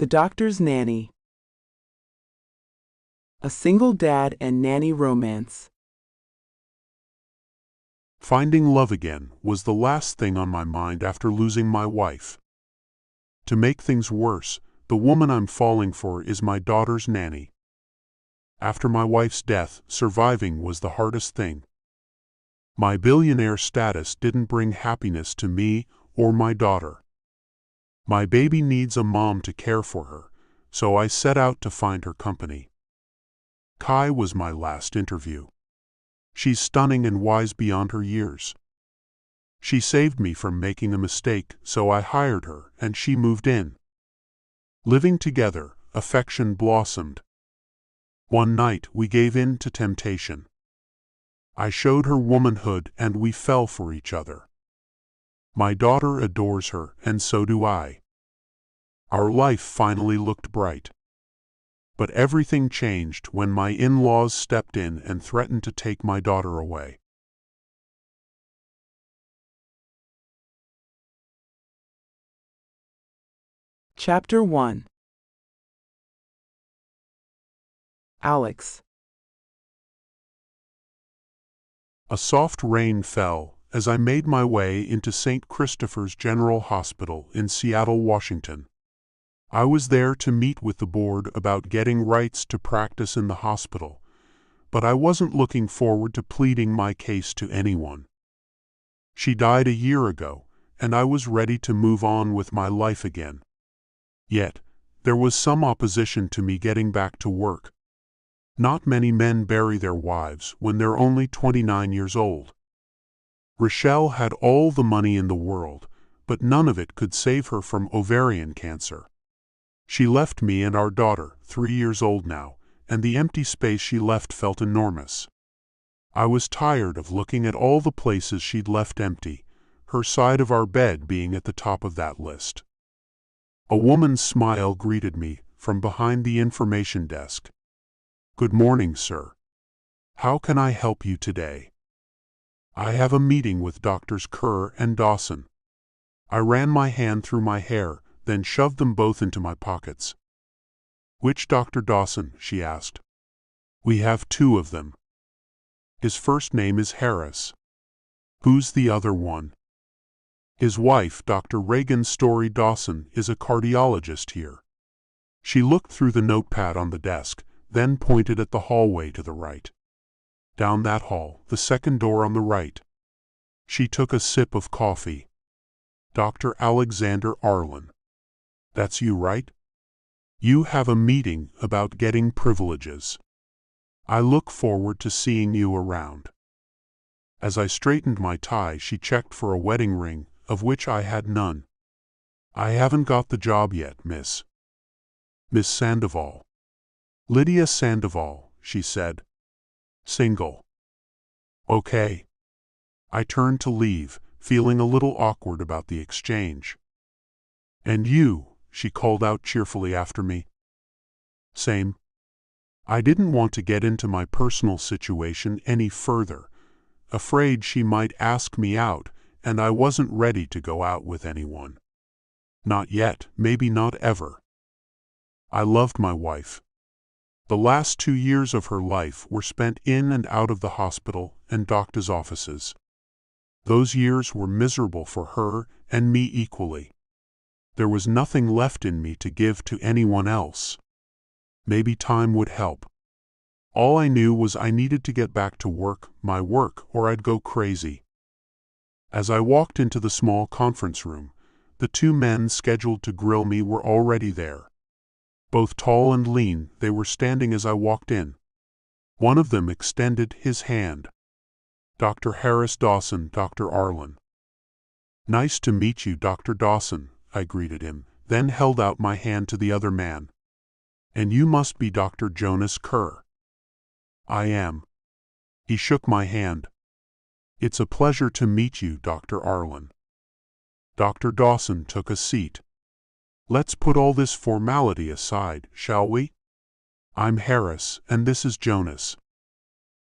The Doctor's Nanny. A single dad and nanny romance. Finding love again was the last thing on my mind after losing my wife. To make things worse, the woman I'm falling for is my daughter's nanny. After my wife's death, surviving was the hardest thing. My billionaire status didn't bring happiness to me or my daughter. My baby needs a mom to care for her, so I set out to find her company. Kai was my last interview. She's stunning and wise beyond her years. She saved me from making a mistake, so I hired her and she moved in. Living together, affection blossomed. One night we gave in to temptation. I showed her womanhood and we fell for each other. My daughter adores her and so do I. Our life finally looked bright. But everything changed when my in-laws stepped in and threatened to take my daughter away. Chapter 1. Alex. A soft rain fell as I made my way into St. Christopher's General Hospital in Seattle, Washington. I was there to meet with the board about getting rights to practice in the hospital, but I wasn't looking forward to pleading my case to anyone. She died a year ago, and I was ready to move on with my life again. Yet, there was some opposition to me getting back to work. Not many men bury their wives when they're only 29 years old. Rochelle had all the money in the world, but none of it could save her from ovarian cancer. She left me and our daughter, 3 years old now, and the empty space she left felt enormous. I was tired of looking at all the places she'd left empty, her side of our bed being at the top of that list. A woman's smile greeted me from behind the information desk. "Good morning, sir. How can I help you today?" "I have a meeting with Doctors Kerr and Dawson." I ran my hand through my hair, then shoved them both into my pockets. "Which Dr. Dawson?" she asked. "We have 2 of them. His first name is Harris." "Who's the other one?" "His wife, Dr. Reagan Story Dawson, is a cardiologist here." She looked through the notepad on the desk, then pointed at the hallway to the right. "Down that hall, the second door on the right." She took a sip of coffee. "Dr. Alexander Arlen. That's you, right? You have a meeting about getting privileges. I look forward to seeing you around." As I straightened my tie, she checked for a wedding ring, of which I had none. "I haven't got the job yet, Miss Sandoval." "Lydia Sandoval," she said. "Single." "Okay." I turned to leave, feeling a little awkward about the exchange. "And you?" she called out cheerfully after me. "Same." I didn't want to get into my personal situation any further, afraid she might ask me out, and I wasn't ready to go out with anyone. Not yet, maybe not ever. I loved my wife. The last 2 years of her life were spent in and out of the hospital and doctor's offices. Those years were miserable for her and me equally. There was nothing left in me to give to anyone else. Maybe time would help. All I knew was I needed to get back to work, my work, or I'd go crazy. As I walked into the small conference room, the 2 men scheduled to grill me were already there. Both tall and lean, they were standing as I walked in. One of them extended his hand. "Dr. Harris Dawson, Dr. Arlen." "Nice to meet you, Dr. Dawson," I greeted him, then held out my hand to the other man. "And you must be Dr. Jonas Kerr." "I am." He shook my hand. "It's a pleasure to meet you, Dr. Arlen." Dr. Dawson took a seat. "Let's put all this formality aside, shall we? I'm Harris, and this is Jonas.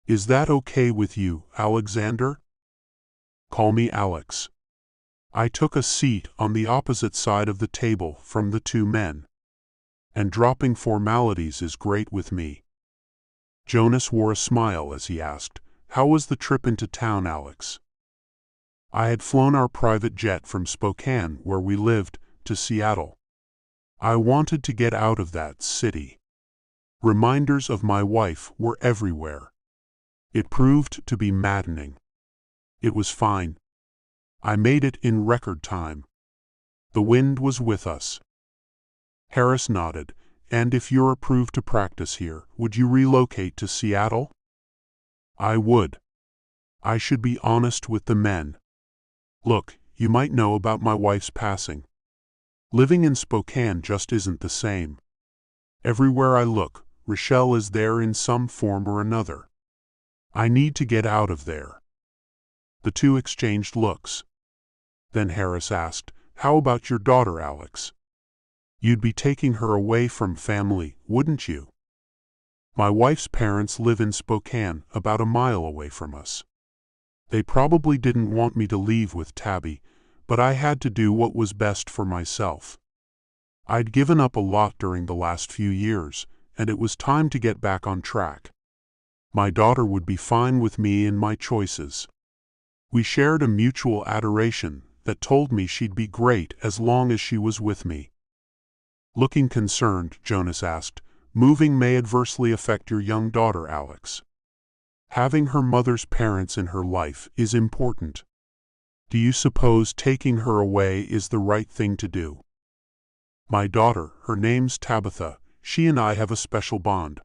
Is that okay with you, Alexander?" "Call me Alex." I took a seat on the opposite side of the table from the 2 men. And dropping formalities is great with me. Jonas wore a smile as he asked, "How was the trip into town, Alex?" I had flown our private jet from Spokane, where we lived, to Seattle. I wanted to get out of that city. Reminders of my wife were everywhere. It proved to be maddening. It was fine. I made it in record time. The wind was with us. Harris nodded. "And if you're approved to practice here, would you relocate to Seattle?" I would. I should be honest with the men. Look, you might know about my wife's passing. Living in Spokane just isn't the same. Everywhere I look, Rochelle is there in some form or another. I need to get out of there. The two exchanged looks. Then Harris asked, "How about your daughter, Alex? You'd be taking her away from family, wouldn't you?" My wife's parents live in Spokane, about a mile away from us. They probably didn't want me to leave with Tabby, but I had to do what was best for myself. I'd given up a lot during the last few years, and it was time to get back on track. My daughter would be fine with me in my choices. We shared a mutual adoration that told me she'd be great as long as she was with me. Looking concerned, Jonas asked, "Moving may adversely affect your young daughter, Alex. Having her mother's parents in her life is important. Do you suppose taking her away is the right thing to do?" My daughter, her name's Tabitha, she and I have a special bond.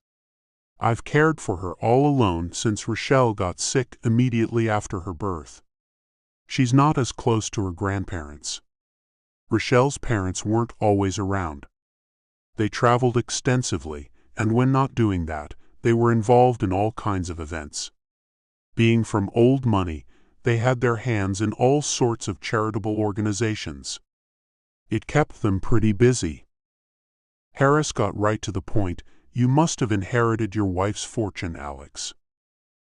I've cared for her all alone since Rochelle got sick immediately after her birth. She's not as close to her grandparents. Rochelle's parents weren't always around. They traveled extensively, and when not doing that, they were involved in all kinds of events. Being from old money, they had their hands in all sorts of charitable organizations. It kept them pretty busy. Harris got right to the point. "You must have inherited your wife's fortune, Alex.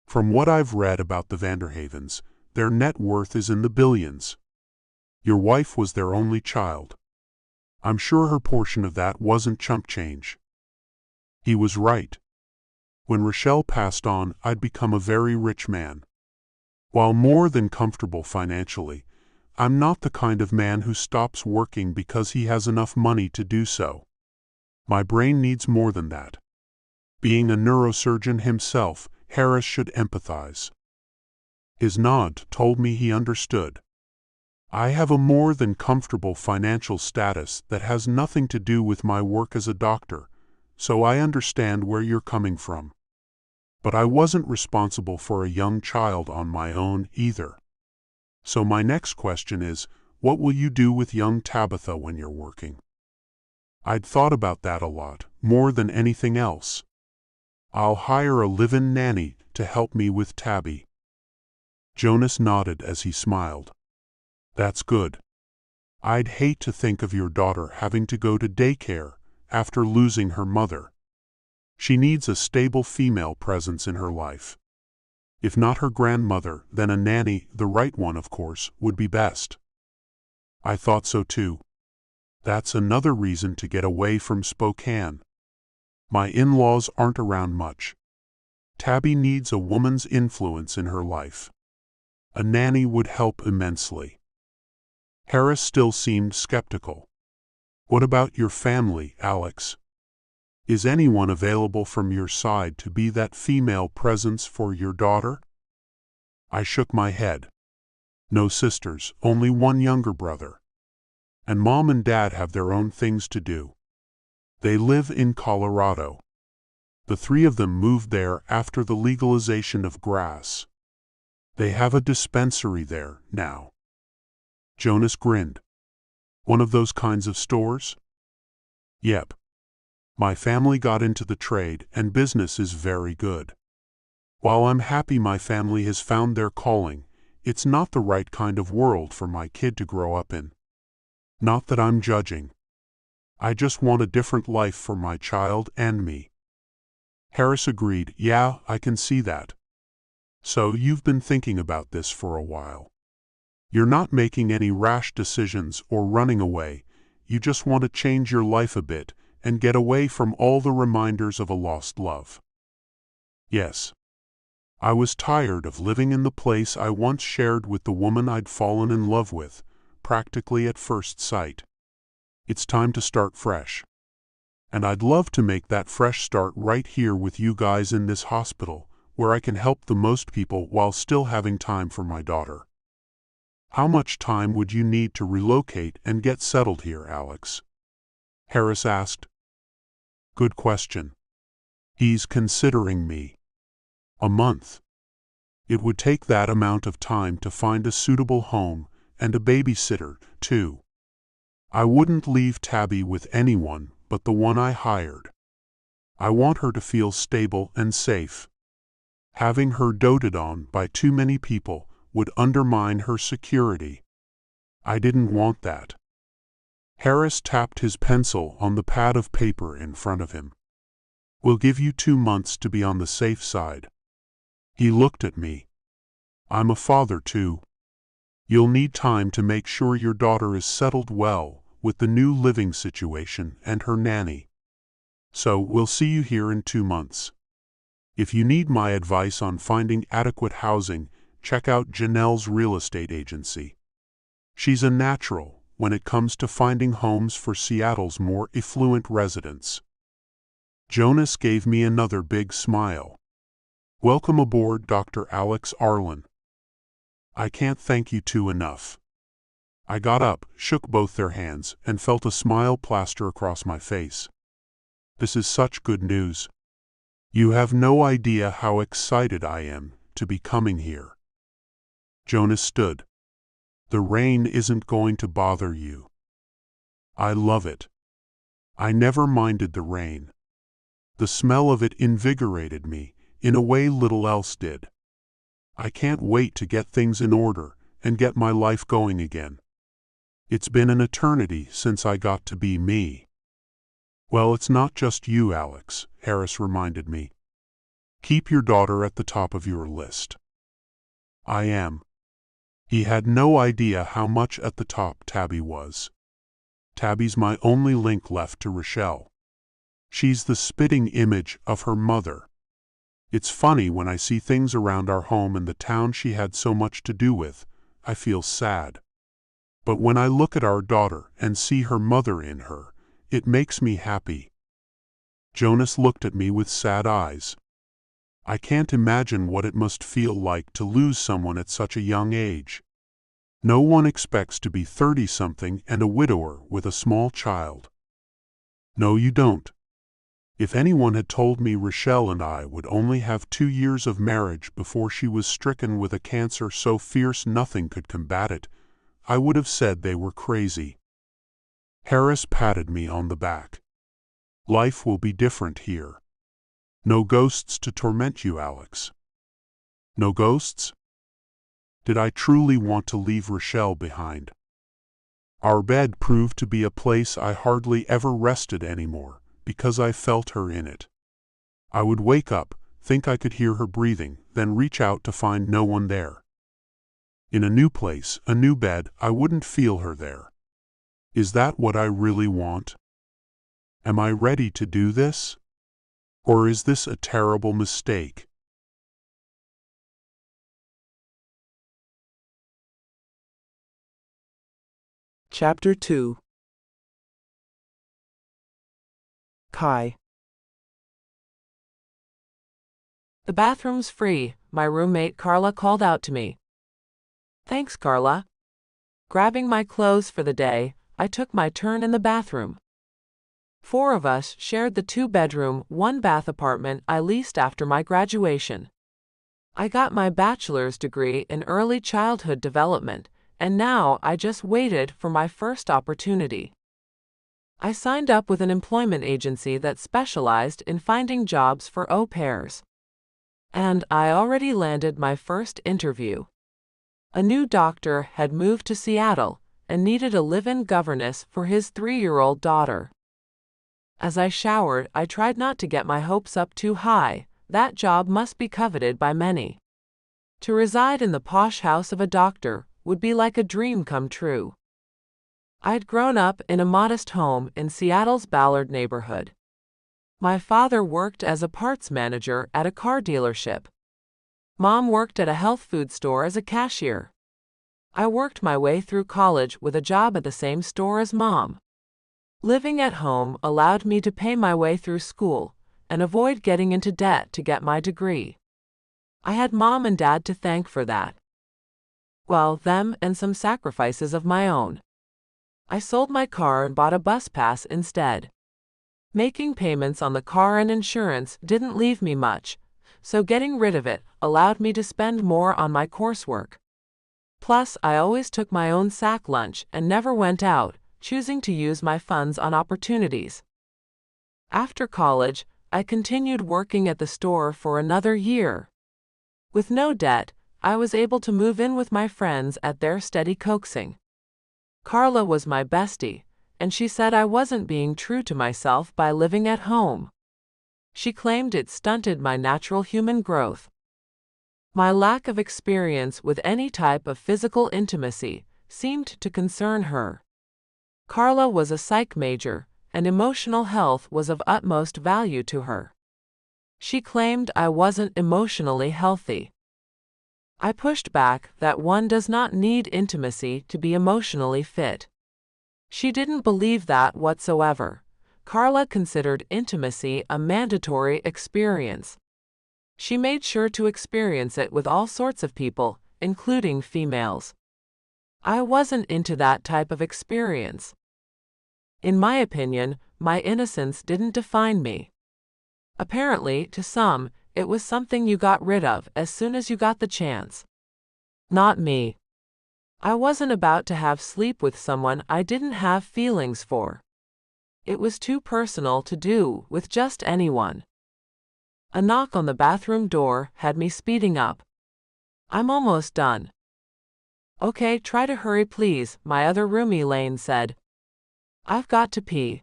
From what I've read about the Vanderhavens, their net worth is in the billions. Your wife was their only child. I'm sure her portion of that wasn't chump change." He was right. When Rochelle passed on, I'd become a very rich man. While more than comfortable financially, I'm not the kind of man who stops working because he has enough money to do so. My brain needs more than that. Being a neurosurgeon himself, Harris should empathize. His nod told me he understood. I have a more than comfortable financial status that has nothing to do with my work as a doctor, so I understand where you're coming from. But I wasn't responsible for a young child on my own either. So my next question is, what will you do with young Tabitha when you're working? I'd thought about that a lot, more than anything else. I'll hire a live-in nanny to help me with Tabby. Jonas nodded as he smiled. That's good. I'd hate to think of your daughter having to go to daycare after losing her mother. She needs a stable female presence in her life. If not her grandmother, then a nanny, the right one of course, would be best. I thought so too. That's another reason to get away from Spokane. My in-laws aren't around much. Tabby needs a woman's influence in her life. A nanny would help immensely. Harris still seemed skeptical. What about your family, Alex? Is anyone available from your side to be that female presence for your daughter? I shook my head. No sisters, only one younger brother. And Mom and Dad have their own things to do. They live in Colorado. The three of them moved there after the legalization of grass. They have a dispensary there now. Jonas grinned. One of those kinds of stores? Yep. My family got into the trade and business is very good. While I'm happy my family has found their calling, it's not the right kind of world for my kid to grow up in. Not that I'm judging. I just want a different life for my child and me. Harris agreed. Yeah, I can see that. So you've been thinking about this for a while. You're not making any rash decisions or running away, you just want to change your life a bit and get away from all the reminders of a lost love. Yes, I was tired of living in the place I once shared with the woman I'd fallen in love with, practically at first sight. It's time to start fresh. And I'd love to make that fresh start right here with you guys in this hospital, where I can help the most people while still having time for my daughter. How much time would you need to relocate and get settled here, Alex? Harris asked. Good question. He's considering me. A month. It would take that amount of time to find a suitable home and a babysitter, too. I wouldn't leave Tabby with anyone but the one I hired. I want her to feel stable and safe. Having her doted on by too many people would undermine her security. I didn't want that. Harris tapped his pencil on the pad of paper in front of him. We'll give you 2 months to be on the safe side. He looked at me. I'm a father too. You'll need time to make sure your daughter is settled well with the new living situation and her nanny. So we'll see you here in 2 months. If you need my advice on finding adequate housing, check out Janelle's real estate agency. She's a natural when it comes to finding homes for Seattle's more affluent residents. Jonas gave me another big smile. Welcome aboard, Dr. Alex Arlen. I can't thank you two enough. I got up, shook both their hands, and felt a smile plaster across my face. This is such good news. You have no idea how excited I am to be coming here. Jonas stood. The rain isn't going to bother you. I love it. I never minded the rain. The smell of it invigorated me in a way little else did. I can't wait to get things in order and get my life going again. It's been an eternity since I got to be me. Well, it's not just you, Alex, Harris reminded me. Keep your daughter at the top of your list. I am. He had no idea how much at the top Tabby was. Tabby's my only link left to Rochelle. She's the spitting image of her mother. It's funny when I see things around our home and the town she had so much to do with, I feel sad. But when I look at our daughter and see her mother in her, it makes me happy. Jonas looked at me with sad eyes. I can't imagine what it must feel like to lose someone at such a young age. No one expects to be 30-something and a widower with a small child. No, you don't. If anyone had told me Rochelle and I would only have 2 years of marriage before she was stricken with a cancer so fierce nothing could combat it, I would have said they were crazy. Harris patted me on the back. Life will be different here. No ghosts to torment you, Alex. No ghosts? Did I truly want to leave Rochelle behind? Our bed proved to be a place I hardly ever rested anymore, because I felt her in it. I would wake up, think I could hear her breathing, then reach out to find no one there. In a new place, a new bed, I wouldn't feel her there. Is that what I really want? Am I ready to do this? Or is this a terrible mistake? Chapter 2. Kai. The bathroom's free, my roommate Carla called out to me. Thanks, Carla. Grabbing my clothes for the day, I took my turn in the bathroom. 4 of us shared the 2-bedroom, 1-bath apartment I leased after my graduation. I got my bachelor's degree in early childhood development, and now I just waited for my first opportunity. I signed up with an employment agency that specialized in finding jobs for au pairs. And I already landed my first interview. A new doctor had moved to Seattle and needed a live-in governess for his 3-year-old daughter. As I showered, I tried not to get my hopes up too high. That job must be coveted by many. To reside in the posh house of a doctor would be like a dream come true. I'd grown up in a modest home in Seattle's Ballard neighborhood. My father worked as a parts manager at a car dealership. Mom worked at a health food store as a cashier. I worked my way through college with a job at the same store as Mom. Living at home allowed me to pay my way through school and avoid getting into debt to get my degree. I had Mom and Dad to thank for that. Well, them and some sacrifices of my own. I sold my car and bought a bus pass instead. Making payments on the car and insurance didn't leave me much, so getting rid of it allowed me to spend more on my coursework. Plus, I always took my own sack lunch and never went out, choosing to use my funds on opportunities. After college, I continued working at the store for another year. With no debt, I was able to move in with my friends at their steady coaxing. Carla was my bestie, and she said I wasn't being true to myself by living at home. She claimed it stunted my natural human growth. My lack of experience with any type of physical intimacy seemed to concern her. Carla was a psych major, and emotional health was of utmost value to her. She claimed I wasn't emotionally healthy. I pushed back that one does not need intimacy to be emotionally fit. She didn't believe that whatsoever. Carla considered intimacy a mandatory experience. She made sure to experience it with all sorts of people, including females. I wasn't into that type of experience. In my opinion, my innocence didn't define me. Apparently, to some, it was something you got rid of as soon as you got the chance. Not me. I wasn't about to have sleep with someone I didn't have feelings for. It was too personal to do with just anyone. A knock on the bathroom door had me speeding up. I'm almost done. Okay, try to hurry please, my other roomie Lane said. I've got to pee.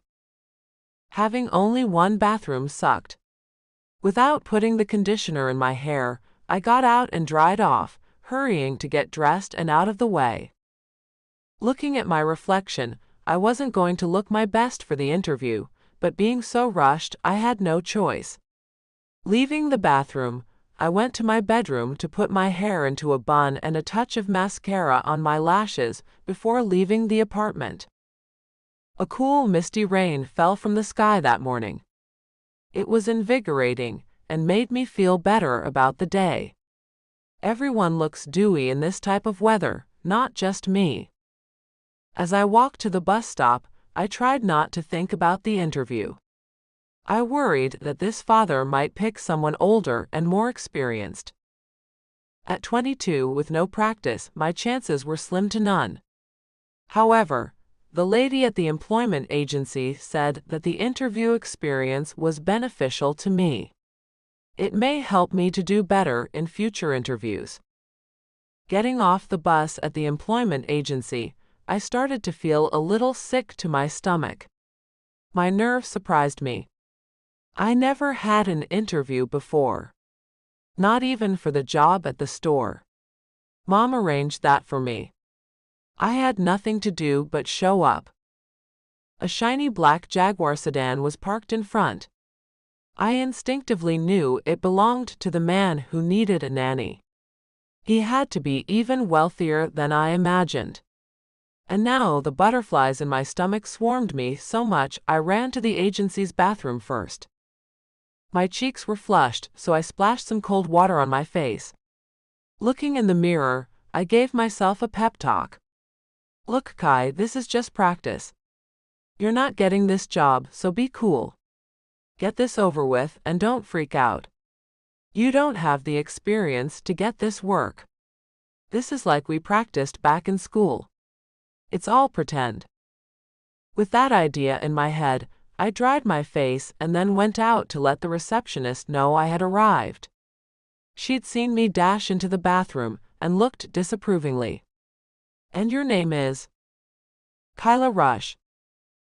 Having only one bathroom sucked. Without putting the conditioner in my hair, I got out and dried off, hurrying to get dressed and out of the way. Looking at my reflection, I wasn't going to look my best for the interview, but being so rushed, I had no choice. Leaving the bathroom, I went to my bedroom to put my hair into a bun and a touch of mascara on my lashes before leaving the apartment. A cool, misty rain fell from the sky that morning. It was invigorating and made me feel better about the day. Everyone looks dewy in this type of weather, not just me. As I walked to the bus stop, I tried not to think about the interview. I worried that this father might pick someone older and more experienced. At 22, with no practice, my chances were slim to none. However, the lady at the employment agency said that the interview experience was beneficial to me. It may help me to do better in future interviews. Getting off the bus at the employment agency, I started to feel a little sick to my stomach. My nerves surprised me. I never had an interview before. Not even for the job at the store. Mom arranged that for me. I had nothing to do but show up. A shiny black Jaguar sedan was parked in front. I instinctively knew it belonged to the man who needed a nanny. He had to be even wealthier than I imagined. And now the butterflies in my stomach swarmed me so much I ran to the agency's bathroom first. My cheeks were flushed, so I splashed some cold water on my face. Looking in the mirror, I gave myself a pep talk. Look, Kai, this is just practice. You're not getting this job, so be cool. Get this over with and don't freak out. You don't have the experience to get this work. This is like we practiced back in school. It's all pretend. With that idea in my head, I dried my face and then went out to let the receptionist know I had arrived. She'd seen me dash into the bathroom and looked disapprovingly. And your name is? Kyla Rush.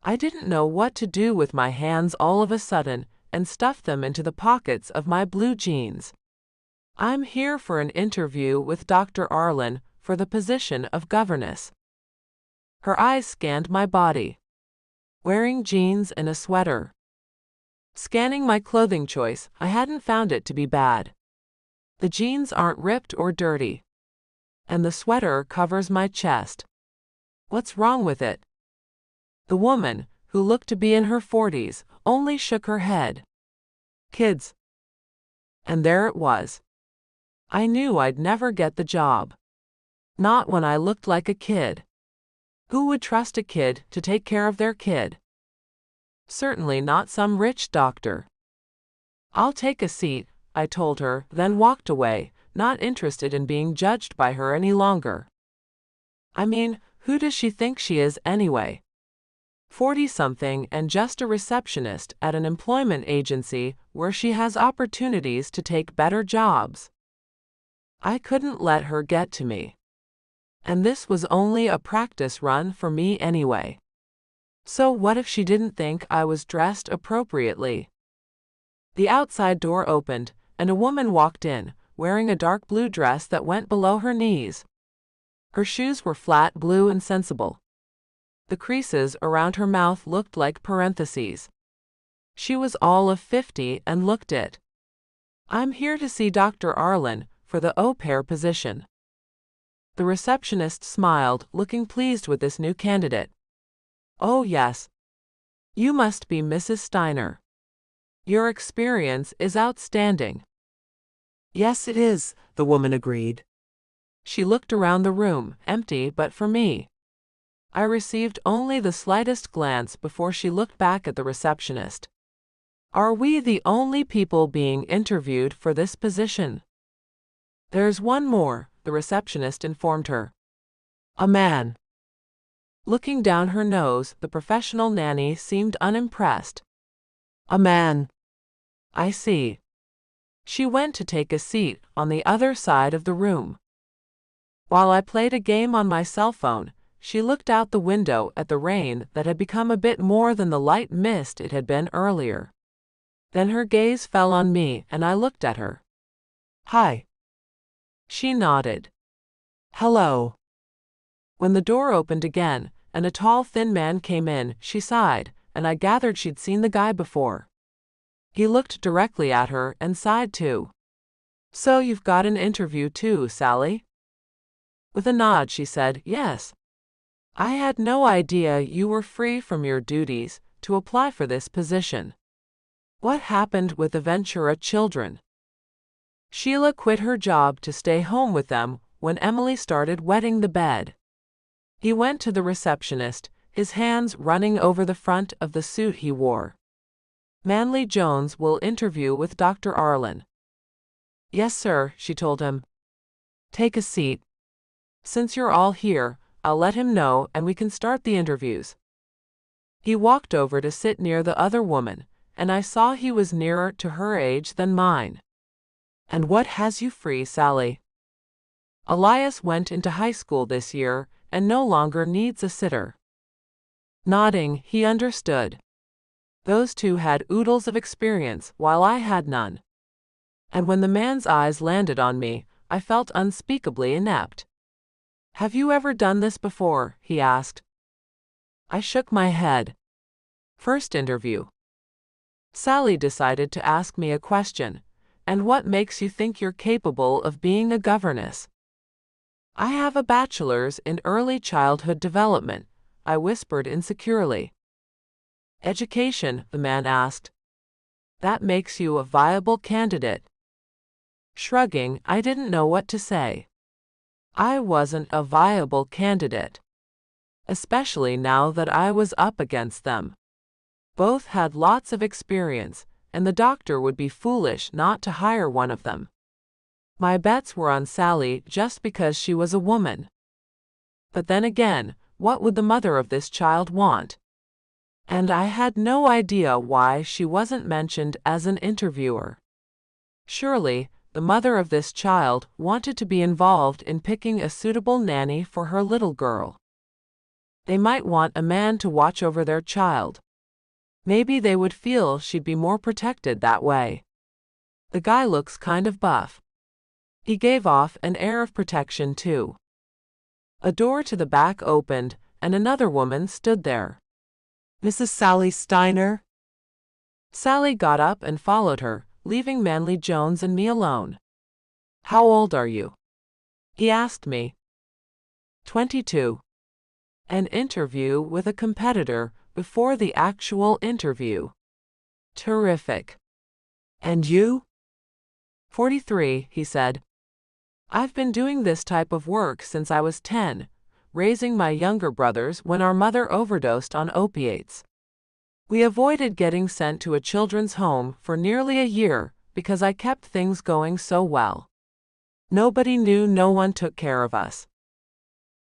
I didn't know what to do with my hands all of a sudden and stuffed them into the pockets of my blue jeans. I'm here for an interview with Dr. Arlen for the position of governess. Her eyes scanned my body. Wearing jeans and a sweater. Scanning my clothing choice, I hadn't found it to be bad. The jeans aren't ripped or dirty. And the sweater covers my chest. What's wrong with it? The woman, who looked to be in her 40s, only shook her head. Kids. And there it was. I knew I'd never get the job. Not when I looked like a kid. Who would trust a kid to take care of their kid? Certainly not some rich doctor. I'll take a seat, I told her, then walked away, not interested in being judged by her any longer. I mean, who does she think she is anyway? 40-something and just a receptionist at an employment agency where she has opportunities to take better jobs. I couldn't let her get to me. And this was only a practice run for me anyway. So what if she didn't think I was dressed appropriately? The outside door opened, and a woman walked in, wearing a dark blue dress that went below her knees. Her shoes were flat blue and sensible. The creases around her mouth looked like parentheses. She was all of 50 and looked it. I'm here to see Dr. Arlen for the au pair position. The receptionist smiled, looking pleased with this new candidate. Oh yes. You must be Mrs. Steiner. Your experience is outstanding. Yes, it is, the woman agreed. She looked around the room, empty but for me. I received only the slightest glance before she looked back at the receptionist. Are we the only people being interviewed for this position? There's one more, the receptionist informed her. A man. Looking down her nose, the professional nanny seemed unimpressed. A man. I see. She went to take a seat on the other side of the room. While I played a game on my cell phone, she looked out the window at the rain that had become a bit more than the light mist it had been earlier. Then her gaze fell on me and I looked at her. Hi. She nodded. Hello. When the door opened again, and a tall thin man came in, she sighed, and I gathered she'd seen the guy before. He looked directly at her and sighed too. So you've got an interview too, Sally? With a nod she said, yes. I had no idea you were free from your duties to apply for this position. What happened with the Ventura children? Sheila quit her job to stay home with them when Emily started wetting the bed. He went to the receptionist, his hands running over the front of the suit he wore. Manley Jones will interview with Dr. Arlen. Yes, sir, she told him. Take a seat. Since you're all here, I'll let him know and we can start the interviews. He walked over to sit near the other woman, and I saw he was nearer to her age than mine. And what has you free, Sally? Elias went into high school this year and no longer needs a sitter. Nodding, he understood. Those two had oodles of experience while I had none. And when the man's eyes landed on me, I felt unspeakably inept. Have you ever done this before? He asked. I shook my head. First interview. Sally decided to ask me a question. And what makes you think you're capable of being a governess? I have a bachelor's in early childhood development, I whispered insecurely. Education, the man asked. That makes you a viable candidate. Shrugging, I didn't know what to say. I wasn't a viable candidate. Especially now that I was up against them. Both had lots of experience, and the doctor would be foolish not to hire one of them. My bets were on Sally just because she was a woman. But then again, what would the mother of this child want? And I had no idea why she wasn't mentioned as an interviewer. Surely, the mother of this child wanted to be involved in picking a suitable nanny for her little girl. They might want a man to watch over their child. Maybe they would feel she'd be more protected that way. The guy looks kind of buff. He gave off an air of protection too. A door to the back opened, and another woman stood there. Mrs. Sally Steiner? Sally got up and followed her, leaving Manly Jones and me alone. "How old are you?" he asked me. 22. An interview with a competitor before the actual interview. Terrific. And you? 43, he said. "I've been doing this type of work since I was 10, raising my younger brothers when our mother overdosed on opiates. We avoided getting sent to a children's home for nearly a year because I kept things going so well. Nobody knew, no one took care of us."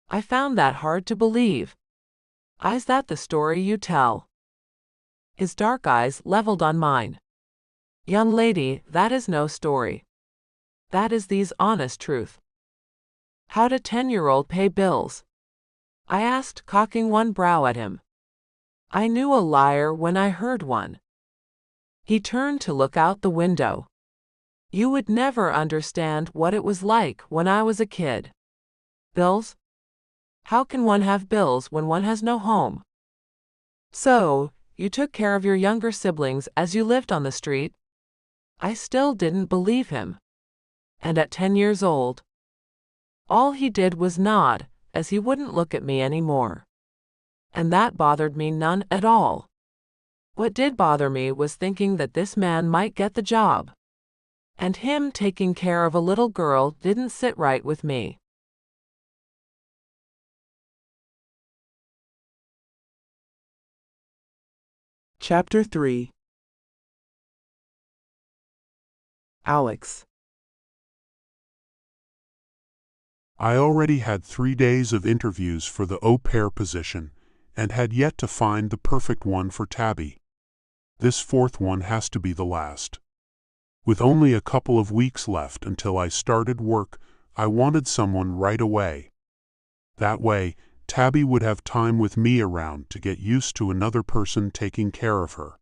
I found that hard to believe. "Is that the story you tell?" His dark eyes leveled on mine. "Young lady, that is no story. That is the honest truth." "How'd a 10-year-old pay bills?" I asked, cocking one brow at him. I knew a liar when I heard one. He turned to look out the window. "You would never understand what it was like when I was a kid." "Bills? How can one have bills when one has no home?" "So, you took care of your younger siblings as you lived on the street?" I still didn't believe him. "And at 10 years old?" All he did was nod, as he wouldn't look at me anymore. And that bothered me none at all. What did bother me was thinking that this man might get the job. And him taking care of a little girl didn't sit right with me. Chapter 3. Alex. I already had 3 days of interviews for the au pair position and had yet to find the perfect one for Tabby. This fourth one has to be the last. With only a couple of weeks left until I started work, I wanted someone right away. That way, Tabby would have time with me around to get used to another person taking care of her.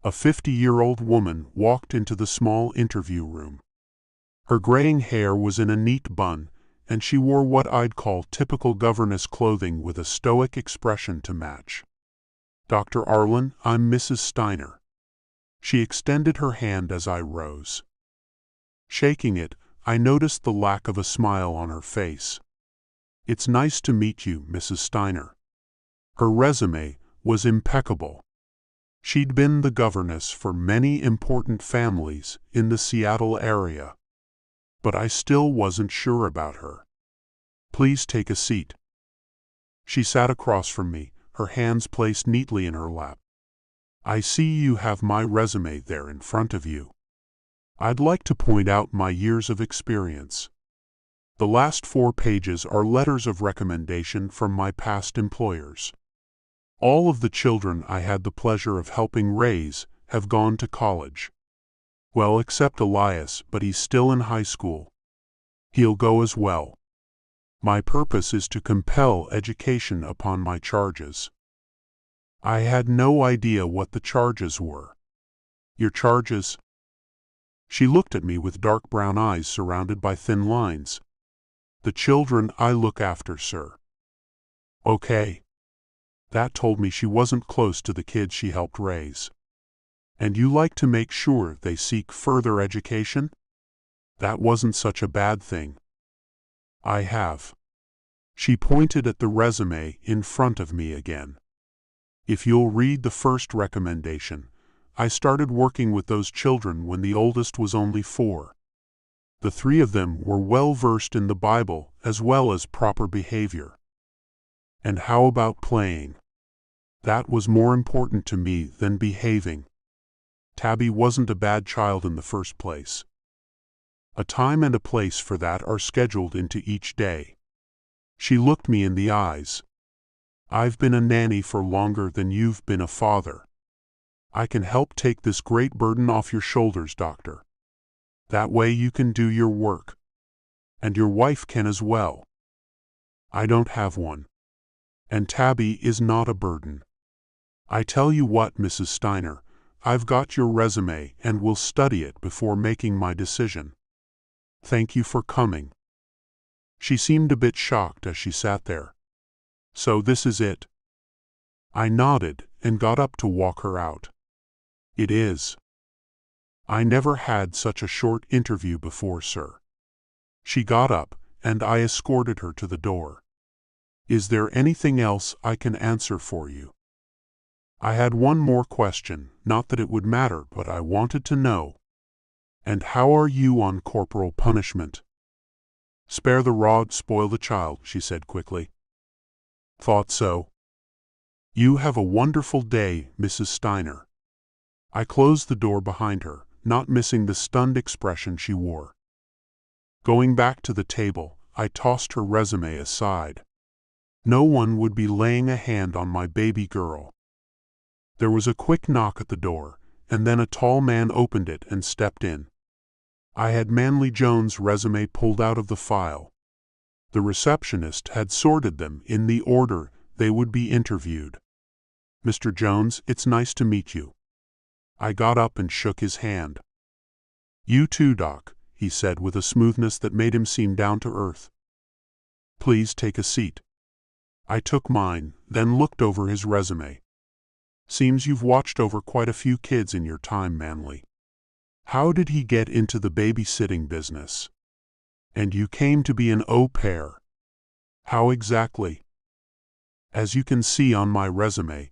A 50-year-old woman walked into the small interview room. Her graying hair was in a neat bun, and she wore what I'd call typical governess clothing with a stoic expression to match. "Dr. Arlen, I'm Mrs. Steiner." She extended her hand as I rose. Shaking it, I noticed the lack of a smile on her face. "It's nice to meet you, Mrs. Steiner." Her resume was impeccable. She'd been the governess for many important families in the Seattle area. But I still wasn't sure about her. "Please take a seat." She sat across from me, her hands placed neatly in her lap. "I see you have my resume there in front of you. I'd like to point out my years of experience. The last 4 pages are letters of recommendation from my past employers. All of the children I had the pleasure of helping raise have gone to college. Well, except Elias, but he's still in high school. He'll go as well. My purpose is to compel education upon my charges." I had no idea what the charges were. "Your charges?" She looked at me with dark brown eyes surrounded by thin lines. "The children I look after, sir." "Okay." That told me she wasn't close to the kids she helped raise. "And you like to make sure they seek further education?" That wasn't such a bad thing. "I have." She pointed at the resume in front of me again. "If you'll read the first recommendation, I started working with those children when the oldest was only 4. The 3 of them were well versed in the Bible as well as proper behavior. And how about playing? That was more important to me than behaving. Tabby wasn't a bad child in the first place. A time and a place for that are scheduled into each day." She looked me in the eyes. "I've been a nanny for longer than you've been a father. I can help take this great burden off your shoulders, doctor. That way you can do your work. And your wife can as well. I don't have one. And Tabby is not a burden. I tell you what, Mrs. Steiner, I've got your resume and will study it before making my decision. Thank you for coming." She seemed a bit shocked as she sat there. So this is it? I nodded and got up to walk her out. It is. I never had such a short interview before, sir. She got up, and I escorted her to the door. Is there anything else I can answer for you? I had one more question, not that it would matter, but I wanted to know. And how are you on corporal punishment? Spare the rod, spoil the child, she said quickly. Thought so. You have a wonderful day, Mrs. Steiner. I closed the door behind her, not missing the stunned expression she wore. Going back to the table, I tossed her resume aside. No one would be laying a hand on my baby girl. There was a quick knock at the door, and then a tall man opened it and stepped in. I had Manly Jones' resume pulled out of the file. The receptionist had sorted them in the order they would be interviewed. Mr. Jones, it's nice to meet you. I got up and shook his hand. You too, Doc, he said with a smoothness that made him seem down to earth. Please take a seat. I took mine, then looked over his resume. Seems you've watched over quite a few kids in your time, Manly. How did he get into the babysitting business? And you came to be an au pair. How exactly? As you can see on my resume,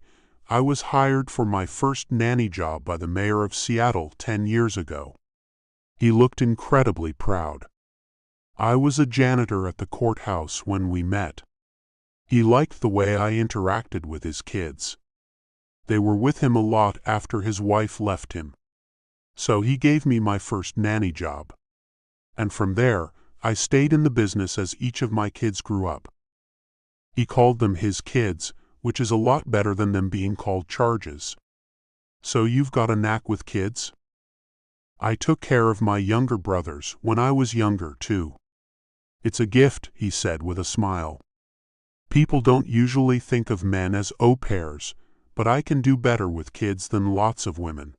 I was hired for my first nanny job by the mayor of Seattle 10 years ago. He looked incredibly proud. I was a janitor at the courthouse when we met. He liked the way I interacted with his kids. They were with him a lot after his wife left him. So he gave me my first nanny job. And from there, I stayed in the business as each of my kids grew up. He called them his kids, which is a lot better than them being called charges. So you've got a knack with kids? I took care of my younger brothers when I was younger, too. It's a gift, he said with a smile. People don't usually think of men as au pairs, but I can do better with kids than lots of women.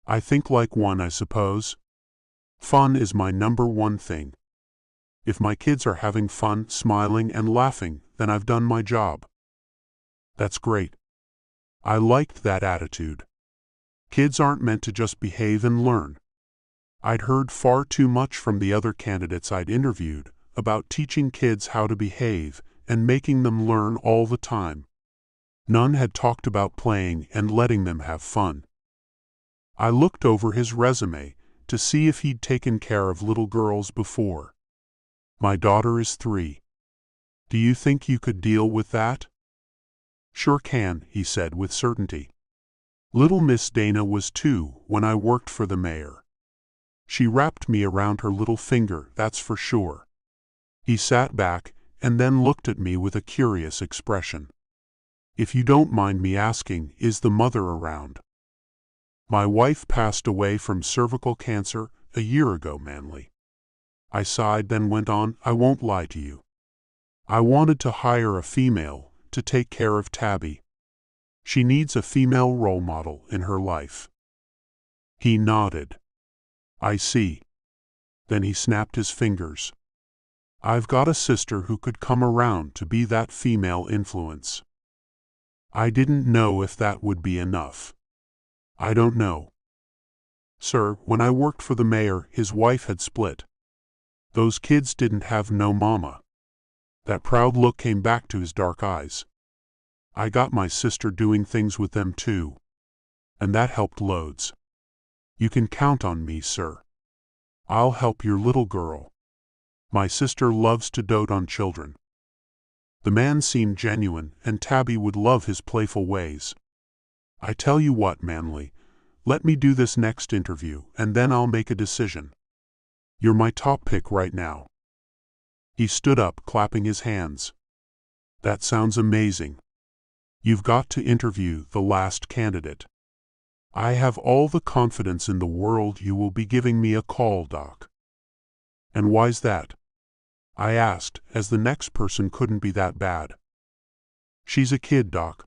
I think like one, I suppose. Fun is my number one thing. If my kids are having fun, smiling and laughing, then I've done my job. That's great. I liked that attitude. Kids aren't meant to just behave and learn. I'd heard far too much from the other candidates I'd interviewed about teaching kids how to behave and making them learn all the time. None had talked about playing and letting them have fun. I looked over his resume to see if he'd taken care of little girls before. My daughter is 3. Do you think you could deal with that? Sure can, he said with certainty. Little Miss Dana was 2 when I worked for the mayor. She wrapped me around her little finger, that's for sure. He sat back and then looked at me with a curious expression. If you don't mind me asking, is the mother around? My wife passed away from cervical cancer a year ago, Manly. I sighed, then went on, I won't lie to you. I wanted to hire a female to take care of Tabby. She needs a female role model in her life. He nodded. I see. Then he snapped his fingers. I've got a sister who could come around to be that female influence. I didn't know if that would be enough. I don't know. Sir, when I worked for the mayor, his wife had split. Those kids didn't have no mama. That proud look came back to his dark eyes. I got my sister doing things with them too. And that helped loads. You can count on me, sir. I'll help your little girl. My sister loves to dote on children. The man seemed genuine, and Tabby would love his playful ways. I tell you what, Manly, let me do this next interview, and then I'll make a decision. You're my top pick right now. He stood up, clapping his hands. That sounds amazing. You've got to interview the last candidate. I have all the confidence in the world you will be giving me a call, Doc. And why's that? I asked, as the next person couldn't be that bad. She's a kid, Doc.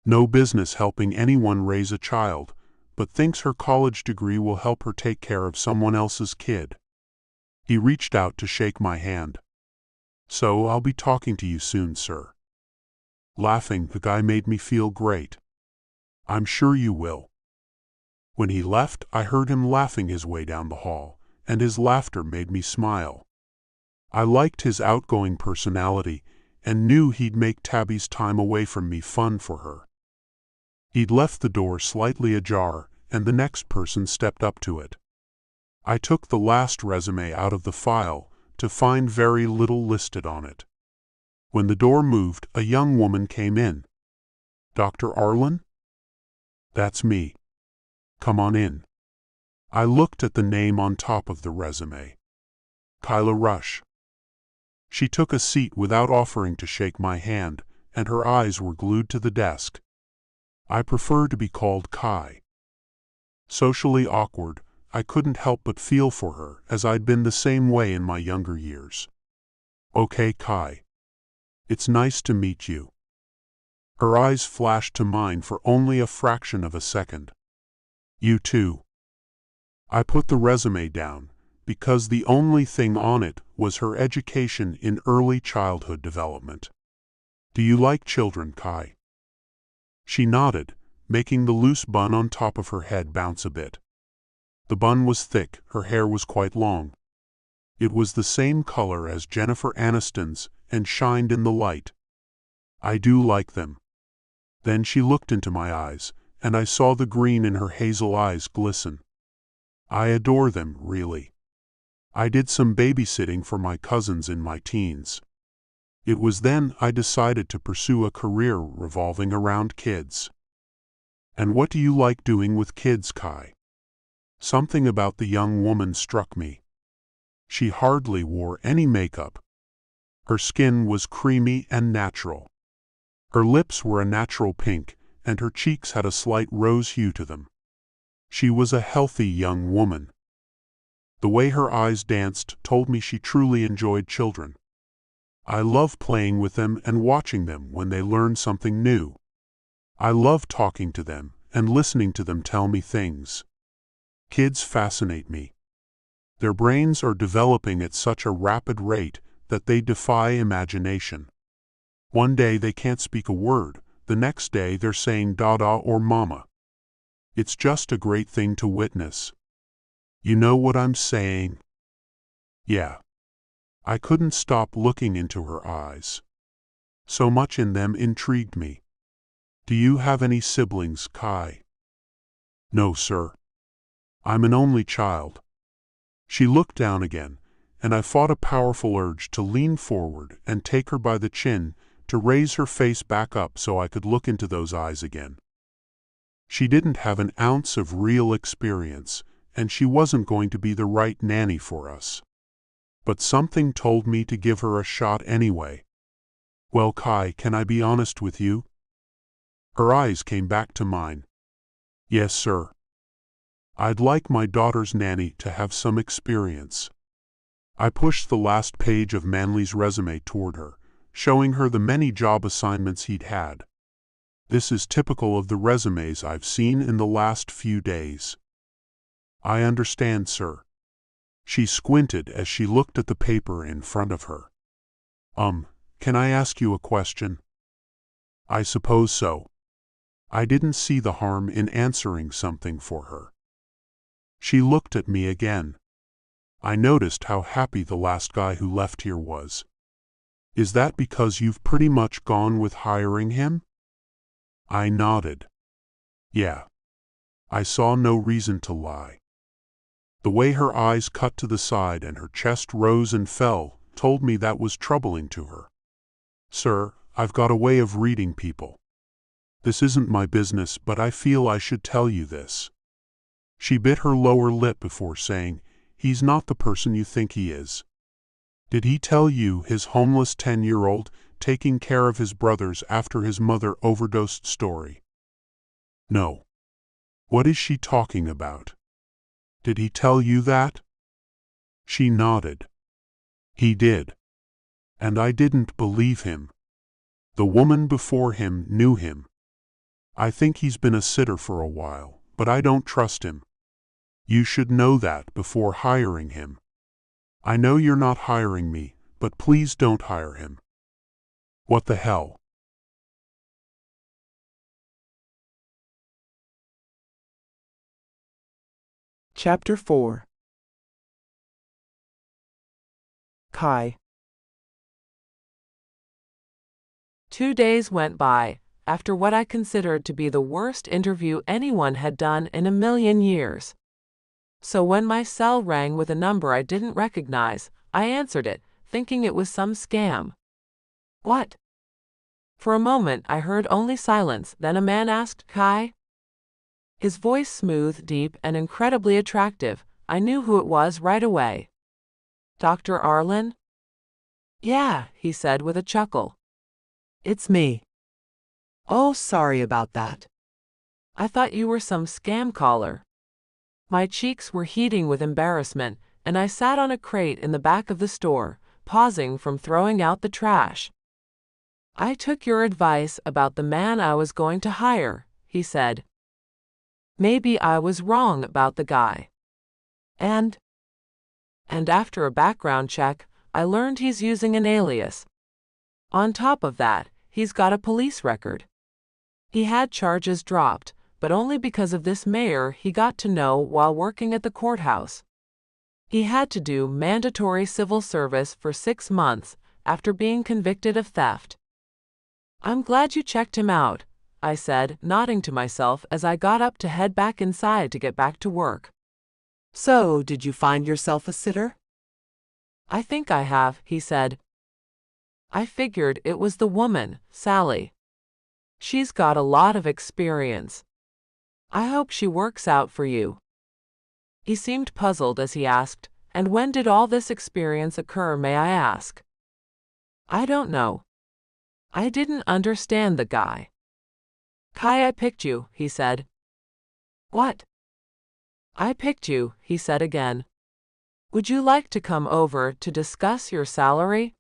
No business helping anyone raise a child, but thinks her college degree will help her take care of someone else's kid. He reached out to shake my hand. So I'll be talking to you soon, sir. Laughing, the guy made me feel great. I'm sure you will. When he left, I heard him laughing his way down the hall, and his laughter made me smile. I liked his outgoing personality and knew he'd make Tabby's time away from me fun for her. He'd left the door slightly ajar, and the next person stepped up to it. I took the last resume out of the file to find very little listed on it. When the door moved, a young woman came in. "Dr. Arlen?" "That's me. Come on in." I looked at the name on top of the resume. Kyla Rush. She took a seat without offering to shake my hand, and her eyes were glued to the desk. I prefer to be called Kai. Socially awkward, I couldn't help but feel for her, as I'd been the same way in my younger years. "Okay, Kai. It's nice to meet you." Her eyes flashed to mine for only a fraction of a second. "You too." I put the resume down, because the only thing on it was her education in early childhood development. "Do you like children, Kai?" She nodded, making the loose bun on top of her head bounce a bit. The bun was thick, her hair was quite long. It was the same color as Jennifer Aniston's and shined in the light. "I do like them." Then she looked into my eyes, and I saw the green in her hazel eyes glisten. "I adore them, really. I did some babysitting for my cousins in my teens. It was then I decided to pursue a career revolving around kids." "And what do you like doing with kids, Kai?" Something about the young woman struck me. She hardly wore any makeup. Her skin was creamy and natural. Her lips were a natural pink, and her cheeks had a slight rose hue to them. She was a healthy young woman. The way her eyes danced told me she truly enjoyed children. I love playing with them and watching them when they learn something new. I love talking to them and listening to them tell me things. Kids fascinate me. Their brains are developing at such a rapid rate that they defy imagination. One day they can't speak a word, the next day they're saying dada or mama. It's just a great thing to witness. You know what I'm saying? Yeah. I couldn't stop looking into her eyes. So much in them intrigued me. "Do you have any siblings, Kai?" "No, sir. I'm an only child." She looked down again, and I fought a powerful urge to lean forward and take her by the chin, to raise her face back up so I could look into those eyes again. She didn't have an ounce of real experience, and she wasn't going to be the right nanny for us. But something told me to give her a shot anyway. "Well, Kai, can I be honest with you?" Her eyes came back to mine. "Yes, sir. I'd like my daughter's nanny to have some experience." I pushed the last page of Manley's resume toward her, showing her the many job assignments he'd had. "This is typical of the resumes I've seen in the last few days." "I understand, sir." She squinted as she looked at the paper in front of her. Can I ask you a question?" "I suppose so." I didn't see the harm in answering something for her. She looked at me again. I noticed how happy the last guy who left here was. "Is that because you've pretty much gone with hiring him?" I nodded. "Yeah." I saw no reason to lie. The way her eyes cut to the side and her chest rose and fell told me that was troubling to her. "Sir, I've got a way of reading people. This isn't my business, but I feel I should tell you this." She bit her lower lip before saying, "He's not the person you think he is." "Did he tell you his homeless 10-year-old taking care of his brothers after his mother overdosed story?" "No." "What is she talking about? Did he tell you that?" She nodded. "He did. And I didn't believe him. The woman before him knew him. I think he's been a sitter for a while, but I don't trust him. You should know that before hiring him. I know you're not hiring me, but please don't hire him." "What the hell?" Chapter 4. Kai. 2 days went by, after what I considered to be the worst interview anyone had done in a million years. So when my cell rang with a number I didn't recognize, I answered it, thinking it was some scam. What? For a moment I heard only silence, then a man asked, Kai? His voice smooth, deep, and incredibly attractive. I knew who it was right away. Dr. Arlen? Yeah, he said with a chuckle. It's me. Oh, sorry about that. I thought you were some scam caller. My cheeks were heating with embarrassment, and I sat on a crate in the back of the store, pausing from throwing out the trash. I took your advice about the man I was going to hire, he said. Maybe I was wrong about the guy. And after a background check, I learned he's using an alias. On top of that, he's got a police record. He had charges dropped, but only because of this mayor he got to know while working at the courthouse. He had to do mandatory civil service for 6 months after being convicted of theft. I'm glad you checked him out, I said, nodding to myself as I got up to head back inside to get back to work. So, did you find yourself a sitter? I think I have, he said. I figured it was the woman, Sally. She's got a lot of experience. I hope she works out for you. He seemed puzzled as he asked, and when did all this experience occur, may I ask? I don't know. I didn't understand the guy. Kai, I picked you, he said. What? I picked you, he said again. Would you like to come over to discuss your salary?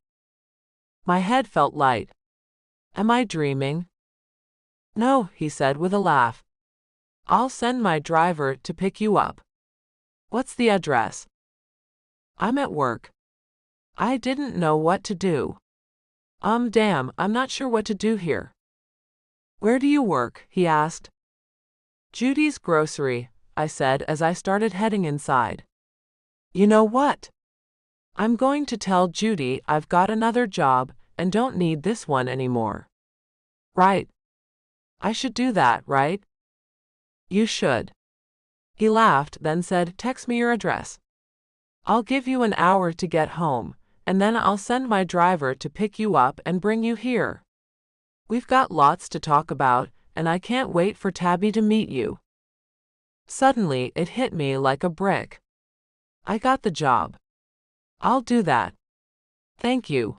My head felt light. Am I dreaming? No, he said with a laugh. I'll send my driver to pick you up. What's the address? I'm at work. I didn't know what to do. Damn, I'm not sure what to do here. Where do you work? He asked. Judy's grocery, I said as I started heading inside. You know what? I'm going to tell Judy I've got another job and don't need this one anymore. Right. I should do that, right? You should. He laughed, then said, text me your address. I'll give you an hour to get home, and then I'll send my driver to pick you up and bring you here. We've got lots to talk about, and I can't wait for Tabby to meet you. Suddenly, it hit me like a brick. I got the job. I'll do that. Thank you.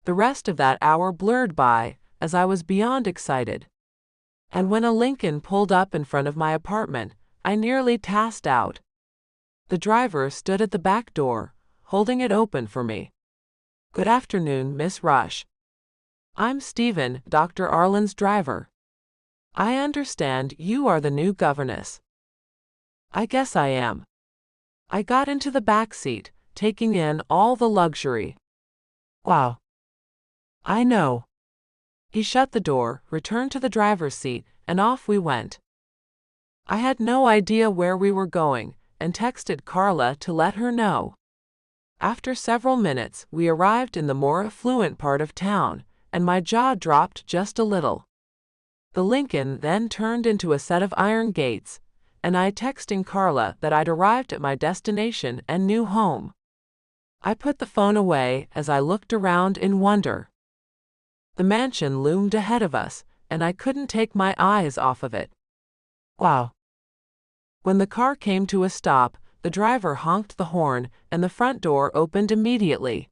The rest of that hour blurred by, as I was beyond excited. And when a Lincoln pulled up in front of my apartment, I nearly passed out. The driver stood at the back door, holding it open for me. Good afternoon, Miss Rush. I'm Stephen, Dr. Arlen's driver. I understand you are the new governess. I guess I am. I got into the back seat, taking in all the luxury. Wow. I know. He shut the door, returned to the driver's seat, and off we went. I had no idea where we were going, and texted Carla to let her know. After several minutes, we arrived in the more affluent part of town, and my jaw dropped just a little. The Lincoln then turned into a set of iron gates, and I texting Carla that I'd arrived at my destination and new home. I put the phone away as I looked around in wonder. The mansion loomed ahead of us, and I couldn't take my eyes off of it. Wow. When the car came to a stop, the driver honked the horn, and the front door opened immediately.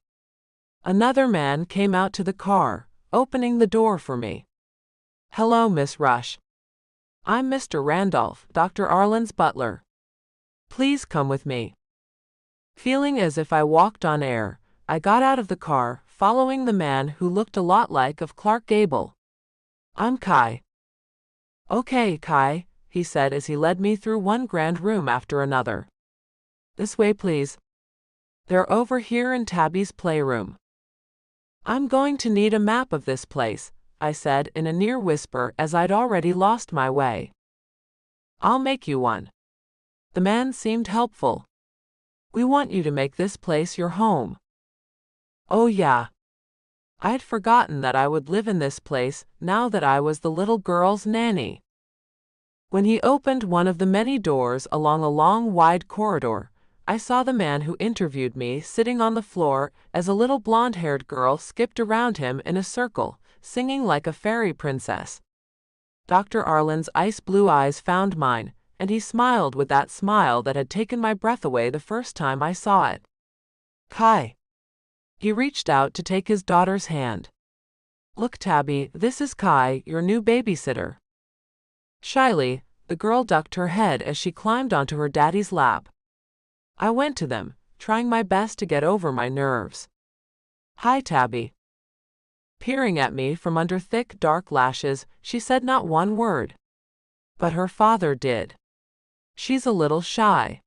Another man came out to the car, opening the door for me. Hello, Miss Rush. I'm Mr. Randolph, Dr. Arlen's butler. Please come with me. Feeling as if I walked on air, I got out of the car, following the man who looked a lot like of Clark Gable. I'm Kai. Okay, Kai, he said as he led me through one grand room after another. This way, please. They're over here in Tabby's playroom. I'm going to need a map of this place, I said in a near whisper as I'd already lost my way. I'll make you one. The man seemed helpful. "We want you to make this place your home." Oh yeah. I'd forgotten that I would live in this place now that I was the little girl's nanny. When he opened one of the many doors along a long, wide corridor, I saw the man who interviewed me sitting on the floor as a little blonde-haired girl skipped around him in a circle, singing like a fairy princess. Dr. Arlen's ice-blue eyes found mine, and he smiled with that smile that had taken my breath away the first time I saw it. "Kai." He reached out to take his daughter's hand. "Look, Tabby, this is Kai, your new babysitter." Shyly, the girl ducked her head as she climbed onto her daddy's lap. I went to them, trying my best to get over my nerves. "Hi, Tabby." Peering at me from under thick, dark lashes, she said not one word. But her father did. "She's a little shy.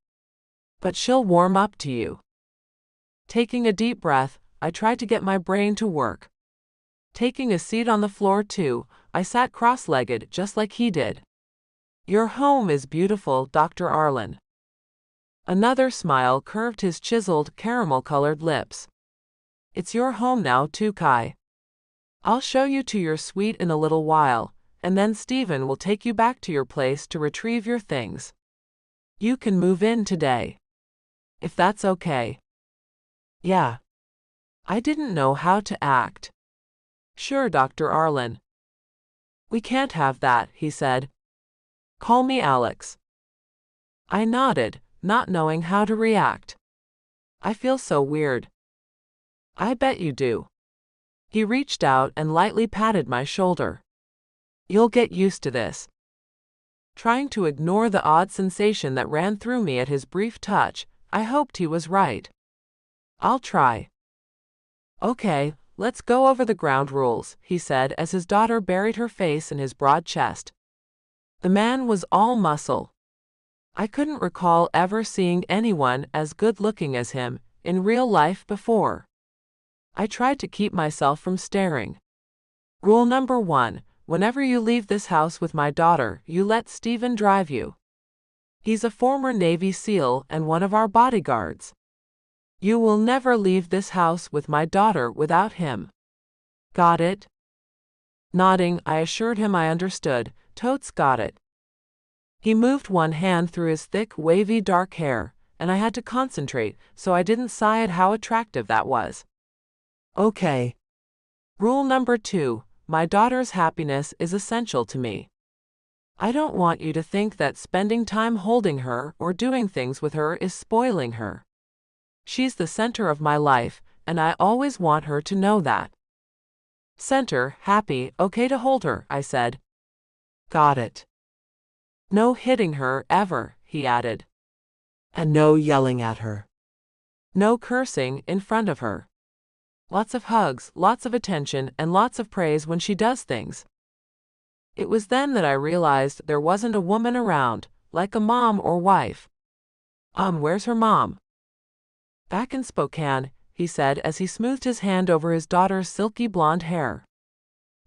But she'll warm up to you." Taking a deep breath, I tried to get my brain to work. Taking a seat on the floor too, I sat cross-legged just like he did. "Your home is beautiful, Dr. Arlen." Another smile curved his chiseled, caramel-colored lips. "It's your home now too, Kai. I'll show you to your suite in a little while, and then Stephen will take you back to your place to retrieve your things. You can move in today. If that's okay." "Yeah." I didn't know how to act. "Sure, Dr. Arlen." "We can't have that," he said. "Call me Alex." I nodded, not knowing how to react. "I feel so weird." "I bet you do." He reached out and lightly patted my shoulder. "You'll get used to this." Trying to ignore the odd sensation that ran through me at his brief touch, I hoped he was right. "I'll try." "Okay, let's go over the ground rules," he said as his daughter buried her face in his broad chest. The man was all muscle. I couldn't recall ever seeing anyone as good-looking as him in real life before. I tried to keep myself from staring. "Rule number 1, whenever you leave this house with my daughter, you let Stephen drive you. He's a former Navy SEAL and one of our bodyguards. You will never leave this house with my daughter without him. Got it?" Nodding, I assured him I understood. "Totes got it." He moved one hand through his thick, wavy dark hair, and I had to concentrate so I didn't sigh at how attractive that was. "Okay. Rule number 2, my daughter's happiness is essential to me. I don't want you to think that spending time holding her or doing things with her is spoiling her. She's the center of my life, and I always want her to know that." "Center, happy, okay to hold her," I said. "Got it." "No hitting her, ever," he added. And no yelling at her. "No cursing in front of her. Lots of hugs, lots of attention, and lots of praise when she does things." It was then that I realized there wasn't a woman around, like a mom or wife. Where's her mom?" "Back in Spokane," he said as he smoothed his hand over his daughter's silky blonde hair.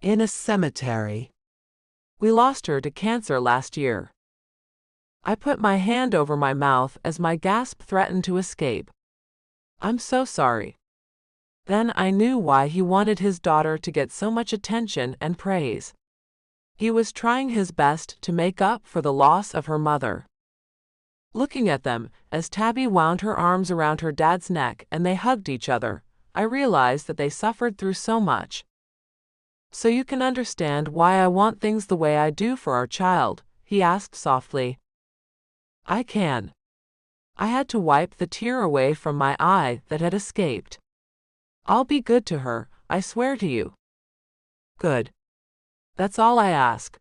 In a cemetery. "We lost her to cancer last year." I put my hand over my mouth as my gasp threatened to escape. "I'm so sorry." Then I knew why he wanted his daughter to get so much attention and praise. He was trying his best to make up for the loss of her mother. Looking at them, as Tabby wound her arms around her dad's neck and they hugged each other, I realized that they suffered through so much. "So you can understand why I want things the way I do for our child?" he asked softly. "I can." I had to wipe the tear away from my eye that had escaped. "I'll be good to her, I swear to you." "Good. That's all I ask."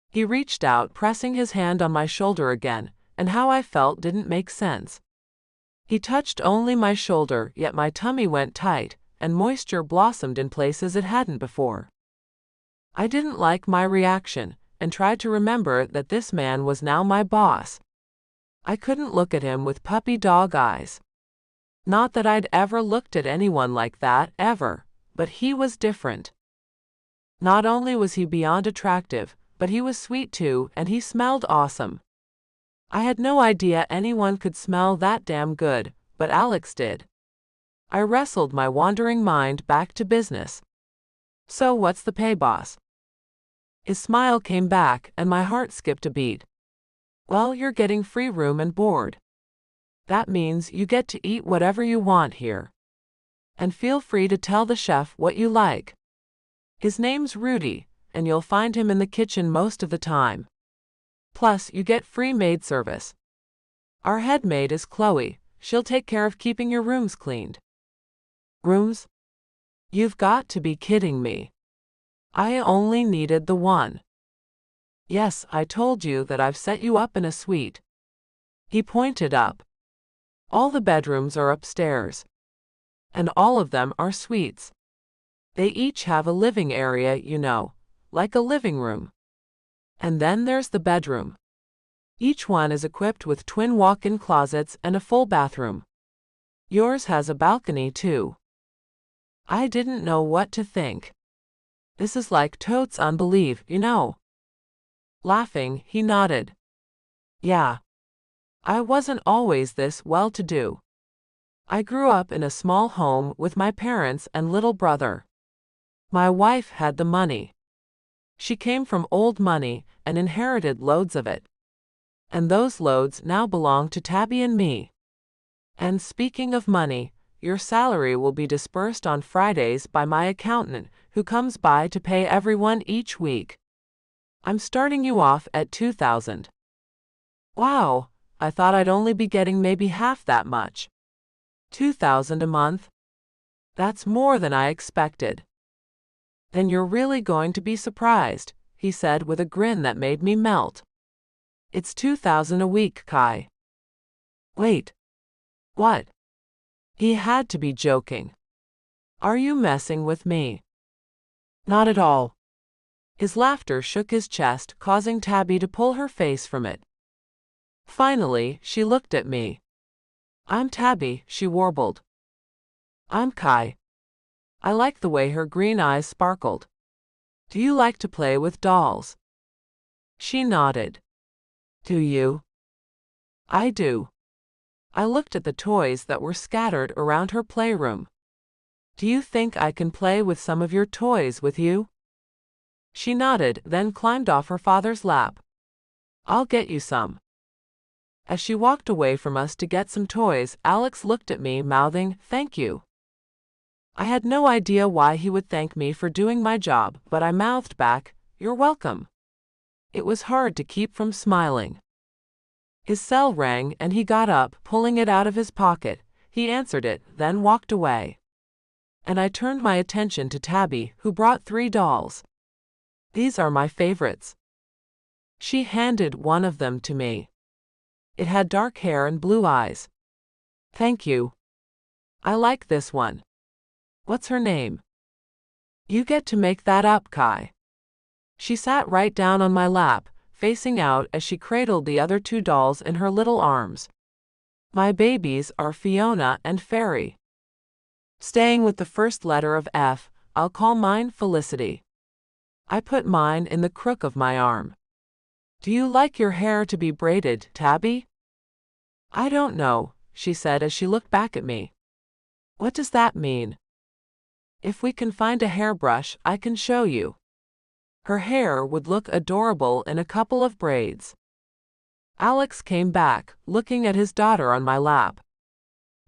He reached out, pressing his hand on my shoulder again, and how I felt didn't make sense. He touched only my shoulder, yet my tummy went tight, and moisture blossomed in places it hadn't before. I didn't like my reaction, and tried to remember that this man was now my boss. I couldn't look at him with puppy dog eyes. Not that I'd ever looked at anyone like that, ever, but he was different. Not only was he beyond attractive, but he was sweet too, and he smelled awesome. I had no idea anyone could smell that damn good, but Alex did. I wrestled my wandering mind back to business. So what's the pay, boss? His smile came back and my heart skipped a beat. Well, you're getting free room and board. That means you get to eat whatever you want here. And feel free to tell the chef what you like. His name's Rudy, and you'll find him in the kitchen most of the time. Plus, you get free maid service. Our head maid is Chloe. She'll take care of keeping your rooms cleaned. Rooms? You've got to be kidding me. I only needed the one. Yes, I told you that I've set you up in a suite. He pointed up. All the bedrooms are upstairs. And all of them are suites. They each have a living area, you know, like a living room. And then there's the bedroom. Each one is equipped with twin walk-in closets and a full bathroom. Yours has a balcony, too. I didn't know what to think. This is like totes unbelief, you know. Laughing, he nodded. Yeah. I wasn't always this well-to-do. I grew up in a small home with my parents and little brother. My wife had the money. She came from old money and inherited loads of it. And those loads now belong to Tabby and me. And speaking of money, your salary will be dispersed on Fridays by my accountant, who comes by to pay everyone each week. I'm starting you off at $2,000. Wow, I thought I'd only be getting maybe half that much. $2,000 a month? That's more than I expected. Then you're really going to be surprised, he said with a grin that made me melt. It's $2,000 a week, Kai. Wait. What? He had to be joking. Are you messing with me? Not at all. His laughter shook his chest, causing Tabby to pull her face from it. Finally, she looked at me. I'm Tabby, she warbled. I'm Kai. I liked the way her green eyes sparkled. Do you like to play with dolls? She nodded. Do you? I do. I looked at the toys that were scattered around her playroom. Do you think I can play with some of your toys with you? She nodded, then climbed off her father's lap. I'll get you some. As she walked away from us to get some toys, Alex looked at me, mouthing, "Thank you." I had no idea why he would thank me for doing my job, but I mouthed back, "You're welcome." It was hard to keep from smiling. His cell rang and he got up, pulling it out of his pocket. He answered it, then walked away. And I turned my attention to Tabby, who brought 3 dolls. These are my favorites. She handed one of them to me. It had dark hair and blue eyes. Thank you. I like this one. What's her name? You get to make that up, Kai. She sat right down on my lap, facing out as she cradled the other 2 dolls in her little arms. My babies are Fiona and Fairy. Staying with the first letter of F, I'll call mine Felicity. I put mine in the crook of my arm. Do you like your hair to be braided, Tabby? I don't know, she said as she looked back at me. What does that mean? If we can find a hairbrush, I can show you. Her hair would look adorable in a couple of braids. Alex came back, looking at his daughter on my lap.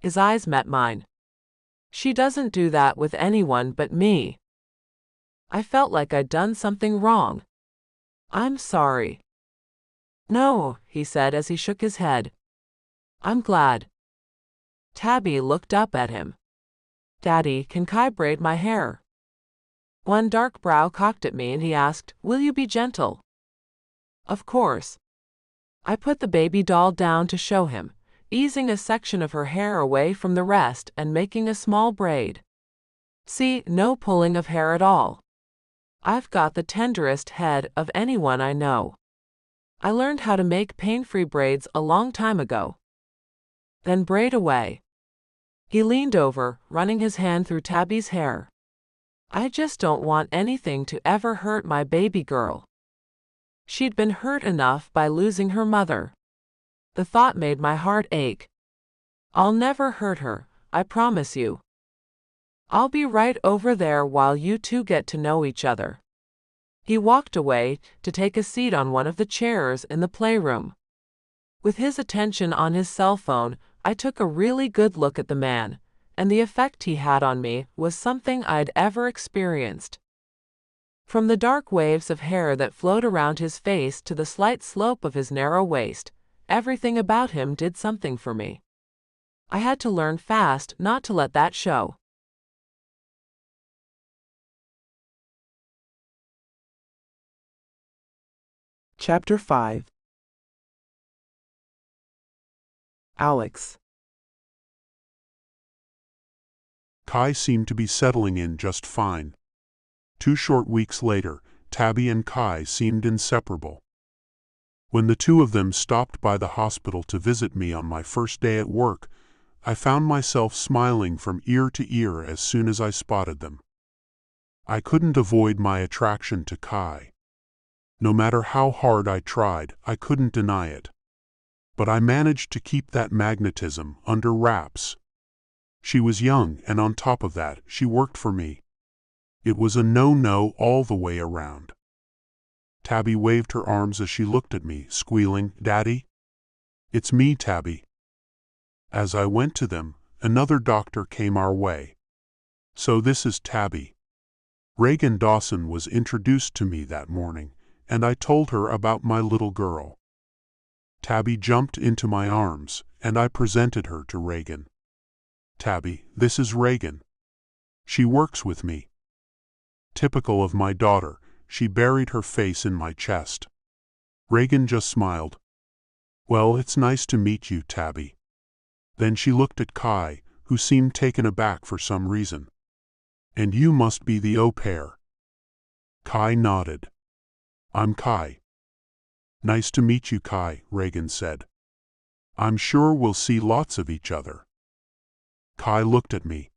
His eyes met mine. She doesn't do that with anyone but me. I felt like I'd done something wrong. I'm sorry. No, he said as he shook his head. I'm glad. Tabby looked up at him. Daddy, can Kai braid my hair? One dark brow cocked at me and he asked, Will you be gentle? Of course. I put the baby doll down to show him, easing a section of her hair away from the rest and making a small braid. See, no pulling of hair at all. I've got the tenderest head of anyone I know. I learned how to make pain-free braids a long time ago. Then braid away. He leaned over, running his hand through Tabby's hair. I just don't want anything to ever hurt my baby girl. She'd been hurt enough by losing her mother. The thought made my heart ache. I'll never hurt her, I promise you. I'll be right over there while you two get to know each other. He walked away to take a seat on one of the chairs in the playroom. With his attention on his cell phone, I took a really good look at the man, and the effect he had on me was something I'd ever experienced. From the dark waves of hair that flowed around his face to the slight slope of his narrow waist, everything about him did something for me. I had to learn fast not to let that show. Chapter 5. Alex. Kai seemed to be settling in just fine. 2 short weeks later, Tabby and Kai seemed inseparable. When the two of them stopped by the hospital to visit me on my first day at work, I found myself smiling from ear to ear as soon as I spotted them. I couldn't avoid my attraction to Kai. No matter how hard I tried, I couldn't deny it. But I managed to keep that magnetism under wraps. She was young, and on top of that, she worked for me. It was a no-no all the way around. Tabby waved her arms as she looked at me, squealing, "Daddy?" "It's me, Tabby." As I went to them, another doctor came our way. "So this is Tabby." Reagan Dawson was introduced to me that morning, and I told her about my little girl. Tabby jumped into my arms, and I presented her to Reagan. "Tabby, this is Reagan. She works with me." Typical of my daughter, she buried her face in my chest. Reagan just smiled. "Well, it's nice to meet you, Tabby." Then she looked at Kai, who seemed taken aback for some reason. "And you must be the au pair." Kai nodded. "I'm Kai." "Nice to meet you, Kai," Reagan said. "I'm sure we'll see lots of each other." Kai looked at me.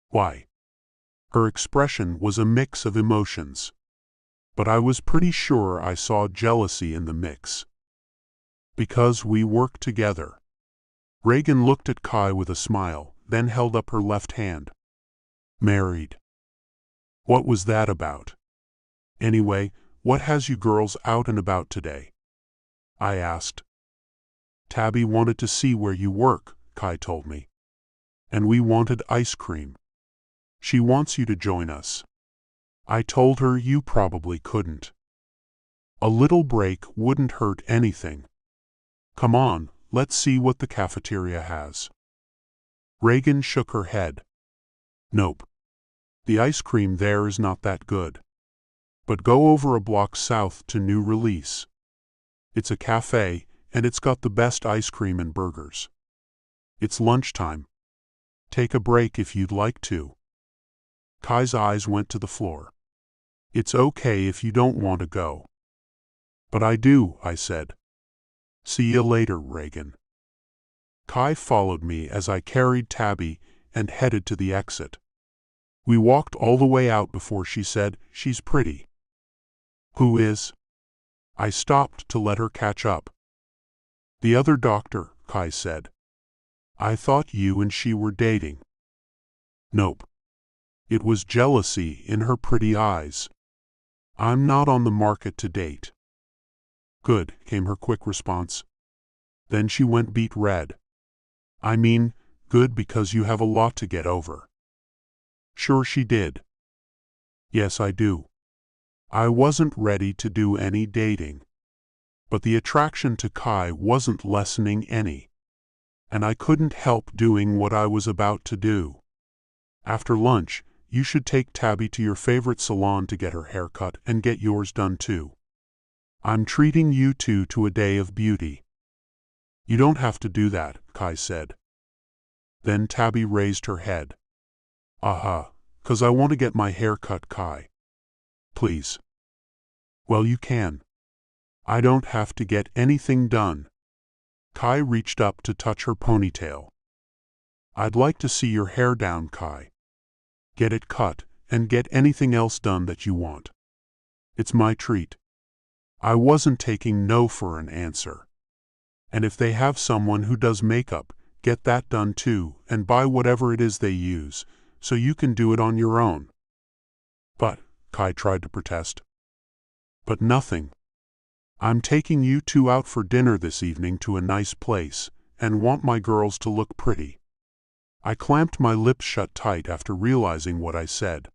"Why?" Her expression was a mix of emotions. But I was pretty sure I saw jealousy in the mix. "Because we work together." Reagan looked at Kai with a smile, then held up her left hand. "Married." What was that about? "Anyway, what has you girls out and about today?" I asked. "Tabby wanted to see where you work," Kai told me. "And we wanted ice cream. She wants you to join us." I told her you probably couldn't. "A little break wouldn't hurt anything. Come on, let's see what the cafeteria has." Reagan shook her head. "Nope. The ice cream there is not that good. But go over a block south to New Release. It's a cafe, and it's got the best ice cream and burgers. It's lunchtime. Take a break if you'd like to." Kai's eyes went to the floor. "It's okay if you don't want to go." "But I do," I said. "See you later, Reagan." Kai followed me as I carried Tabby and headed to the exit. We walked all the way out before she said, "She's pretty." "Who is?" I stopped to let her catch up. "The other doctor," Kai said. "I thought you and she were dating." "Nope." It was jealousy in her pretty eyes. "I'm not on the market to date." "Good," came her quick response. Then she went beet red. "I mean, good because you have a lot to get over." Sure she did. "Yes, I do. I wasn't ready to do any dating. But the attraction to Kai wasn't lessening any. And I couldn't help doing what I was about to do. After lunch, you should take Tabby to your favorite salon to get her hair cut and get yours done too. I'm treating you two to a day of beauty." "You don't have to do that," Kai said. Then Tabby raised her head. "Aha, 'cause I want to get my hair cut, Kai." "Please." "Well, you can. I don't have to get anything done." Kai reached up to touch her ponytail. "I'd like to see your hair down, Kai. Get it cut, and get anything else done that you want. It's my treat." I wasn't taking no for an answer. And if they have someone who does makeup, get that done too, and buy whatever it is they use, so you can do it on your own. But, Kai tried to protest. But nothing. I'm taking you two out for dinner this evening to a nice place, and want my girls to look pretty. I clamped my lips shut tight after realizing what I said.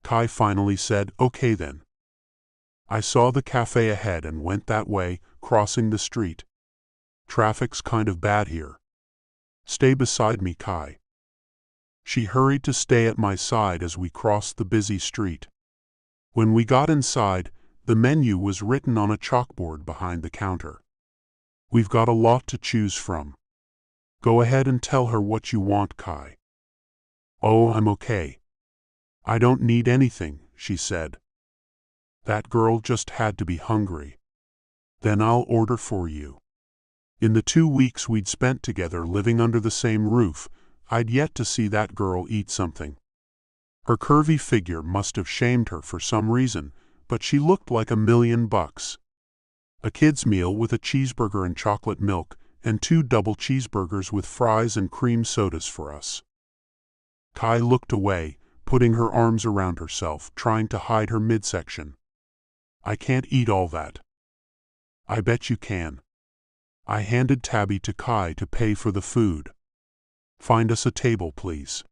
Kai finally said, "Okay then." I saw the cafe ahead and went that way, crossing the street. Traffic's kind of bad here. Stay beside me, Kai. She hurried to stay at my side as we crossed the busy street. When we got inside, the menu was written on a chalkboard behind the counter. We've got a lot to choose from. Go ahead and tell her what you want, Kai. Oh, I'm okay. I don't need anything, she said. That girl just had to be hungry. Then I'll order for you. In the 2 weeks we'd spent together living under the same roof, I'd yet to see that girl eat something. Her curvy figure must have shamed her for some reason, but she looked like $1,000,000. A kid's meal with a cheeseburger and chocolate milk, and 2 double cheeseburgers with fries and cream sodas for us. Kai looked away, putting her arms around herself, trying to hide her midsection. I can't eat all that. I bet you can. I handed Tabby to Kai to pay for the food. Find us a table, please.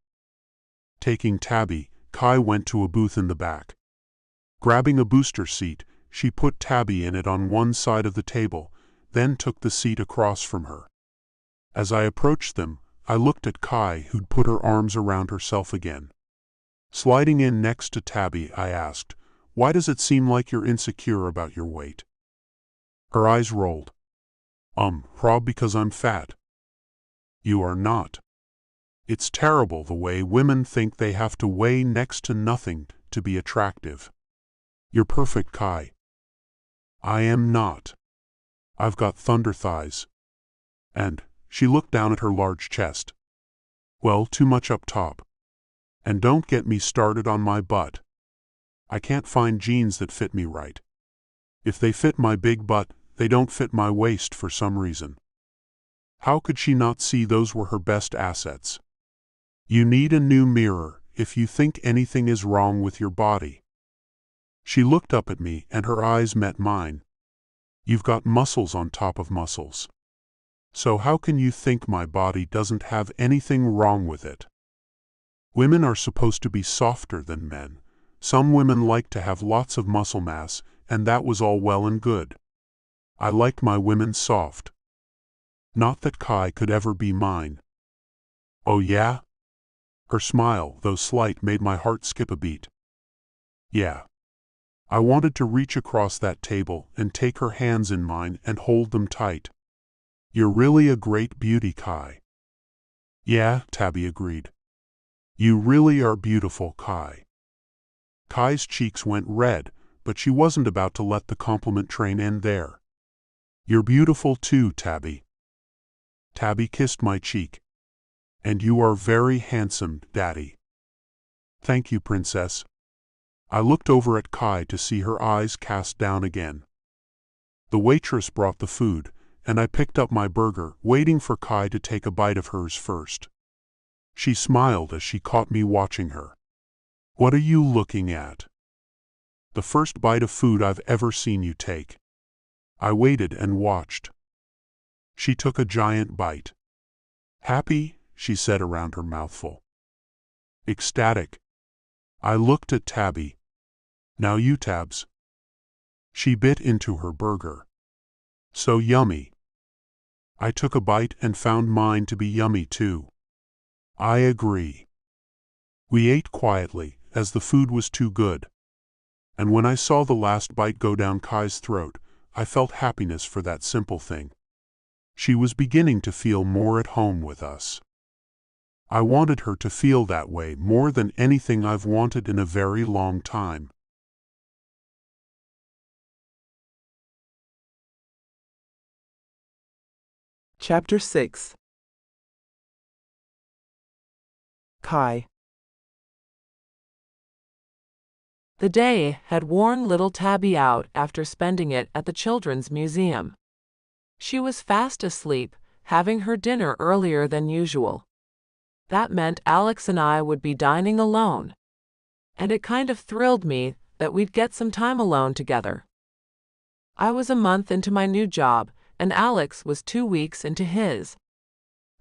Taking Tabby, Kai went to a booth in the back. Grabbing a booster seat, she put Tabby in it on one side of the table, then took the seat across from her. As I approached them, I looked at Kai, who'd put her arms around herself again. Sliding in next to Tabby, I asked, "Why does it seem like you're insecure about your weight?" Her eyes rolled. Prob because I'm fat. You are not. It's terrible the way women think they have to weigh next to nothing to be attractive. You're perfect, Kai. I am not. I've got thunder thighs. And, she looked down at her large chest. Well, too much up top. And don't get me started on my butt. I can't find jeans that fit me right. If they fit my big butt, they don't fit my waist for some reason. How could she not see those were her best assets? You need a new mirror if you think anything is wrong with your body. She looked up at me and her eyes met mine. You've got muscles on top of muscles. So how can you think my body doesn't have anything wrong with it? Women are supposed to be softer than men. Some women like to have lots of muscle mass, and that was all well and good. I like my women soft. Not that Kai could ever be mine. Oh yeah? Her smile, though slight, made my heart skip a beat. Yeah. I wanted to reach across that table and take her hands in mine and hold them tight. You're really a great beauty, Kai. Yeah, Tabby agreed. You really are beautiful, Kai. Kai's cheeks went red, but she wasn't about to let the compliment train end there. You're beautiful too, Tabby. Tabby kissed my cheek. And you are very handsome, Daddy. Thank you, Princess. I looked over at Kai to see her eyes cast down again. The waitress brought the food, and I picked up my burger, waiting for Kai to take a bite of hers first. She smiled as she caught me watching her. What are you looking at? The first bite of food I've ever seen you take. I waited and watched. She took a giant bite. Happy? She said around her mouthful. Ecstatic. I looked at Tabby. Now you, Tabs. She bit into her burger. So yummy. I took a bite and found mine to be yummy too. I agree. We ate quietly, as the food was too good. And when I saw the last bite go down Kai's throat, I felt happiness for that simple thing. She was beginning to feel more at home with us. I wanted her to feel that way more than anything I've wanted in a very long time. Chapter 6. Kai. The day had worn little Tabby out after spending it at the Children's Museum. She was fast asleep, having her dinner earlier than usual. That meant Alex and I would be dining alone. And it kind of thrilled me that we'd get some time alone together. I was a month into my new job, and Alex was 2 weeks into his.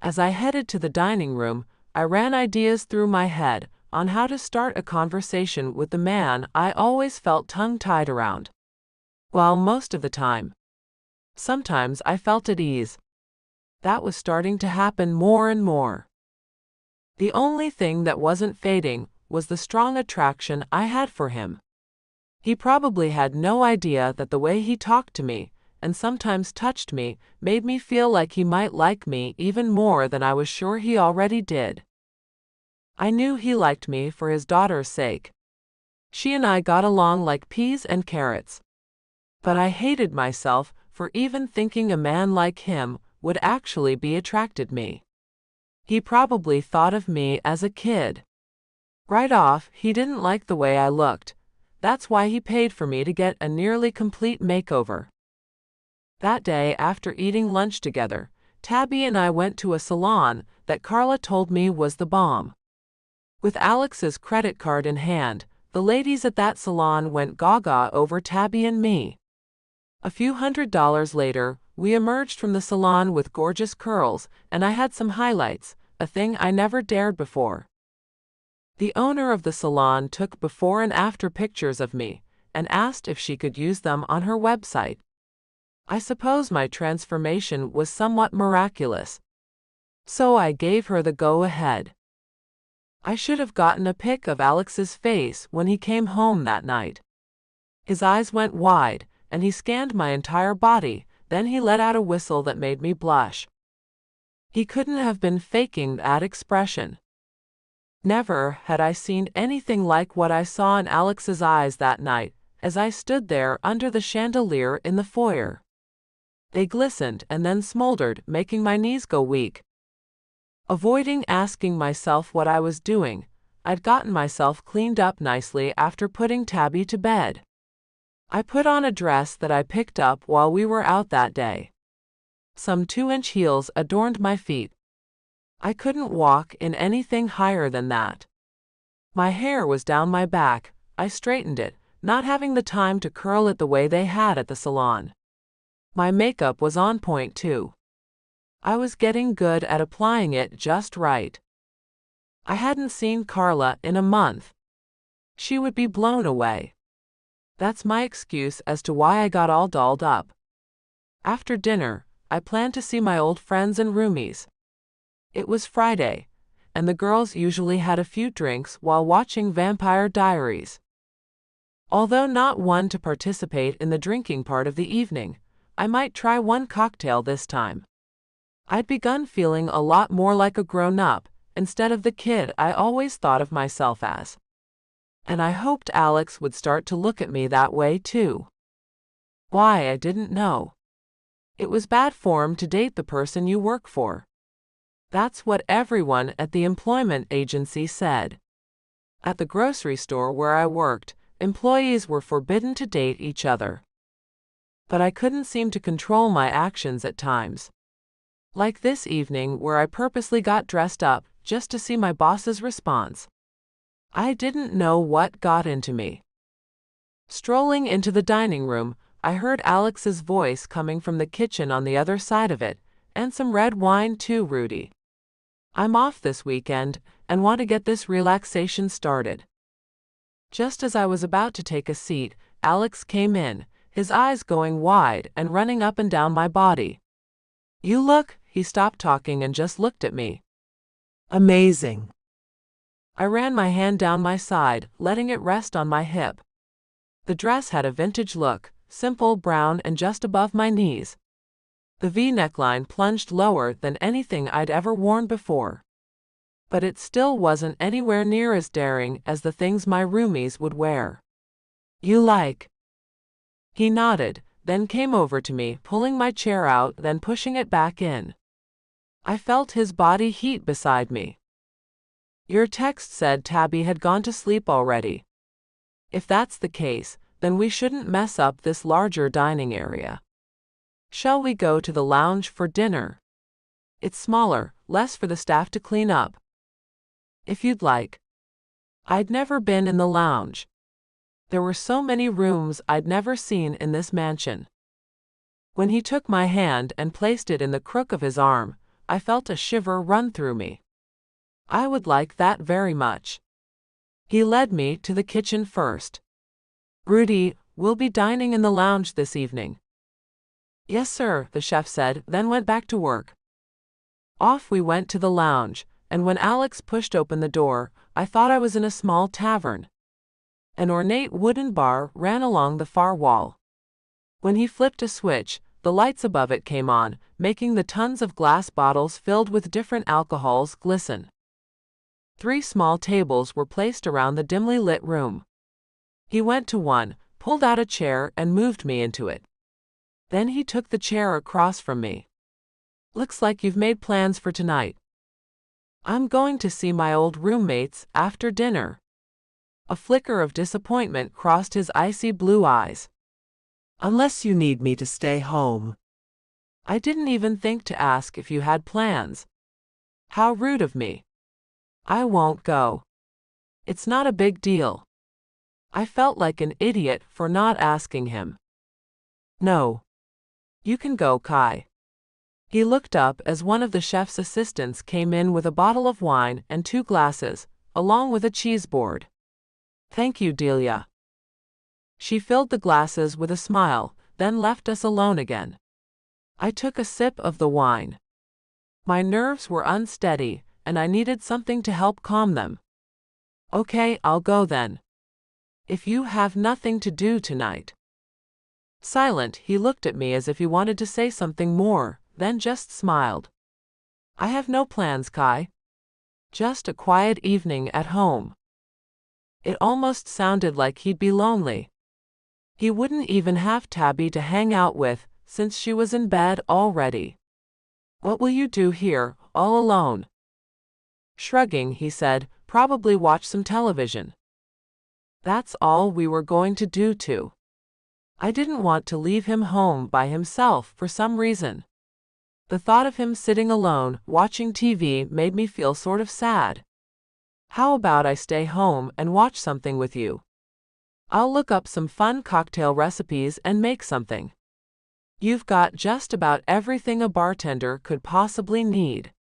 As I headed to the dining room, I ran ideas through my head on how to start a conversation with the man I always felt tongue-tied around. While most of the time, sometimes I felt at ease. That was starting to happen more and more. The only thing that wasn't fading was the strong attraction I had for him. He probably had no idea that the way he talked to me, and sometimes touched me, made me feel like he might like me even more than I was sure he already did. I knew he liked me for his daughter's sake. She and I got along like peas and carrots. But I hated myself for even thinking a man like him would actually be attracted me. He probably thought of me as a kid. Right off, he didn't like the way I looked. That's why he paid for me to get a nearly complete makeover. That day, after eating lunch together, Tabby and I went to a salon that Carla told me was the bomb. With Alex's credit card in hand, the ladies at that salon went gaga over Tabby and me. A few $100s later, we emerged from the salon with gorgeous curls, and I had some highlights, a thing I never dared before. The owner of the salon took before and after pictures of me, and asked if she could use them on her website. I suppose my transformation was somewhat miraculous. So I gave her the go-ahead. I should have gotten a pic of Alex's face when he came home that night. His eyes went wide, and he scanned my entire body, then he let out a whistle that made me blush. He couldn't have been faking that expression. Never had I seen anything like what I saw in Alex's eyes that night, as I stood there under the chandelier in the foyer. They glistened and then smoldered, making my knees go weak. Avoiding asking myself what I was doing, I'd gotten myself cleaned up nicely after putting Tabby to bed. I put on a dress that I picked up while we were out that day. Some 2-inch heels adorned my feet. I couldn't walk in anything higher than that. My hair was down my back. I straightened it, not having the time to curl it the way they had at the salon. My makeup was on point too. I was getting good at applying it just right. I hadn't seen Carla in a month. She would be blown away. That's my excuse as to why I got all dolled up. After dinner, I planned to see my old friends and roomies. It was Friday, and the girls usually had a few drinks while watching Vampire Diaries. Although not one to participate in the drinking part of the evening, I might try one cocktail this time. I'd begun feeling a lot more like a grown-up, instead of the kid I always thought of myself as. And I hoped Alex would start to look at me that way too. Why, I didn't know. It was bad form to date the person you work for. That's what everyone at the employment agency said. At the grocery store where I worked, employees were forbidden to date each other. But I couldn't seem to control my actions at times. Like this evening where I purposely got dressed up just to see my boss's response. I didn't know what got into me. Strolling into the dining room, I heard Alex's voice coming from the kitchen on the other side of it, and some red wine too, Rudy. I'm off this weekend, and want to get this relaxation started. Just as I was about to take a seat, Alex came in, his eyes going wide and running up and down my body. You look, he stopped talking and just looked at me. Amazing. I ran my hand down my side, letting it rest on my hip. The dress had a vintage look, simple brown and just above my knees. The V neckline plunged lower than anything I'd ever worn before. But it still wasn't anywhere near as daring as the things my roomies would wear. You like? He nodded, then came over to me, pulling my chair out, then pushing it back in. I felt his body heat beside me. Your text said Tabby had gone to sleep already. If that's the case, then we shouldn't mess up this larger dining area. Shall we go to the lounge for dinner? It's smaller, less for the staff to clean up. If you'd like. I'd never been in the lounge. There were so many rooms I'd never seen in this mansion. When he took my hand and placed it in the crook of his arm, I felt a shiver run through me. I would like that very much. He led me to the kitchen first. Rudy, we'll be dining in the lounge this evening. Yes, sir, the chef said, then went back to work. Off we went to the lounge, and when Alex pushed open the door, I thought I was in a small tavern. An ornate wooden bar ran along the far wall. When he flipped a switch, the lights above it came on, making the tons of glass bottles filled with different alcohols glisten. 3 small tables were placed around the dimly lit room. He went to one, pulled out a chair and moved me into it. Then he took the chair across from me. Looks like you've made plans for tonight. I'm going to see my old roommates after dinner. A flicker of disappointment crossed his icy blue eyes. Unless you need me to stay home. I didn't even think to ask if you had plans. How rude of me. I won't go. It's not a big deal. I felt like an idiot for not asking him. No. You can go, Kai. He looked up as one of the chef's assistants came in with a bottle of wine and 2 glasses, along with a cheese board. Thank you, Delia. She filled the glasses with a smile, then left us alone again. I took a sip of the wine. My nerves were unsteady, and I needed something to help calm them. Okay, I'll go then. If you have nothing to do tonight. Silent, he looked at me as if he wanted to say something more, then just smiled. I have no plans, Kai. Just a quiet evening at home. It almost sounded like he'd be lonely. He wouldn't even have Tabby to hang out with, since she was in bed already. What will you do here, all alone? Shrugging, he said, probably watch some television. That's all we were going to do too. I didn't want to leave him home by himself for some reason. The thought of him sitting alone, watching TV made me feel sort of sad. How about I stay home and watch something with you? I'll look up some fun cocktail recipes and make something. You've got just about everything a bartender could possibly need.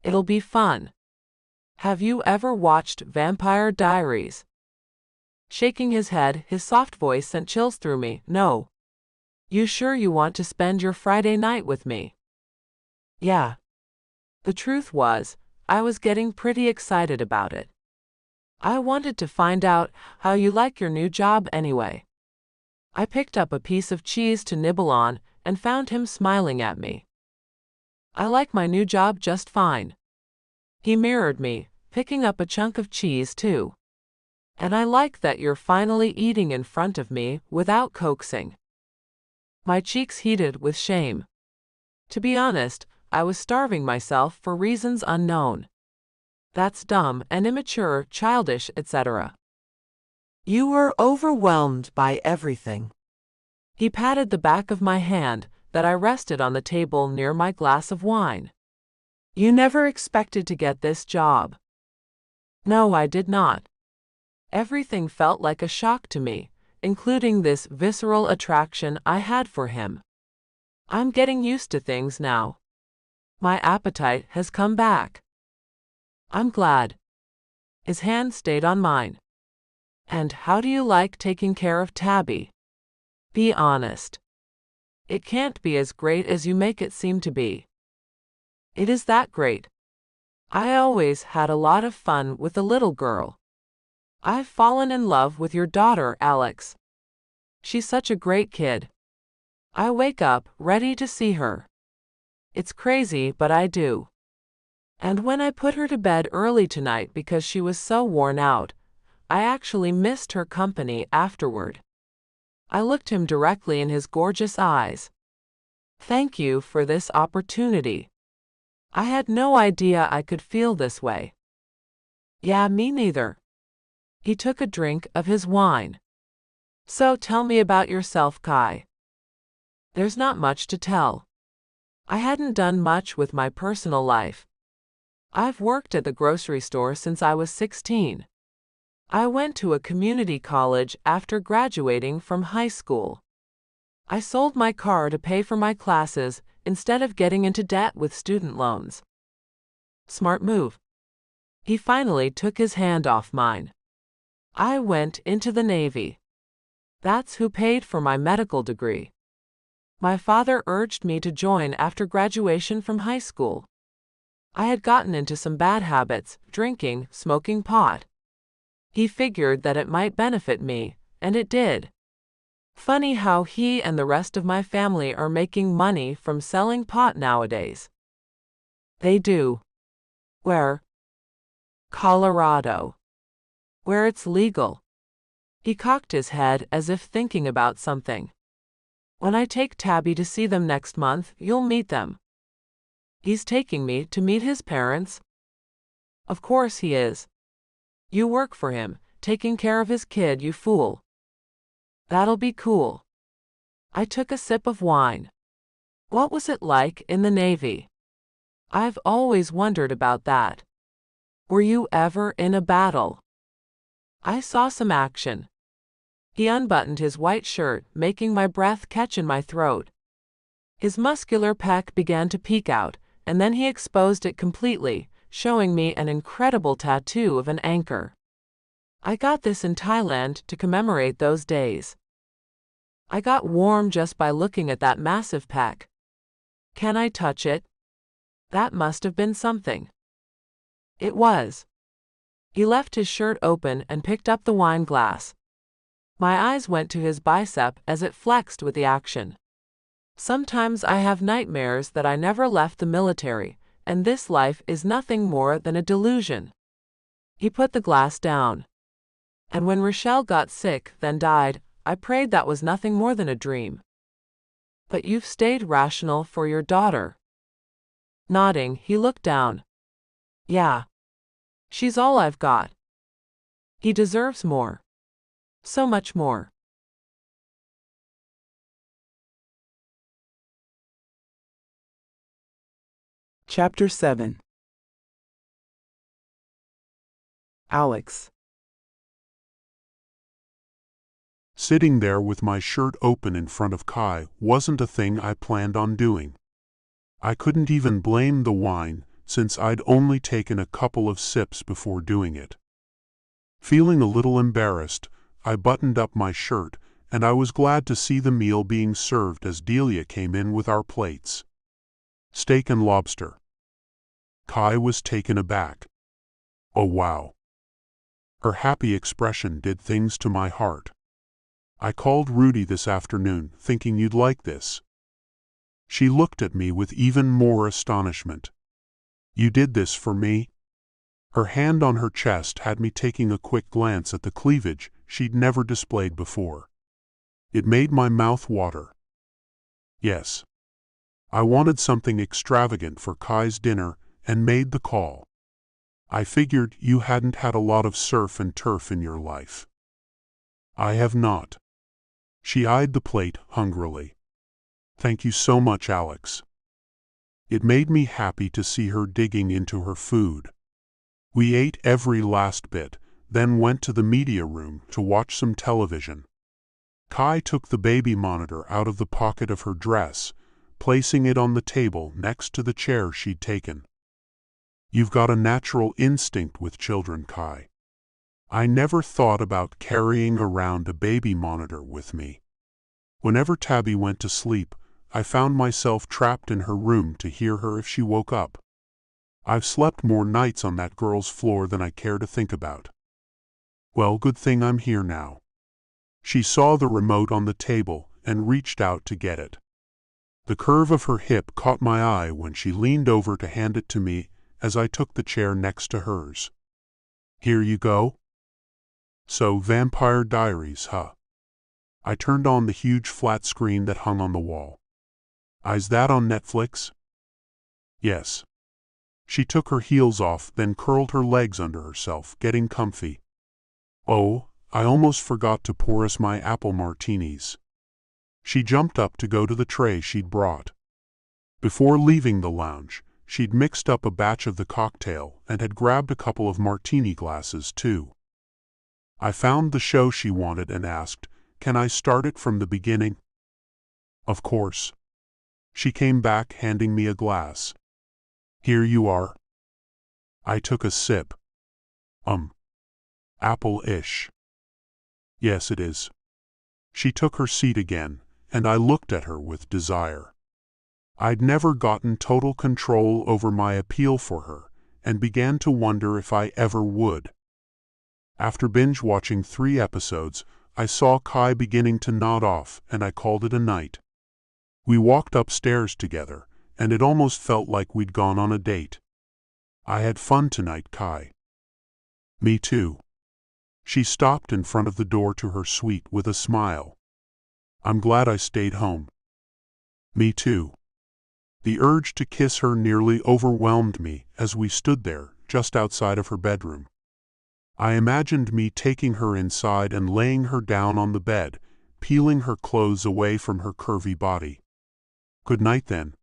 It'll be fun. Have you ever watched Vampire Diaries? Shaking his head, his soft voice sent chills through me. No. You sure you want to spend your Friday night with me? Yeah. The truth was, I was getting pretty excited about it. I wanted to find out how you like your new job anyway. I picked up a piece of cheese to nibble on and found him smiling at me. I like my new job just fine. He mirrored me, picking up a chunk of cheese too. And I like that you're finally eating in front of me without coaxing. My cheeks heated with shame. To be honest, I was starving myself for reasons unknown. That's dumb and immature, childish, etc. You were overwhelmed by everything. He patted the back of my hand that I rested on the table near my glass of wine. You never expected to get this job. No, I did not. Everything felt like a shock to me, including this visceral attraction I had for him. I'm getting used to things now. My appetite has come back. I'm glad. His hand stayed on mine. And how do you like taking care of Tabby? Be honest. It can't be as great as you make it seem to be. It is that great. I always had a lot of fun with the little girl. I've fallen in love with your daughter, Alex. She's such a great kid. I wake up ready to see her. It's crazy, but I do. And when I put her to bed early tonight because she was so worn out, I actually missed her company afterward. I looked him directly in his gorgeous eyes. Thank you for this opportunity. I had no idea I could feel this way. Yeah, me neither. He took a drink of his wine. So tell me about yourself, Kai. There's not much to tell. I hadn't done much with my personal life. I've worked at the grocery store since I was 16. I went to a community college after graduating from high school. I sold my car to pay for my classes instead of getting into debt with student loans. Smart move. He finally took his hand off mine. I went into the Navy. That's who paid for my medical degree. My father urged me to join after graduation from high school. I had gotten into some bad habits, drinking, smoking pot. He figured that it might benefit me, and it did. Funny how he and the rest of my family are making money from selling pot nowadays. They do. Where? Colorado. Where it's legal. He cocked his head as if thinking about something. When I take Tabby to see them next month, you'll meet them. He's taking me to meet his parents? Of course he is. You work for him, taking care of his kid, you fool. That'll be cool. I took a sip of wine. What was it like in the Navy? I've always wondered about that. Were you ever in a battle? I saw some action. He unbuttoned his white shirt, making my breath catch in my throat. His muscular pec began to peek out, and then he exposed it completely, showing me an incredible tattoo of an anchor. I got this in Thailand to commemorate those days. I got warm just by looking at that massive pec. Can I touch it? That must have been something. It was. He left his shirt open and picked up the wine glass. My eyes went to his bicep as it flexed with the action. Sometimes I have nightmares that I never left the military, and this life is nothing more than a delusion. He put the glass down. And when Rochelle got sick, then died, I prayed that was nothing more than a dream. But you've stayed rational for your daughter. Nodding, he looked down. Yeah. She's all I've got. He deserves more. So much more. Chapter 7. Alex. Sitting there with my shirt open in front of Kai wasn't a thing I planned on doing. I couldn't even blame the wine, since I'd only taken a couple of sips before doing it. Feeling a little embarrassed, I buttoned up my shirt, and I was glad to see the meal being served as Delia came in with our plates. Steak and lobster. Kai was taken aback. Oh wow. Her happy expression did things to my heart. I called Rudy this afternoon, thinking you'd like this. She looked at me with even more astonishment. You did this for me? Her hand on her chest had me taking a quick glance at the cleavage she'd never displayed before. It made my mouth water. Yes. I wanted something extravagant for Kai's dinner and made the call. I figured you hadn't had a lot of surf and turf in your life. I have not. She eyed the plate hungrily. Thank you so much, Alex. It made me happy to see her digging into her food. We ate every last bit, then went to the media room to watch some television. Kai took the baby monitor out of the pocket of her dress, placing it on the table next to the chair she'd taken. You've got a natural instinct with children, Kai. I never thought about carrying around a baby monitor with me. Whenever Tabby went to sleep, I found myself trapped in her room to hear her if she woke up. I've slept more nights on that girl's floor than I care to think about. Well, good thing I'm here now. She saw the remote on the table and reached out to get it. The curve of her hip caught my eye when she leaned over to hand it to me as I took the chair next to hers. Here you go. So, Vampire Diaries, huh? I turned on the huge flat screen that hung on the wall. Is that on Netflix? Yes. She took her heels off, then curled her legs under herself, getting comfy. Oh, I almost forgot to pour us my apple martinis. She jumped up to go to the tray she'd brought. Before leaving the lounge, she'd mixed up a batch of the cocktail and had grabbed a couple of martini glasses, too. I found the show she wanted and asked, "Can I start it from the beginning?" "Of course." She came back handing me a glass. "Here you are." I took a sip. Apple-ish. "Yes, it is." She took her seat again, and I looked at her with desire. I'd never gotten total control over my appeal for her, and began to wonder if I ever would. After binge-watching 3 episodes, I saw Kai beginning to nod off, and I called it a night. We walked upstairs together, and it almost felt like we'd gone on a date. "I had fun tonight, Kai." "Me too." She stopped in front of the door to her suite with a smile. "I'm glad I stayed home." "Me too." The urge to kiss her nearly overwhelmed me as we stood there, just outside of her bedroom. I imagined me taking her inside and laying her down on the bed, peeling her clothes away from her curvy body. "Good night, then."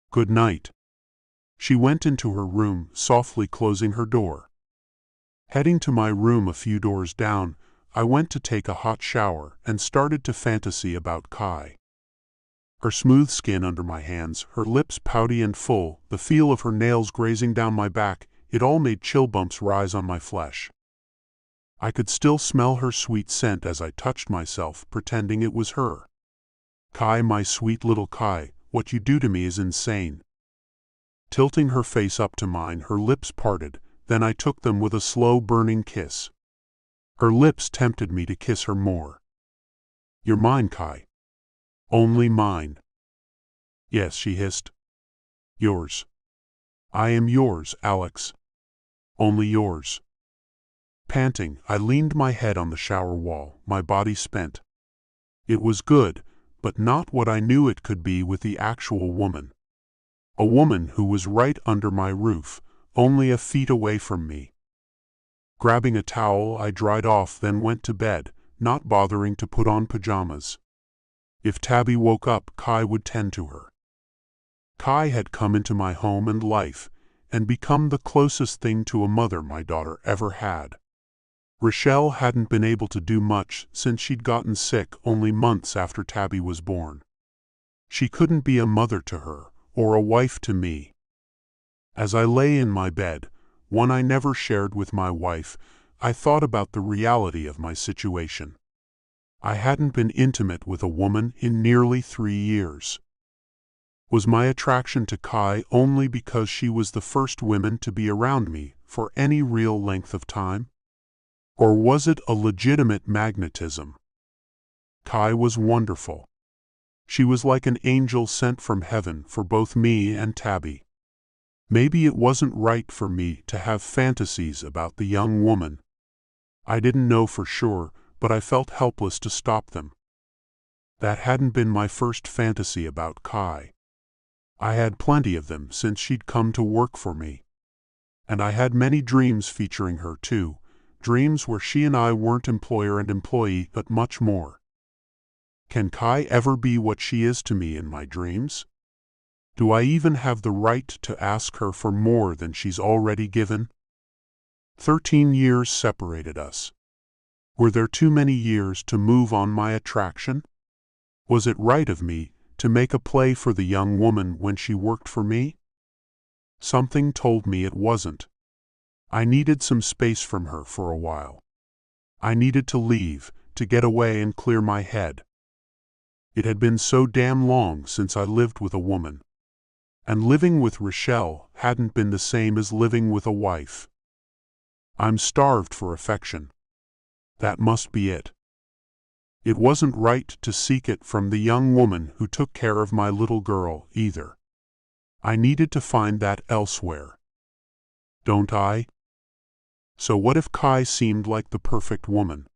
"Good night." She went into her room, softly closing her door. Heading to my room a few doors down, I went to take a hot shower and started to fantasy about Kai. Her smooth skin under my hands, her lips pouty and full, the feel of her nails grazing down my back, it all made chill bumps rise on my flesh. I could still smell her sweet scent as I touched myself, pretending it was her. "Kai, my sweet little Kai, what you do to me is insane." Tilting her face up to mine, her lips parted, then I took them with a slow burning kiss. Her lips tempted me to kiss her more. "You're mine, Kai." "Only mine." "Yes," she hissed. "Yours." "I am yours, Alex." "Only yours." Panting, I leaned my head on the shower wall, my body spent. It was good, but not what I knew it could be with the actual woman. A woman who was right under my roof, only a feet away from me. Grabbing a towel, I dried off, then went to bed, not bothering to put on pajamas. If Tabby woke up, Kai would tend to her. Kai had come into my home and life, and become the closest thing to a mother my daughter ever had. Rochelle hadn't been able to do much since she'd gotten sick only months after Tabby was born. She couldn't be a mother to her, or a wife to me. As I lay in my bed, one I never shared with my wife, I thought about the reality of my situation. I hadn't been intimate with a woman in nearly 3 years. Was my attraction to Kai only because she was the first woman to be around me for any real length of time? Or was it a legitimate magnetism? Kai was wonderful. She was like an angel sent from heaven for both me and Tabby. Maybe it wasn't right for me to have fantasies about the young woman. I didn't know for sure, but I felt helpless to stop them. That hadn't been my first fantasy about Kai. I had plenty of them since she'd come to work for me. And I had many dreams featuring her too, dreams where she and I weren't employer and employee, but much more. Can Kai ever be what she is to me in my dreams? Do I even have the right to ask her for more than she's already given? 13 years separated us. Were there too many years to move on my attraction? Was it right of me to make a play for the young woman when she worked for me? Something told me it wasn't. I needed some space from her for a while. I needed to leave, to get away and clear my head. It had been so damn long since I lived with a woman. And living with Rochelle hadn't been the same as living with a wife. I'm starved for affection. That must be it. It wasn't right to seek it from the young woman who took care of my little girl, either. I needed to find that elsewhere. Don't I? So what if Kai seemed like the perfect woman?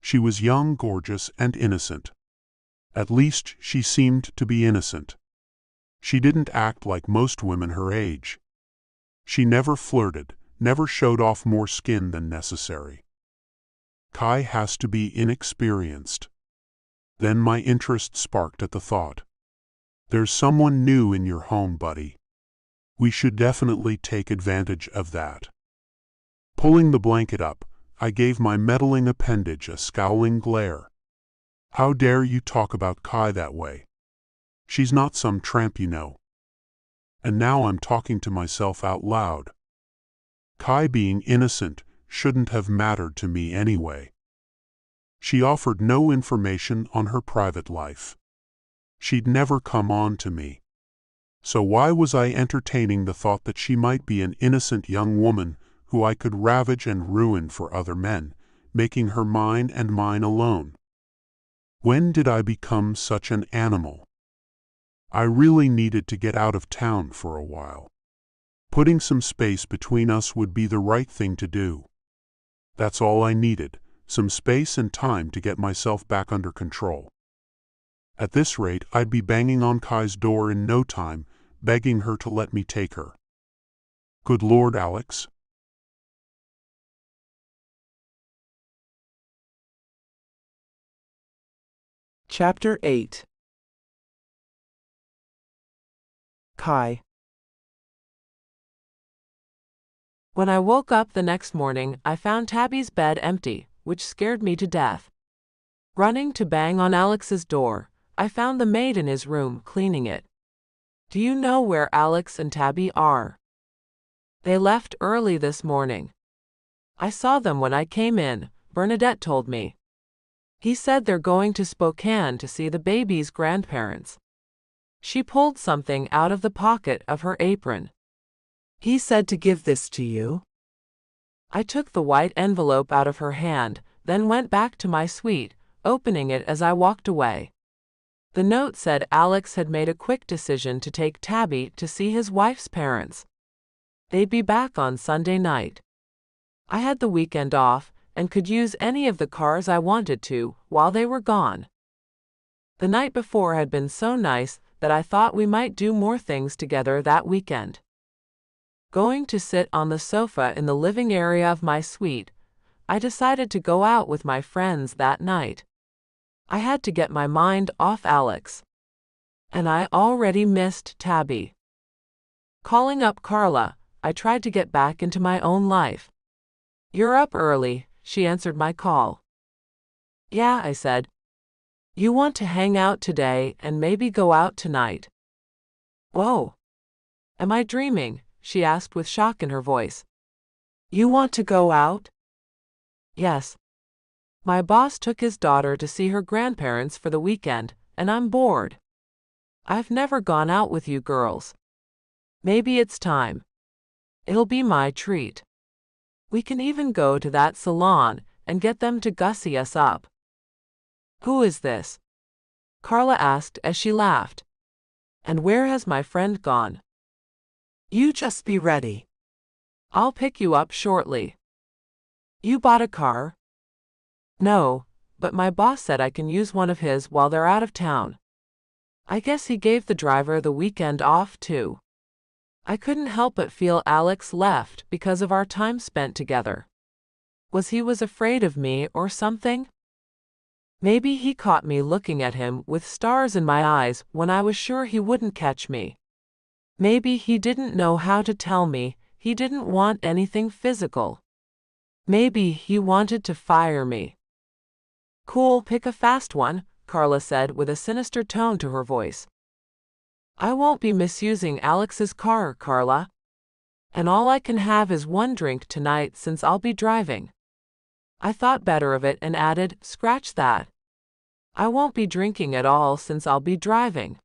She was young, gorgeous, and innocent. At least she seemed to be innocent. She didn't act like most women her age. She never flirted, never showed off more skin than necessary. Kai has to be inexperienced. Then my interest sparked at the thought. There's someone new in your home, buddy. We should definitely take advantage of that. Pulling the blanket up, I gave my meddling appendage a scowling glare. How dare you talk about Kai that way? She's not some tramp, you know. And now I'm talking to myself out loud. Kai being innocent shouldn't have mattered to me anyway. She offered no information on her private life. She'd never come on to me. So why was I entertaining the thought that she might be an innocent young woman who I could ravage and ruin for other men, making her mine and mine alone? When did I become such an animal? I really needed to get out of town for a while. Putting some space between us would be the right thing to do. That's all I needed, some space and time to get myself back under control. At this rate, I'd be banging on Kai's door in no time, begging her to let me take her. Good Lord, Alex. Chapter 8. Kai. When I woke up the next morning, I found Tabby's bed empty, which scared me to death. Running to bang on Alex's door, I found the maid in his room cleaning it. Do you know where Alex and Tabby are? They left early this morning. I saw them when I came in, Bernadette told me. He said they're going to Spokane to see the baby's grandparents. She pulled something out of the pocket of her apron. He said to give this to you? I took the white envelope out of her hand, then went back to my suite, opening it as I walked away. The note said Alex had made a quick decision to take Tabby to see his wife's parents. They'd be back on Sunday night. I had the weekend off and could use any of the cars I wanted to while they were gone. The night before had been so nice that I thought we might do more things together that weekend. Going to sit on the sofa in the living area of my suite, I decided to go out with my friends that night. I had to get my mind off Alex. And I already missed Tabby. Calling up Carla, I tried to get back into my own life. "You're up early," she answered my call. "Yeah," I said. "You want to hang out today and maybe go out tonight?" "Whoa. Am I dreaming?" she asked with shock in her voice. You want to go out? "Yes. My boss took his daughter to see her grandparents for the weekend, and I'm bored. I've never gone out with you girls. Maybe it's time. It'll be my treat. We can even go to that salon and get them to gussy us up." "Who is this?" Carla asked as she laughed. "And where has my friend gone?" You just be ready. "I'll pick you up shortly." "You bought a car?" "No, but my boss said I can use one of his while they're out of town. I guess he gave the driver the weekend off too." I couldn't help but feel Alex left because of our time spent together. Was he afraid of me or something? Maybe he caught me looking at him with stars in my eyes when I was sure he wouldn't catch me. Maybe he didn't know how to tell me he didn't want anything physical. Maybe he wanted to fire me. "Cool, pick a fast one," Carla said with a sinister tone to her voice. "I won't be misusing Alex's car, Carla. And all I can have is one drink tonight since I'll be driving." I thought better of it and added, "Scratch that. I won't be drinking at all since I'll be driving."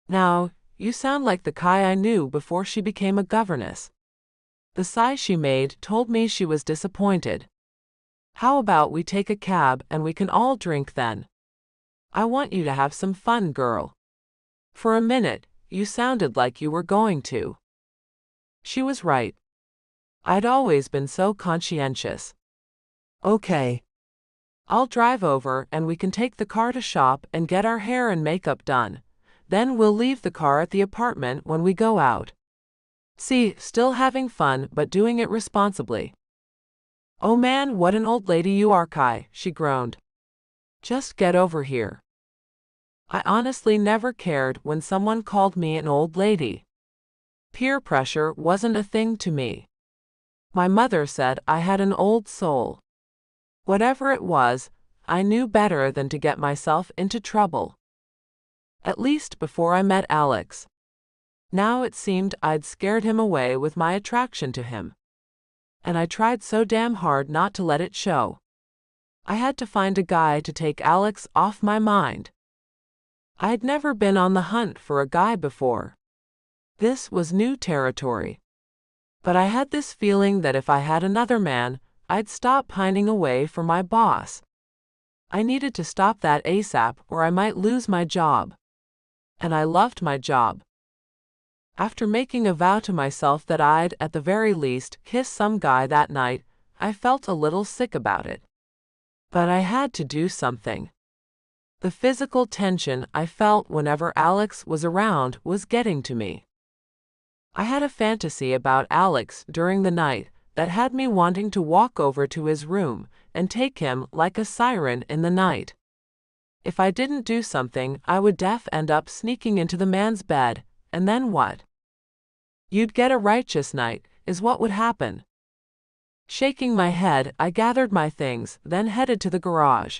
"Now, you sound like the Kai I knew before she became a governess." The sigh she made told me she was disappointed. "How about we take a cab and we can all drink then? I want you to have some fun, girl. For a minute, you sounded like you were going to." She was right. I'd always been so conscientious. Okay. "I'll drive over and we can take the car to shop and get our hair and makeup done. Then we'll leave the car at the apartment when we go out. See, still having fun but doing it responsibly." "Oh man, what an old lady you are, Kai," she groaned. Just get over here. I honestly never cared when someone called me an old lady. Peer pressure wasn't a thing to me. My mother said I had an old soul. Whatever it was, I knew better than to get myself into trouble. At least before I met Alex. Now it seemed I'd scared him away with my attraction to him. And I tried so damn hard not to let it show. I had to find a guy to take Alex off my mind. I'd never been on the hunt for a guy before. This was new territory. But I had this feeling that if I had another man, I'd stop pining away for my boss. I needed to stop that ASAP or I might lose my job. And I loved my job. After making a vow to myself that I'd, at the very least, kiss some guy that night, I felt a little sick about it. But I had to do something. The physical tension I felt whenever Alex was around was getting to me. I had a fantasy about Alex during the night that had me wanting to walk over to his room and take him like a siren in the night. If I didn't do something, I would end up sneaking into the man's bed, and then what? You'd get a righteous night, is what would happen. Shaking my head, I gathered my things, then headed to the garage.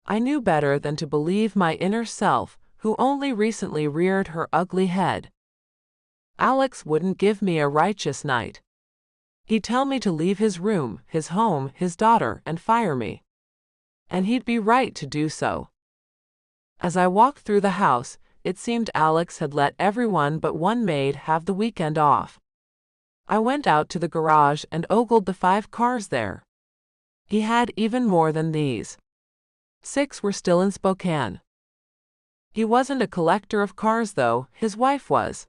I knew better than to believe my inner self, who only recently reared her ugly head. Alex wouldn't give me a righteous night. He'd tell me to leave his room, his home, his daughter, and fire me. And he'd be right to do so. As I walked through the house, it seemed Alex had let everyone but one maid have the weekend off. I went out to the garage and ogled the 5 cars there. He had even more than these. 6 were still in Spokane. He wasn't a collector of cars though, his wife was.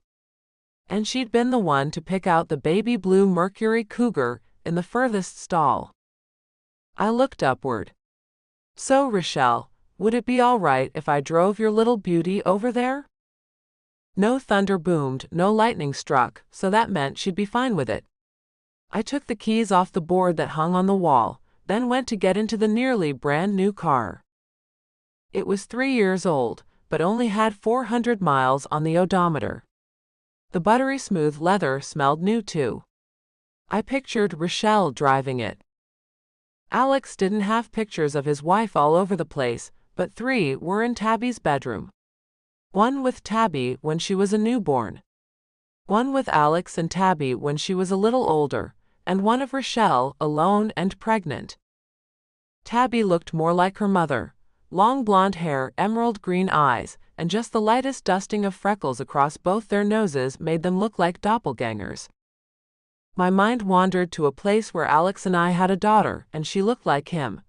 And she'd been the one to pick out the baby blue Mercury Cougar in the furthest stall. I looked upward. So Rochelle, would it be all right if I drove your little beauty over there? No thunder boomed, no lightning struck, so that meant she'd be fine with it. I took the keys off the board that hung on the wall, then went to get into the nearly brand new car. It was 3 years old, but only had 400 miles on the odometer. The buttery smooth leather smelled new too. I pictured Rochelle driving it. Alex didn't have pictures of his wife all over the place, but 3 were in Tabby's bedroom. 1 with Tabby when she was a newborn. 1 with Alex and Tabby when she was a little older, and 1 of Rochelle alone and pregnant. Tabby looked more like her mother, long blonde hair, emerald green eyes, and just the lightest dusting of freckles across both their noses made them look like doppelgangers. My mind wandered to a place where Alex and I had a daughter, and she looked like him.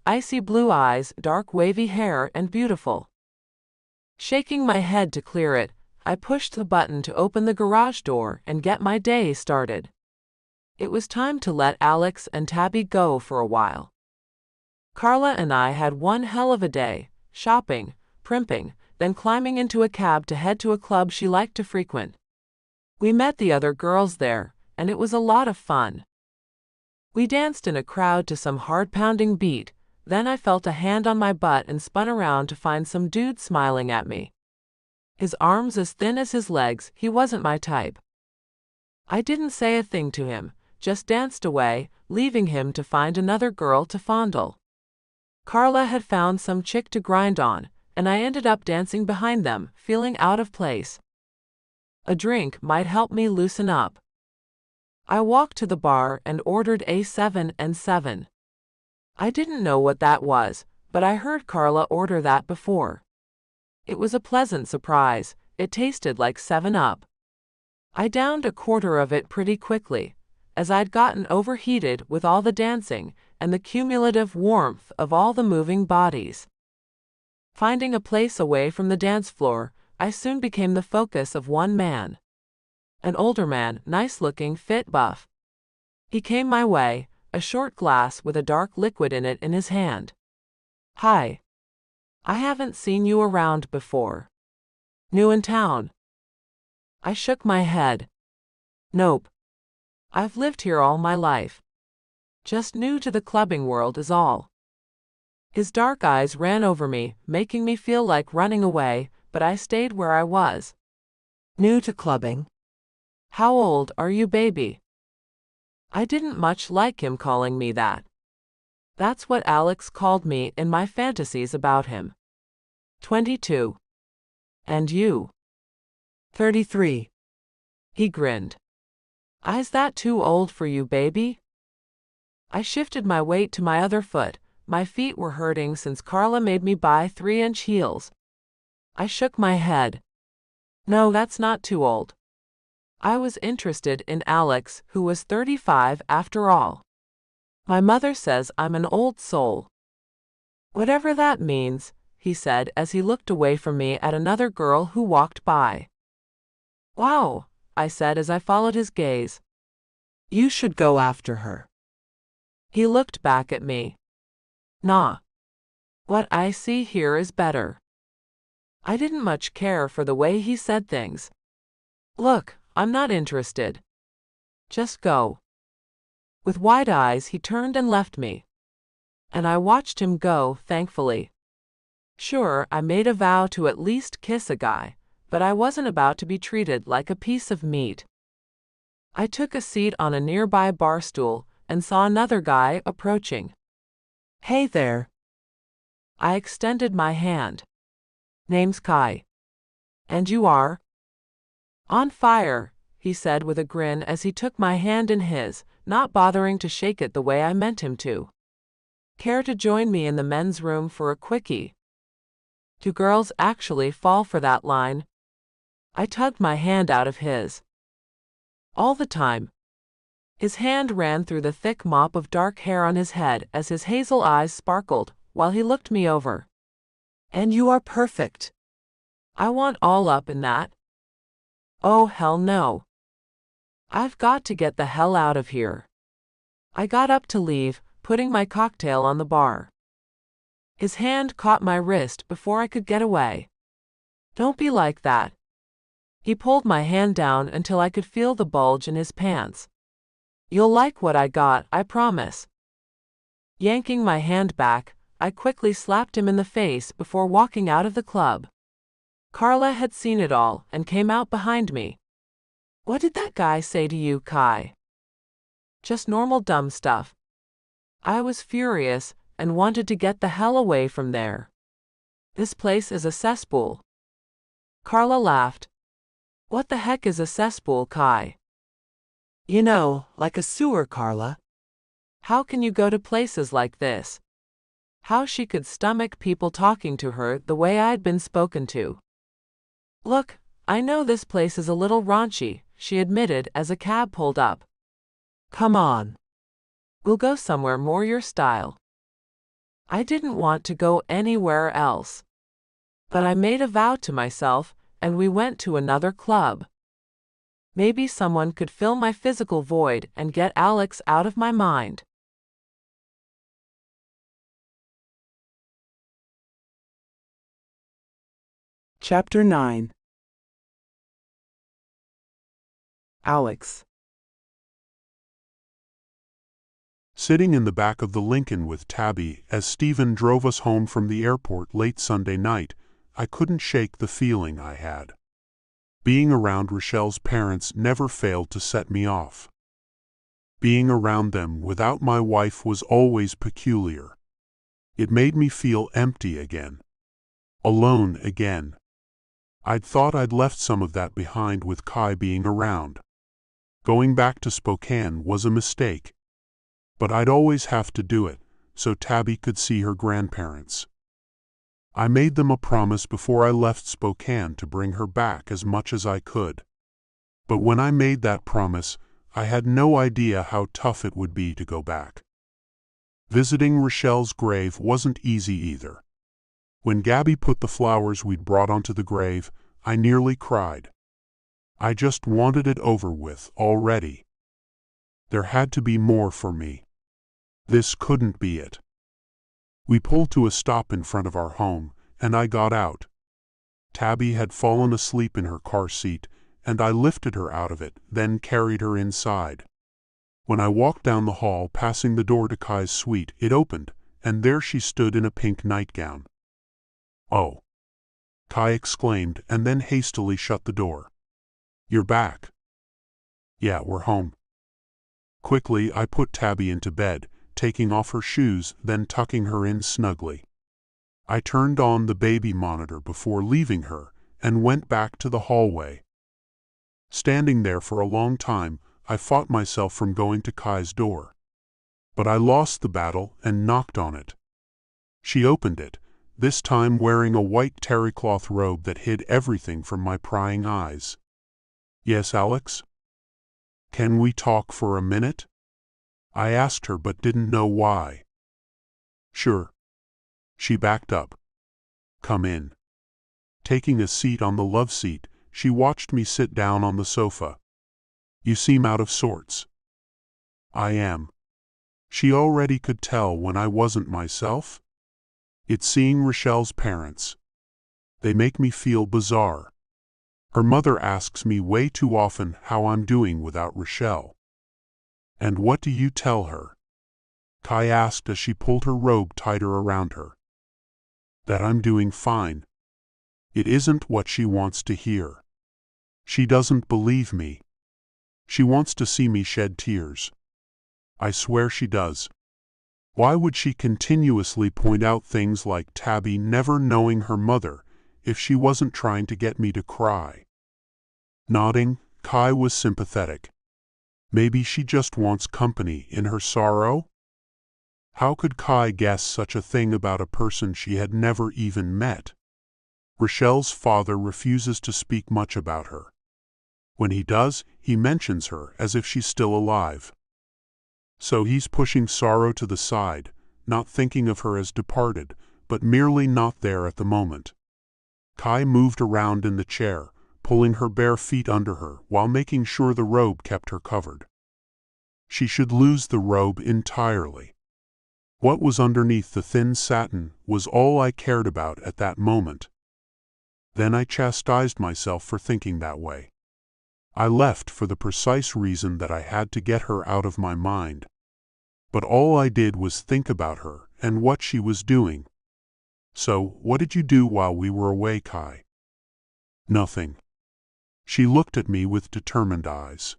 Icy blue eyes, dark wavy hair, and beautiful. Shaking my head to clear it, I pushed the button to open the garage door and get my day started. It was time to let Alex and Tabby go for a while. Carla and I had one hell of a day, shopping, primping, then climbing into a cab to head to a club she liked to frequent. We met the other girls there, and it was a lot of fun. We danced in a crowd to some hard-pounding beat, then I felt a hand on my butt and spun around to find some dude smiling at me. His arms as thin as his legs, he wasn't my type. I didn't say a thing to him, just danced away, leaving him to find another girl to fondle. Carla had found some chick to grind on, and I ended up dancing behind them, feeling out of place. A drink might help me loosen up. I walked to the bar and ordered a 7 and 7. I didn't know what that was, but I heard Carla order that before. It was a pleasant surprise, it tasted like 7-Up. I downed a quarter of it pretty quickly, as I'd gotten overheated with all the dancing and the cumulative warmth of all the moving bodies. Finding a place away from the dance floor, I soon became the focus of one man. An older man, nice-looking, fit, buff. He came my way, a short glass with a dark liquid in it in his hand. "Hi. I haven't seen you around before. New in town?" I shook my head. "Nope. I've lived here all my life. Just new to the clubbing world is all." His dark eyes ran over me, making me feel like running away, but I stayed where I was. New to clubbing? How old are you, baby? I didn't much like him calling me that. That's what Alex called me in my fantasies about him. 22. And you? 33. He grinned. Is that too old for you, baby? I shifted my weight to my other foot. My feet were hurting since Carla made me buy 3-inch heels. I shook my head. No, that's not too old. I was interested in Alex, who was 35 after all. My mother says I'm an old soul. Whatever that means, he said as he looked away from me at another girl who walked by. Wow, I said as I followed his gaze. You should go after her. He looked back at me. Nah. What I see here is better. I didn't much care for the way he said things. Look, I'm not interested. Just go. With wide eyes he turned and left me. And I watched him go, thankfully. Sure, I made a vow to at least kiss a guy, but I wasn't about to be treated like a piece of meat. I took a seat on a nearby bar stool and saw another guy approaching. Hey there. I extended my hand. Name's Kai. And you are? On fire, he said with a grin as he took my hand in his, not bothering to shake it the way I meant him to. Care to join me in the men's room for a quickie? Do girls actually fall for that line? I tugged my hand out of his. All the time. His hand ran through the thick mop of dark hair on his head as his hazel eyes sparkled while he looked me over. And you are perfect. I want all up in that. Oh, hell no. I've got to get the hell out of here. I got up to leave, putting my cocktail on the bar. His hand caught my wrist before I could get away. Don't be like that. He pulled my hand down until I could feel the bulge in his pants. You'll like what I got, I promise. Yanking my hand back, I quickly slapped him in the face before walking out of the club. Carla had seen it all and came out behind me. What did that guy say to you, Kai? Just normal dumb stuff. I was furious and wanted to get the hell away from there. This place is a cesspool. Carla laughed. What the heck is a cesspool, Kai? You know, like a sewer, Carla. How can you go to places like this? How she could stomach people talking to her the way I'd been spoken to. Look, I know this place is a little raunchy, she admitted as a cab pulled up. Come on. We'll go somewhere more your style. I didn't want to go anywhere else. But I made a vow to myself, and we went to another club. Maybe someone could fill my physical void and get Alex out of my mind. Chapter 9. Alex. Sitting in the back of the Lincoln with Tabby as Stephen drove us home from the airport late Sunday night, I couldn't shake the feeling I had. Being around Rochelle's parents never failed to set me off. Being around them without my wife was always peculiar. It made me feel empty again. Alone again. I'd thought I'd left some of that behind with Kai being around. Going back to Spokane was a mistake. But I'd always have to do it, so Tabby could see her grandparents. I made them a promise before I left Spokane to bring her back as much as I could. But when I made that promise, I had no idea how tough it would be to go back. Visiting Rochelle's grave wasn't easy either. When Gabby put the flowers we'd brought onto the grave, I nearly cried. I just wanted it over with already. There had to be more for me. This couldn't be it. We pulled to a stop in front of our home, and I got out. Tabby had fallen asleep in her car seat, and I lifted her out of it, then carried her inside. When I walked down the hall passing the door to Kai's suite, it opened, and there she stood in a pink nightgown. "Oh!" Kai exclaimed, and then hastily shut the door. "You're back." "Yeah, we're home." Quickly, I put Tabby into bed, taking off her shoes, then tucking her in snugly. I turned on the baby monitor before leaving her, and went back to the hallway. Standing there for a long time, I fought myself from going to Kai's door. But I lost the battle and knocked on it. She opened it, this time wearing a white terrycloth robe that hid everything from my prying eyes. "Yes, Alex? Can we talk for a minute?" I asked her but didn't know why. "Sure." She backed up. "Come in." Taking a seat on the love seat, she watched me sit down on the sofa. "You seem out of sorts." "I am." She already could tell when I wasn't myself. "It's seeing Rochelle's parents. They make me feel bizarre. Her mother asks me way too often how I'm doing without Rochelle." "And what do you tell her?" Kai asked as she pulled her robe tighter around her. "That I'm doing fine." It isn't what she wants to hear. She doesn't believe me. She wants to see me shed tears. I swear she does. Why would she continuously point out things like Tabby never knowing her mother if she wasn't trying to get me to cry? Nodding, Kai was sympathetic. Maybe she just wants company in her sorrow? How could Kai guess such a thing about a person she had never even met? Rochelle's father refuses to speak much about her. When he does, he mentions her as if she's still alive. So he's pushing sorrow to the side, not thinking of her as departed, but merely not there at the moment. Kai moved around in the chair, pulling her bare feet under her while making sure the robe kept her covered. She should lose the robe entirely. What was underneath the thin satin was all I cared about at that moment. Then I chastised myself for thinking that way. I left for the precise reason that I had to get her out of my mind. But all I did was think about her and what she was doing. "So, what did you do while we were away, Kai?" "Nothing." She looked at me with determined eyes.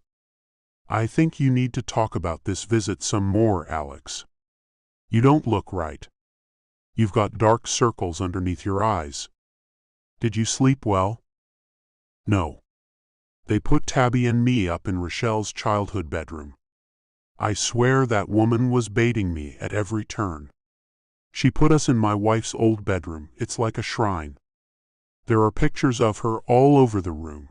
"I think you need to talk about this visit some more, Alex. You don't look right. You've got dark circles underneath your eyes. Did you sleep well?" "No. They put Tabby and me up in Rochelle's childhood bedroom. I swear that woman was baiting me at every turn. She put us in my wife's old bedroom. It's like a shrine. There are pictures of her all over the room.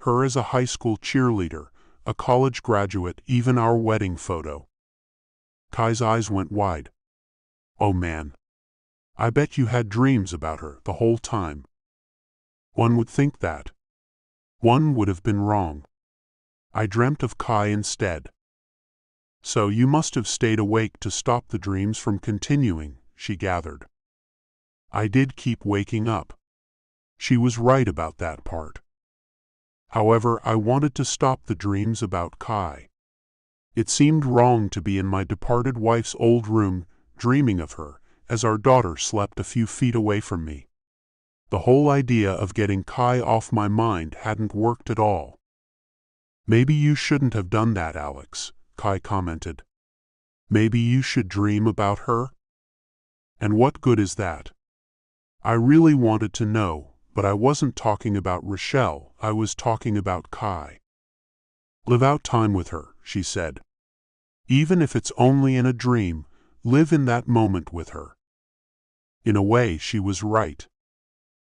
Her as a high school cheerleader, a college graduate, even our wedding photo." Kai's eyes went wide. "Oh man. I bet you had dreams about her the whole time." "One would think that. One would have been wrong. I dreamt of Kai instead." "So you must have stayed awake to stop the dreams from continuing," she gathered. "I did keep waking up." She was right about that part. However, I wanted to stop the dreams about Kai. It seemed wrong to be in my departed wife's old room, dreaming of her, as our daughter slept a few feet away from me. The whole idea of getting Kai off my mind hadn't worked at all. "Maybe you shouldn't have done that, Alex," Kai commented. "Maybe you should dream about her?" "And what good is that?" I really wanted to know, but I wasn't talking about Rochelle, I was talking about Kai. "Live out time with her," she said. "Even if it's only in a dream, live in that moment with her." In a way, she was right.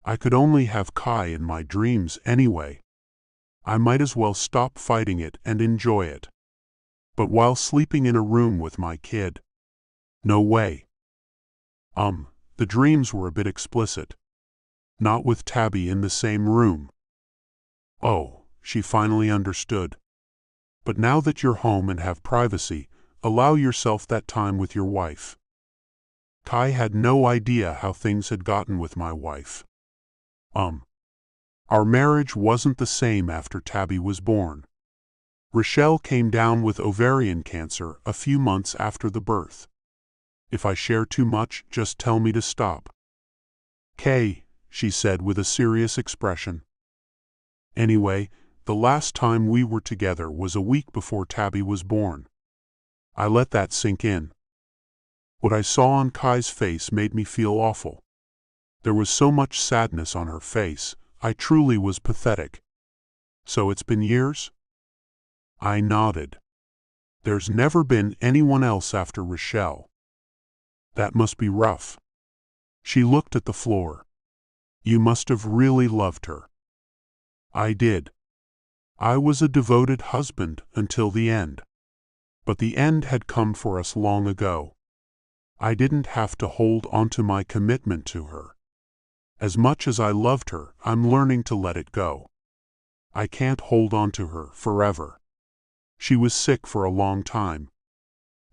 I could only have Kai in my dreams anyway. I might as well stop fighting it and enjoy it. But while sleeping in a room with my kid? No way. The dreams were a bit explicit. Not with Tabby in the same room. Oh, she finally understood. But now that you're home and have privacy, allow yourself that time with your wife. Kai had no idea how things had gotten with my wife. Our marriage wasn't the same after Tabby was born. Rochelle came down with ovarian cancer a few months after the birth. If I share too much, just tell me to stop. Kay, she said with a serious expression. Anyway, the last time we were together was a week before Tabby was born. I let that sink in. What I saw on Kai's face made me feel awful. There was so much sadness on her face, I truly was pathetic. So it's been years? I nodded. There's never been anyone else after Rochelle. That must be rough. She looked at the floor. You must have really loved her. I did. I was a devoted husband until the end. But the end had come for us long ago. I didn't have to hold onto my commitment to her. As much as I loved her, I'm learning to let it go. I can't hold on to her forever. She was sick for a long time.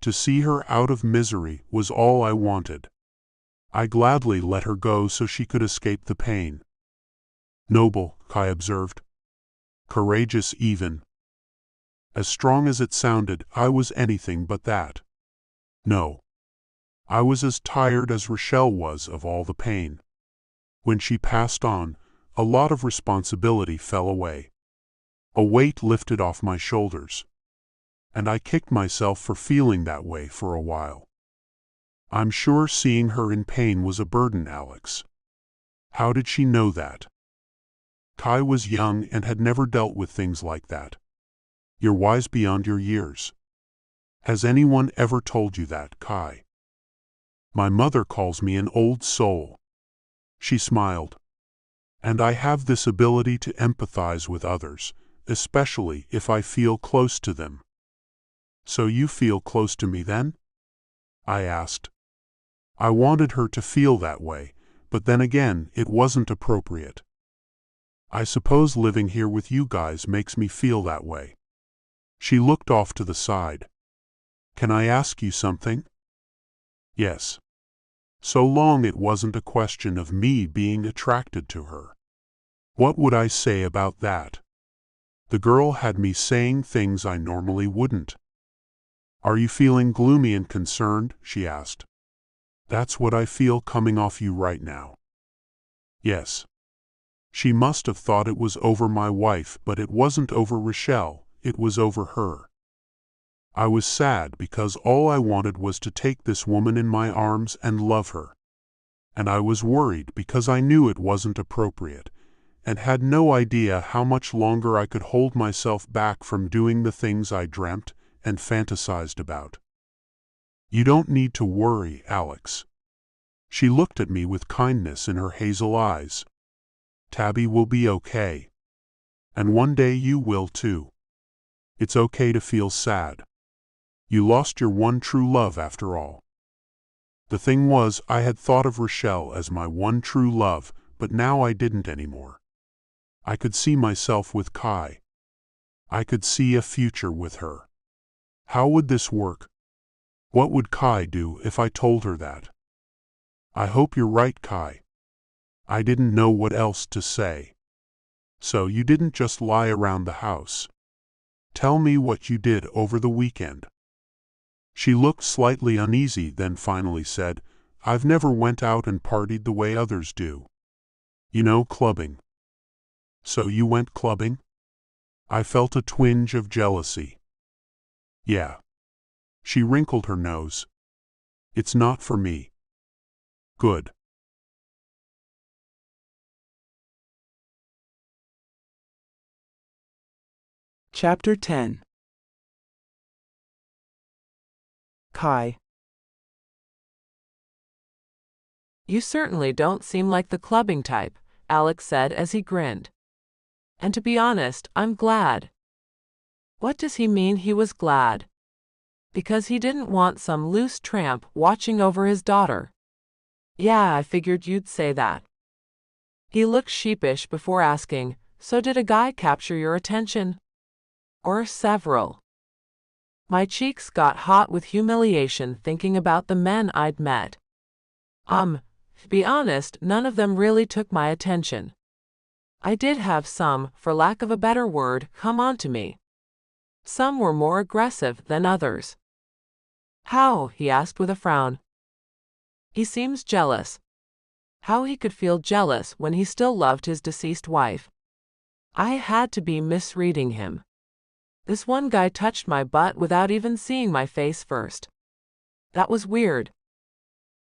To see her out of misery was all I wanted. I gladly let her go so she could escape the pain. Noble, Kai observed. Courageous even. As strong as it sounded, I was anything but that. No. I was as tired as Rochelle was of all the pain. When she passed on, a lot of responsibility fell away. A weight lifted off my shoulders. And I kicked myself for feeling that way for a while. I'm sure seeing her in pain was a burden, Alex. How did she know that? Kai was young and had never dealt with things like that. You're wise beyond your years. Has anyone ever told you that, Kai? My mother calls me an old soul. She smiled. And I have this ability to empathize with others, especially if I feel close to them. So you feel close to me then? I asked. I wanted her to feel that way, but then again, it wasn't appropriate. I suppose living here with you guys makes me feel that way. She looked off to the side. Can I ask you something? Yes. So long it wasn't a question of me being attracted to her. What would I say about that? The girl had me saying things I normally wouldn't. Are you feeling gloomy and concerned? She asked. That's what I feel coming off you right now. Yes. She must have thought it was over my wife, but it wasn't over Rochelle, it was over her. I was sad because all I wanted was to take this woman in my arms and love her. And I was worried because I knew it wasn't appropriate, and had no idea how much longer I could hold myself back from doing the things I dreamt and fantasized about. You don't need to worry, Alex. She looked at me with kindness in her hazel eyes. Tabby will be okay. And one day you will too. It's okay to feel sad. You lost your one true love after all. The thing was, I had thought of Rochelle as my one true love, but now I didn't anymore. I could see myself with Kai. I could see a future with her. How would this work? What would Kai do if I told her that? I hope you're right, Kai. I didn't know what else to say. So you didn't just lie around the house. Tell me what you did over the weekend. She looked slightly uneasy, then finally said, I've never went out and partied the way others do. You know, clubbing. So you went clubbing? I felt a twinge of jealousy. Yeah. She wrinkled her nose. It's not for me. Good. Chapter 10. Kai. You certainly don't seem like the clubbing type, Alex said as he grinned. And to be honest, I'm glad. What does he mean he was glad? Because he didn't want some loose tramp watching over his daughter. Yeah, I figured you'd say that. He looked sheepish before asking, so did a guy capture your attention? Or several? My cheeks got hot with humiliation thinking about the men I'd met. To be honest, none of them really took my attention. I did have some, for lack of a better word, come on to me. Some were more aggressive than others. How? He asked with a frown. He seems jealous. How he could feel jealous when he still loved his deceased wife. I had to be misreading him. This one guy touched my butt without even seeing my face first. That was weird.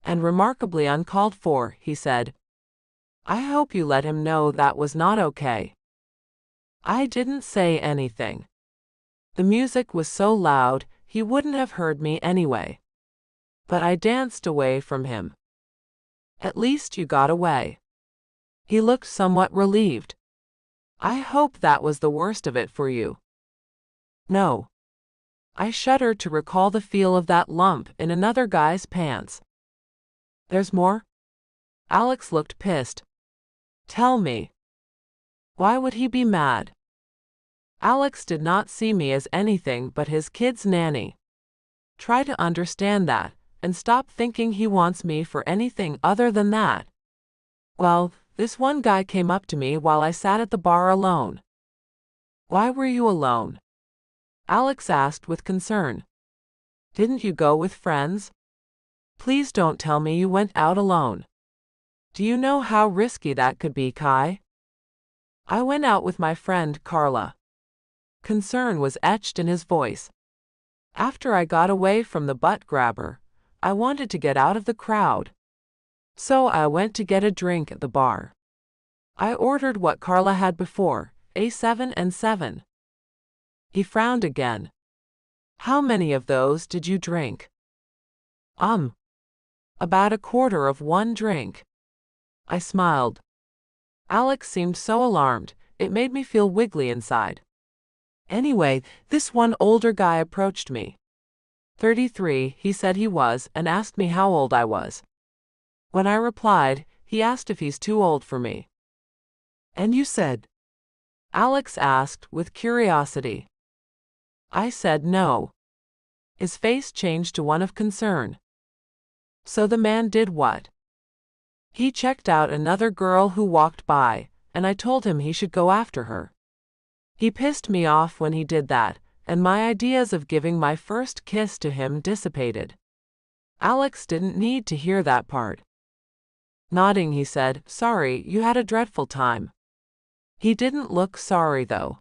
And remarkably uncalled for, he said. I hope you let him know that was not okay. I didn't say anything. The music was so loud, he wouldn't have heard me anyway. But I danced away from him. At least you got away. He looked somewhat relieved. I hope that was the worst of it for you. No. I shuddered to recall the feel of that lump in another guy's pants. There's more? Alex looked pissed. Tell me. Why would he be mad? Alex did not see me as anything but his kid's nanny. Try to understand that, and stop thinking he wants me for anything other than that. Well, this one guy came up to me while I sat at the bar alone. Why were you alone? Alex asked with concern. Didn't you go with friends? Please don't tell me you went out alone. Do you know how risky that could be, Kai? I went out with my friend Carla. Concern was etched in his voice. After I got away from the butt grabber, I wanted to get out of the crowd. So I went to get a drink at the bar. I ordered what Carla had before, a 7 and 7. He frowned again. How many of those did you drink? About a quarter of one drink. I smiled. Alex seemed so alarmed, it made me feel wiggly inside. Anyway, this one older guy approached me. 33, he said he was, and asked me how old I was. When I replied, he asked if he's too old for me. And you said? Alex asked with curiosity. I said no. His face changed to one of concern. So the man did what? He checked out another girl who walked by, and I told him he should go after her. He pissed me off when he did that, and my ideas of giving my first kiss to him dissipated. Alex didn't need to hear that part. Nodding, he said, Sorry, you had a dreadful time. He didn't look sorry though.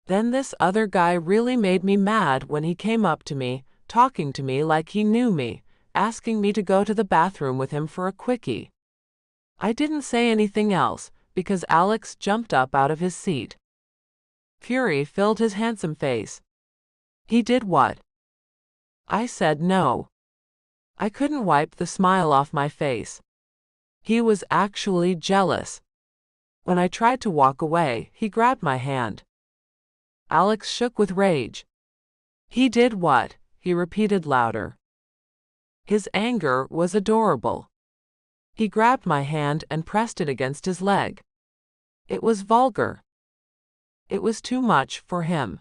Then this other guy really made me mad when he came up to me, talking to me like he knew me, asking me to go to the bathroom with him for a quickie. I didn't say anything else, because Alex jumped up out of his seat. Fury filled his handsome face. He did what? I said no. I couldn't wipe the smile off my face. He was actually jealous. When I tried to walk away, he grabbed my hand. Alex shook with rage. He did what? He repeated louder. His anger was adorable. He grabbed my hand and pressed it against his leg. It was vulgar. It was too much for him.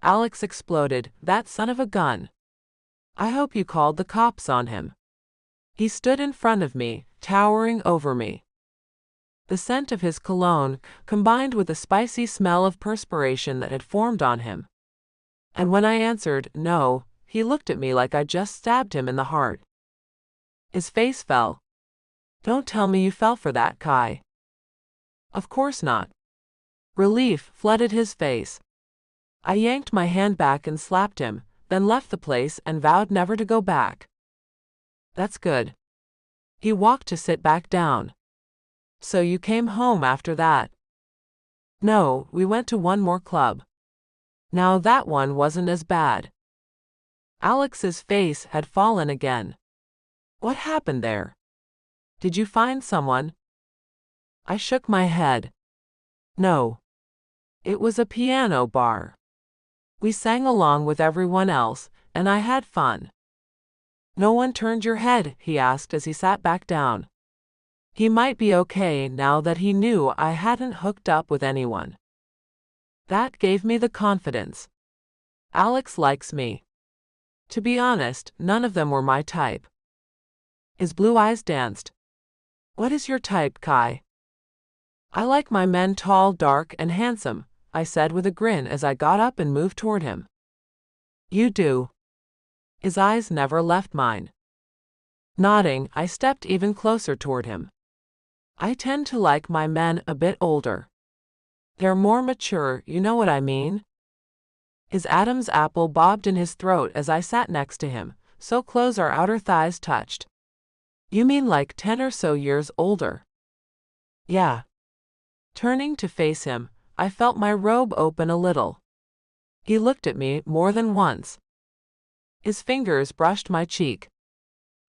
Alex exploded, That son of a gun. I hope you called the cops on him. He stood in front of me, towering over me. The scent of his cologne, combined with the spicy smell of perspiration that had formed on him. And when I answered, no, he looked at me like I just stabbed him in the heart. His face fell. Don't tell me you fell for that, Kai. Of course not. Relief flooded his face. I yanked my hand back and slapped him, then left the place and vowed never to go back. That's good. He walked to sit back down. So you came home after that? No, we went to one more club. Now that one wasn't as bad. Alex's face had fallen again. What happened there? Did you find someone? I shook my head. No. It was a piano bar. We sang along with everyone else, and I had fun. No one turned your head, he asked as he sat back down. He might be okay now that he knew I hadn't hooked up with anyone. That gave me the confidence. Alex likes me. To be honest, none of them were my type. His blue eyes danced. What is your type, Kai? I like my men tall, dark, and handsome, I said with a grin as I got up and moved toward him. You do. His eyes never left mine. Nodding, I stepped even closer toward him. I tend to like my men a bit older. They're more mature, you know what I mean? His Adam's apple bobbed in his throat as I sat next to him, so close our outer thighs touched. You mean like 10 or so years older? Yeah. Turning to face him, I felt my robe open a little. He looked at me more than once. His fingers brushed my cheek.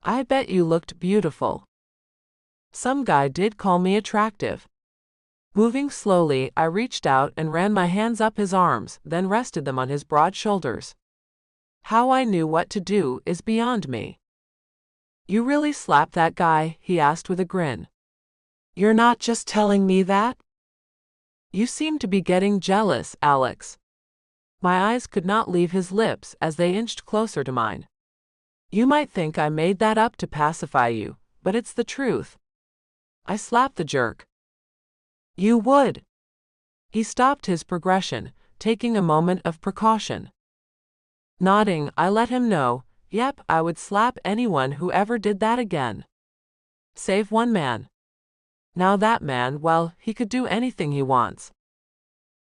I bet you looked beautiful. Some guy did call me attractive. Moving slowly, I reached out and ran my hands up his arms, then rested them on his broad shoulders. How I knew what to do is beyond me. You really slapped that guy? He asked with a grin. You're not just telling me that? You seem to be getting jealous, Alex. My eyes could not leave his lips as they inched closer to mine. You might think I made that up to pacify you, but it's the truth. I slapped the jerk. You would. He stopped his progression, taking a moment of precaution. Nodding, I let him know, yep, I would slap anyone who ever did that again. Save one man. Now that man, well, he could do anything he wants.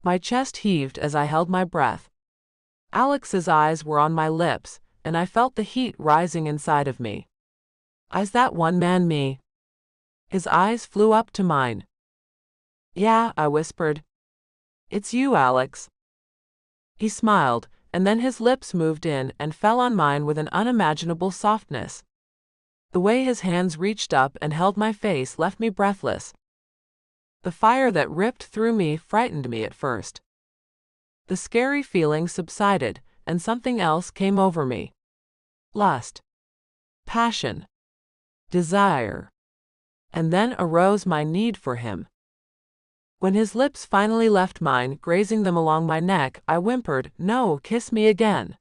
My chest heaved as I held my breath. Alex's eyes were on my lips, and I felt the heat rising inside of me. Is that one man me? His eyes flew up to mine. Yeah, I whispered. It's you, Alex. He smiled, and then his lips moved in and fell on mine with an unimaginable softness. The way his hands reached up and held my face left me breathless. The fire that ripped through me frightened me at first. The scary feeling subsided, and something else came over me. Lust. Passion. Desire. And then arose my need for him. When his lips finally left mine, grazing them along my neck, I whimpered, "No, kiss me again."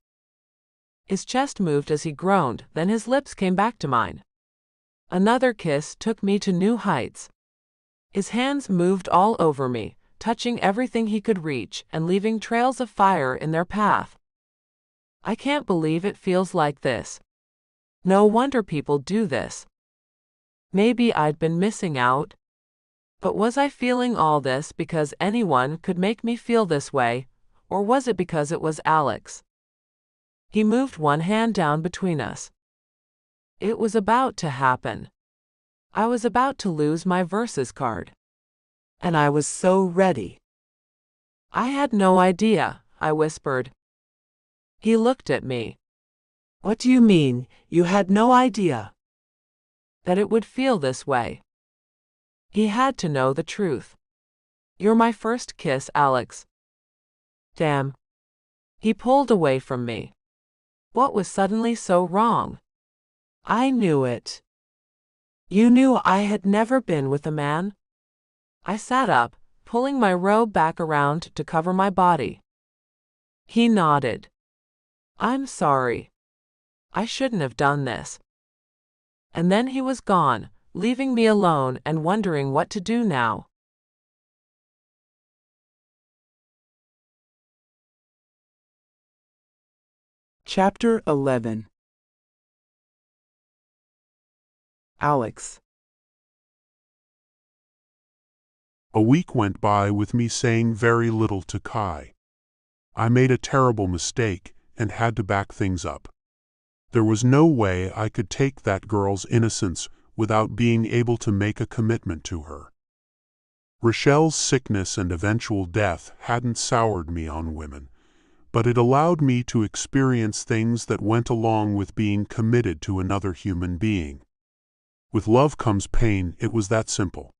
His chest moved as he groaned, then his lips came back to mine. Another kiss took me to new heights. His hands moved all over me, touching everything he could reach and leaving trails of fire in their path. I can't believe it feels like this. No wonder people do this. Maybe I'd been missing out. But was I feeling all this because anyone could make me feel this way, or was it because it was Alex? He moved one hand down between us. It was about to happen. I was about to lose my versus card. And I was so ready. I had no idea, I whispered. He looked at me. What do you mean, you had no idea? That it would feel this way. He had to know the truth. You're my first kiss, Alex. Damn. He pulled away from me. What was suddenly so wrong? I knew it. You knew I had never been with a man? I sat up, pulling my robe back around to cover my body. He nodded. I'm sorry. I shouldn't have done this. And then he was gone, leaving me alone and wondering what to do now. Chapter 11. Alex. A week went by with me saying very little to Kai. I made a terrible mistake and had to back things up. There was no way I could take that girl's innocence without being able to make a commitment to her. Rochelle's sickness and eventual death hadn't soured me on women, but it allowed me to experience things that went along with being committed to another human being. With love comes pain, it was that simple.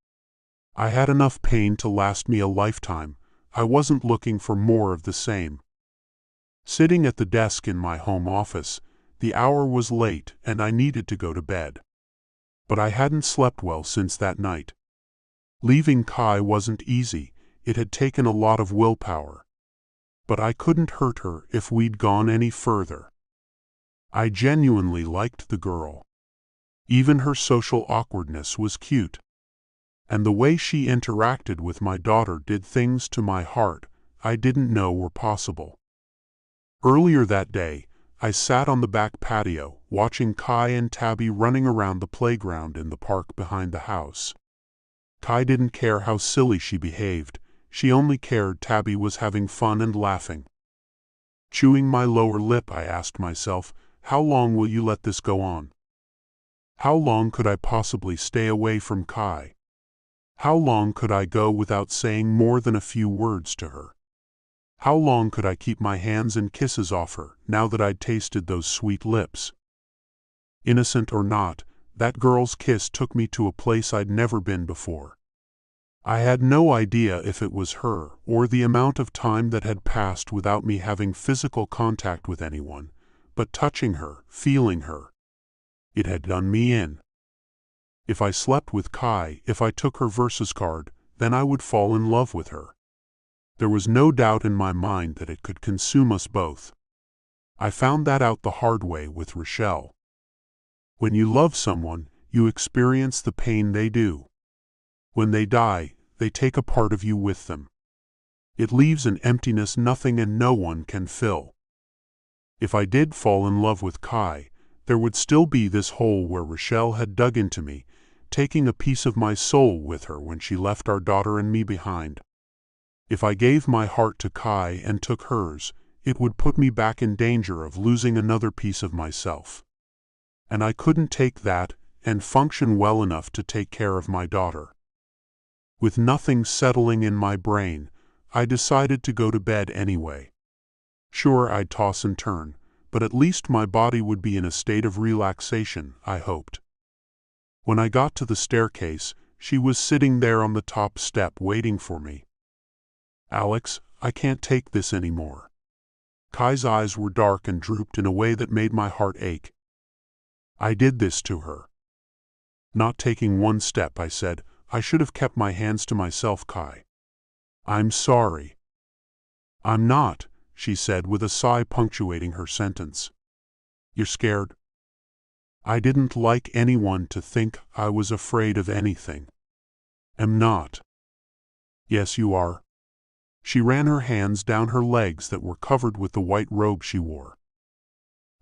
I had enough pain to last me a lifetime. I wasn't looking for more of the same. Sitting at the desk in my home office, the hour was late and I needed to go to bed. But I hadn't slept well since that night. Leaving Kai wasn't easy, it had taken a lot of willpower. But I couldn't hurt her if we'd gone any further. I genuinely liked the girl. Even her social awkwardness was cute. And the way she interacted with my daughter did things to my heart I didn't know were possible. Earlier that day, I sat on the back patio, watching Kai and Tabby running around the playground in the park behind the house. Kai didn't care how silly she behaved, she only cared Tabby was having fun and laughing. Chewing my lower lip, I asked myself, how long will you let this go on? How long could I possibly stay away from Kai? How long could I go without saying more than a few words to her? How long could I keep my hands and kisses off her, now that I'd tasted those sweet lips? Innocent or not, that girl's kiss took me to a place I'd never been before. I had no idea if it was her, or the amount of time that had passed without me having physical contact with anyone, but touching her, feeling her. It had done me in. If I slept with Kai, if I took her versus card, then I would fall in love with her. There was no doubt in my mind that it could consume us both. I found that out the hard way with Rochelle. When you love someone, you experience the pain they do. When they die, they take a part of you with them. It leaves an emptiness nothing and no one can fill. If I did fall in love with Kai, there would still be this hole where Rochelle had dug into me, taking a piece of my soul with her when she left our daughter and me behind. If I gave my heart to Kai and took hers, it would put me back in danger of losing another piece of myself. And I couldn't take that and function well enough to take care of my daughter. With nothing settling in my brain, I decided to go to bed anyway. Sure, I'd toss and turn, but at least my body would be in a state of relaxation, I hoped. When I got to the staircase, she was sitting there on the top step waiting for me. Alex, I can't take this anymore. Kai's eyes were dark and drooped in a way that made my heart ache. I did this to her. Not taking one step, I said, I should have kept my hands to myself, Kai. I'm sorry. I'm not, she said with a sigh punctuating her sentence. You're scared? I didn't like anyone to think I was afraid of anything. Am not. Yes, you are. She ran her hands down her legs that were covered with the white robe she wore.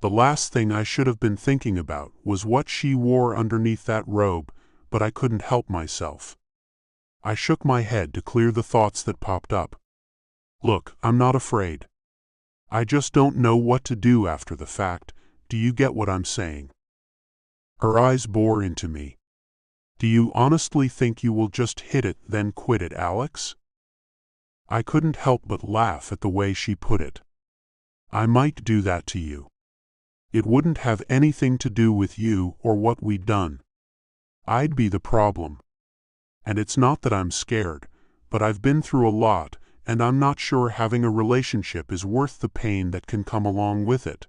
The last thing I should have been thinking about was what she wore underneath that robe, but I couldn't help myself. I shook my head to clear the thoughts that popped up. Look, I'm not afraid. I just don't know what to do after the fact. Do you get what I'm saying? Her eyes bore into me. Do you honestly think you will just hit it then quit it, Alex? I couldn't help but laugh at the way she put it. I might do that to you. It wouldn't have anything to do with you or what we'd done. I'd be the problem. And it's not that I'm scared, but I've been through a lot, and I'm not sure having a relationship is worth the pain that can come along with it.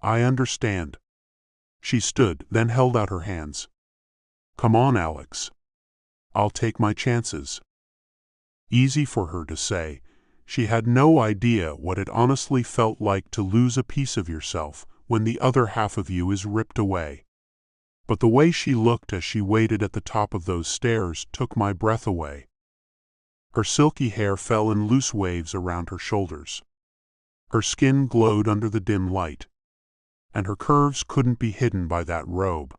I understand. She stood, then held out her hands. Come on, Alex. I'll take my chances. Easy for her to say. She had no idea what it honestly felt like to lose a piece of yourself when the other half of you is ripped away. But the way she looked as she waited at the top of those stairs took my breath away. Her silky hair fell in loose waves around her shoulders. Her skin glowed under the dim light. And her curves couldn't be hidden by that robe.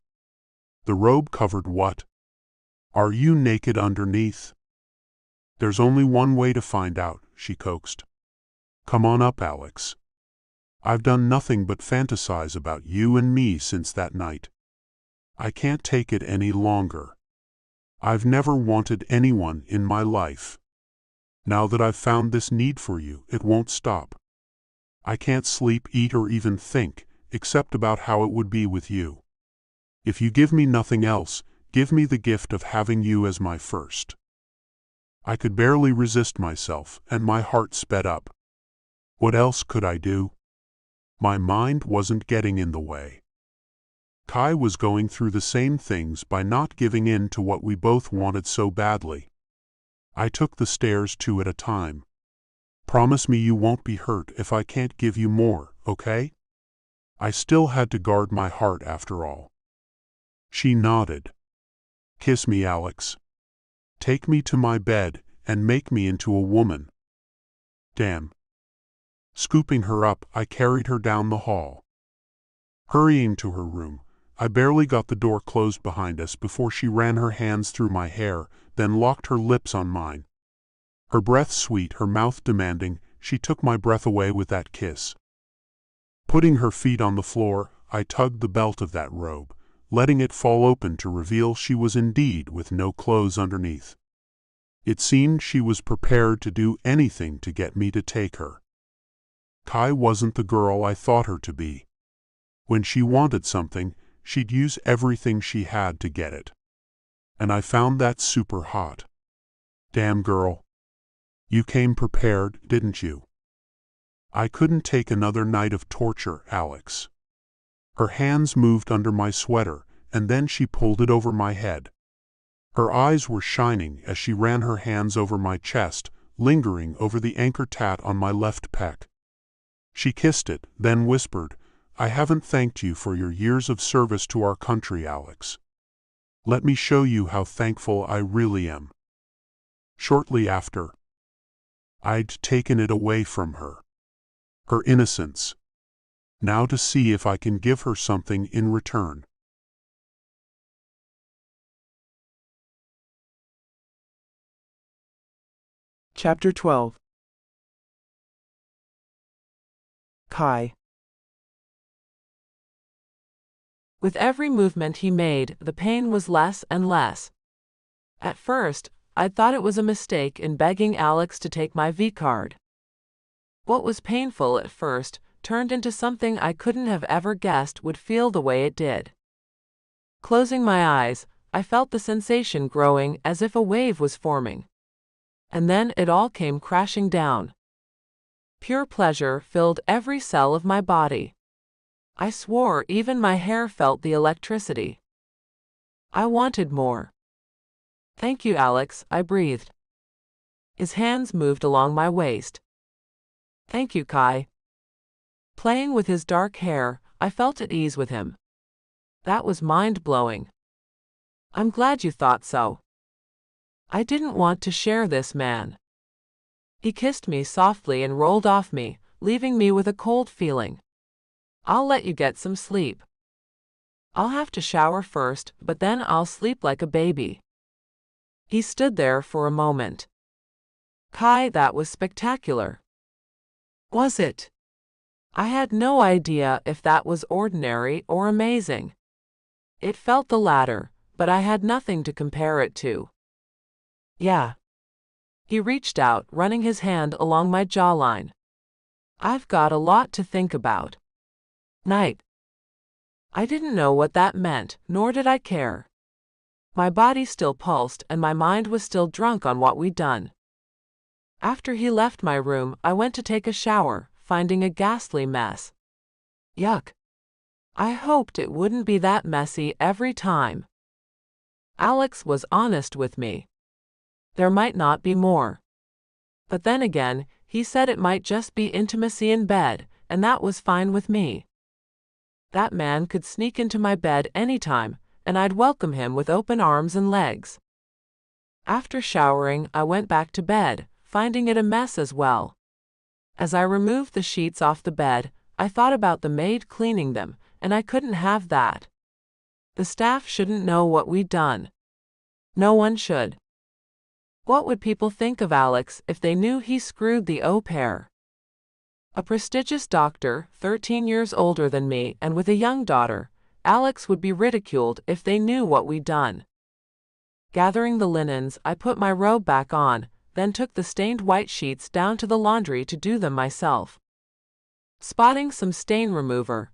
The robe covered what? Are you naked underneath? There's only one way to find out, she coaxed. Come on up, Alex. I've done nothing but fantasize about you and me since that night. I can't take it any longer. I've never wanted anyone in my life. Now that I've found this need for you, it won't stop. I can't sleep, eat, or even think, except about how it would be with you. If you give me nothing else, give me the gift of having you as my first. I could barely resist myself, and my heart sped up. What else could I do? My mind wasn't getting in the way. Kai was going through the same things by not giving in to what we both wanted so badly. I took the stairs 2 at a time. Promise me you won't be hurt if I can't give you more, okay? I still had to guard my heart after all. She nodded. Kiss me, Alex. Take me to my bed and make me into a woman. Damn. Scooping her up, I carried her down the hall. Hurrying to her room, I barely got the door closed behind us before she ran her hands through my hair, then locked her lips on mine. Her breath sweet, her mouth demanding, she took my breath away with that kiss. Putting her feet on the floor, I tugged the belt of that robe, letting it fall open to reveal she was indeed with no clothes underneath. It seemed she was prepared to do anything to get me to take her. Kai wasn't the girl I thought her to be. When she wanted something, she'd use everything she had to get it. And I found that super hot. Damn girl. You came prepared, didn't you? I couldn't take another night of torture, Alex. Her hands moved under my sweater, and then she pulled it over my head. Her eyes were shining as she ran her hands over my chest, lingering over the anchor tat on my left pec. She kissed it, then whispered, "I haven't thanked you for your years of service to our country, Alex. Let me show you how thankful I really am." Shortly after, I'd taken it away from her. Her innocence. Now to see if I can give her something in return. Chapter 12. Kai. With every movement he made, the pain was less and less. At first, I'd thought it was a mistake in begging Alex to take my V-card. What was painful at first turned into something I couldn't have ever guessed would feel the way it did. Closing my eyes, I felt the sensation growing as if a wave was forming. And then it all came crashing down. Pure pleasure filled every cell of my body. I swore even my hair felt the electricity. I wanted more. "Thank you, Alex," I breathed. His hands moved along my waist. "Thank you, Kai." Playing with his dark hair, I felt at ease with him. That was mind-blowing. "I'm glad you thought so." I didn't want to share this man. He kissed me softly and rolled off me, leaving me with a cold feeling. "I'll let you get some sleep. I'll have to shower first, but then I'll sleep like a baby." He stood there for a moment. "Kai, that was spectacular." Was it? I had no idea if that was ordinary or amazing. It felt the latter, but I had nothing to compare it to. "Yeah." He reached out, running his hand along my jawline. "I've got a lot to think about." Night. I didn't know what that meant, nor did I care. My body still pulsed and my mind was still drunk on what we'd done. After he left my room, I went to take a shower, finding a ghastly mess. Yuck. I hoped it wouldn't be that messy every time. Alex was honest with me. There might not be more. But then again, he said it might just be intimacy in bed, and that was fine with me. That man could sneak into my bed anytime, and I'd welcome him with open arms and legs. After showering, I went back to bed, finding it a mess as well. As I removed the sheets off the bed, I thought about the maid cleaning them, and I couldn't have that. The staff shouldn't know what we'd done. No one should. What would people think of Alex if they knew he screwed the au pair? A prestigious doctor, 13 years older than me and with a young daughter, Alex would be ridiculed if they knew what we'd done. Gathering the linens, I put my robe back on, then took the stained white sheets down to the laundry to do them myself. Spotting some stain remover,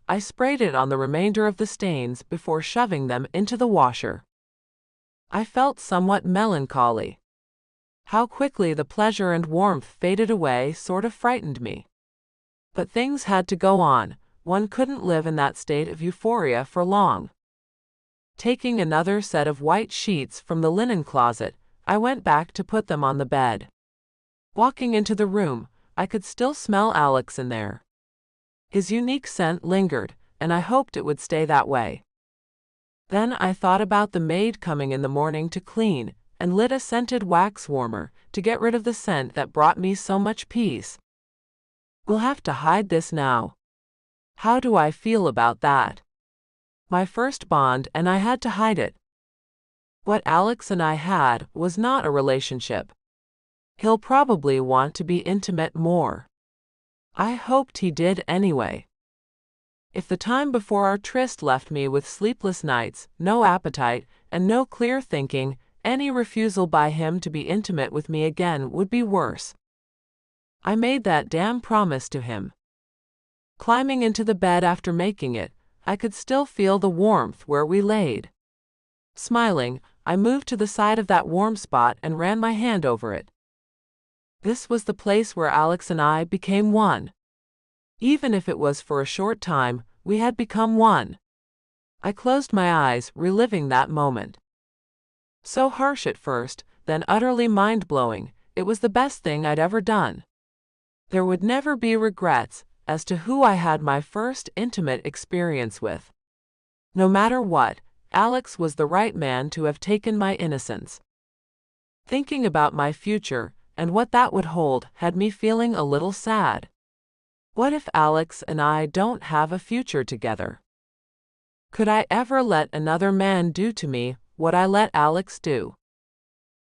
I sprayed it on the remainder of the stains before shoving them into the washer. I felt somewhat melancholy. How quickly the pleasure and warmth faded away sort of frightened me. But things had to go on. One couldn't live in that state of euphoria for long. Taking another set of white sheets from the linen closet, I went back to put them on the bed. Walking into the room, I could still smell Alex in there. His unique scent lingered, and I hoped it would stay that way. Then I thought about the maid coming in the morning to clean, and lit a scented wax warmer to get rid of the scent that brought me so much peace. We'll have to hide this now. How do I feel about that? My first bond, and I had to hide it. What Alex and I had was not a relationship. He'll probably want to be intimate more. I hoped he did anyway. If the time before our tryst left me with sleepless nights, no appetite, and no clear thinking, any refusal by him to be intimate with me again would be worse. I made that damn promise to him. Climbing into the bed after making it, I could still feel the warmth where we laid. Smiling, I moved to the side of that warm spot and ran my hand over it. This was the place where Alex and I became one. Even if it was for a short time, we had become one. I closed my eyes, reliving that moment. So harsh at first, then utterly mind-blowing, it was the best thing I'd ever done. There would never be regrets as to who I had my first intimate experience with. No matter what, Alex was the right man to have taken my innocence. Thinking about my future and what that would hold had me feeling a little sad. What if Alex and I don't have a future together? Could I ever let another man do to me what I let Alex do?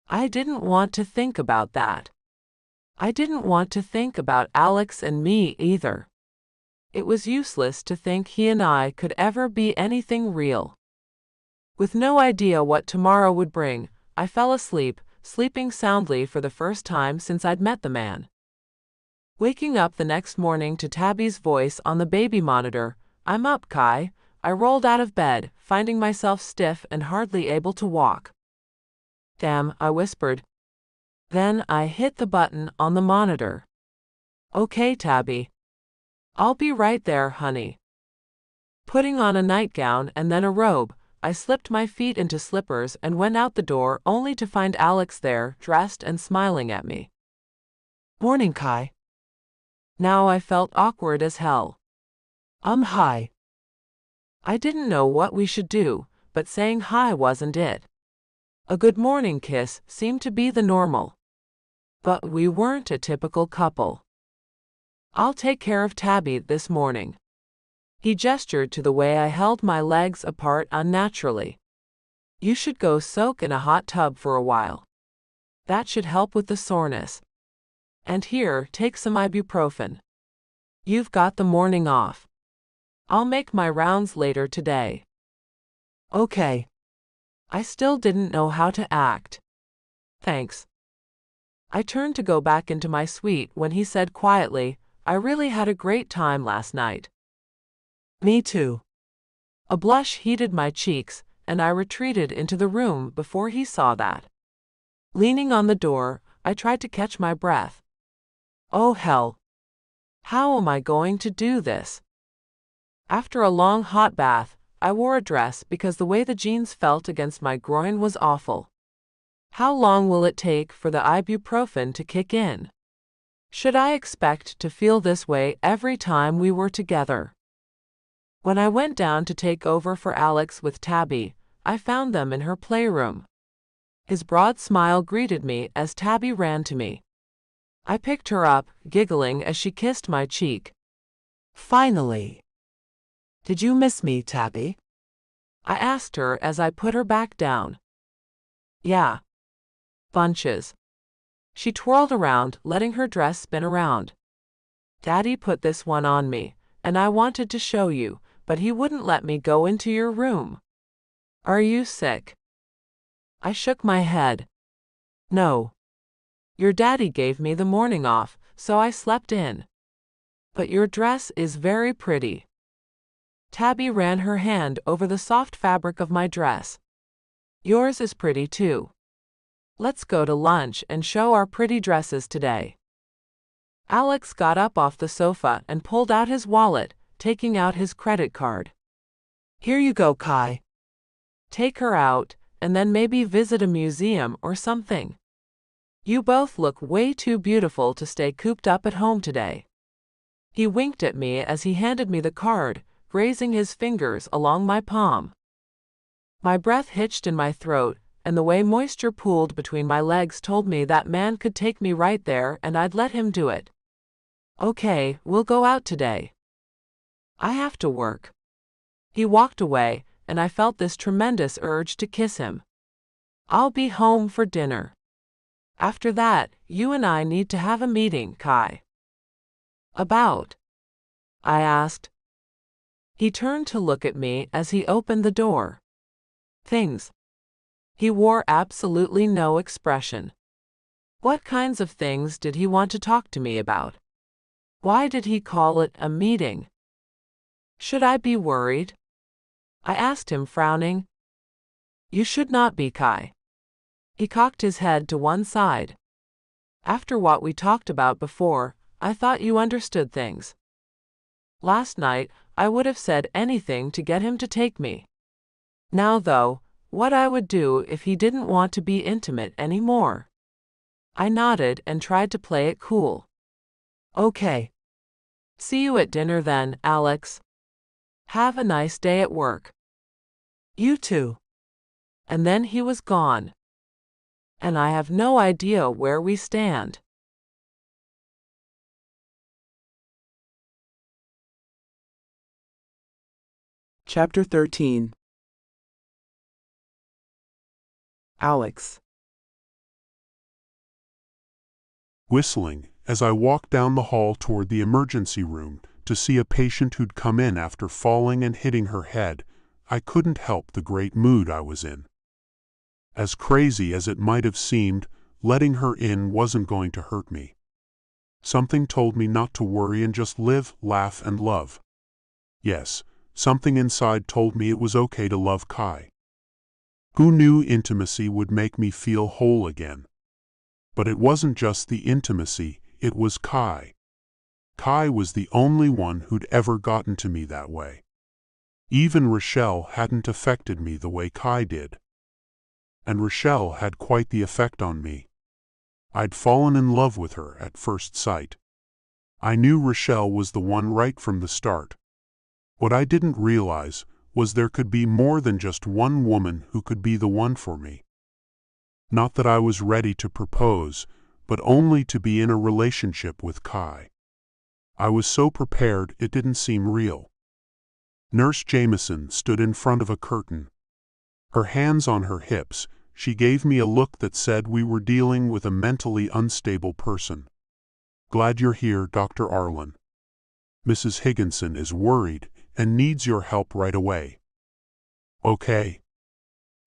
I didn't want to think about that. I didn't want to think about Alex and me either. It was useless to think he and I could ever be anything real. With no idea what tomorrow would bring, I fell asleep, sleeping soundly for the first time since I'd met the man. Waking up the next morning to Tabby's voice on the baby monitor, "I'm up, Kai," I rolled out of bed, finding myself stiff and hardly able to walk. "Damn," I whispered. Then I hit the button on the monitor. "Okay, Tabby. I'll be right there, honey." Putting on a nightgown and then a robe, I slipped my feet into slippers and went out the door only to find Alex there, dressed and smiling at me. Morning, Kai. Now I felt awkward as hell. Hi. I didn't know what we should do, but saying hi wasn't it. A good morning kiss seemed to be the normal. But we weren't a typical couple. "I'll take care of Tabby this morning." He gestured to the way I held my legs apart unnaturally. "You should go soak in a hot tub for a while. That should help with the soreness. And here, take some ibuprofen. You've got the morning off. I'll make my rounds later today." Okay. I still didn't know how to act. "Thanks." I turned to go back into my suite when he said quietly, "I really had a great time last night." Me too. A blush heated my cheeks, and I retreated into the room before he saw that. Leaning on the door, I tried to catch my breath. Oh hell. How am I going to do this? After a long hot bath, I wore a dress because the way the jeans felt against my groin was awful. How long will it take for the ibuprofen to kick in? Should I expect to feel this way every time we were together? When I went down to take over for Alex with Tabby, I found them in her playroom. His broad smile greeted me as Tabby ran to me. I picked her up, giggling as she kissed my cheek. Finally. Did you miss me, Tabby? I asked her as I put her back down. Yeah. Bunches. She twirled around, letting her dress spin around. Daddy put this one on me, and I wanted to show you, but he wouldn't let me go into your room. Are you sick? I shook my head. No. Your daddy gave me the morning off, so I slept in. But your dress is very pretty. Tabby ran her hand over the soft fabric of my dress. Yours is pretty too. Let's go to lunch and show our pretty dresses today. Alex got up off the sofa and pulled out his wallet, taking out his credit card. Here you go, Kai. Take her out, and then maybe visit a museum or something. You both look way too beautiful to stay cooped up at home today. He winked at me as he handed me the card, grazing his fingers along my palm. My breath hitched in my throat, and the way moisture pooled between my legs told me that man could take me right there and I'd let him do it. Okay, we'll go out today. I have to work. He walked away, and I felt this tremendous urge to kiss him. I'll be home for dinner. After that, you and I need to have a meeting, Kai. About? I asked. He turned to look at me as he opened the door. Things. He wore absolutely no expression. What kinds of things did he want to talk to me about? Why did he call it a meeting? Should I be worried? I asked him, frowning. You should not be, Kai. He cocked his head to one side. After what we talked about before, I thought you understood things. Last night, I would have said anything to get him to take me. Now, though, what I would do if he didn't want to be intimate anymore. I nodded and tried to play it cool. Okay. See you at dinner then, Alex. Have a nice day at work. You too. And then he was gone. And I have no idea where we stand. Chapter 13. Alex. Whistling as I walked down the hall toward the emergency room to see a patient who'd come in after falling and hitting her head, I couldn't help the great mood I was in. As crazy as it might have seemed, letting her in wasn't going to hurt me. Something told me not to worry and just live, laugh, and love. Yes, something inside told me it was okay to love Kai. Who knew intimacy would make me feel whole again? But it wasn't just the intimacy, it was Kai. Kai was the only one who'd ever gotten to me that way. Even Rochelle hadn't affected me the way Kai did. And Rochelle had quite the effect on me. I'd fallen in love with her at first sight. I knew Rochelle was the one right from the start. What I didn't realize was there could be more than just one woman who could be the one for me. Not that I was ready to propose, but only to be in a relationship with Kai. I was so prepared it didn't seem real. Nurse Jameson stood in front of a curtain. Her hands on her hips, she gave me a look that said we were dealing with a mentally unstable person. Glad you're here, Dr. Arlen. Mrs. Higginson is worried and needs your help right away. Okay.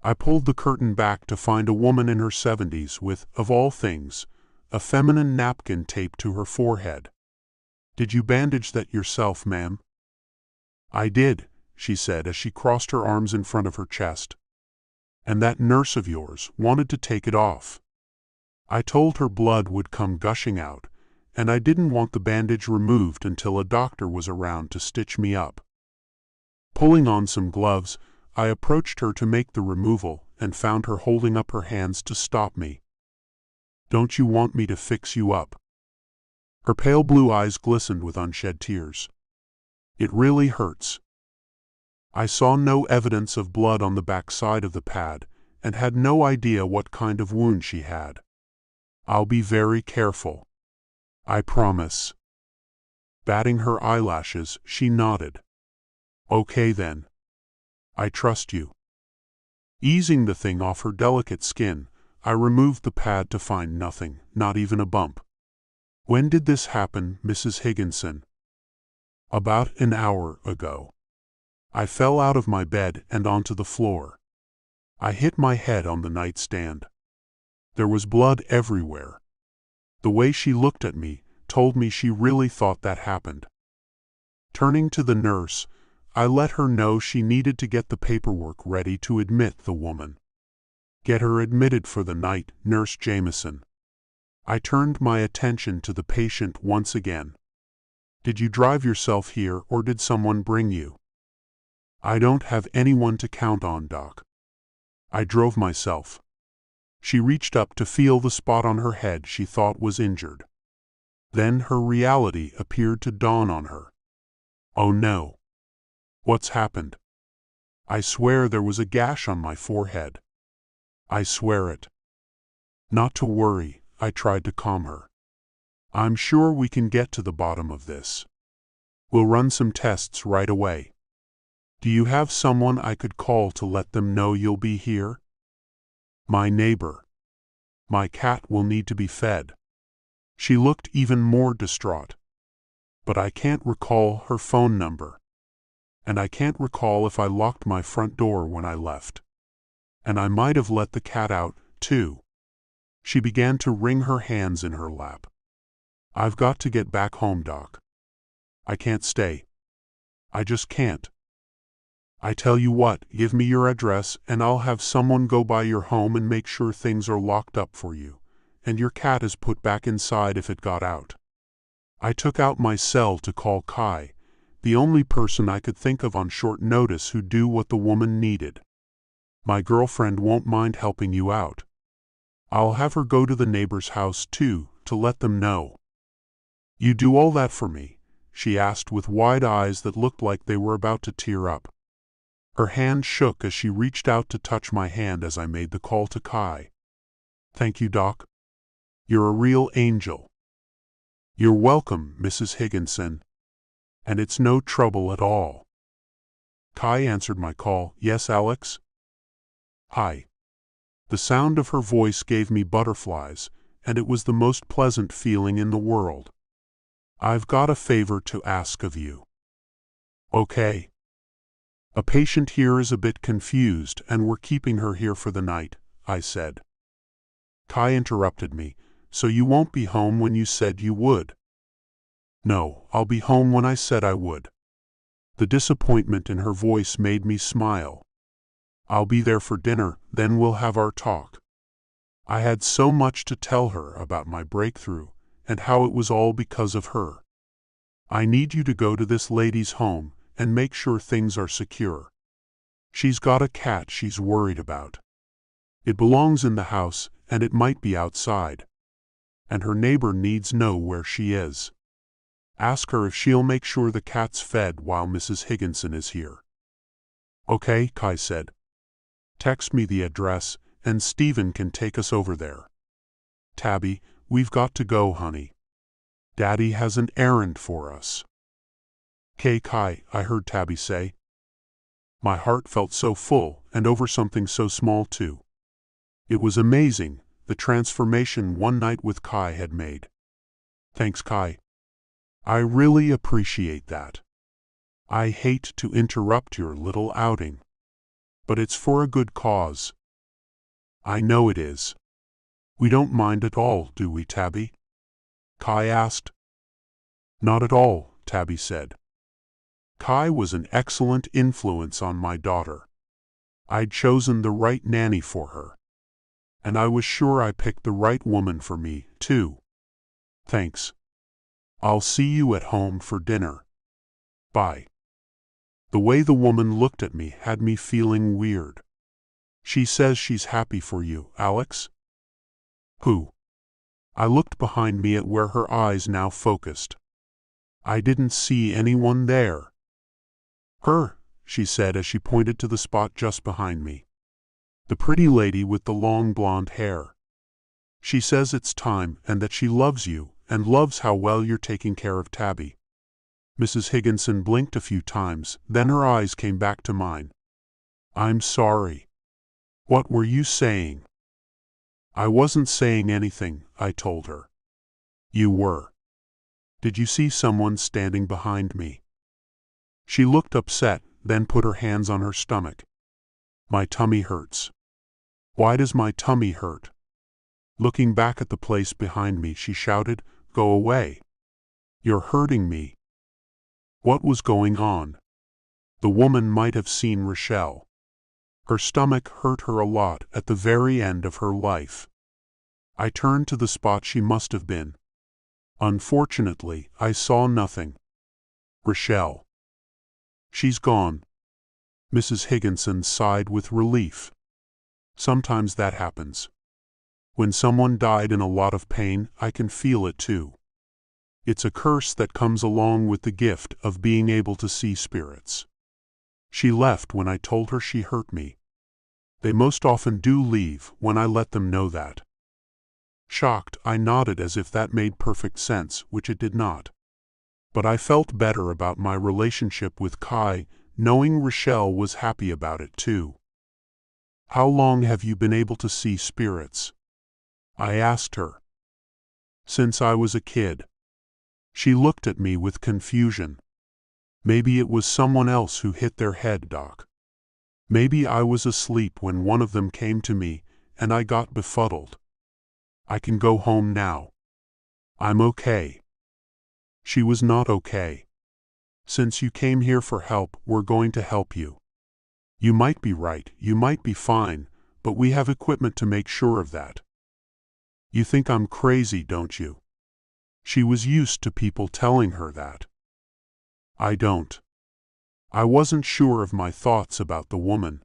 I pulled the curtain back to find a woman in her 70s with, of all things, a feminine napkin taped to her forehead. Did you bandage that yourself, ma'am? I did, she said as she crossed her arms in front of her chest. And that nurse of yours wanted to take it off. I told her blood would come gushing out, and I didn't want the bandage removed until a doctor was around to stitch me up. Pulling on some gloves, I approached her to make the removal and found her holding up her hands to stop me. Don't you want me to fix you up? Her pale blue eyes glistened with unshed tears. It really hurts. I saw no evidence of blood on the back side of the pad and had no idea what kind of wound she had. I'll be very careful. I promise. Batting her eyelashes, she nodded. Okay then. I trust you. Easing the thing off her delicate skin, I removed the pad to find nothing, not even a bump. When did this happen, Mrs. Higginson? About an hour ago. I fell out of my bed and onto the floor. I hit my head on the nightstand. There was blood everywhere. The way she looked at me told me she really thought that happened. Turning to the nurse, I let her know she needed to get the paperwork ready to admit the woman. Get her admitted for the night, Nurse Jameson. I turned my attention to the patient once again. Did you drive yourself here or did someone bring you? I don't have anyone to count on, Doc. I drove myself. She reached up to feel the spot on her head she thought was injured. Then her reality appeared to dawn on her. Oh no. What's happened? I swear there was a gash on my forehead. I swear it. Not to worry, I tried to calm her. I'm sure we can get to the bottom of this. We'll run some tests right away. Do you have someone I could call to let them know you'll be here? My neighbor. My cat will need to be fed. She looked even more distraught. But I can't recall her phone number. And I can't recall if I locked my front door when I left. And I might have let the cat out, too. She began to wring her hands in her lap. I've got to get back home, Doc. I can't stay. I just can't. I tell you what, give me your address and I'll have someone go by your home and make sure things are locked up for you, and your cat is put back inside if it got out. I took out my cell to call Kai, the only person I could think of on short notice who'd do what the woman needed. My girlfriend won't mind helping you out. I'll have her go to the neighbor's house too, to let them know. You do all that for me? She asked with wide eyes that looked like they were about to tear up. Her hand shook as she reached out to touch my hand as I made the call to Kai. Thank you, Doc. You're a real angel. You're welcome, Mrs. Higginson. And it's no trouble at all. Kai answered my call. Yes, Alex? Hi. The sound of her voice gave me butterflies, and it was the most pleasant feeling in the world. I've got a favor to ask of you. Okay. A patient here is a bit confused, and we're keeping her here for the night, I said. Kai interrupted me. So you won't be home when you said you would? No, I'll be home when I said I would. The disappointment in her voice made me smile. I'll be there for dinner, then we'll have our talk. I had so much to tell her about my breakthrough, and how it was all because of her. I need you to go to this lady's home and make sure things are secure. She's got a cat she's worried about. It belongs in the house, and it might be outside. And her neighbor needs know where she is. Ask her if she'll make sure the cat's fed while Mrs. Higginson is here. Okay, Kai said. Text me the address, and Stephen can take us over there. Tabby, we've got to go, honey. Daddy has an errand for us. "'Kay, Kai," I heard Tabby say. My heart felt so full, and over something so small too. It was amazing, the transformation one night with Kai had made. Thanks, Kai. I really appreciate that. I hate to interrupt your little outing. But it's for a good cause. I know it is. We don't mind at all, do we, Tabby? Kai asked. Not at all, Tabby said. Kai was an excellent influence on my daughter. I'd chosen the right nanny for her. And I was sure I picked the right woman for me, too. Thanks. I'll see you at home for dinner. Bye. The way the woman looked at me had me feeling weird. She says she's happy for you, Alex? Who? I looked behind me at where her eyes now focused. I didn't see anyone there. Her, she said as she pointed to the spot just behind me. The pretty lady with the long blonde hair. She says it's time and that she loves you and loves how well you're taking care of Tabby. Mrs. Higginson blinked a few times, then her eyes came back to mine. I'm sorry. What were you saying? I wasn't saying anything, I told her. You were. Did you see someone standing behind me? She looked upset, then put her hands on her stomach. My tummy hurts. Why does my tummy hurt? Looking back at the place behind me, she shouted, Go away. You're hurting me. What was going on? The woman might have seen Rochelle. Her stomach hurt her a lot at the very end of her life. I turned to the spot she must have been. Unfortunately, I saw nothing. Rochelle. She's gone. Mrs. Higginson sighed with relief. Sometimes that happens. When someone died in a lot of pain, I can feel it too. It's a curse that comes along with the gift of being able to see spirits. She left when I told her she hurt me. They most often do leave when I let them know that. Shocked, I nodded as if that made perfect sense, which it did not. But I felt better about my relationship with Kai, knowing Rochelle was happy about it too. "How long have you been able to see spirits?" I asked her. "Since I was a kid." She looked at me with confusion. "Maybe it was someone else who hit their head, Doc. Maybe I was asleep when one of them came to me, and I got befuddled. I can go home now. I'm okay." She was not okay. "Since you came here for help, we're going to help you. You might be right, you might be fine, but we have equipment to make sure of that. You think I'm crazy, don't you?" She was used to people telling her that. "I don't. I wasn't sure of my thoughts about the woman.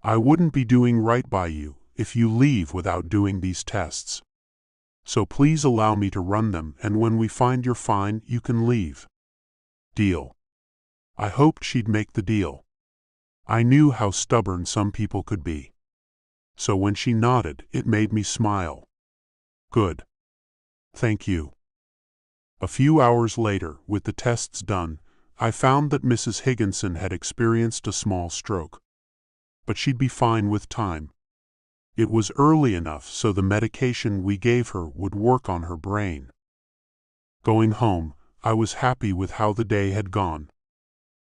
I wouldn't be doing right by you if you leave without doing these tests. So please allow me to run them, and when we find you're fine, you can leave. Deal?" I hoped she'd make the deal. I knew how stubborn some people could be. So when she nodded, it made me smile. "Good. Thank you." A few hours later, with the tests done, I found that Mrs. Higginson had experienced a small stroke. But she'd be fine with time. It was early enough so the medication we gave her would work on her brain. Going home, I was happy with how the day had gone.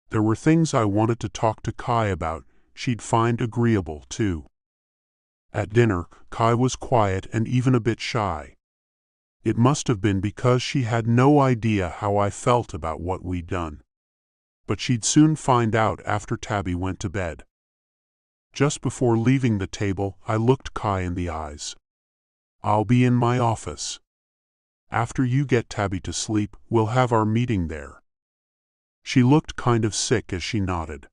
There were things I wanted to talk to Kai about, she'd find agreeable too. At dinner, Kai was quiet and even a bit shy. It must have been because she had no idea how I felt about what we'd done. But she'd soon find out after Tabby went to bed. Just before leaving the table, I looked Kai in the eyes. "I'll be in my office. After you get Tabby to sleep, we'll have our meeting there." She looked kind of sick as she nodded.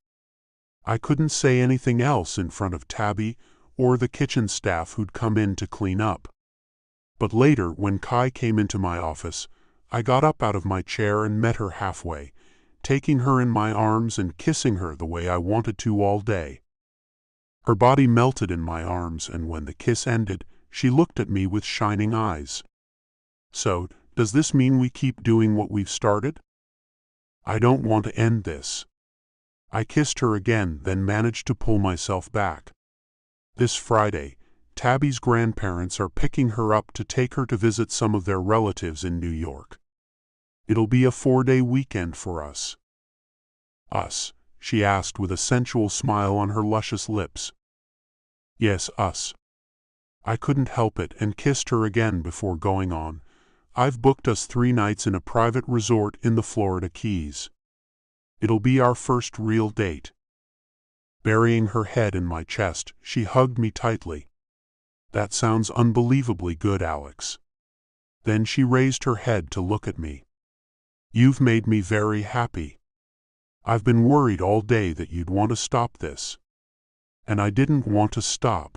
I couldn't say anything else in front of Tabby or the kitchen staff who'd come in to clean up. But later, when Kai came into my office, I got up out of my chair and met her halfway, taking her in my arms and kissing her the way I wanted to all day. Her body melted in my arms, and when the kiss ended, she looked at me with shining eyes. "So, does this mean we keep doing what we've started?" "I don't want to end this." I kissed her again, then managed to pull myself back. "This Friday, Tabby's grandparents are picking her up to take her to visit some of their relatives in New York. It'll be a 4-day weekend for us." "Us?" she asked with a sensual smile on her luscious lips. "Yes, us." I couldn't help it and kissed her again before going on. "I've booked us 3 nights in a private resort in the Florida Keys. It'll be our first real date." Burying her head in my chest, she hugged me tightly. "That sounds unbelievably good, Alex." Then she raised her head to look at me. "You've made me very happy. I've been worried all day that you'd want to stop this. And I didn't want to stop."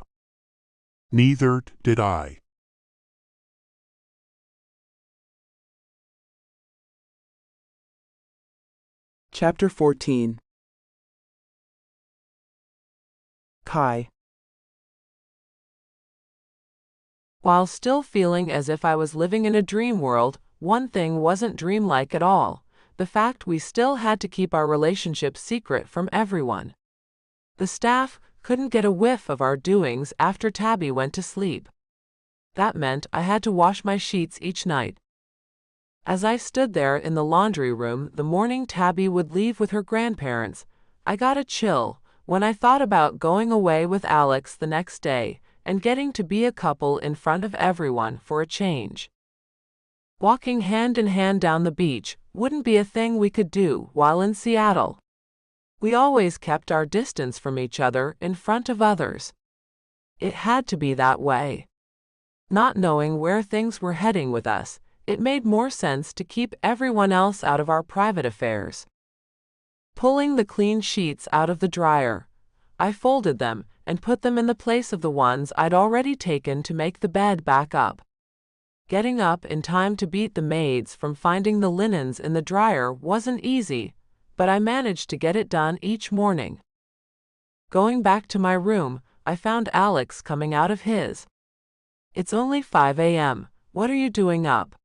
Neither did I. Chapter 14. Kai. While still feeling as if I was living in a dream world, one thing wasn't dreamlike at all: the fact we still had to keep our relationship secret from everyone. The staff couldn't get a whiff of our doings after Tabby went to sleep. That meant I had to wash my sheets each night. As I stood there in the laundry room the morning Tabby would leave with her grandparents, I got a chill when I thought about going away with Alex the next day and getting to be a couple in front of everyone for a change. Walking hand in hand down the beach wouldn't be a thing we could do while in Seattle. We always kept our distance from each other in front of others. It had to be that way. Not knowing where things were heading with us, it made more sense to keep everyone else out of our private affairs. Pulling the clean sheets out of the dryer, I folded them and put them in the place of the ones I'd already taken to make the bed back up. Getting up in time to beat the maids from finding the linens in the dryer wasn't easy, but I managed to get it done each morning. Going back to my room, I found Alex coming out of his. It's only 5 a.m. What are you doing up?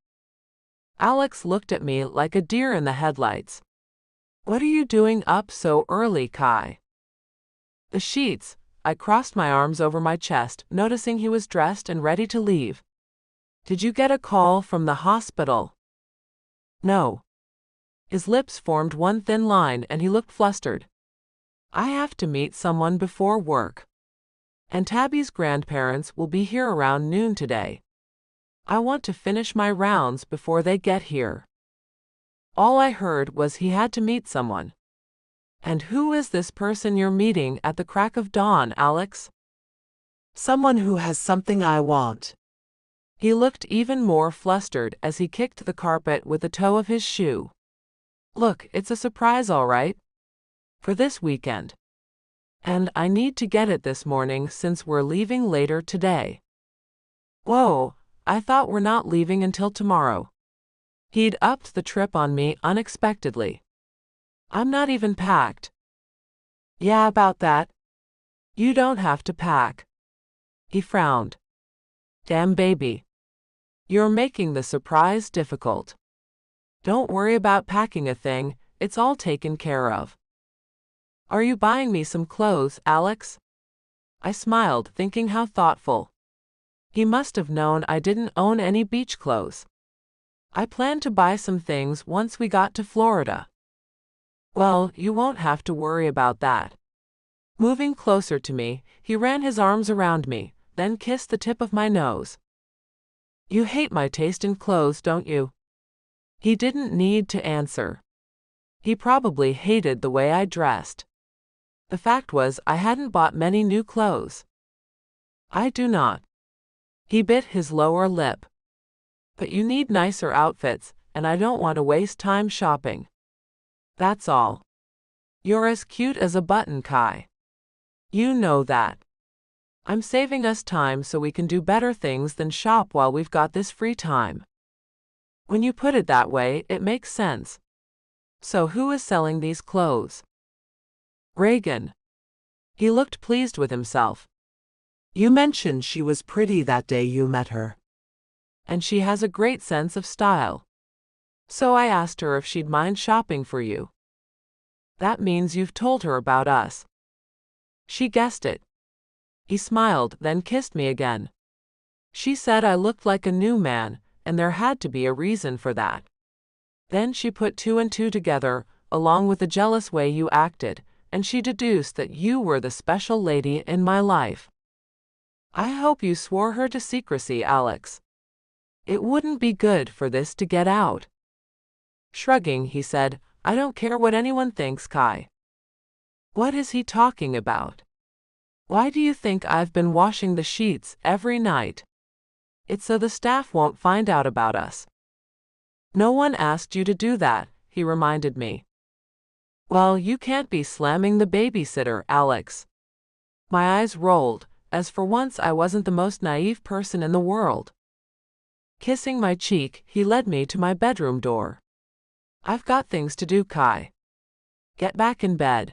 Alex looked at me like a deer in the headlights. What are you doing up so early, Kai? The sheets. I crossed my arms over my chest, noticing he was dressed and ready to leave. Did you get a call from the hospital? No. His lips formed one thin line and he looked flustered. I have to meet someone before work. And Tabby's grandparents will be here around noon today. I want to finish my rounds before they get here. All I heard was he had to meet someone. And who is this person you're meeting at the crack of dawn, Alex? Someone who has something I want. He looked even more flustered as he kicked the carpet with the toe of his shoe. Look, it's a surprise, all right. For this weekend. And I need to get it this morning since we're leaving later today. Whoa, I thought we're not leaving until tomorrow. He'd upped the trip on me unexpectedly. I'm not even packed. Yeah, about that. You don't have to pack. He frowned. Damn baby. You're making the surprise difficult. Don't worry about packing a thing, it's all taken care of. Are you buying me some clothes, Alex? I smiled, thinking how thoughtful. He must have known I didn't own any beach clothes. I planned to buy some things once we got to Florida. Well, you won't have to worry about that. Moving closer to me, he ran his arms around me, then kissed the tip of my nose. You hate my taste in clothes, don't you? He didn't need to answer. He probably hated the way I dressed. The fact was, I hadn't bought many new clothes. I do not. He bit his lower lip. But you need nicer outfits, and I don't want to waste time shopping. That's all. You're as cute as a button, Kai. You know that. I'm saving us time so we can do better things than shop while we've got this free time. When you put it that way, it makes sense. So who is selling these clothes? Reagan. He looked pleased with himself. You mentioned she was pretty that day you met her. And she has a great sense of style. So I asked her if she'd mind shopping for you. That means you've told her about us. She guessed it. He smiled, then kissed me again. She said I looked like a new man, and there had to be a reason for that. Then she put two and two together, along with the jealous way you acted, and she deduced that you were the special lady in my life. I hope you swore her to secrecy, Alex. It wouldn't be good for this to get out. Shrugging, he said, I don't care what anyone thinks, Kai. What is he talking about? Why do you think I've been washing the sheets every night? It's so the staff won't find out about us. No one asked you to do that, he reminded me. Well, you can't be slamming the babysitter, Alex. My eyes rolled, as for once I wasn't the most naive person in the world. Kissing my cheek, he led me to my bedroom door. I've got things to do, Kai. Get back in bed.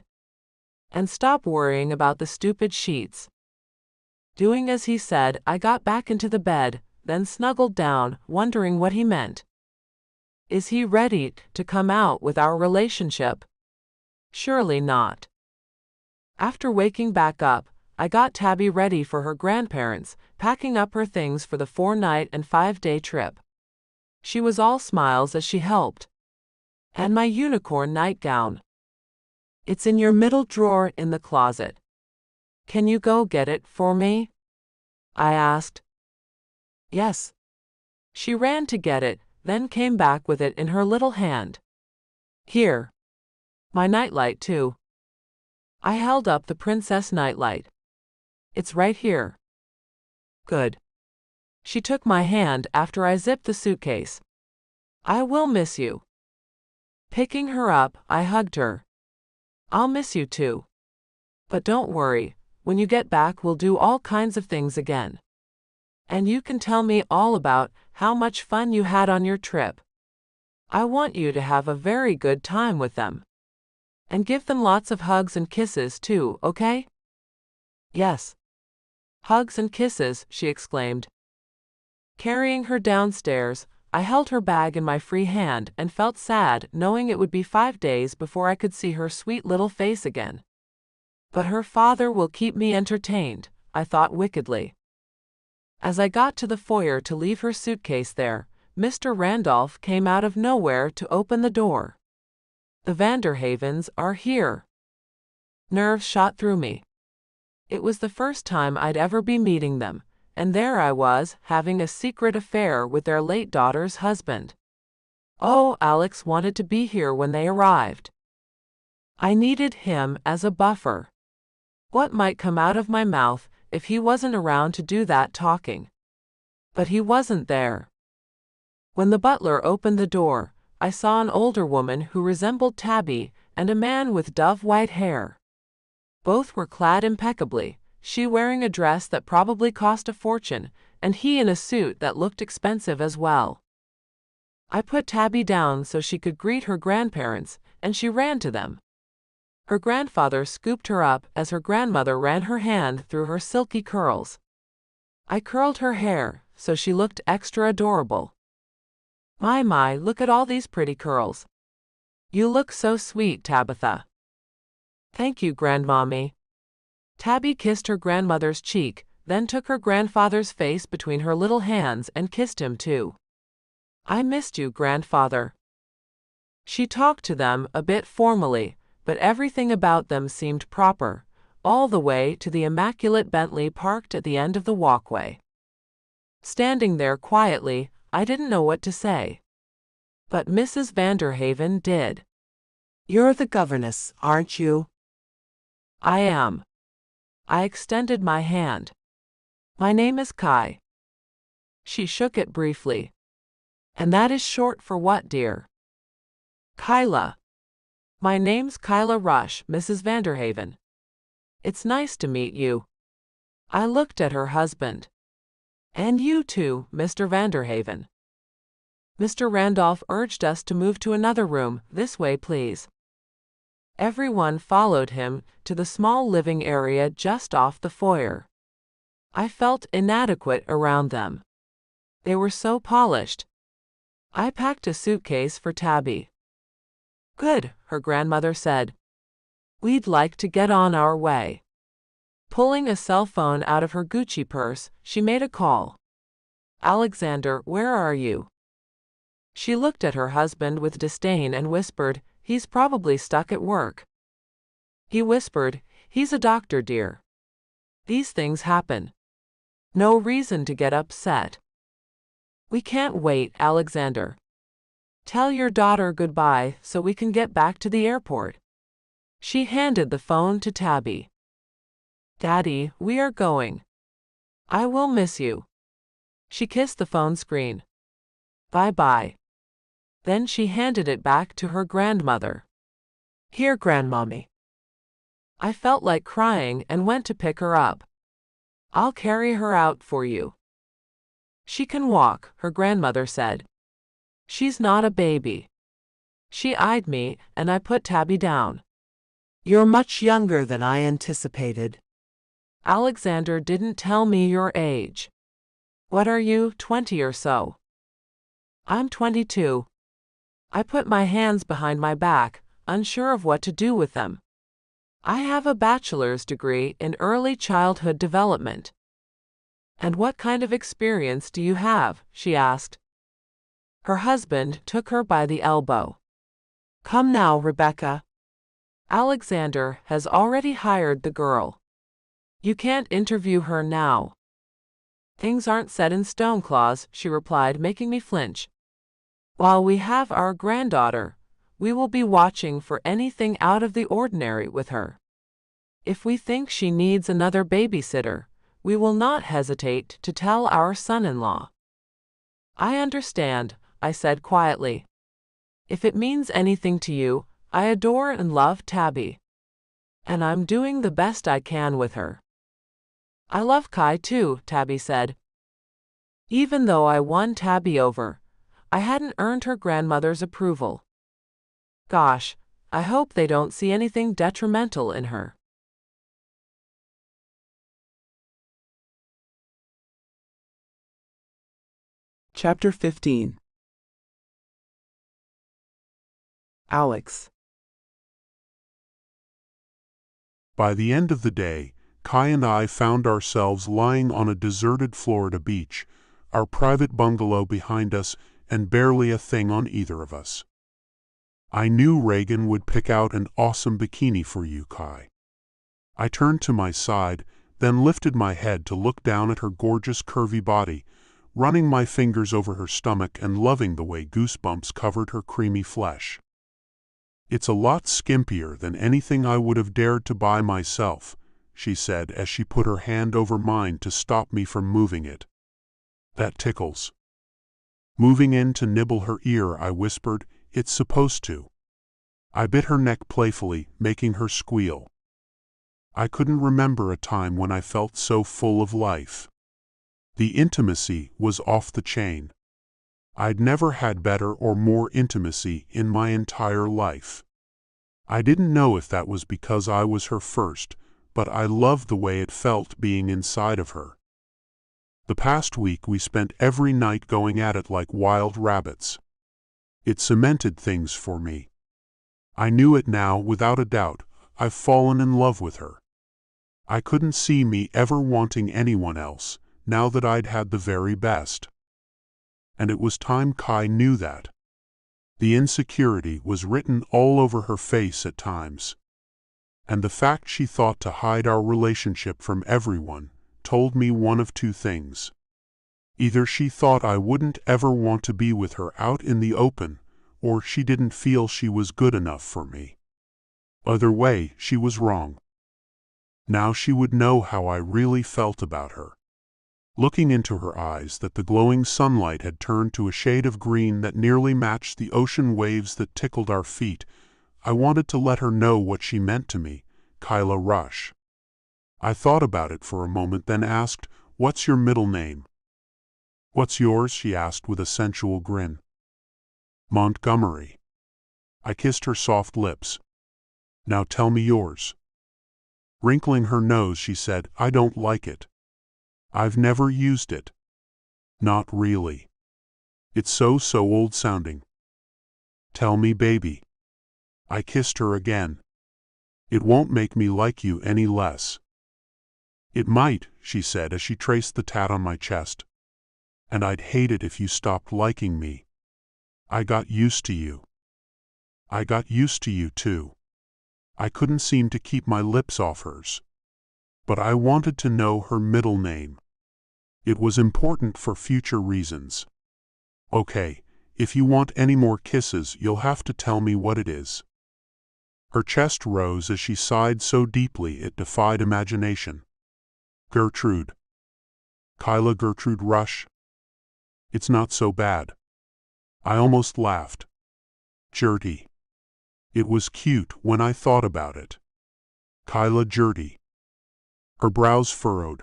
And stop worrying about the stupid sheets. Doing as he said, I got back into the bed, then snuggled down, wondering what he meant. Is he ready to come out with our relationship? Surely not. After waking back up, I got Tabby ready for her grandparents, packing up her things for the 4-night and 5-day trip. She was all smiles as she helped. And my unicorn nightgown. It's in your middle drawer in the closet. Can you go get it for me? I asked. Yes. She ran to get it, then came back with it in her little hand. Here. My nightlight, too. I held up the princess nightlight. It's right here. Good. She took my hand after I zipped the suitcase. I will miss you. Picking her up, I hugged her. I'll miss you too. But don't worry, when you get back we'll do all kinds of things again. And you can tell me all about how much fun you had on your trip. I want you to have a very good time with them. And give them lots of hugs and kisses too, okay? Yes. Hugs and kisses, she exclaimed. Carrying her downstairs, I held her bag in my free hand and felt sad knowing it would be 5 days before I could see her sweet little face again. But her father will keep me entertained, I thought wickedly. As I got to the foyer to leave her suitcase there, Mr. Randolph came out of nowhere to open the door. "The Vanderhavens are here." Nerves shot through me. It was the first time I'd ever be meeting them, and there I was, having a secret affair with their late daughter's husband. Oh, Alex wanted to be here when they arrived. I needed him as a buffer. What might come out of my mouth if he wasn't around to do that talking? But he wasn't there. When the butler opened the door, I saw an older woman who resembled Tabby and a man with dove-white hair. Both were clad impeccably, she wearing a dress that probably cost a fortune, and he in a suit that looked expensive as well. I put Tabby down so she could greet her grandparents, and she ran to them. Her grandfather scooped her up as her grandmother ran her hand through her silky curls. I curled her hair so she looked extra adorable. My, look at all these pretty curls. You look so sweet, Tabitha." "Thank you, Grandmommy." Tabby kissed her grandmother's cheek, then took her grandfather's face between her little hands and kissed him too. "I missed you, Grandfather." She talked to them a bit formally, but everything about them seemed proper, all the way to the immaculate Bentley parked at the end of the walkway. Standing there quietly, I didn't know what to say. But Mrs. Vanderhaven did. You're the governess, aren't you? "I am." I extended my hand. "My name is Kai." She shook it briefly. "And that is short for what, dear?" "Kyla." "My name's Kyla Rush, Mrs. Vanderhaven." "It's nice to meet you." I looked at her husband. "And you too, Mr. Vanderhaven." Mr. Randolph urged us to move to another room. "This way, please." Everyone followed him to the small living area just off the foyer. I felt inadequate around them. They were so polished. I packed a suitcase for Tabby. "Good," her grandmother said. "We'd like to get on our way." Pulling a cell phone out of her Gucci purse, she made a call. "Alexander, where are you?" She looked at her husband with disdain and whispered, "He's probably stuck at work." He whispered, "He's a doctor, dear. These things happen. No reason to get upset." "We can't wait, Alexander. Tell your daughter goodbye so we can get back to the airport." She handed the phone to Tabby. "Daddy, we are going. I will miss you." She kissed the phone screen. "Bye-bye." Then she handed it back to her grandmother. Here, Grandmommy. I felt like crying and went to pick her up. "I'll carry her out for you." "She can walk," her grandmother said. "She's not a baby." She eyed me, and I put Tabby down. You're much younger than I anticipated. "Alexander didn't tell me your age." "What are you, 20 or so?" "I'm 22. I put my hands behind my back, unsure of what to do with them. "I have a bachelor's degree in early childhood development." "And what kind of experience do you have?" she asked. Her husband took her by the elbow. Come now, Rebecca. "Alexander has already hired the girl. You can't interview her now." "Things aren't set in stone, Claus," she replied, making me flinch. "While we have our granddaughter, we will be watching for anything out of the ordinary with her. If we think she needs another babysitter, we will not hesitate to tell our son-in-law." "I understand," I said quietly. "If it means anything to you, I adore and love Tabby. And I'm doing the best I can with her." "I love Kai too," Tabby said. Even though I won Tabby over, I hadn't earned her grandmother's approval. Gosh, I hope they don't see anything detrimental in her. Chapter 15. Alex. By the end of the day, Kai and I found ourselves lying on a deserted Florida beach, our private bungalow behind us and barely a thing on either of us. I knew Reagan would pick out an awesome bikini for you, Kai. I turned to my side, then lifted my head to look down at her gorgeous curvy body, running my fingers over her stomach and loving the way goosebumps covered her creamy flesh. "It's a lot skimpier than anything I would have dared to buy myself," she said as she put her hand over mine to stop me from moving it. "That tickles." Moving in to nibble her ear, I whispered, "It's supposed to." I bit her neck playfully, making her squeal. I couldn't remember a time when I felt so full of life. The intimacy was off the chain. I'd never had better or more intimacy in my entire life. I didn't know if that was because I was her first, but I loved the way it felt being inside of her. The past week we spent every night going at it like wild rabbits. It cemented things for me. I knew it now without a doubt. I've fallen in love with her. I couldn't see me ever wanting anyone else, now that I'd had the very best. And it was time Kai knew that. The insecurity was written all over her face at times. And the fact she thought to hide our relationship from everyone told me one of two things. Either she thought I wouldn't ever want to be with her out in the open, or she didn't feel she was good enough for me. Either way, she was wrong. Now she would know how I really felt about her. Looking into her eyes that the glowing sunlight had turned to a shade of green that nearly matched the ocean waves that tickled our feet, I wanted to let her know what she meant to me, Kyla Rush. I thought about it for a moment, then asked, "What's your middle name?" "What's yours?" she asked with a sensual grin. "Montgomery." I kissed her soft lips. "Now tell me yours." Wrinkling her nose, she said, "I don't like it. I've never used it." "Not really. It's so old-sounding." "Tell me, baby." I kissed her again. "It won't make me like you any less." "It might," she said as she traced the tat on my chest. "And I'd hate it if you stopped liking me. I got used to you." "I got used to you too." I couldn't seem to keep my lips off hers. But I wanted to know her middle name. It was important for future reasons. "Okay, if you want any more kisses, you'll have to tell me what it is." Her chest rose as she sighed so deeply it defied imagination. "Gertrude." "Kyla Gertrude Rush?" "It's not so bad." I almost laughed. "Gertie." It was cute when I thought about it. Kyla Gertie. Her brows furrowed.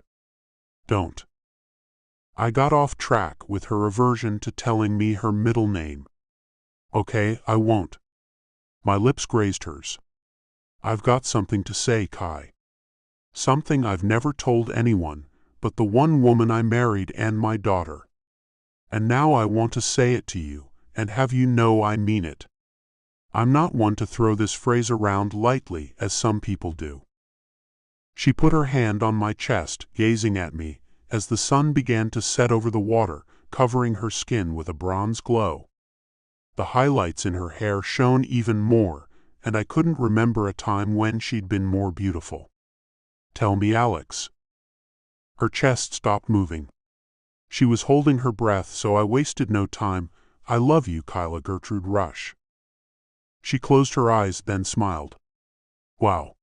"Don't." I got off track with her aversion to telling me her middle name. "Okay, I won't." My lips grazed hers. "I've got something to say, Kai. Something I've never told anyone, but the one woman I married and my daughter. And now I want to say it to you, and have you know I mean it. I'm not one to throw this phrase around lightly as some people do." She put her hand on my chest, gazing at me, as the sun began to set over the water, covering her skin with a bronze glow. The highlights in her hair shone even more, and I couldn't remember a time when she'd been more beautiful. "Tell me, Alex." Her chest stopped moving. She was holding her breath, so I wasted no time. "I love you, Kyla Gertrude Rush." She closed her eyes, then smiled. "Wow.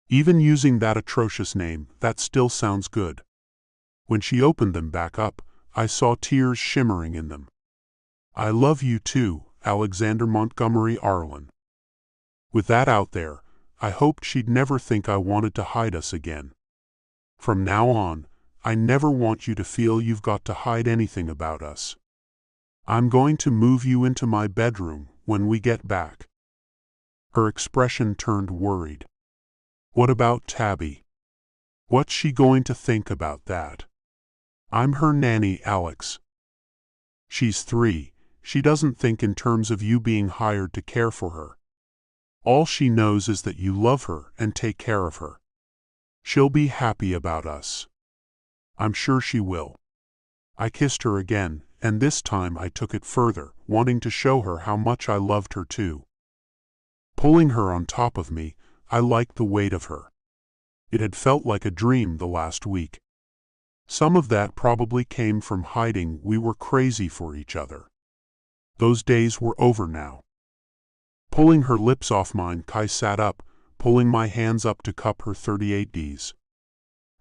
Even using that atrocious name, that still sounds good." When she opened them back up, I saw tears shimmering in them. "I love you too, Alexander Montgomery Arlen." With that out there, I hoped she'd never think I wanted to hide us again. "From now on, I never want you to feel you've got to hide anything about us. I'm going to move you into my bedroom when we get back." Her expression turned worried. "What about Tabby? What's she going to think about that? I'm her nanny, Alex." She's 3. She doesn't think in terms of you being hired to care for her. All she knows is that you love her and take care of her. She'll be happy about us. I'm sure she will. I kissed her again, and this time I took it further, wanting to show her how much I loved her too. Pulling her on top of me, I liked the weight of her. It had felt like a dream the last week. Some of that probably came from hiding we were crazy for each other. Those days were over now. Pulling her lips off mine, Kai sat up, pulling my hands up to cup her 38Ds.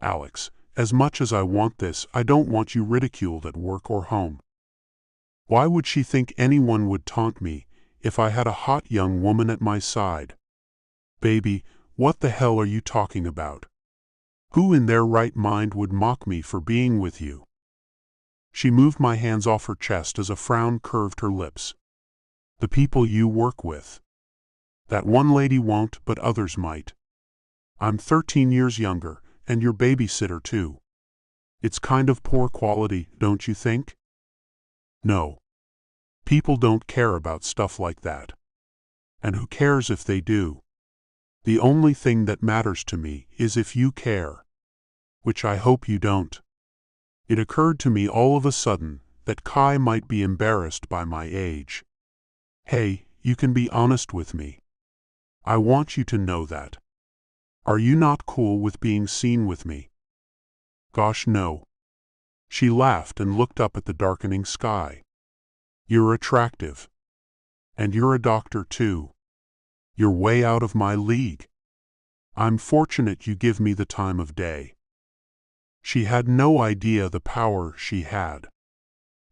Alex, as much as I want this, I don't want you ridiculed at work or home. Why would she think anyone would taunt me if I had a hot young woman at my side? Baby, what the hell are you talking about? Who in their right mind would mock me for being with you? She moved my hands off her chest as a frown curved her lips. The people you work with. That one lady won't, but others might. I'm 13 years younger, and your babysitter too. It's kind of poor quality, don't you think? No. People don't care about stuff like that. And who cares if they do? The only thing that matters to me is if you care. Which I hope you don't. It occurred to me all of a sudden that Kai might be embarrassed by my age. Hey, you can be honest with me. I want you to know that. Are you not cool with being seen with me? Gosh, no. She laughed and looked up at the darkening sky. You're attractive. And you're a doctor too. You're way out of my league. I'm fortunate you give me the time of day. She had no idea the power she had.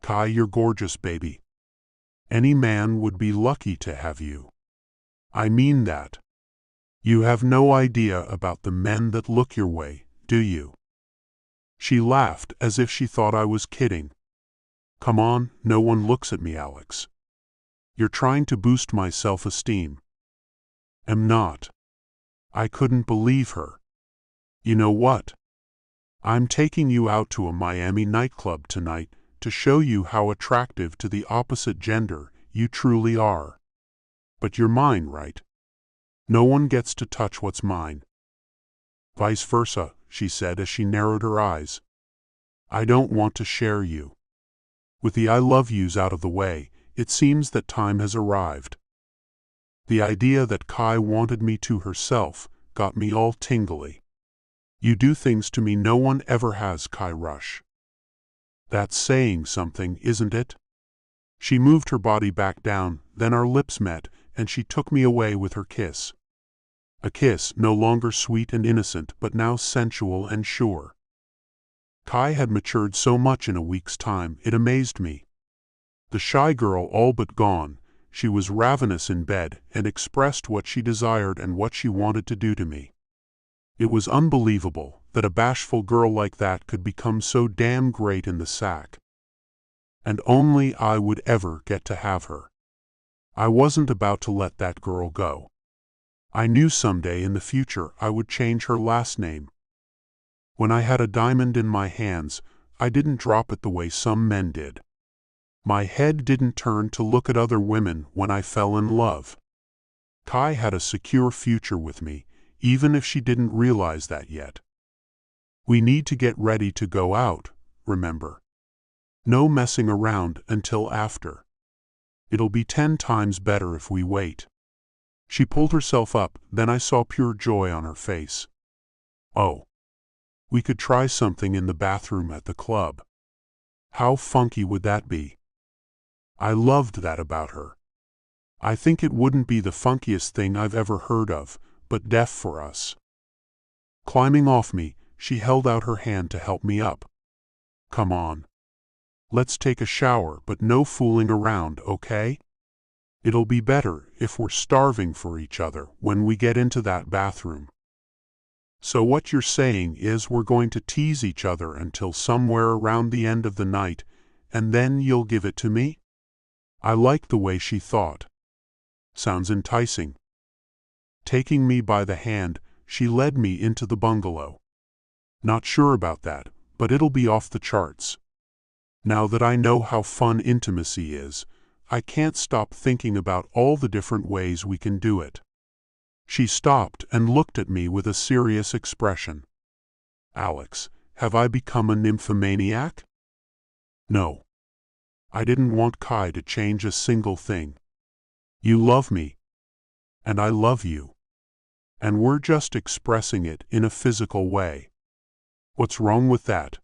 Kai, you're gorgeous, baby. Any man would be lucky to have you. I mean that. You have no idea about the men that look your way, do you? She laughed as if she thought I was kidding. Come on, no one looks at me, Alex. You're trying to boost my self-esteem. Am not. I couldn't believe her. You know what? I'm taking you out to a Miami nightclub tonight to show you how attractive to the opposite gender you truly are. But you're mine, right? No one gets to touch what's mine. Vice versa, she said as she narrowed her eyes. I don't want to share you. With the I love yous out of the way, it seems that time has arrived. The idea that Kai wanted me to herself got me all tingly. You do things to me no one ever has, Kai Rush. That's saying something, isn't it? She moved her body back down, then our lips met, and she took me away with her kiss. A kiss no longer sweet and innocent, but now sensual and sure. Kai had matured so much in a week's time, it amazed me. The shy girl all but gone, she was ravenous in bed and expressed what she desired and what she wanted to do to me. It was unbelievable that a bashful girl like that could become so damn great in the sack. And only I would ever get to have her. I wasn't about to let that girl go. I knew someday in the future I would change her last name. When I had a diamond in my hands, I didn't drop it the way some men did. My head didn't turn to look at other women when I fell in love. Kai had a secure future with me, even if she didn't realize that yet. We need to get ready to go out, remember? No messing around until after. It'll be 10 times better if we wait. She pulled herself up, then I saw pure joy on her face. Oh. We could try something in the bathroom at the club. How funky would that be? I loved that about her. I think it wouldn't be the funkiest thing I've ever heard of, but def for us. Climbing off me, she held out her hand to help me up. Come on. Let's take a shower, but no fooling around, okay? It'll be better if we're starving for each other when we get into that bathroom. So what you're saying is we're going to tease each other until somewhere around the end of the night, and then you'll give it to me? I liked the way she thought. Sounds enticing. Taking me by the hand, she led me into the bungalow. Not sure about that, but it'll be off the charts. Now that I know how fun intimacy is, I can't stop thinking about all the different ways we can do it. She stopped and looked at me with a serious expression. Alex, have I become a nymphomaniac? No. I didn't want Kai to change a single thing. You love me. And I love you. And we're just expressing it in a physical way. What's wrong with that?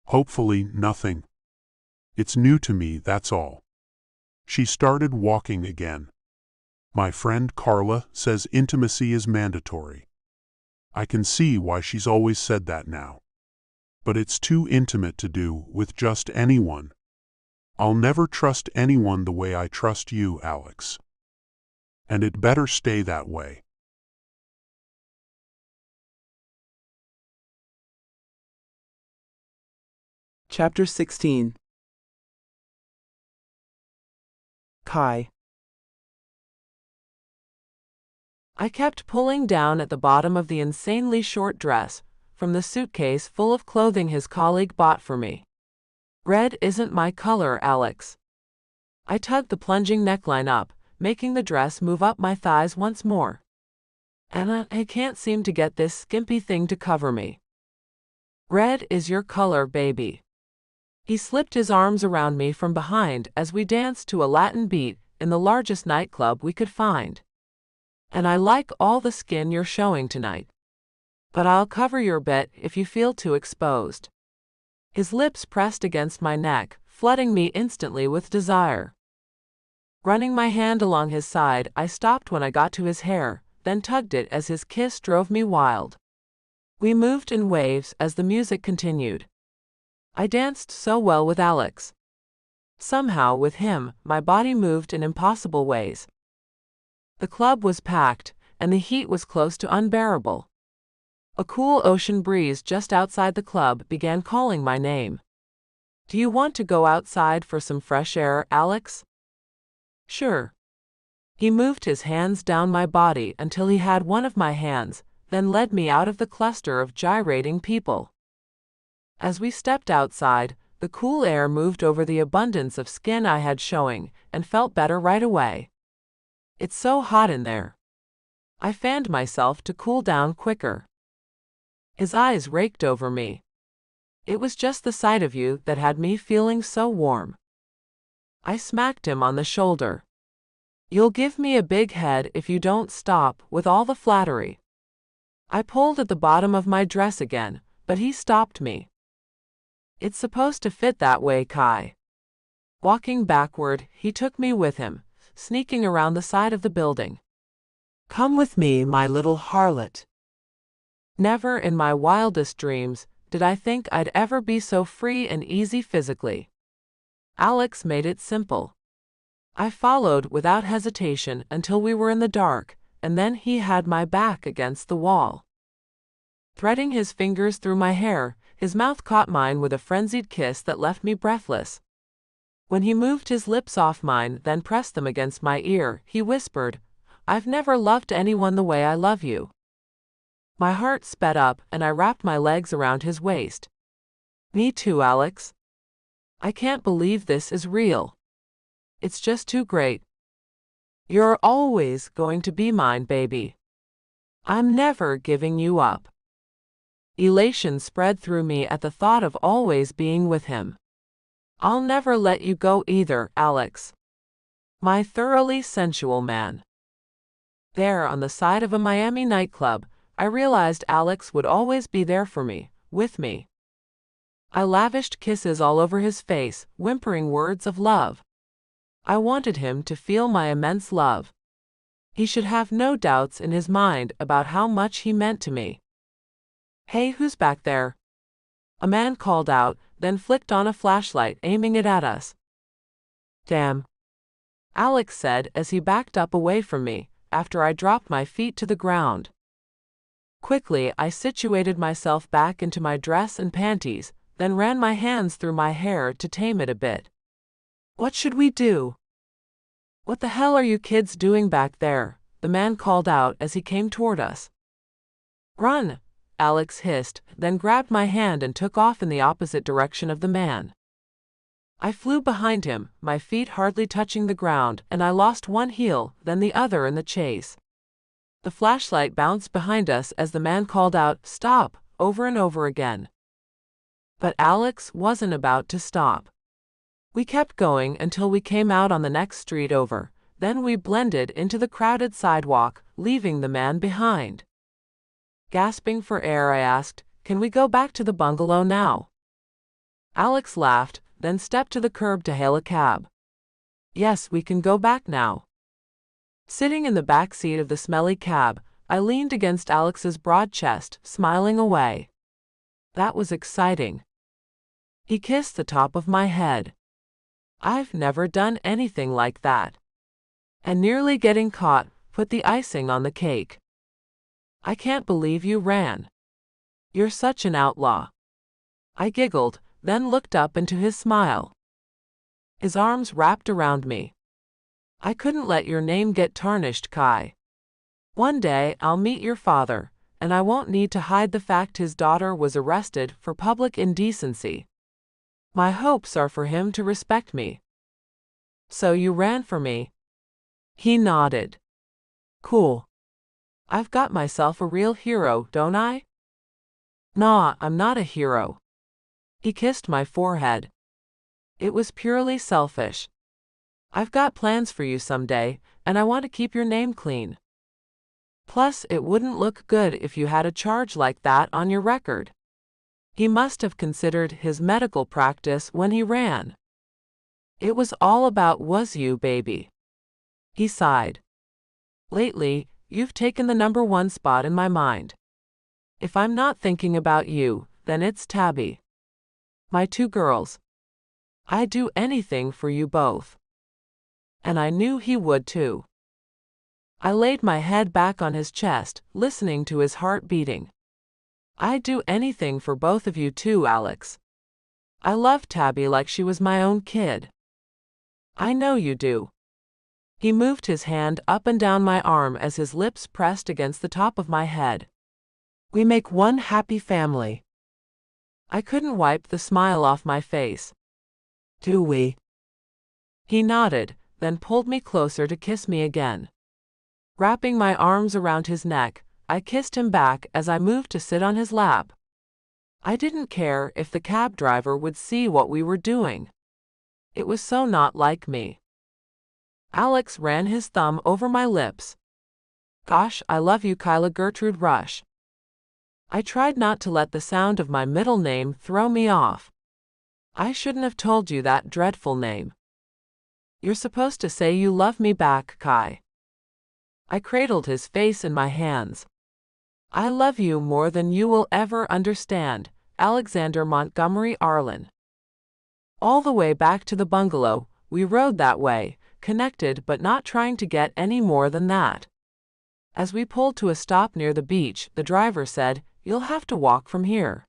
Hopefully, nothing. It's new to me, that's all. She started walking again. My friend Carla says intimacy is mandatory. I can see why she's always said that now. But it's too intimate to do with just anyone. I'll never trust anyone the way I trust you, Alex. And it better stay that way. Chapter 16. Kai. I kept pulling down at the bottom of the insanely short dress from the suitcase full of clothing his colleague bought for me. Red isn't my color, Alex. I tugged the plunging neckline up, making the dress move up my thighs once more. And I can't seem to get this skimpy thing to cover me. Red is your color, baby. He slipped his arms around me from behind as we danced to a Latin beat in the largest nightclub we could find. And I like all the skin you're showing tonight. But I'll cover your bit if you feel too exposed. His lips pressed against my neck, flooding me instantly with desire. Running my hand along his side, I stopped when I got to his hair, then tugged it as his kiss drove me wild. We moved in waves as the music continued. I danced so well with Alex. Somehow, with him, my body moved in impossible ways. The club was packed, and the heat was close to unbearable. A cool ocean breeze just outside the club began calling my name. Do you want to go outside for some fresh air, Alex? Sure. He moved his hands down my body until he had one of my hands, then led me out of the cluster of gyrating people. As we stepped outside, the cool air moved over the abundance of skin I had showing and felt better right away. It's so hot in there. I fanned myself to cool down quicker. His eyes raked over me. It was just the sight of you that had me feeling so warm. I smacked him on the shoulder. You'll give me a big head if you don't stop with all the flattery. I pulled at the bottom of my dress again, but he stopped me. It's supposed to fit that way, Kai. Walking backward, he took me with him, sneaking around the side of the building. Come with me, my little harlot. Never in my wildest dreams did I think I'd ever be so free and easy physically. Alex made it simple. I followed without hesitation until we were in the dark, and then he had my back against the wall. Threading his fingers through my hair, his mouth caught mine with a frenzied kiss that left me breathless. When he moved his lips off mine, then pressed them against my ear, he whispered, "I've never loved anyone the way I love you." My heart sped up and I wrapped my legs around his waist. Me too, Alex. I can't believe this is real. It's just too great. You're always going to be mine, baby. I'm never giving you up. Elation spread through me at the thought of always being with him. I'll never let you go either, Alex. My thoroughly sensual man. There on the side of a Miami nightclub, I realized Alex would always be there for me, with me. I lavished kisses all over his face, whimpering words of love. I wanted him to feel my immense love. He should have no doubts in his mind about how much he meant to me. Hey, who's back there? A man called out, then flicked on a flashlight, aiming it at us. Damn. Alex said as he backed up away from me, after I dropped my feet to the ground. Quickly, I situated myself back into my dress and panties, then ran my hands through my hair to tame it a bit. What should we do? What the hell are you kids doing back there? The man called out as he came toward us. Run, Alex hissed, then grabbed my hand and took off in the opposite direction of the man. I flew behind him, my feet hardly touching the ground, and I lost one heel, then the other in the chase. The flashlight bounced behind us as the man called out, "Stop," over and over again. But Alex wasn't about to stop. We kept going until we came out on the next street over. Then we blended into the crowded sidewalk, leaving the man behind. Gasping for air, I asked, "Can we go back to the bungalow now?" Alex laughed, then stepped to the curb to hail a cab. "Yes, we can go back now." Sitting in the back seat of the smelly cab, I leaned against Alex's broad chest, smiling away. That was exciting. He kissed the top of my head. I've never done anything like that. And nearly getting caught put the icing on the cake. "I can't believe you ran. You're such an outlaw." I giggled, then looked up into his smile. His arms wrapped around me. "I couldn't let your name get tarnished, Kai. One day I'll meet your father, and I won't need to hide the fact his daughter was arrested for public indecency. My hopes are for him to respect me." "So you ran for me?" He nodded. "Cool. I've got myself a real hero, don't I?" "Nah, I'm not a hero." He kissed my forehead. "It was purely selfish. I've got plans for you someday, and I want to keep your name clean. Plus, it wouldn't look good if you had a charge like that on your record." He must have considered his medical practice when he ran. "It was all about was you, baby." He sighed. "Lately, you've taken the #1 spot in my mind. If I'm not thinking about you, then it's Tabby. My 2 girls. I'd do anything for you both." And I knew he would too. I laid my head back on his chest, listening to his heart beating. "I'd do anything for both of you too, Alex. I love Tabby like she was my own kid." "I know you do." He moved his hand up and down my arm as his lips pressed against the top of my head. "We make one happy family." I couldn't wipe the smile off my face. "Do we?" He nodded, then pulled me closer to kiss me again. Wrapping my arms around his neck, I kissed him back as I moved to sit on his lap. I didn't care if the cab driver would see what we were doing. It was so not like me. Alex ran his thumb over my lips. "Gosh, I love you, Kyla Gertrude Rush." I tried not to let the sound of my middle name throw me off. "I shouldn't have told you that dreadful name. You're supposed to say you love me back, Kai." I cradled his face in my hands. "I love you more than you will ever understand, Alexander Montgomery Arlen." All the way back to the bungalow, we rode that way, connected but not trying to get any more than that. As we pulled to a stop near the beach, the driver said, "You'll have to walk from here."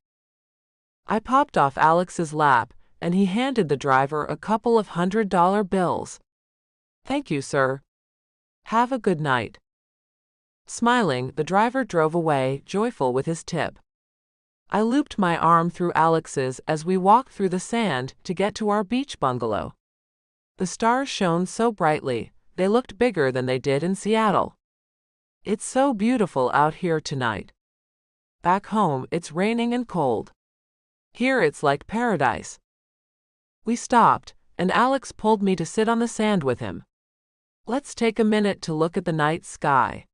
I popped off Alex's lap, and he handed the driver a couple of $100 bills. "Thank you, sir. Have a good night." Smiling, the driver drove away, joyful with his tip. I looped my arm through Alex's as we walked through the sand to get to our beach bungalow. The stars shone so brightly, they looked bigger than they did in Seattle. "It's so beautiful out here tonight. Back home, it's raining and cold. Here it's like paradise." We stopped, and Alex pulled me to sit on the sand with him. "Let's take a minute to look at the night sky."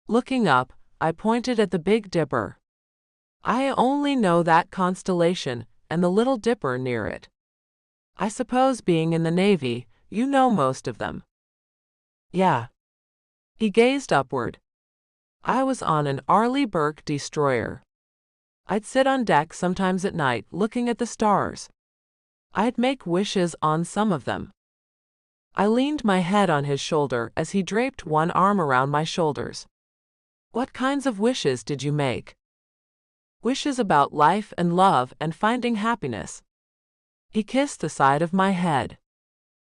Looking up, I pointed at the Big Dipper. "I only know that constellation, and the Little Dipper near it. I suppose being in the Navy, you know most of them." "Yeah." He gazed upward. "I was on an Arleigh Burke destroyer. I'd sit on deck sometimes at night looking at the stars. I'd make wishes on some of them." I leaned my head on his shoulder as he draped one arm around my shoulders. "What kinds of wishes did you make?" "Wishes about life and love and finding happiness." He kissed the side of my head.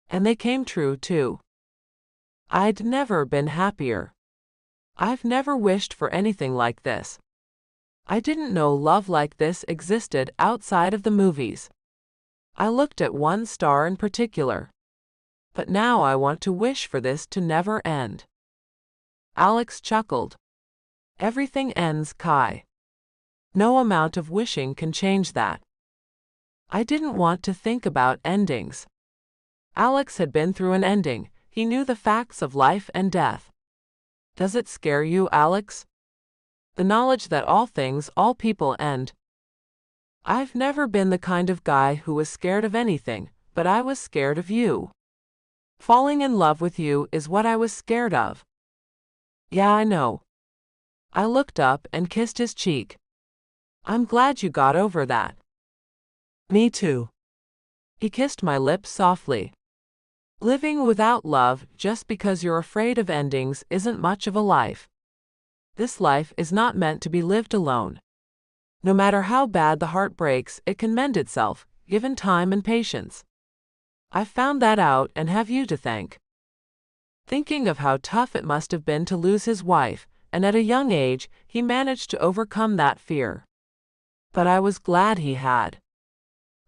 "And they came true, too. I'd never been happier. I've never wished for anything like this. I didn't know love like this existed outside of the movies. I looked at one star in particular. But now I want to wish for this to never end. Alex chuckled. Everything ends, Kai. No amount of wishing can change that. I didn't want to think about endings. Alex had been through an ending. He knew the facts of life and death. Does it scare you, Alex? The knowledge that all things, all people end. I've never been the kind of guy who was scared of anything, but I was scared of you. Falling in love with you is what I was scared of. Yeah, I know. I looked up and kissed his cheek. I'm glad you got over that. Me too. He kissed my lips softly. Living without love just because you're afraid of endings isn't much of a life. This life is not meant to be lived alone. No matter how bad the heart breaks, it can mend itself, given time and patience. I found that out and have you to thank. Thinking of how tough it must have been to lose his wife, and at a young age, he managed to overcome that fear. But I was glad he had.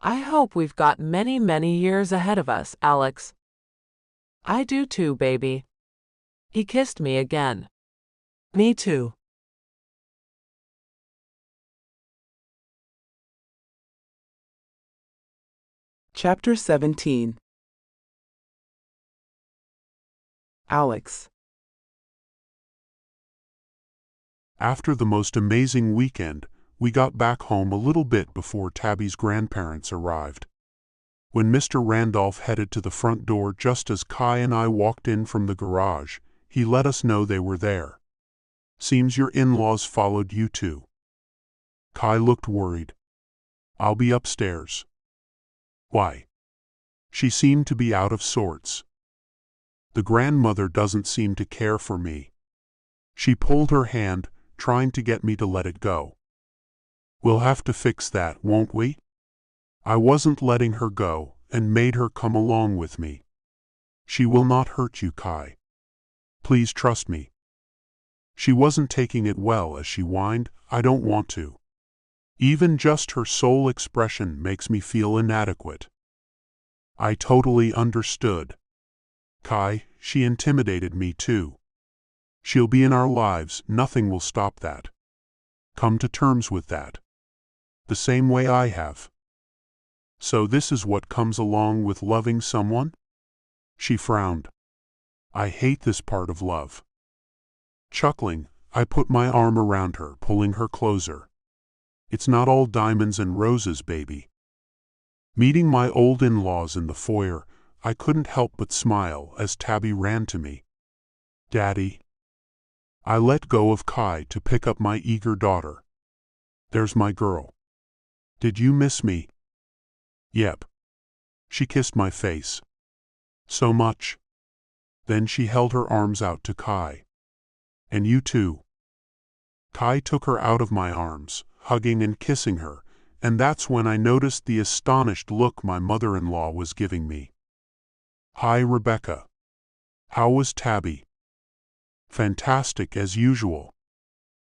I hope we've got many, many years ahead of us, Alex. I do too, baby. He kissed me again. Me too. Chapter 17. Alex. After the most amazing weekend, we got back home a little bit before Tabby's grandparents arrived. When Mr. Randolph headed to the front door just as Kai and I walked in from the garage, he let us know they were there. Seems your in-laws followed you too. Kai looked worried. I'll be upstairs. Why? She seemed to be out of sorts. The grandmother doesn't seem to care for me. She pulled her hand, trying to get me to let it go. We'll have to fix that, won't we? I wasn't letting her go, and made her come along with me. She will not hurt you, Kai. Please trust me. She wasn't taking it well as she whined, I don't want to. Even just her sole expression makes me feel inadequate. I totally understood. Kai, she intimidated me too. She'll be in our lives, nothing will stop that. Come to terms with that. The same way I have. So this is what comes along with loving someone? She frowned. I hate this part of love. Chuckling, I put my arm around her, pulling her closer. It's not all diamonds and roses, baby. Meeting my old in-laws in the foyer, I couldn't help but smile as Tabby ran to me. Daddy. I let go of Kai to pick up my eager daughter. There's my girl. Did you miss me? Yep. She kissed my face. So much. Then she held her arms out to Kai. And you too. Kai took her out of my arms, hugging and kissing her, and that's when I noticed the astonished look my mother-in-law was giving me. Hi, Rebecca. How was Tabby? Fantastic as usual.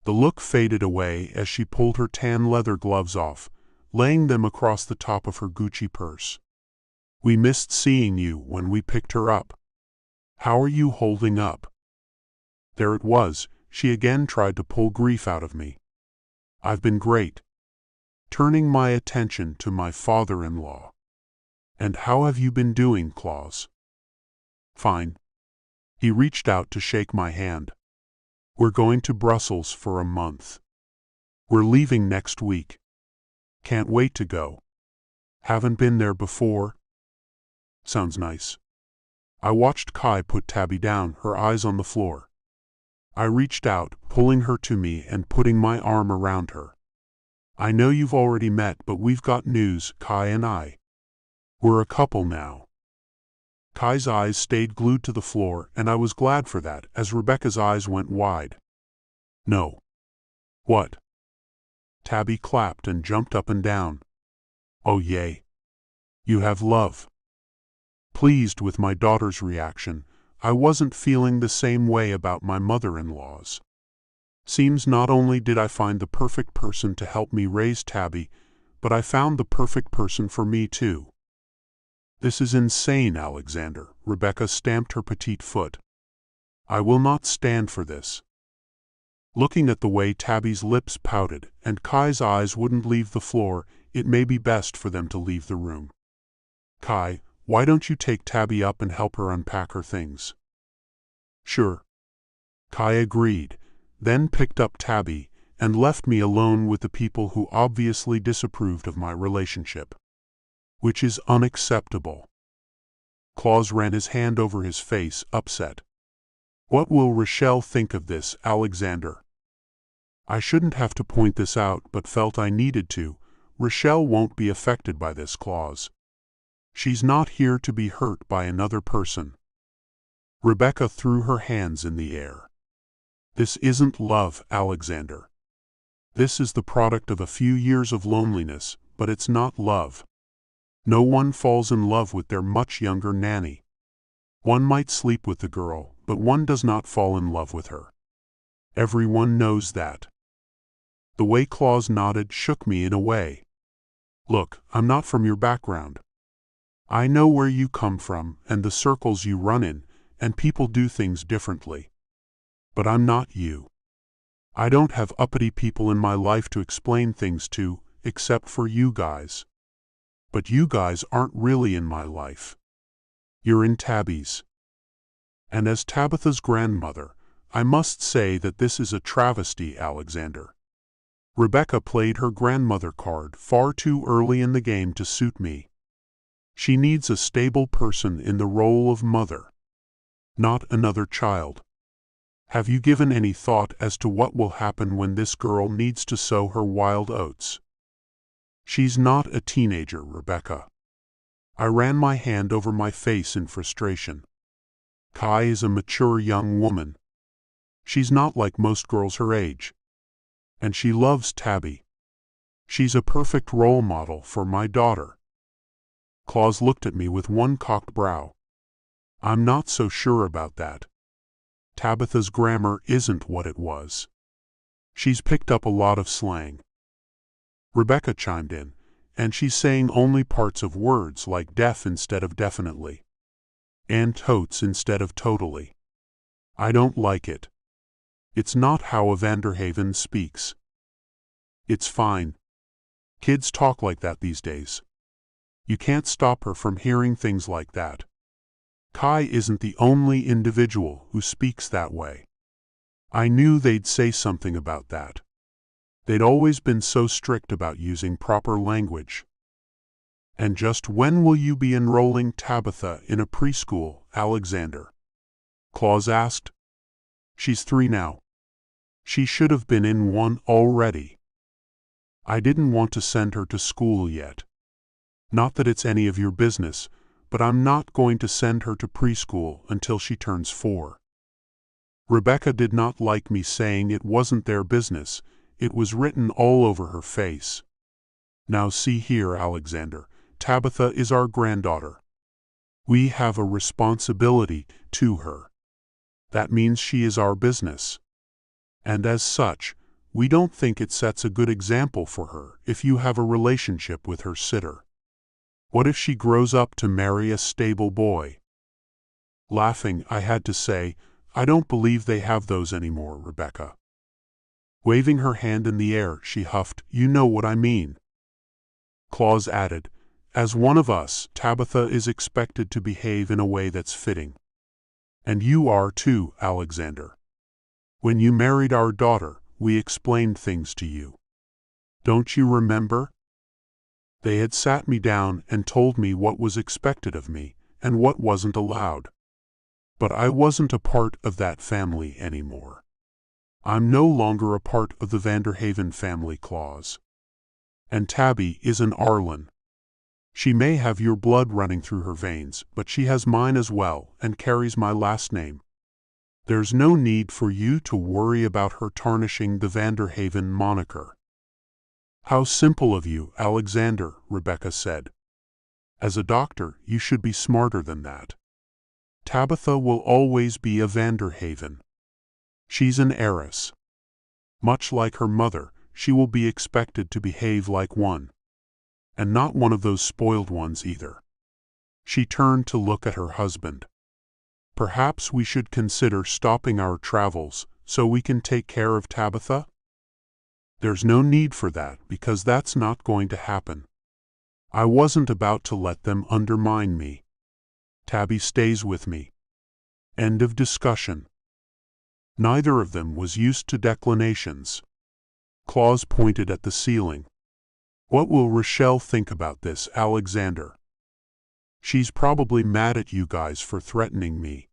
The look faded away as she pulled her tan leather gloves off, laying them across the top of her Gucci purse. We missed seeing you when we picked her up. How are you holding up? There it was, she again tried to pull grief out of me. I've been great. Turning my attention to my father-in-law. And how have you been doing, Claus? Fine. He reached out to shake my hand. We're going to Brussels for a month. We're leaving next week. Can't wait to go. Haven't been there before? Sounds nice. I watched Kai put Tabby down, her eyes on the floor. I reached out, pulling her to me and putting my arm around her. I know you've already met, but we've got news, Kai and I. We're a couple now. Kai's eyes stayed glued to the floor, and I was glad for that, as Rebecca's eyes went wide. No. What? Tabby clapped and jumped up and down. Oh yay. You have love. Pleased with my daughter's reaction, I wasn't feeling the same way about my mother-in-laws. Seems not only did I find the perfect person to help me raise Tabby, but I found the perfect person for me too. This is insane, Alexander. Rebecca stamped her petite foot. I will not stand for this. Looking at the way Tabby's lips pouted and Kai's eyes wouldn't leave the floor, it may be best for them to leave the room. Kai, why don't you take Tabby up and help her unpack her things? Sure. Kai agreed, then picked up Tabby and left me alone with the people who obviously disapproved of my relationship. Which is unacceptable. Claus ran his hand over his face, upset. What will Rochelle think of this, Alexander? I shouldn't have to point this out, but felt I needed to. Rochelle won't be affected by this, Claus. She's not here to be hurt by another person. Rebecca threw her hands in the air. This isn't love, Alexander. This is the product of a few years of loneliness, but it's not love. No one falls in love with their much younger nanny. One might sleep with the girl, but one does not fall in love with her. Everyone knows that. The way Claus nodded shook me in a way. Look, I'm not from your background. I know where you come from and the circles you run in, and people do things differently. But I'm not you. I don't have uppity people in my life to explain things to, except for you guys. But you guys aren't really in my life. You're in Tabby's. And as Tabitha's grandmother, I must say that this is a travesty, Alexander. Rebecca played her grandmother card far too early in the game to suit me. She needs a stable person in the role of mother, not another child. Have you given any thought as to what will happen when this girl needs to sow her wild oats? She's not a teenager, Rebecca. I ran my hand over my face in frustration. Kai is a mature young woman. She's not like most girls her age. And she loves Tabby. She's a perfect role model for my daughter. Claus looked at me with one cocked brow. I'm not so sure about that. Tabitha's grammar isn't what it was. She's picked up a lot of slang. Rebecca chimed in, and she's saying only parts of words like def instead of definitely, and totes instead of totally. I don't like it. It's not how a Vanderhaven speaks. It's fine. Kids talk like that these days. You can't stop her from hearing things like that. Kai isn't the only individual who speaks that way. I knew they'd say something about that. They'd always been so strict about using proper language. And just when will you be enrolling Tabitha in a preschool, Alexander? Claus asked. She's 3 now. She should have been in one already. I didn't want to send her to school yet. Not that it's any of your business, but I'm not going to send her to preschool until she turns 4. Rebecca did not like me saying it wasn't their business. It was written all over her face. Now see here, Alexander, Tabitha is our granddaughter. We have a responsibility to her. That means she is our business. And as such, we don't think it sets a good example for her if you have a relationship with her sitter. What if she grows up to marry a stable boy? Laughing, I had to say, I don't believe they have those anymore, Rebecca. Waving her hand in the air, she huffed, You know what I mean. Claus added, As one of us, Tabitha is expected to behave in a way that's fitting. And you are too, Alexander. When you married our daughter, we explained things to you. Don't you remember? They had sat me down and told me what was expected of me and what wasn't allowed. But I wasn't a part of that family anymore. I'm no longer a part of the Vanderhaven family, Claus. And Tabby is an Arlen. She may have your blood running through her veins, but she has mine as well and carries my last name. There's no need for you to worry about her tarnishing the Vanderhaven moniker. How simple of you, Alexander, Rebecca said. As a doctor, you should be smarter than that. Tabitha will always be a Vanderhaven. She's an heiress. Much like her mother, she will be expected to behave like one. And not one of those spoiled ones either. She turned to look at her husband. Perhaps we should consider stopping our travels so we can take care of Tabitha? There's no need for that because that's not going to happen. I wasn't about to let them undermine me. Tabby stays with me. End of discussion. Neither of them was used to declinations. Claus pointed at the ceiling. What will Rochelle think about this, Alexander? She's probably mad at you guys for threatening me.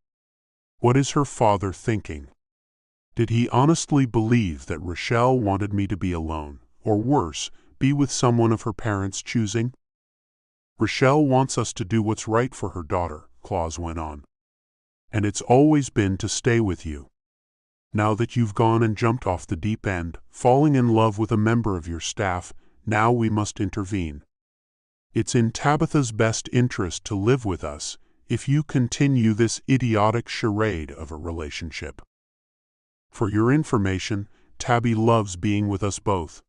What is her father thinking? Did he honestly believe that Rochelle wanted me to be alone, or worse, be with someone of her parents' choosing? Rochelle wants us to do what's right for her daughter, Claus went on. And it's always been to stay with you. Now that you've gone and jumped off the deep end, falling in love with a member of your staff, now we must intervene. It's in Tabitha's best interest to live with us if you continue this idiotic charade of a relationship. For your information, Tabby loves being with us both.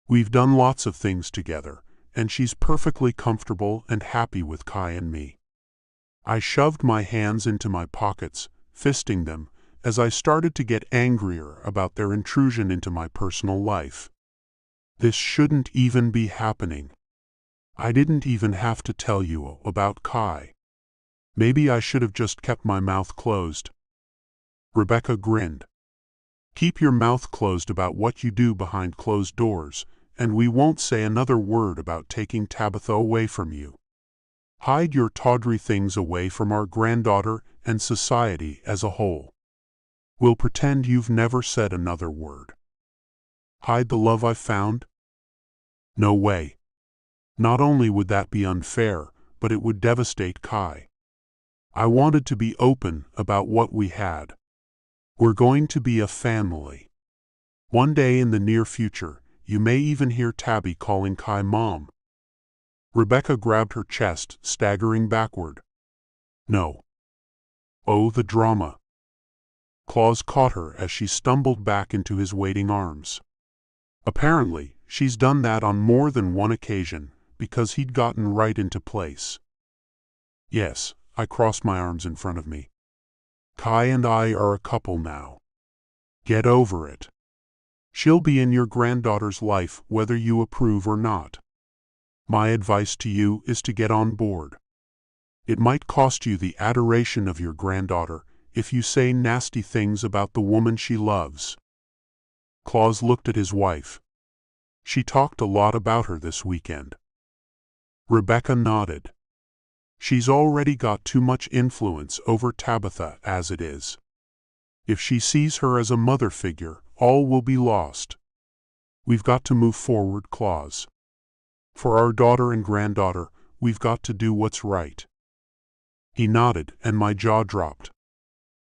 We've done lots of things together, and she's perfectly comfortable and happy with Kai and me. I shoved my hands into my pockets, fisting them, as I started to get angrier about their intrusion into my personal life. This shouldn't even be happening. I didn't even have to tell you about Kai. Maybe I should have just kept my mouth closed. Rebecca grinned. Keep your mouth closed about what you do behind closed doors, and we won't say another word about taking Tabitha away from you. Hide your tawdry things away from our granddaughter and society as a whole. We'll pretend you've never said another word. Hide the love I've found? No way. Not only would that be unfair, but it would devastate Kai. I wanted to be open about what we had. We're going to be a family. One day in the near future, you may even hear Tabby calling Kai Mom. Rebecca grabbed her chest, staggering backward. No. Oh, the drama. Claus caught her as she stumbled back into his waiting arms. Apparently, she's done that on more than one occasion, because he'd gotten right into place. Yes, I crossed my arms in front of me. Kai and I are a couple now. Get over it. She'll be in your granddaughter's life whether you approve or not. My advice to you is to get on board. It might cost you the adoration of your granddaughter if you say nasty things about the woman she loves. Claus looked at his wife. She talked a lot about her this weekend. Rebecca nodded. She's already got too much influence over Tabitha as it is. If she sees her as a mother figure, all will be lost. We've got to move forward, Claus. For our daughter and granddaughter, we've got to do what's right. He nodded, and my jaw dropped.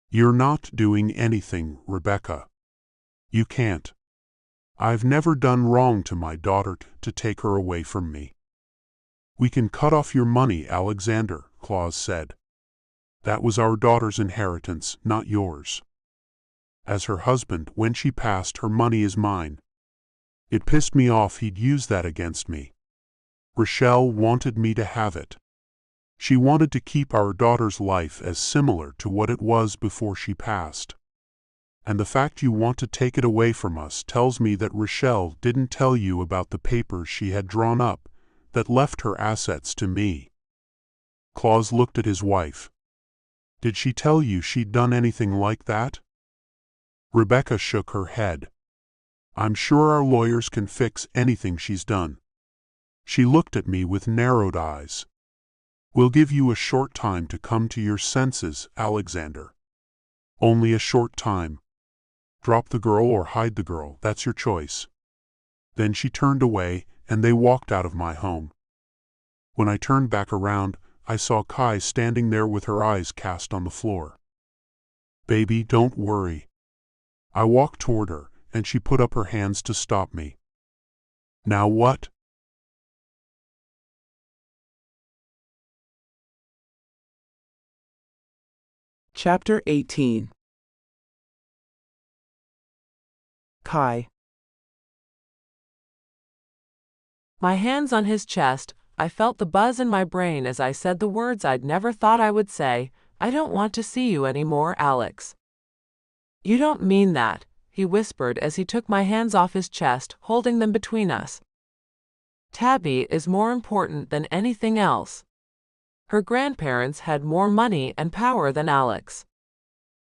You're not doing anything, Rebecca. You can't. I've never done wrong to my daughter to take her away from me. We can cut off your money, Alexander, Claus said. That was our daughter's inheritance, not yours. As her husband, when she passed, her money is mine. It pissed me off he'd use that against me. Rochelle wanted me to have it. She wanted to keep our daughter's life as similar to what it was before she passed. And the fact you want to take it away from us tells me that Rochelle didn't tell you about the papers she had drawn up that left her assets to me. Claus looked at his wife. Did she tell you she'd done anything like that? Rebecca shook her head. I'm sure our lawyers can fix anything she's done. She looked at me with narrowed eyes. We'll give you a short time to come to your senses, Alexander. Only a short time. Drop the girl or hide the girl, that's your choice. Then she turned away, and they walked out of my home. When I turned back around, I saw Kai standing there with her eyes cast on the floor. Baby, don't worry. I walked toward her, and she put up her hands to stop me. Now what? Chapter 18. Kai. My hands on his chest, I felt the buzz in my brain as I said the words I'd never thought I would say. I don't want to see you anymore, Alex. You don't mean that, he whispered as he took my hands off his chest, holding them between us. Tabby is more important than anything else. Her grandparents had more money and power than Alex.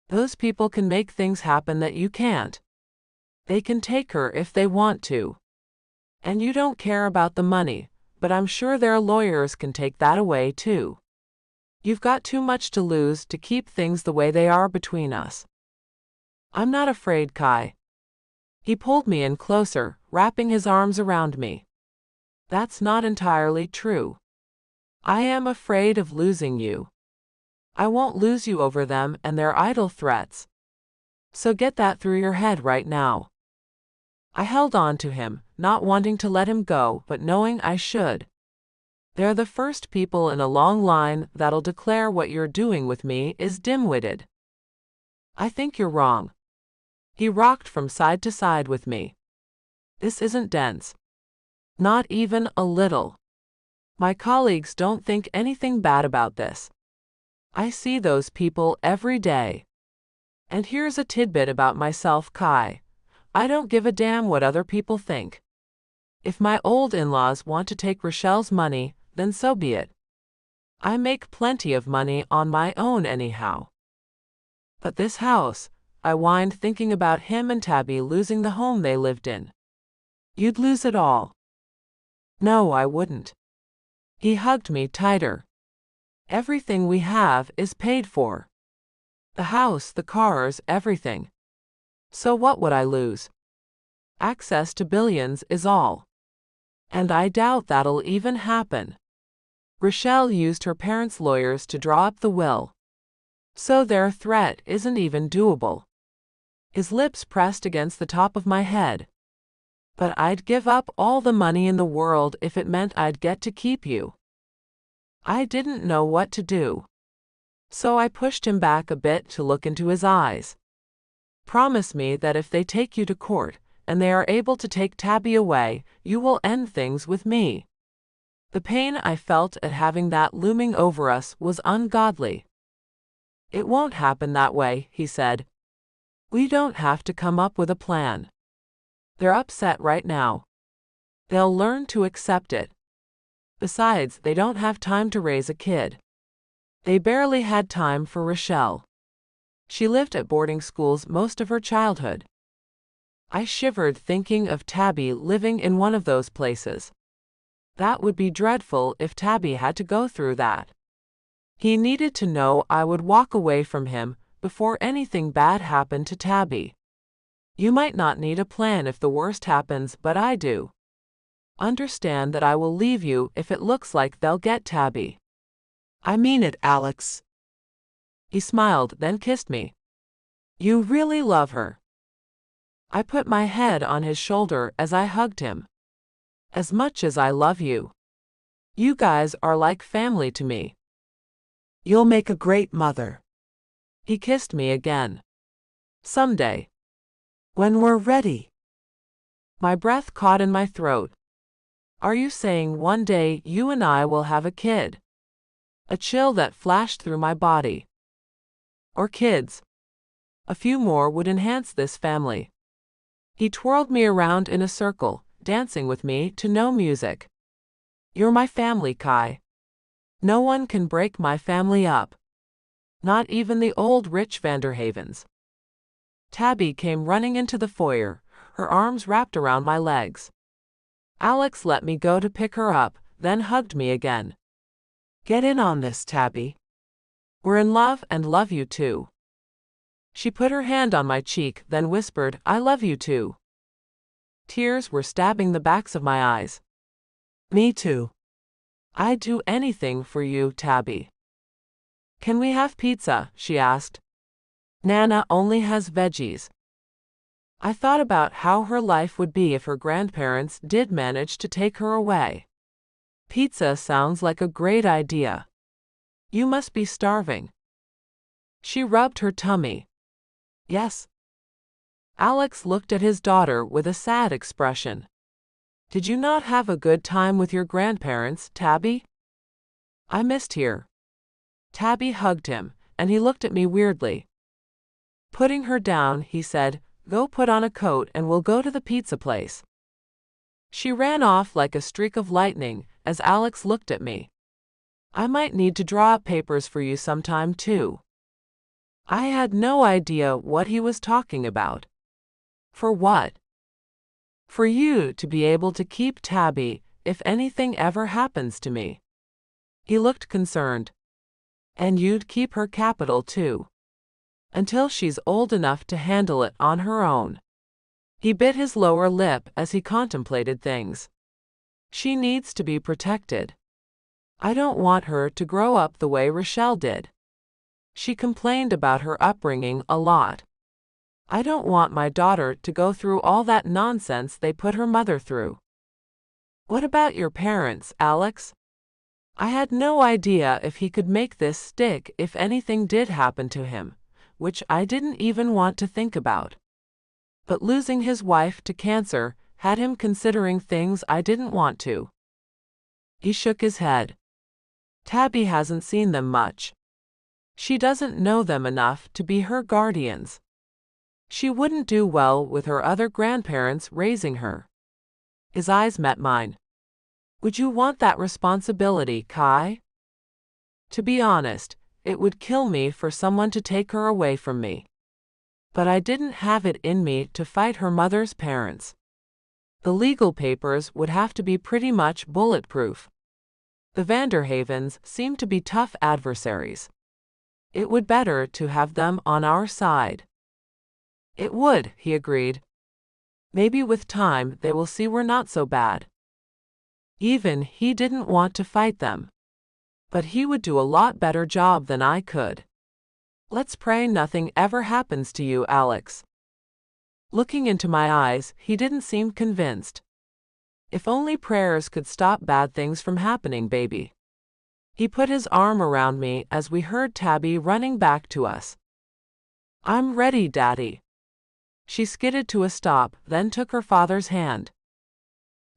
Those people can make things happen that you can't. They can take her if they want to. And you don't care about the money, but I'm sure their lawyers can take that away too. You've got too much to lose to keep things the way they are between us. I'm not afraid, Kai. He pulled me in closer, wrapping his arms around me. That's not entirely true. I am afraid of losing you. I won't lose you over them and their idle threats. So get that through your head right now. I held on to him, not wanting to let him go, but knowing I should. They're the first people in a long line that'll declare what you're doing with me is dim-witted. I think you're wrong. He rocked from side to side with me. This isn't dense. Not even a little. My colleagues don't think anything bad about this. I see those people every day. And here's a tidbit about myself, Kai. I don't give a damn what other people think. If my old in-laws want to take Rochelle's money, then so be it. I make plenty of money on my own anyhow. But this house, I whined, thinking about him and Tabby losing the home they lived in. You'd lose it all. No, I wouldn't. He hugged me tighter. Everything we have is paid for. The house, the cars, everything. So what would I lose? Access to billions is all. And I doubt that'll even happen. Rochelle used her parents' lawyers to draw up the will. So their threat isn't even doable. His lips pressed against the top of my head. But I'd give up all the money in the world if it meant I'd get to keep you. I didn't know what to do. So I pushed him back a bit to look into his eyes. Promise me that if they take you to court, and they are able to take Tabby away, you will end things with me. The pain I felt at having that looming over us was ungodly. It won't happen that way, he said. We don't have to come up with a plan. They're upset right now. They'll learn to accept it. Besides, they don't have time to raise a kid. They barely had time for Rochelle. She lived at boarding schools most of her childhood. I shivered thinking of Tabby living in one of those places. That would be dreadful if Tabby had to go through that. He needed to know I would walk away from him before anything bad happened to Tabby. You might not need a plan if the worst happens, but I do. Understand that I will leave you if it looks like they'll get Tabby. I mean it, Alex. He smiled, then kissed me. You really love her. I put my head on his shoulder as I hugged him. As much as I love you. You guys are like family to me. You'll make a great mother. He kissed me again. Someday. When we're ready. My breath caught in my throat. Are you saying one day you and I will have a kid? A chill that flashed through my body. Or kids. A few more would enhance this family. He twirled me around in a circle, dancing with me to no music. You're my family, Kai. No one can break my family up. Not even the old rich Vanderhavens. Tabby came running into the foyer, her arms wrapped around my legs. Alex let me go to pick her up, then hugged me again. Get in on this, Tabby. We're in love and love you too. She put her hand on my cheek, then whispered, I love you too. Tears were stabbing the backs of my eyes. Me too. I'd do anything for you, Tabby. Can we have pizza? She asked. Nana only has veggies. I thought about how her life would be if her grandparents did manage to take her away. Pizza sounds like a great idea. You must be starving. She rubbed her tummy. Yes. Alex looked at his daughter with a sad expression. Did you not have a good time with your grandparents, Tabby? I missed here. Tabby hugged him, and he looked at me weirdly. Putting her down, he said, "Go put on a coat and we'll go to the pizza place." She ran off like a streak of lightning as Alex looked at me. I might need to draw up papers for you sometime too. I had no idea what he was talking about. For what? For you to be able to keep Tabby if anything ever happens to me. He looked concerned. And you'd keep her capital too. Until she's old enough to handle it on her own. He bit his lower lip as he contemplated things. She needs to be protected. I don't want her to grow up the way Rochelle did. She complained about her upbringing a lot. I don't want my daughter to go through all that nonsense they put her mother through. What about your parents, Alex? I had no idea if he could make this stick if anything did happen to him, which I didn't even want to think about. But losing his wife to cancer had him considering things I didn't want to. He shook his head. Tabby hasn't seen them much. She doesn't know them enough to be her guardians. She wouldn't do well with her other grandparents raising her. His eyes met mine. Would you want that responsibility, Kai? To be honest, it would kill me for someone to take her away from me. But I didn't have it in me to fight her mother's parents. The legal papers would have to be pretty much bulletproof. The Vanderhavens seemed to be tough adversaries. It would better to have them on our side. It would, he agreed. Maybe with time they will see we're not so bad. Even he didn't want to fight them. But he would do a lot better job than I could. Let's pray nothing ever happens to you, Alex. Looking into my eyes, he didn't seem convinced. If only prayers could stop bad things from happening, baby. He put his arm around me as we heard Tabby running back to us. I'm ready, Daddy. She skidded to a stop, then took her father's hand.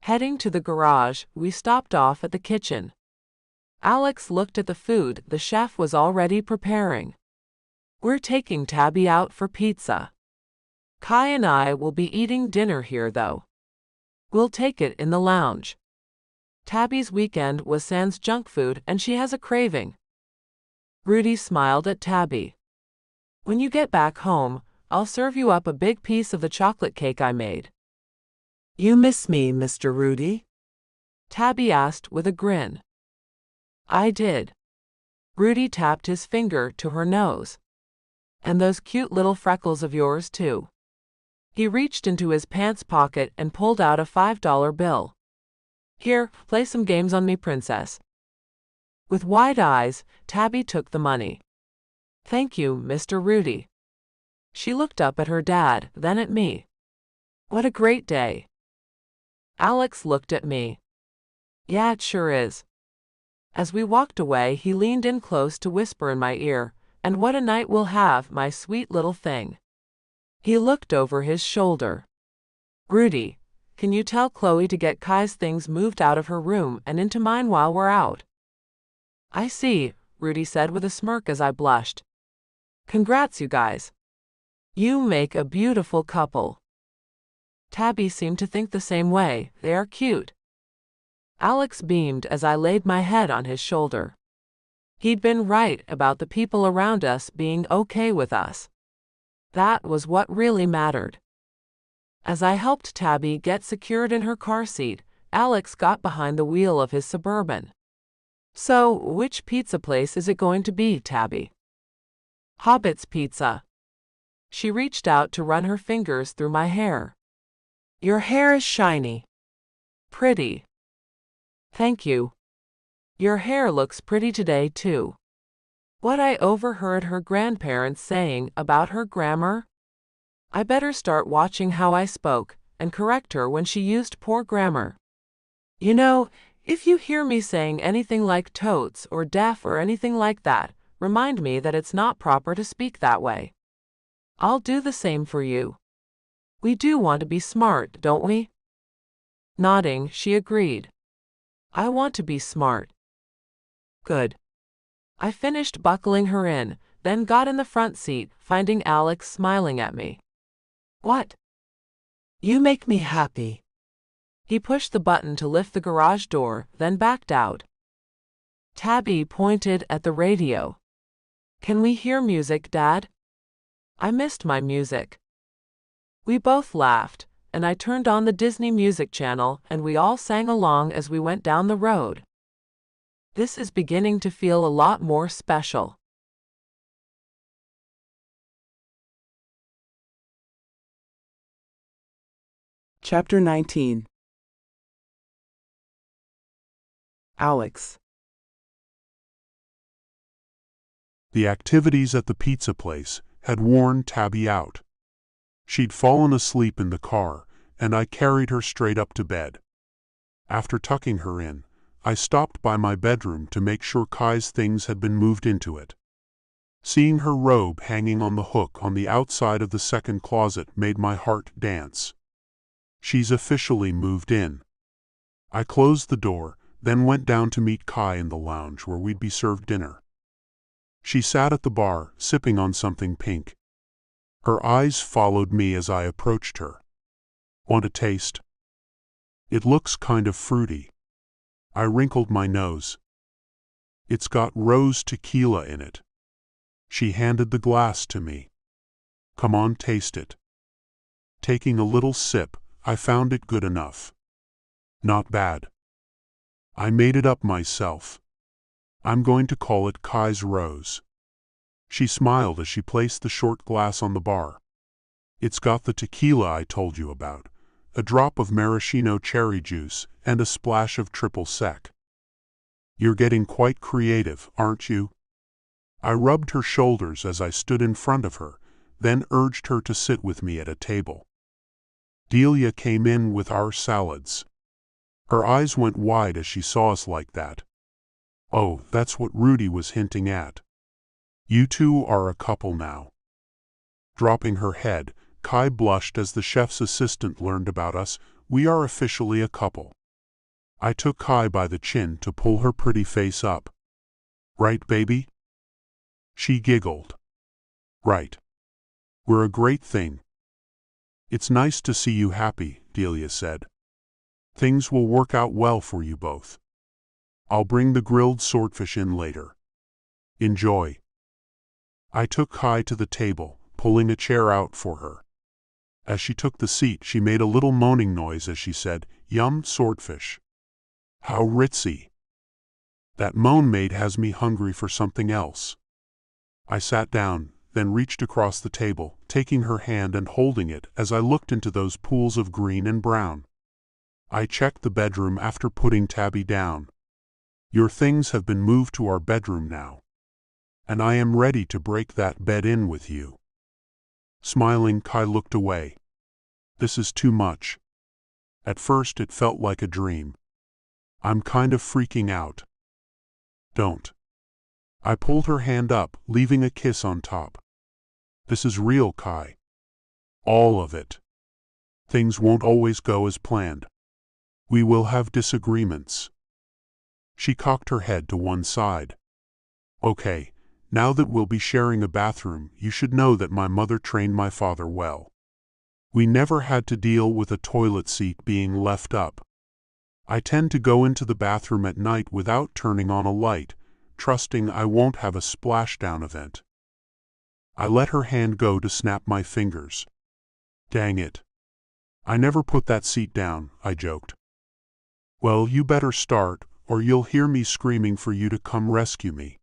Heading to the garage, we stopped off at the kitchen. Alex looked at the food the chef was already preparing. We're taking Tabby out for pizza. Kai and I will be eating dinner here, though. We'll take it in the lounge. Tabby's weekend was sans junk food and she has a craving. Rudy smiled at Tabby. When you get back home, I'll serve you up a big piece of the chocolate cake I made. You miss me, Mr. Rudy? Tabby asked with a grin. I did. Rudy tapped his finger to her nose. And those cute little freckles of yours, too. He reached into his pants pocket and pulled out a $5 bill. Here, play some games on me, princess. With wide eyes, Tabby took the money. Thank you, Mr. Rudy. She looked up at her dad, then at me. What a great day. Alex looked at me. Yeah, it sure is. As we walked away, he leaned in close to whisper in my ear, and what a night we'll have, my sweet little thing. He looked over his shoulder. Rudy, can you tell Chloe to get Kai's things moved out of her room and into mine while we're out? I see, Rudy said with a smirk as I blushed. Congrats, you guys. You make a beautiful couple. Tabby seemed to think the same way. They are cute. Alex beamed as I laid my head on his shoulder. He'd been right about the people around us being okay with us. That was what really mattered. As I helped Tabby get secured in her car seat, Alex got behind the wheel of his Suburban. So, which pizza place is it going to be, Tabby? Hobbit's Pizza. She reached out to run her fingers through my hair. Your hair is shiny. Pretty. Thank you. Your hair looks pretty today, too. What I overheard her grandparents saying about her grammar? I better start watching how I spoke and correct her when she used poor grammar. You know, if you hear me saying anything like totes or deaf or anything like that, remind me that it's not proper to speak that way. I'll do the same for you. We do want to be smart, don't we? Nodding, she agreed. I want to be smart. Good. I finished buckling her in, then got in the front seat, finding Alex smiling at me. What? You make me happy. He pushed the button to lift the garage door, then backed out. Tabby pointed at the radio. Can we hear music, Dad? I missed my music. We both laughed, and I turned on the Disney Music channel, and we all sang along as we went down the road. This is beginning to feel a lot more special. Chapter 19. Alex. The activities at the pizza place had worn Tabby out. She'd fallen asleep in the car, and I carried her straight up to bed. After tucking her in, I stopped by my bedroom to make sure Kai's things had been moved into it. Seeing her robe hanging on the hook on the outside of the second closet made my heart dance. She's officially moved in. I closed the door, then went down to meet Kai in the lounge where we'd be served dinner. She sat at the bar, sipping on something pink. Her eyes followed me as I approached her. Want a taste? It looks kind of fruity. I wrinkled my nose. It's got rose tequila in it. She handed the glass to me. Come on, taste it. Taking a little sip, I found it good enough. Not bad. I made it up myself. I'm going to call it Kai's Rose. She smiled as she placed the short glass on the bar. It's got the tequila I told you about, a drop of maraschino cherry juice, and a splash of triple sec. You're getting quite creative, aren't you? I rubbed her shoulders as I stood in front of her, then urged her to sit with me at a table. Delia came in with our salads. Her eyes went wide as she saw us like that. Oh, that's what Rudy was hinting at. You two are a couple now. Dropping her head, Kai blushed as the chef's assistant learned about us. We are officially a couple. I took Kai by the chin to pull her pretty face up. Right, baby? She giggled. Right. We're a great thing. It's nice to see you happy, Delia said. Things will work out well for you both. I'll bring the grilled swordfish in later. Enjoy. I took Kai to the table, pulling a chair out for her. As she took the seat, she made a little moaning noise as she said, Yum, swordfish. How ritzy. That moan maid has me hungry for something else. I sat down, then reached across the table, taking her hand and holding it as I looked into those pools of green and brown. I checked the bedroom after putting Tabby down. Your things have been moved to our bedroom now. And I am ready to break that bed in with you. Smiling, Kai looked away. This is too much. At first it felt like a dream. I'm kind of freaking out. Don't. I pulled her hand up, leaving a kiss on top. This is real, Kai. All of it. Things won't always go as planned. We will have disagreements. She cocked her head to one side. Okay, now that we'll be sharing a bathroom, you should know that my mother trained my father well. We never had to deal with a toilet seat being left up. I tend to go into the bathroom at night without turning on a light, trusting I won't have a splashdown event. I let her hand go to snap my fingers. Dang it. I never put that seat down, I joked. Well, you better start, or you'll hear me screaming for you to come rescue me.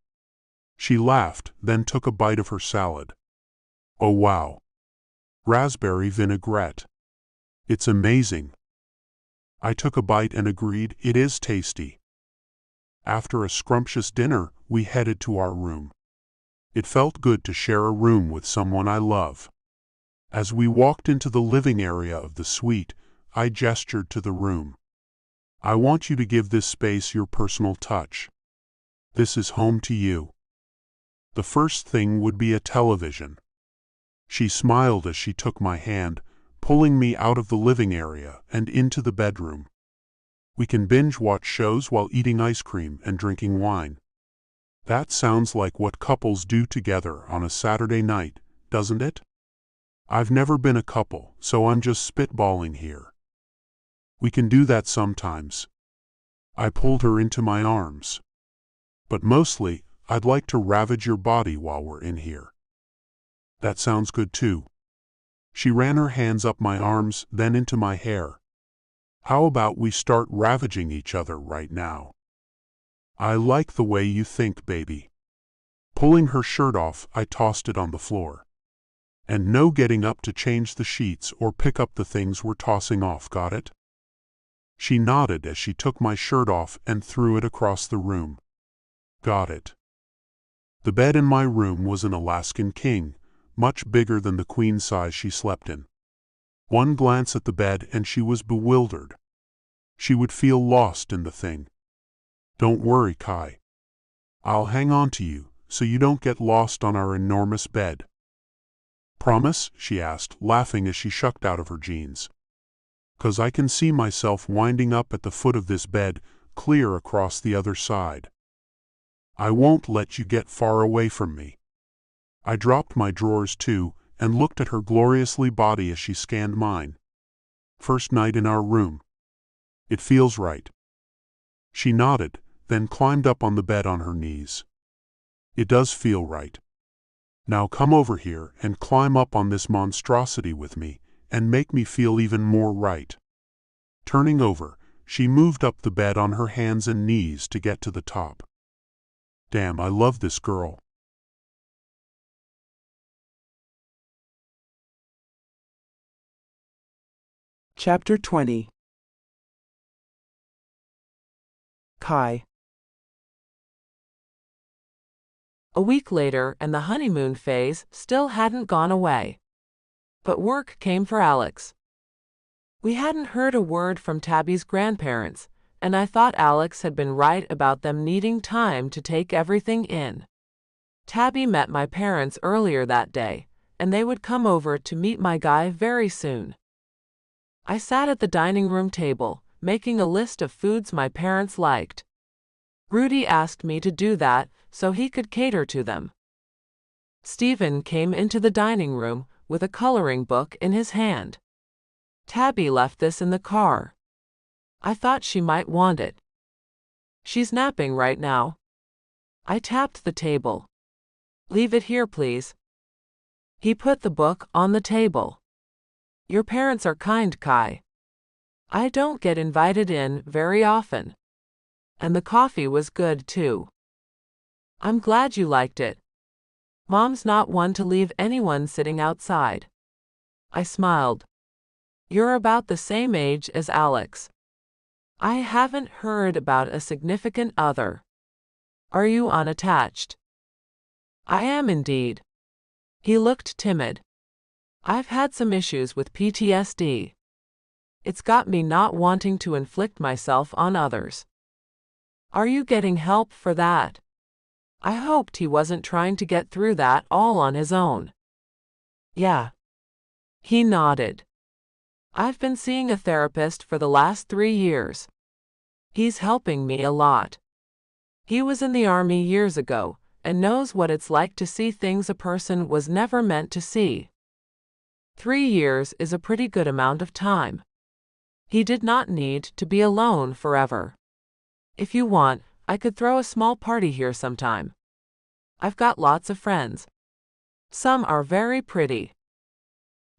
She laughed, then took a bite of her salad. Oh wow. Raspberry vinaigrette. It's amazing. I took a bite and agreed, it is tasty. After a scrumptious dinner, we headed to our room. It felt good to share a room with someone I love. As we walked into the living area of the suite, I gestured to the room. I want you to give this space your personal touch. This is home to you. The first thing would be a television. She smiled as she took my hand, pulling me out of the living area and into the bedroom. We can binge watch shows while eating ice cream and drinking wine. That sounds like what couples do together on a Saturday night, doesn't it? I've never been a couple, so I'm just spitballing here. We can do that sometimes. I pulled her into my arms. But mostly, I'd like to ravage your body while we're in here. That sounds good too. She ran her hands up my arms, then into my hair. How about we start ravaging each other right now? I like the way you think, baby. Pulling her shirt off, I tossed it on the floor. And no getting up to change the sheets or pick up the things we're tossing off, got it? She nodded as she took my shirt off and threw it across the room. Got it. The bed in my room was an Alaskan king, much bigger than the queen size she slept in. One glance at the bed and she was bewildered. She would feel lost in the thing. Don't worry, Kai. I'll hang on to you, so you don't get lost on our enormous bed. Promise? She asked, laughing as she shucked out of her jeans. 'Cause I can see myself winding up at the foot of this bed, clear across the other side. I won't let you get far away from me. I dropped my drawers too, and looked at her gloriously body as she scanned mine. First night in our room. It feels right. She nodded, then climbed up on the bed on her knees. It does feel right. Now come over here and climb up on this monstrosity with me, and make me feel even more right. Turning over, she moved up the bed on her hands and knees to get to the top. Damn, I love this girl. Chapter 20. Kai. A week later, and the honeymoon phase still hadn't gone away. But work came for Alex. We hadn't heard a word from Tabby's grandparents, and I thought Alex had been right about them needing time to take everything in. Tabby met my parents earlier that day, and they would come over to meet my guy very soon. I sat at the dining room table, making a list of foods my parents liked. Rudy asked me to do that so he could cater to them. Stephen came into the dining room with a coloring book in his hand. Tabby left this in the car. I thought she might want it. She's napping right now. I tapped the table. Leave it here, please. He put the book on the table. Your parents are kind, Kai. I don't get invited in very often. And the coffee was good, too. I'm glad you liked it. Mom's not one to leave anyone sitting outside. I smiled. You're about the same age as Alex. I haven't heard about a significant other. Are you unattached? I am indeed. He looked timid. I've had some issues with PTSD. It's got me not wanting to inflict myself on others. Are you getting help for that? I hoped he wasn't trying to get through that all on his own. Yeah. He nodded. I've been seeing a therapist for the last 3 years. He's helping me a lot. He was in the army years ago and knows what it's like to see things a person was never meant to see. 3 years is a pretty good amount of time. He did not need to be alone forever. If you want, I could throw a small party here sometime. I've got lots of friends. Some are very pretty.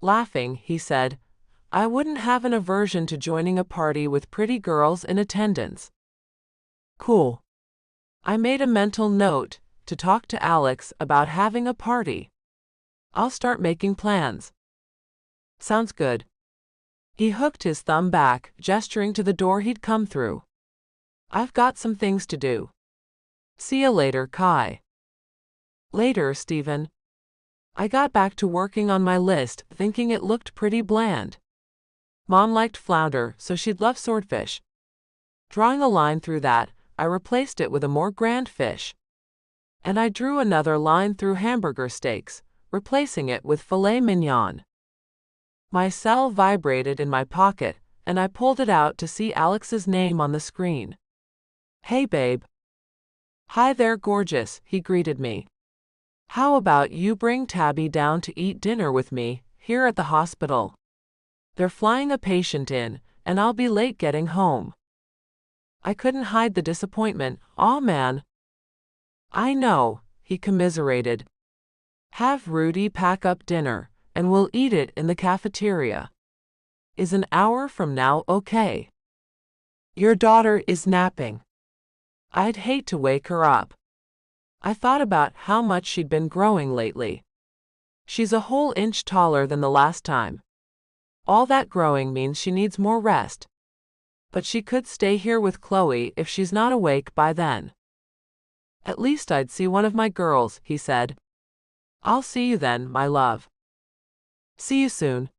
Laughing, he said, I wouldn't have an aversion to joining a party with pretty girls in attendance. Cool. I made a mental note to talk to Alex about having a party. I'll start making plans. Sounds good. He hooked his thumb back, gesturing to the door he'd come through. I've got some things to do. See you later, Kai. Later, Stephen. I got back to working on my list, thinking it looked pretty bland. Mom liked flounder, so she'd love swordfish. Drawing a line through that, I replaced it with a more grand fish. And I drew another line through hamburger steaks, replacing it with filet mignon. My cell vibrated in my pocket, and I pulled it out to see Alex's name on the screen. "Hey babe." "Hi there gorgeous," he greeted me. "How about you bring Tabby down to eat dinner with me, here at the hospital? They're flying a patient in, and I'll be late getting home." I couldn't hide the disappointment. "Aw man." "I know," he commiserated. "Have Rudy pack up dinner, and we'll eat it in the cafeteria. Is an hour from now okay?" Your daughter is napping. I'd hate to wake her up. I thought about how much she'd been growing lately. She's a whole inch taller than the last time. All that growing means she needs more rest. But she could stay here with Chloe if she's not awake by then. "At least I'd see one of my girls," he said. "I'll see you then, my love." "See you soon."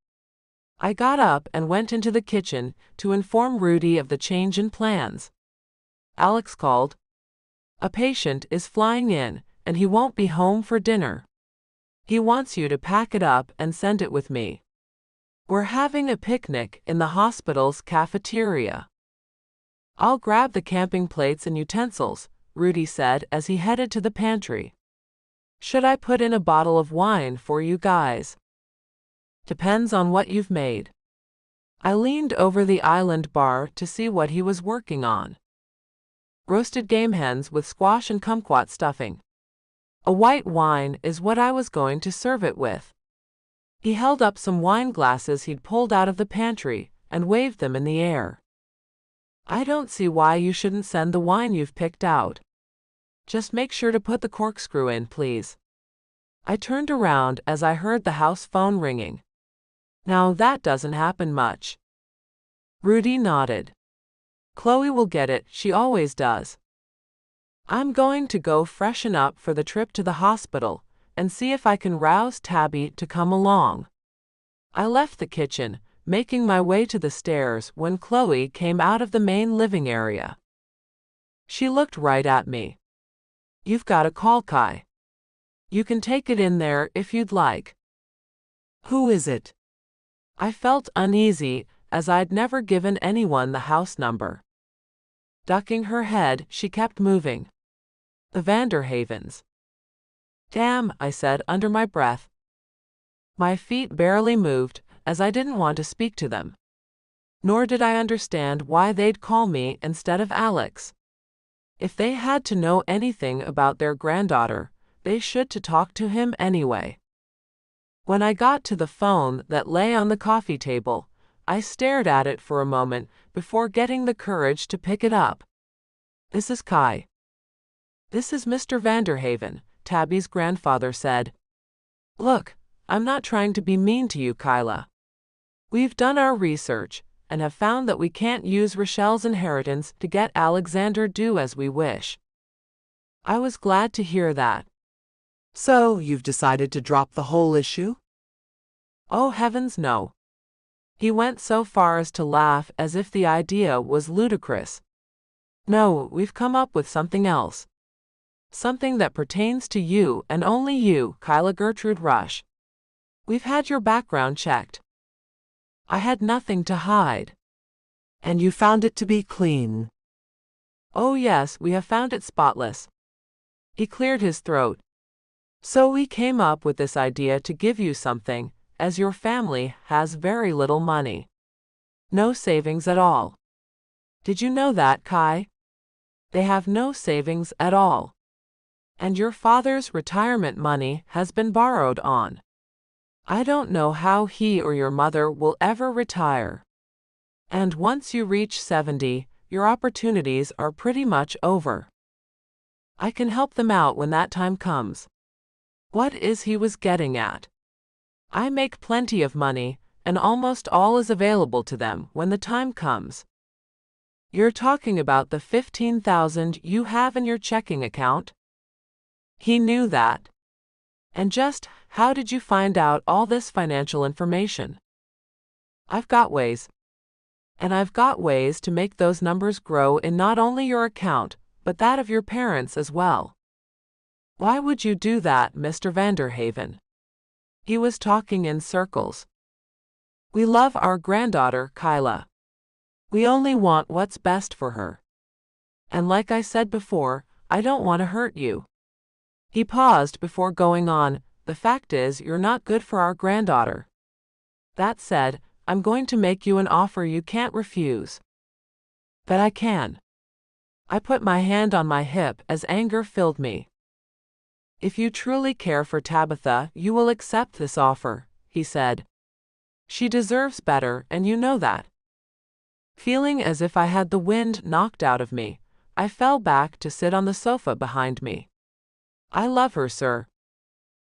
I got up and went into the kitchen to inform Rudy of the change in plans. Alex called. "A patient is flying in, and he won't be home for dinner. He wants you to pack it up and send it with me. We're having a picnic in the hospital's cafeteria." "I'll grab the camping plates and utensils," Rudy said as he headed to the pantry. "Should I put in a bottle of wine for you guys?" "Depends on what you've made." I leaned over the island bar to see what he was working on. "Roasted game hens with squash and kumquat stuffing. A white wine is what I was going to serve it with." He held up some wine glasses he'd pulled out of the pantry and waved them in the air. "I don't see why you shouldn't send the wine you've picked out. Just make sure to put the corkscrew in, please." I turned around as I heard the house phone ringing. Now that doesn't happen much. Rudy nodded. "Chloe will get it, she always does." I'm going to go freshen up for the trip to the hospital and see if I can rouse Tabby to come along. I left the kitchen, making my way to the stairs when Chloe came out of the main living area. She looked right at me. "You've got a call, Kai. You can take it in there if you'd like." Who is it? I felt uneasy, as I'd never given anyone the house number. Ducking her head, she kept moving. "The Vanderhavens." "Damn," I said under my breath. My feet barely moved, as I didn't want to speak to them. Nor did I understand why they'd call me instead of Alex. If they had to know anything about their granddaughter, they should to talk to him anyway. When I got to the phone that lay on the coffee table, I stared at it for a moment before getting the courage to pick it up. "This is Kai." "This is Mr. Vanderhaven," Tabby's grandfather said. "Look, I'm not trying to be mean to you, Kyla. We've done our research and have found that we can't use Rochelle's inheritance to get Alexander do as we wish." I was glad to hear that. So, you've decided to drop the whole issue? "Oh heavens no." He went so far as to laugh as if the idea was ludicrous. "No, we've come up with something else. Something that pertains to you and only you, Kyla Gertrude Rush. We've had your background checked." I had nothing to hide. And you found it to be clean? "Oh yes, we have found it spotless." He cleared his throat. "So we came up with this idea to give you something, as your family has very little money. No savings at all. Did you know that, Kai? They have no savings at all. And your father's retirement money has been borrowed on. I don't know how he or your mother will ever retire. And once you reach 70, your opportunities are pretty much over. I can help them out when that time comes." What is he was getting at? I make plenty of money, and almost all is available to them when the time comes. You're talking about the $15,000 you have in your checking account? He knew that. And just how did you find out all this financial information? I've got ways. And I've got ways to make those numbers grow in not only your account, but that of your parents as well. Why would you do that, Mr. Vanderhaven? He was talking in circles. "We love our granddaughter, Kyla. We only want what's best for her. And like I said before, I don't want to hurt you." He paused before going on. "The fact is, you're not good for our granddaughter. That said, I'm going to make you an offer you can't refuse." "But I can." I put my hand on my hip as anger filled me. "If you truly care for Tabitha, you will accept this offer," he said. "She deserves better, and you know that." Feeling as if I had the wind knocked out of me, I fell back to sit on the sofa behind me. "I love her, sir.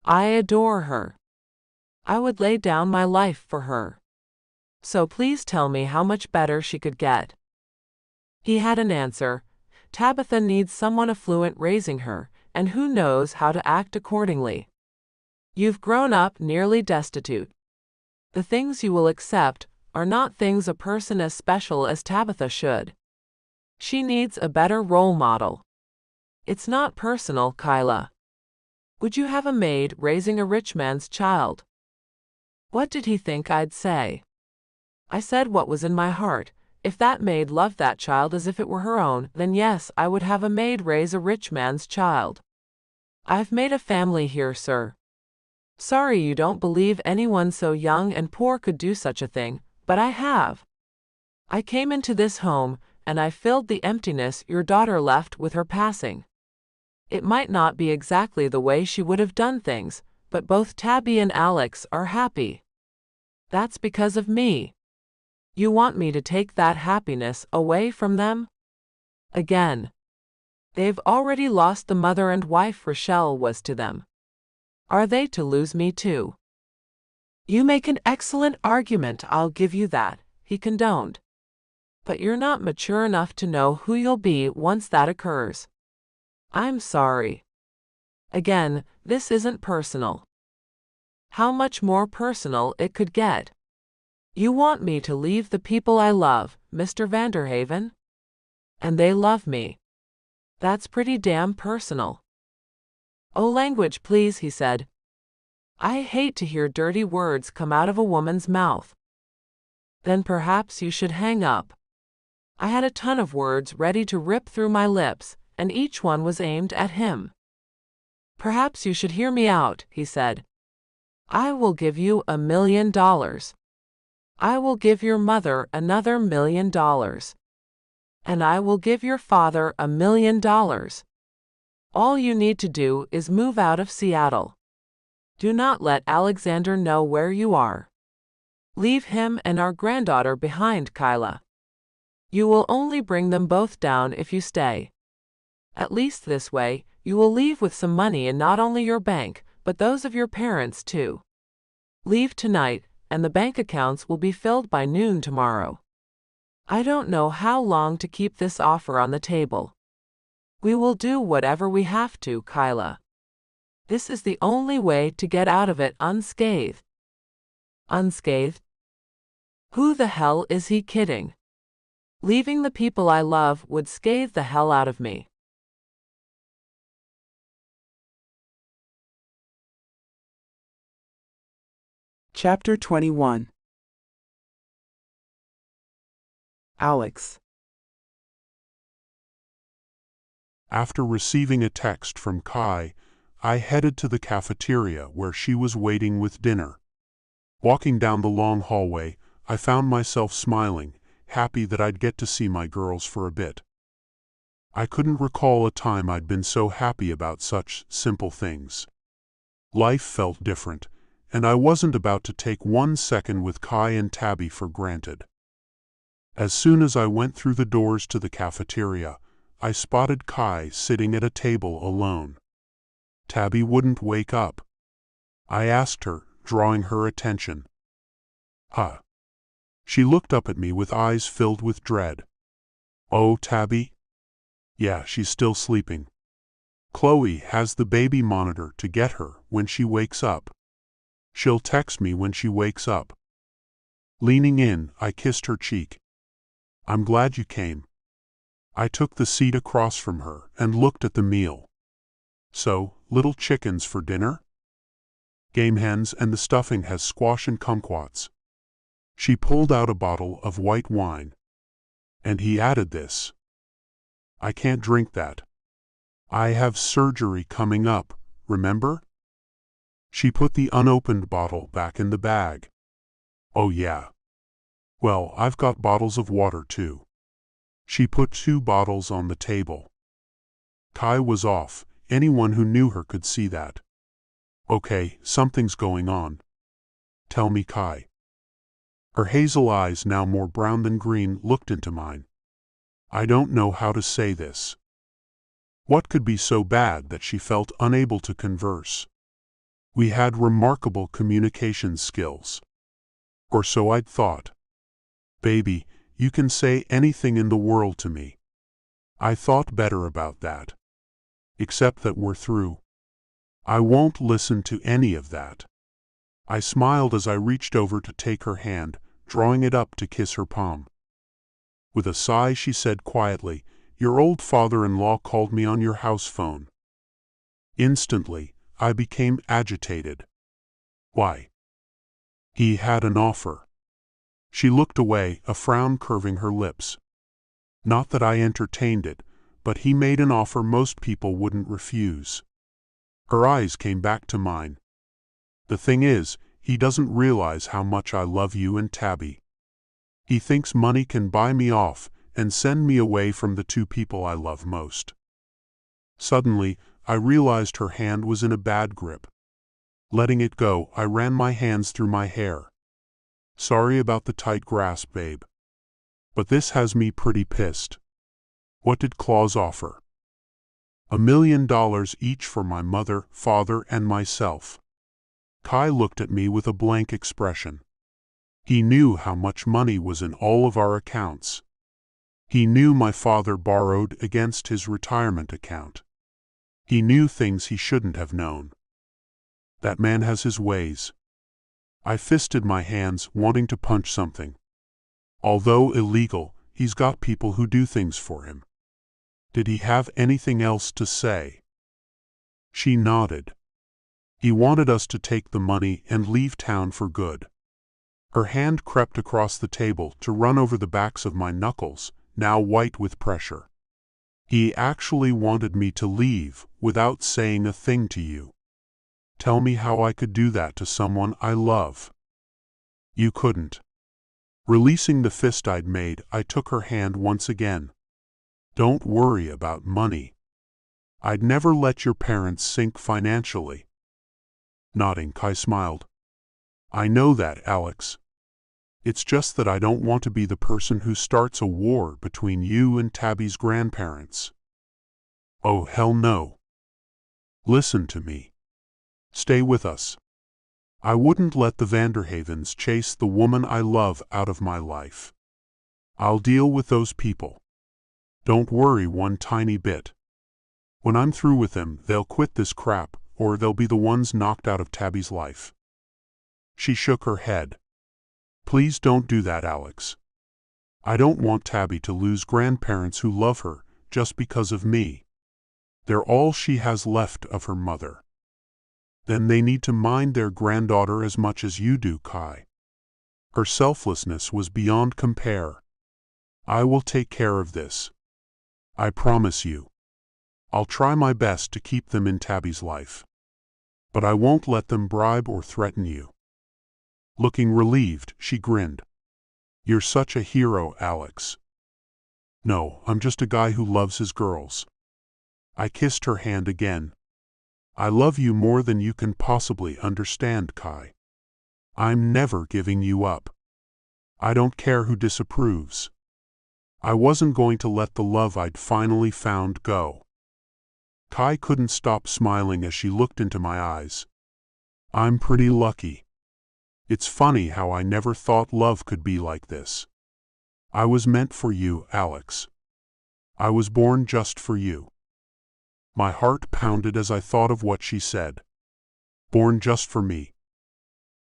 I adore her. I would lay down my life for her. So please tell me how much better she could get." He had an answer. "Tabitha needs someone affluent raising her, and who knows how to act accordingly. You've grown up nearly destitute. The things you will accept are not things a person as special as Tabitha should. She needs a better role model. It's not personal, Kyla. Would you have a maid raising a rich man's child?" What did he think I'd say? I said what was in my heart. If that maid loved that child as if it were her own, then yes, I would have a maid raise a rich man's child. I've made a family here, sir. Sorry you don't believe anyone so young and poor could do such a thing, but I have. I came into this home, and I filled the emptiness your daughter left with her passing. It might not be exactly the way she would have done things, but both Tabby and Alex are happy. That's because of me. You want me to take that happiness away from them? Again. They've already lost the mother and wife Rochelle was to them. Are they to lose me too? You make an excellent argument, I'll give you that, he condoned. But you're not mature enough to know who you'll be once that occurs. I'm sorry. Again, this isn't personal. How much more personal it could get. You want me to leave the people I love, Mr. Vanderhaven? And they love me. That's pretty damn personal. Oh, language, please, he said. I hate to hear dirty words come out of a woman's mouth. Then perhaps you should hang up. I had a ton of words ready to rip through my lips, and each one was aimed at him. Perhaps you should hear me out, he said. I will give you $1 million. I will give your mother another $1 million. And I will give your father $1 million. All you need to do is move out of Seattle. Do not let Alexander know where you are. Leave him and our granddaughter behind, Kyla. You will only bring them both down if you stay. At least this way, you will leave with some money in not only your bank, but those of your parents too. Leave tonight, and the bank accounts will be filled by noon tomorrow. I don't know how long to keep this offer on the table. We will do whatever we have to, Kyla. This is the only way to get out of it unscathed. Unscathed? Who the hell is he kidding? Leaving the people I love would scathe the hell out of me. Chapter 21. Alex. After receiving a text from Kai, I headed to the cafeteria where she was waiting with dinner. Walking down the long hallway, I found myself smiling, happy that I'd get to see my girls for a bit. I couldn't recall a time I'd been so happy about such simple things. Life felt different, and I wasn't about to take 1 second with Kai and Tabby for granted. As soon as I went through the doors to the cafeteria, I spotted Kai sitting at a table alone. Tabby wouldn't wake up. I asked her, drawing her attention. Huh? She looked up at me with eyes filled with dread. Oh, Tabby? Yeah, she's still sleeping. Chloe has the baby monitor to get her when she wakes up. She'll text me when she wakes up. Leaning in, I kissed her cheek. I'm glad you came. I took the seat across from her and looked at the meal. So, little chickens for dinner? Game hens, and the stuffing has squash and kumquats. She pulled out a bottle of white wine. And he added this. I can't drink that. I have surgery coming up, remember? She put the unopened bottle back in the bag. Oh yeah. Well, I've got bottles of water too. She put 2 bottles on the table. Kai was off. Anyone who knew her could see that. Okay, something's going on. Tell me, Kai. Her hazel eyes, now more brown than green, looked into mine. I don't know how to say this. What could be so bad that she felt unable to converse? We had remarkable communication skills. Or so I'd thought. Baby, you can say anything in the world to me. I thought better about that. Except that we're through. I won't listen to any of that. I smiled as I reached over to take her hand, drawing it up to kiss her palm. With a sigh, she said quietly, Your old father-in-law called me on your house phone. Instantly, I became agitated. Why? He had an offer. She looked away, a frown curving her lips. Not that I entertained it, but he made an offer most people wouldn't refuse. Her eyes came back to mine. The thing is, he doesn't realize how much I love you and Tabby. He thinks money can buy me off and send me away from the 2 people I love most. Suddenly, I realized her hand was in a bad grip. Letting it go, I ran my hands through my hair. Sorry about the tight grasp, babe. But this has me pretty pissed. What did Claus offer? $1 million each for my mother, father, and myself. Kai looked at me with a blank expression. He knew how much money was in all of our accounts. He knew my father borrowed against his retirement account. He knew things he shouldn't have known. That man has his ways. I fisted my hands, wanting to punch something. Although illegal, he's got people who do things for him. Did he have anything else to say? She nodded. He wanted us to take the money and leave town for good. Her hand crept across the table to run over the backs of my knuckles, now white with pressure. He actually wanted me to leave without saying a thing to you. Tell me how I could do that to someone I love. You couldn't. Releasing the fist I'd made, I took her hand once again. Don't worry about money. I'd never let your parents sink financially. Nodding, Kai smiled. I know that, Alex. It's just that I don't want to be the person who starts a war between you and Tabby's grandparents. Oh, hell no. Listen to me. Stay with us. I wouldn't let the Vanderhavens chase the woman I love out of my life. I'll deal with those people. Don't worry one tiny bit. When I'm through with them, they'll quit this crap, or they'll be the ones knocked out of Tabby's life. She shook her head. Please don't do that, Alex. I don't want Tabby to lose grandparents who love her just because of me. They're all she has left of her mother. Then they need to mind their granddaughter as much as you do, Kai. Her selflessness was beyond compare. I will take care of this. I promise you. I'll try my best to keep them in Tabby's life. But I won't let them bribe or threaten you. Looking relieved, she grinned. You're such a hero, Alex. No, I'm just a guy who loves his girls. I kissed her hand again. I love you more than you can possibly understand, Kai. I'm never giving you up. I don't care who disapproves. I wasn't going to let the love I'd finally found go. Kai couldn't stop smiling as she looked into my eyes. I'm pretty lucky. It's funny how I never thought love could be like this. I was meant for you, Alex. I was born just for you. My heart pounded as I thought of what she said. Born just for me.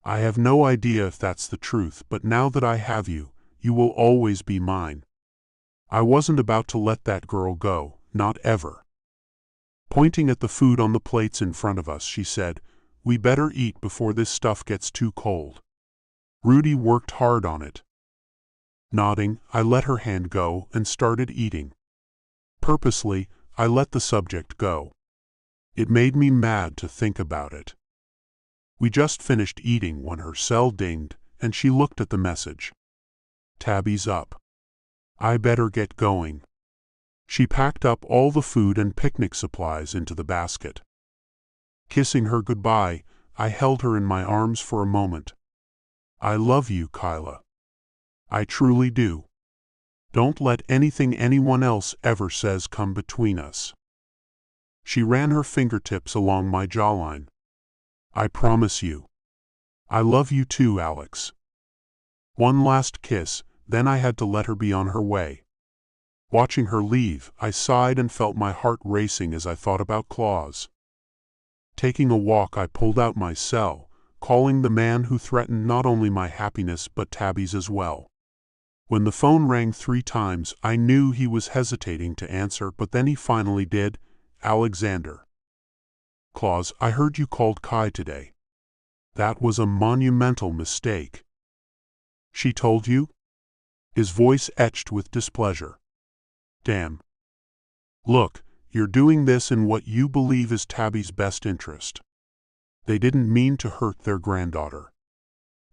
I have no idea if that's the truth, but now that I have you, you will always be mine. I wasn't about to let that girl go, not ever. Pointing at the food on the plates in front of us, she said, We better eat before this stuff gets too cold. Rudy worked hard on it. Nodding, I let her hand go and started eating. Purposely, I let the subject go. It made me mad to think about it. We just finished eating when her cell dinged, and she looked at the message. "Tabby's up. I better get going." She packed up all the food and picnic supplies into the basket. Kissing her goodbye, I held her in my arms for a moment. "I love you, Kyla. I truly do. Don't let anything anyone else ever says come between us." She ran her fingertips along my jawline. "I promise you. I love you too, Alex." One last kiss, then I had to let her be on her way. Watching her leave, I sighed and felt my heart racing as I thought about Claus. Taking a walk, I pulled out my cell, calling the man who threatened not only my happiness but Tabby's as well. When the phone rang 3 times, I knew he was hesitating to answer, but then he finally did. "Alexander." "Claus, I heard you called Kai today. That was a monumental mistake." "She told you?" His voice etched with displeasure. "Damn. Look, you're doing this in what you believe is Tabby's best interest. They didn't mean to hurt their granddaughter.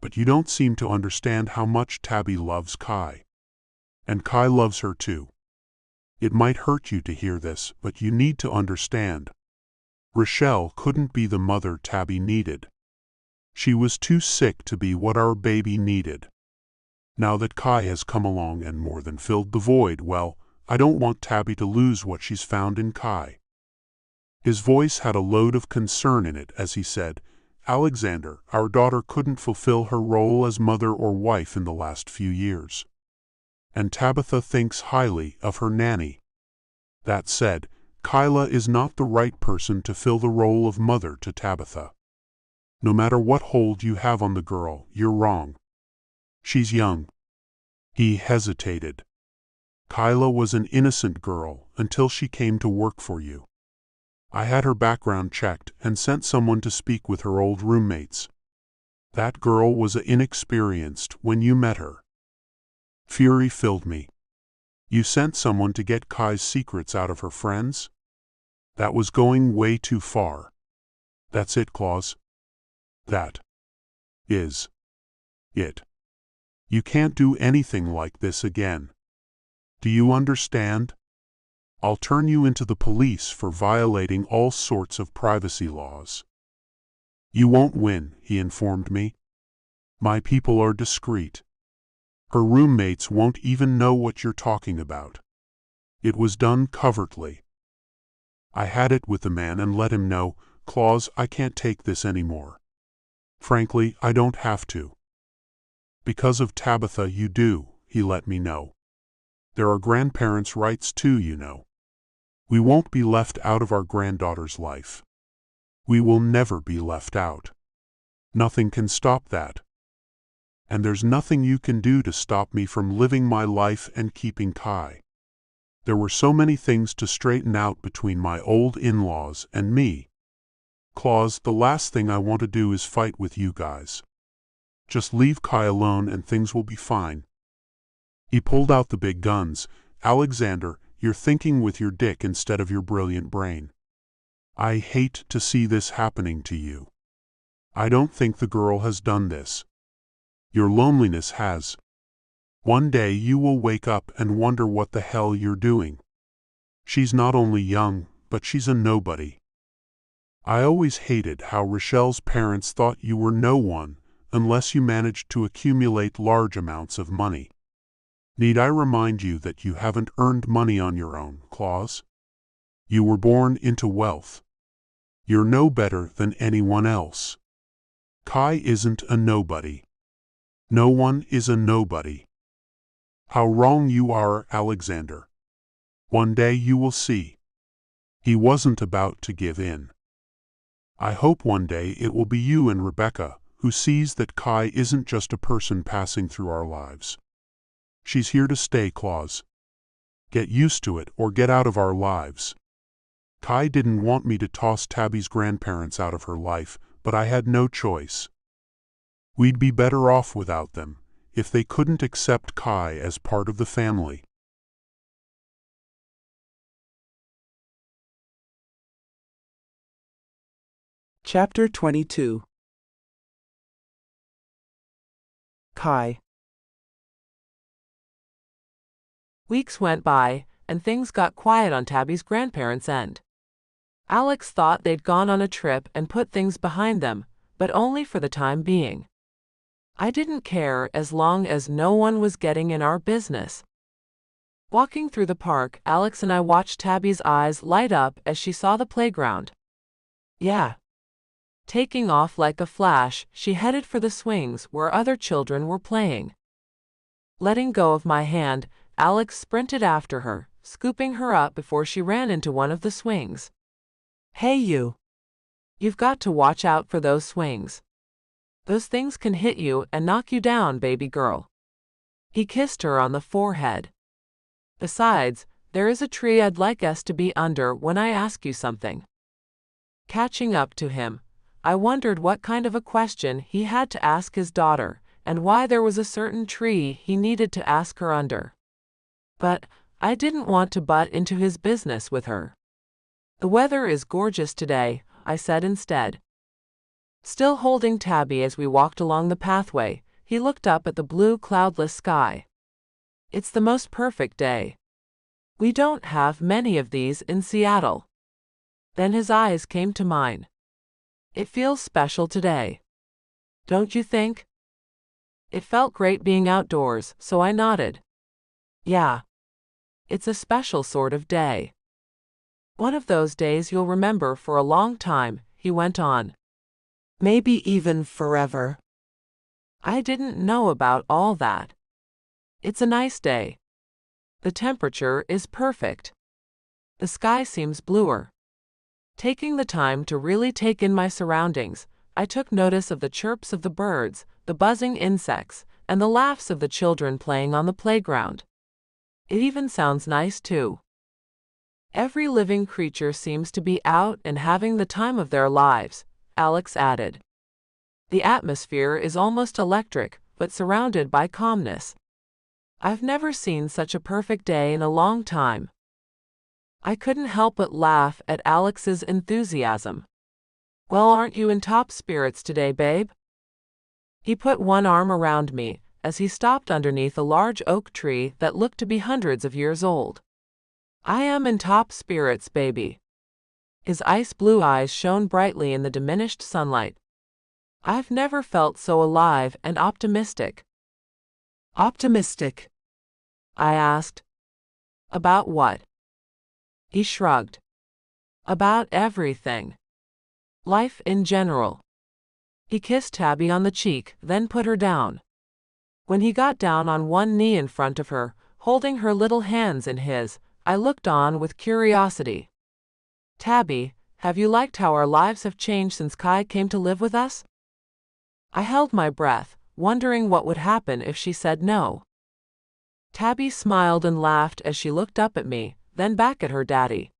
But you don't seem to understand how much Tabby loves Kai. And Kai loves her too. It might hurt you to hear this, but you need to understand. Rochelle couldn't be the mother Tabby needed. She was too sick to be what our baby needed. Now that Kai has come along and more than filled the void, well, I don't want Tabby to lose what she's found in Kai." His voice had a load of concern in it as he said, "Alexander, our daughter couldn't fulfill her role as mother or wife in the last few years. And Tabitha thinks highly of her nanny. That said, Kyla is not the right person to fill the role of mother to Tabitha. No matter what hold you have on the girl, you're wrong. She's young." He hesitated. "Kyla was an innocent girl until she came to work for you. I had her background checked and sent someone to speak with her old roommates. That girl was inexperienced when you met her." Fury filled me. "You sent someone to get Kai's secrets out of her friends? That was going way too far." "That's it, Claus. That is it. You can't do anything like this again. Do you understand? I'll turn you into the police for violating all sorts of privacy laws." "You won't win," he informed me. "My people are discreet. Her roommates won't even know what you're talking about. It was done covertly." I had it with the man and let him know, "Claus, I can't take this anymore. Frankly, I don't have to." "Because of Tabitha you do," he let me know. "There are grandparents' rights too, you know. We won't be left out of our granddaughter's life. We will never be left out. Nothing can stop that. And there's nothing you can do to stop me from living my life and keeping Kai. There were so many things to straighten out between my old in-laws and me. Claus, the last thing I want to do is fight with you guys. Just leave Kai alone and things will be fine." He pulled out the big guns. "Alexander, you're thinking with your dick instead of your brilliant brain. I hate to see this happening to you. I don't think the girl has done this. Your loneliness has. One day you will wake up and wonder what the hell you're doing. She's not only young, but she's a nobody. I always hated how Rochelle's parents thought you were no one unless you managed to accumulate large amounts of money. Need I remind you that you haven't earned money on your own, Claus? You were born into wealth. You're no better than anyone else. Kai isn't a nobody. No one is a nobody." "How wrong you are, Alexander. One day you will see." He wasn't about to give in. "I hope one day it will be you and Rebecca who sees that Kai isn't just a person passing through our lives. She's here to stay, Claus. Get used to it or get out of our lives. Kai didn't want me to toss Tabby's grandparents out of her life, but I had no choice. We'd be better off without them, if they couldn't accept Kai as part of the family. Chapter 22. Kai. Weeks went by, and things got quiet on Tabby's grandparents' end. Alex thought they'd gone on a trip and put things behind them, but only for the time being. I didn't care as long as no one was getting in our business. Walking through the park, Alex and I watched Tabby's eyes light up as she saw the playground. Yeah. Taking off like a flash, she headed for the swings where other children were playing. Letting go of my hand, Alex sprinted after her, scooping her up before she ran into one of the swings. Hey you! You've got to watch out for those swings. Those things can hit you and knock you down, baby girl. He kissed her on the forehead. Besides, there is a tree I'd like us to be under when I ask you something. Catching up to him, I wondered what kind of a question he had to ask his daughter, and why there was a certain tree he needed to ask her under. But I didn't want to butt into his business with her. The weather is gorgeous today, I said instead. Still holding Tabby as we walked along the pathway, he looked up at the blue cloudless sky. It's the most perfect day. We don't have many of these in Seattle. Then his eyes came to mine. It feels special today. Don't you think? It felt great being outdoors, so I nodded. Yeah. It's a special sort of day. One of those days you'll remember for a long time, he went on. Maybe even forever. I didn't know about all that. It's a nice day. The temperature is perfect. The sky seems bluer. Taking the time to really take in my surroundings, I took notice of the chirps of the birds, the buzzing insects, and the laughs of the children playing on the playground. It even sounds nice too. Every living creature seems to be out and having the time of their lives, Alex added. The atmosphere is almost electric, but surrounded by calmness. I've never seen such a perfect day in a long time. I couldn't help but laugh at Alex's enthusiasm. Well, aren't you in top spirits today, babe? He put one arm around me as he stopped underneath a large oak tree that looked to be hundreds of years old. I am in top spirits, baby. His ice blue eyes shone brightly in the diminished sunlight. I've never felt so alive and optimistic. Optimistic? I asked. About what? He shrugged. About everything. Life in general. He kissed Tabby on the cheek, then put her down. When he got down on one knee in front of her, holding her little hands in his, I looked on with curiosity. Tabby, have you liked how our lives have changed since Kai came to live with us? I held my breath, wondering what would happen if she said no. Tabby smiled and laughed as she looked up at me, then back at her daddy.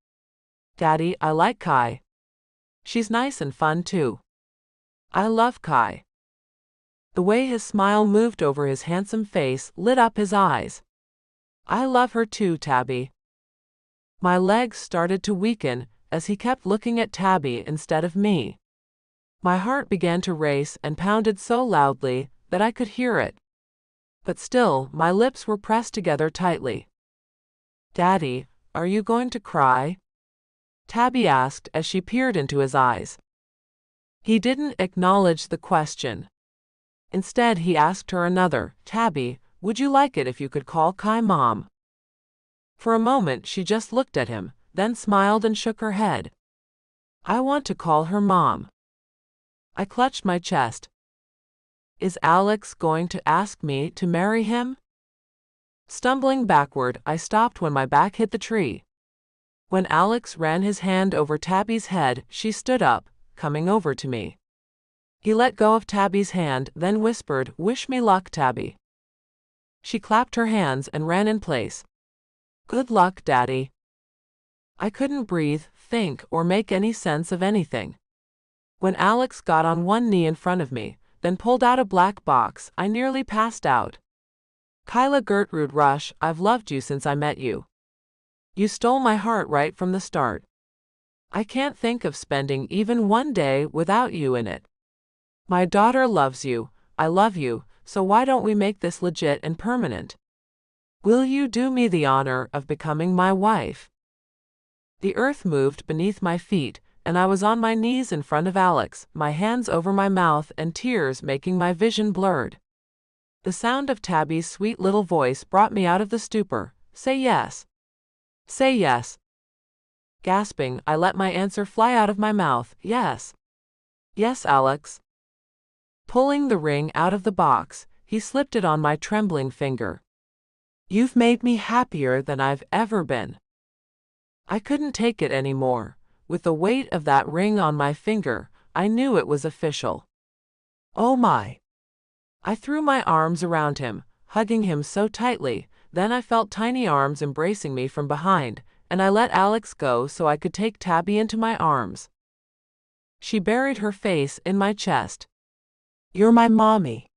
Daddy, I like Kai. She's nice and fun too. I love Kai. The way his smile moved over his handsome face lit up his eyes. I love her too, Tabby. My legs started to weaken as he kept looking at Tabby instead of me. My heart began to race and pounded so loudly that I could hear it. But still, my lips were pressed together tightly. Daddy, are you going to cry? Tabby asked as she peered into his eyes. He didn't acknowledge the question. Instead, he asked her another, Tabby, would you like it if you could call Kai Mom? For a moment she just looked at him, then smiled and shook her head. I want to call her Mom. I clutched my chest. Is Alex going to ask me to marry him? Stumbling backward, I stopped when my back hit the tree. When Alex ran his hand over Tabby's head, she stood up, coming over to me. He let go of Tabby's hand, then whispered, "Wish me luck, Tabby." She clapped her hands and ran in place. Good luck, Daddy. I couldn't breathe, think, or make any sense of anything. When Alex got on one knee in front of me, then pulled out a black box, I nearly passed out. Kyla Gertrude Rush, I've loved you since I met you. You stole my heart right from the start. I can't think of spending even one day without you in it. My daughter loves you, I love you, so why don't we make this legit and permanent? Will you do me the honor of becoming my wife? The earth moved beneath my feet, and I was on my knees in front of Alex, my hands over my mouth and tears making my vision blurred. The sound of Tabby's sweet little voice brought me out of the stupor. Say yes. Say yes. Gasping, I let my answer fly out of my mouth. Yes. Yes, Alex. Pulling the ring out of the box, he slipped it on my trembling finger. You've made me happier than I've ever been. I couldn't take it anymore. With the weight of that ring on my finger, I knew it was official. Oh my. I threw my arms around him, hugging him so tightly, then I felt tiny arms embracing me from behind, and I let Alex go so I could take Tabby into my arms. She buried her face in my chest. You're my mommy.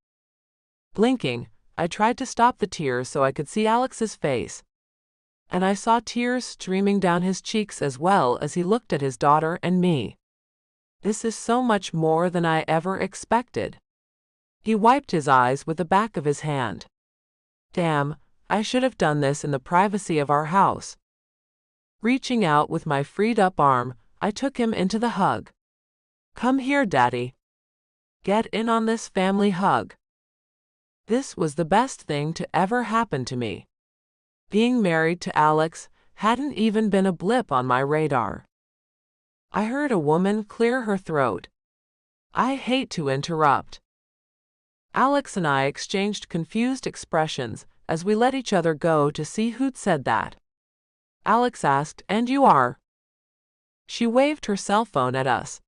Blinking, I tried to stop the tears so I could see Alex's face. And I saw tears streaming down his cheeks as well as he looked at his daughter and me. This is so much more than I ever expected. He wiped his eyes with the back of his hand. Damn, I should have done this in the privacy of our house. Reaching out with my freed-up arm, I took him into the hug. Come here, Daddy. Get in on this family hug. This was the best thing to ever happen to me. Being married to Alex hadn't even been a blip on my radar. I heard a woman clear her throat. I hate to interrupt. Alex and I exchanged confused expressions as we let each other go to see who'd said that. Alex asked, "And you are?" She waved her cell phone at us.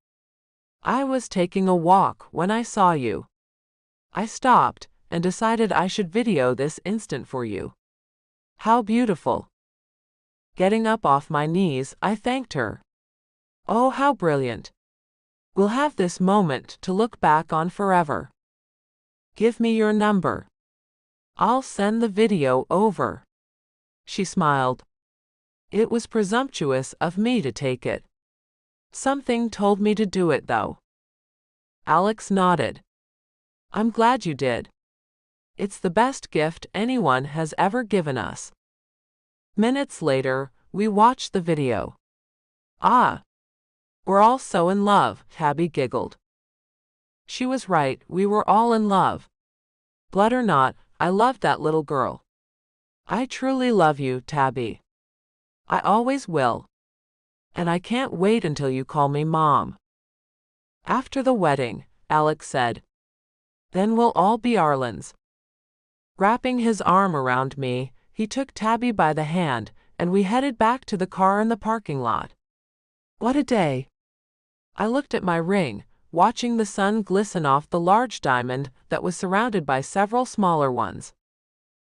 I was taking a walk when I saw you. I stopped and decided I should video this instant for you. How beautiful. Getting up off my knees, I thanked her. Oh, how brilliant. We'll have this moment to look back on forever. Give me your number. I'll send the video over. She smiled. It was presumptuous of me to take it. Something told me to do it, though. Alex nodded. I'm glad you did. It's the best gift anyone has ever given us. Minutes later, we watched the video. Ah. We're all so in love, Tabby giggled. She was right, we were all in love. Blood or not, I loved that little girl. I truly love you, Tabby. I always will. And I can't wait until you call me Mom. After the wedding, Alex said. Then we'll all be Arlen's. Wrapping his arm around me, he took Tabby by the hand, and we headed back to the car in the parking lot. What a day. I looked at my ring, watching the sun glisten off the large diamond that was surrounded by several smaller ones.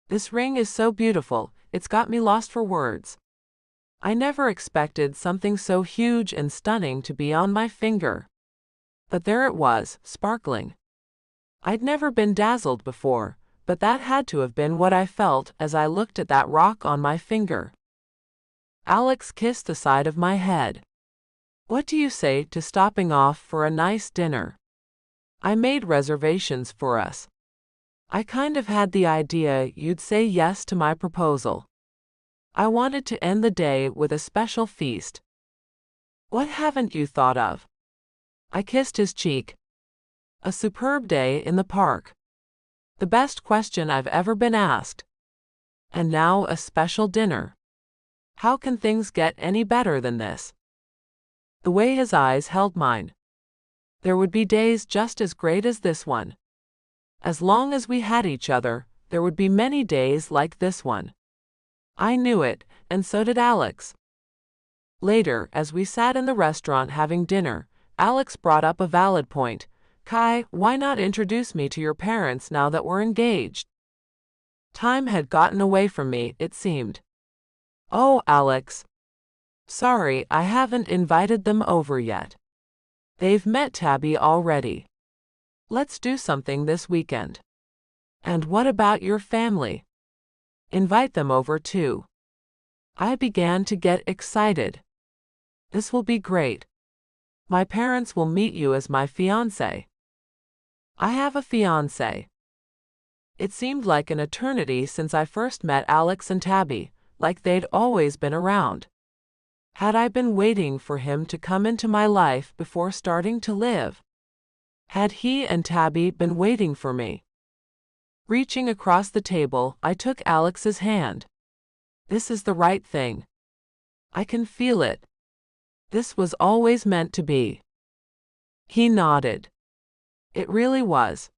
This ring is so beautiful, it's got me lost for words. I never expected something so huge and stunning to be on my finger. But there it was, sparkling. I'd never been dazzled before, but that had to have been what I felt as I looked at that rock on my finger. Alex kissed the side of my head. What do you say to stopping off for a nice dinner? I made reservations for us. I kind of had the idea you'd say yes to my proposal. I wanted to end the day with a special feast. What haven't you thought of? I kissed his cheek. A superb day in the park. The best question I've ever been asked. And now a special dinner. How can things get any better than this? The way his eyes held mine. There would be days just as great as this one. As long as we had each other, there would be many days like this one. I knew it, and so did Alex. Later, as we sat in the restaurant having dinner, Alex brought up a valid point. Kai, why not introduce me to your parents now that we're engaged? Time had gotten away from me, it seemed. Oh, Alex. Sorry, I haven't invited them over yet. They've met Tabby already. Let's do something this weekend. And what about your family? Invite them over too. I began to get excited. This will be great. My parents will meet you as my fiancé. I have a fiancé. It seemed like an eternity since I first met Alex and Tabby, like they'd always been around. Had I been waiting for him to come into my life before starting to live? Had he and Tabby been waiting for me? Reaching across the table, I took Alex's hand. This is the right thing. I can feel it. This was always meant to be. He nodded. It really was.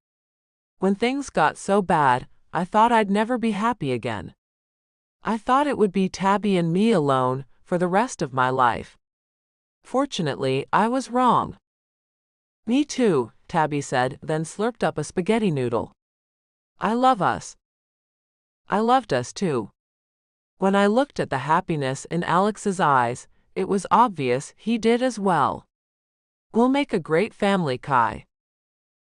When things got so bad, I thought I'd never be happy again. I thought it would be Tabby and me alone for the rest of my life. Fortunately, I was wrong. Me too, Tabby said, then slurped up a spaghetti noodle. I love us. I loved us too. When I looked at the happiness in Alex's eyes, it was obvious he did as well. We'll make a great family, Kai.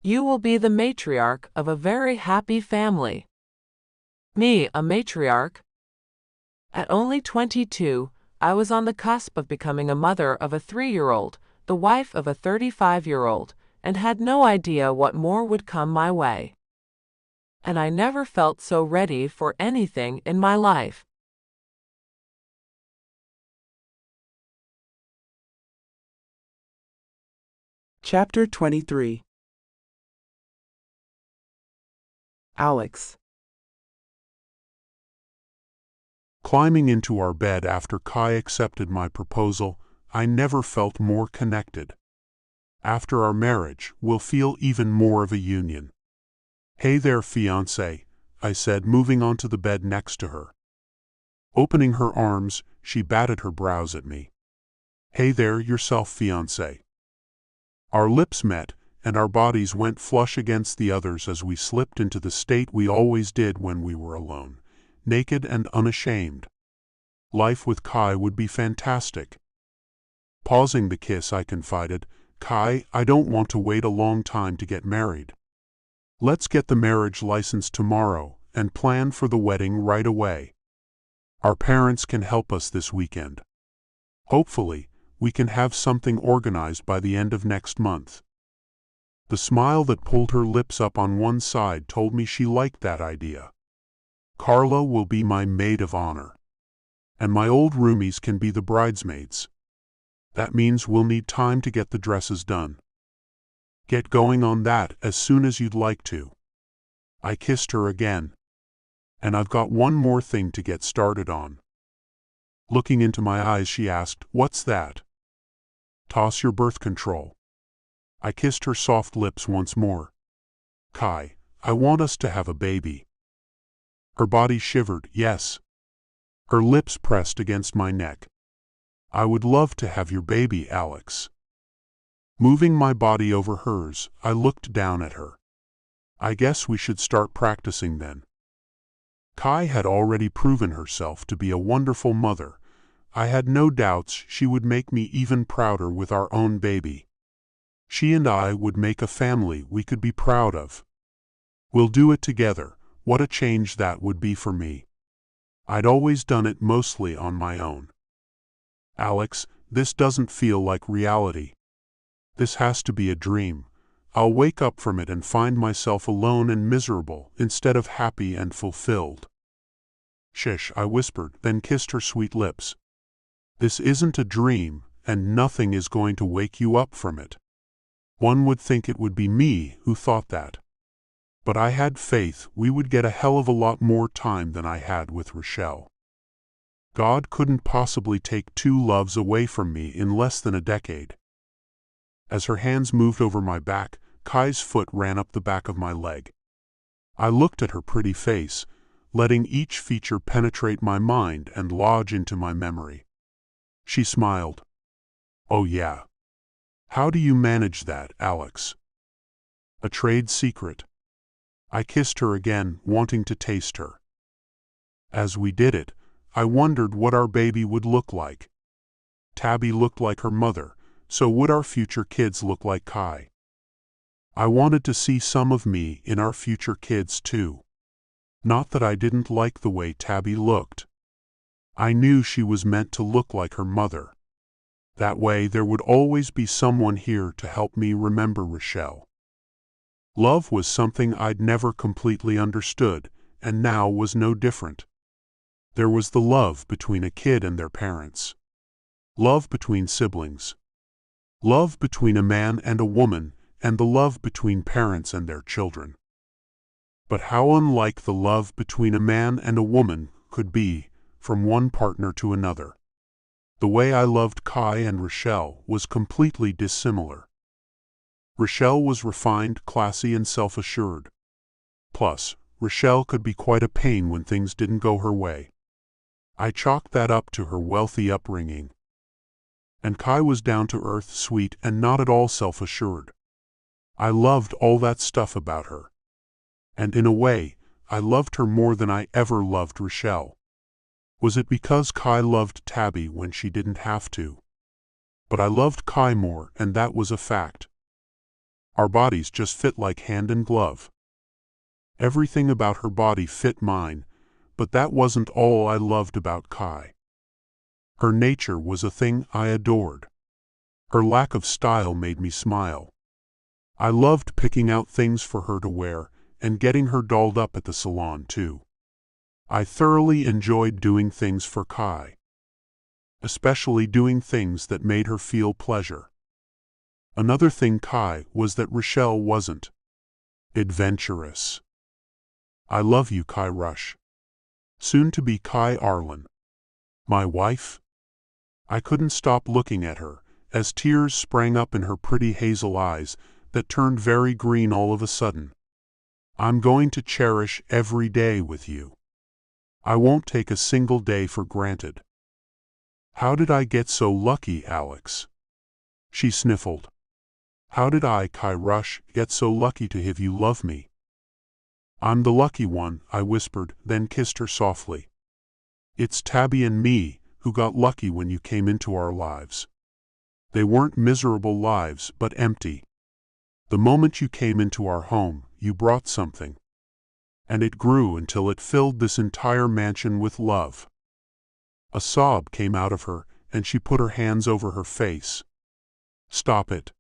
You will be the matriarch of a very happy family. Me, a matriarch? At only 22, I was on the cusp of becoming a mother of a 3-year-old, the wife of a 35-year-old, and had no idea what more would come my way. And I never felt so ready for anything in my life. Chapter 23. Alex. Climbing into our bed after Kai accepted my proposal, I never felt more connected. After our marriage, we'll feel even more of a union. Hey there, fiancé, I said, moving onto the bed next to her. Opening her arms, she batted her brows at me. Hey there, yourself, fiancé. Our lips met, and our bodies went flush against the others as we slipped into the state we always did when we were alone, naked and unashamed. Life with Kai would be fantastic. Pausing the kiss, I confided, Kai, I don't want to wait a long time to get married. Let's get the marriage license tomorrow and plan for the wedding right away. Our parents can help us this weekend. Hopefully, we can have something organized by the end of next month. The smile that pulled her lips up on one side told me she liked that idea. Carla will be my maid of honor. And my old roomies can be the bridesmaids. That means we'll need time to get the dresses done. Get going on that as soon as you'd like to. I kissed her again. And I've got one more thing to get started on. Looking into my eyes, she asked, What's that? Toss your birth control. I kissed her soft lips once more. Kai, I want us to have a baby. Her body shivered, yes. Her lips pressed against my neck. I would love to have your baby, Alex. Moving my body over hers, I looked down at her. I guess we should start practicing then. Kai had already proven herself to be a wonderful mother. I had no doubts she would make me even prouder with our own baby. She and I would make a family we could be proud of. We'll do it together. What a change that would be for me. I'd always done it mostly on my own. Alex, this doesn't feel like reality. This has to be a dream. I'll wake up from it and find myself alone and miserable instead of happy and fulfilled. Shish, I whispered, then kissed her sweet lips. This isn't a dream, and nothing is going to wake you up from it. One would think it would be me who thought that. But I had faith we would get a hell of a lot more time than I had with Rochelle. God couldn't possibly take two loves away from me in less than a decade. As her hands moved over my back, Kai's foot ran up the back of my leg. I looked at her pretty face, letting each feature penetrate my mind and lodge into my memory. She smiled. Oh yeah. How do you manage that, Alex? A trade secret. I kissed her again, wanting to taste her. As we did it, I wondered what our baby would look like. Tabby looked like her mother, so would our future kids look like Kai? I wanted to see some of me in our future kids too. Not that I didn't like the way Tabby looked. I knew she was meant to look like her mother. That way there would always be someone here to help me remember Rochelle. Love was something I'd never completely understood, and now was no different. There was the love between a kid and their parents. Love between siblings. Love between a man and a woman, and the love between parents and their children. But how unlike the love between a man and a woman could be from one partner to another. The way I loved Kai and Rochelle was completely dissimilar. Rochelle was refined, classy, and self-assured. Plus, Rochelle could be quite a pain when things didn't go her way. I chalked that up to her wealthy upbringing. And Kai was down-to-earth, sweet, and not at all self-assured. I loved all that stuff about her. And in a way, I loved her more than I ever loved Rochelle. Was it because Kai loved Tabby when she didn't have to? But I loved Kai more, and that was a fact. Our bodies just fit like hand and glove. Everything about her body fit mine, but that wasn't all I loved about Kai. Her nature was a thing I adored. Her lack of style made me smile. I loved picking out things for her to wear, and getting her dolled up at the salon too. I thoroughly enjoyed doing things for Kai. Especially doing things that made her feel pleasure. Another thing Kai was that Rochelle wasn't adventurous. I love you, Kai Rush. Soon to be Kai Arlen. My wife? I couldn't stop looking at her, as tears sprang up in her pretty hazel eyes that turned very green all of a sudden. I'm going to cherish every day with you. I won't take a single day for granted. How did I get so lucky, Alex? She sniffled. How did I, Kai Rush, get so lucky to have you love me? I'm the lucky one, I whispered, then kissed her softly. It's Tabby and me who got lucky when you came into our lives. They weren't miserable lives, but empty. The moment you came into our home, you brought something. And it grew until it filled this entire mansion with love. A sob came out of her, and she put her hands over her face. Stop it.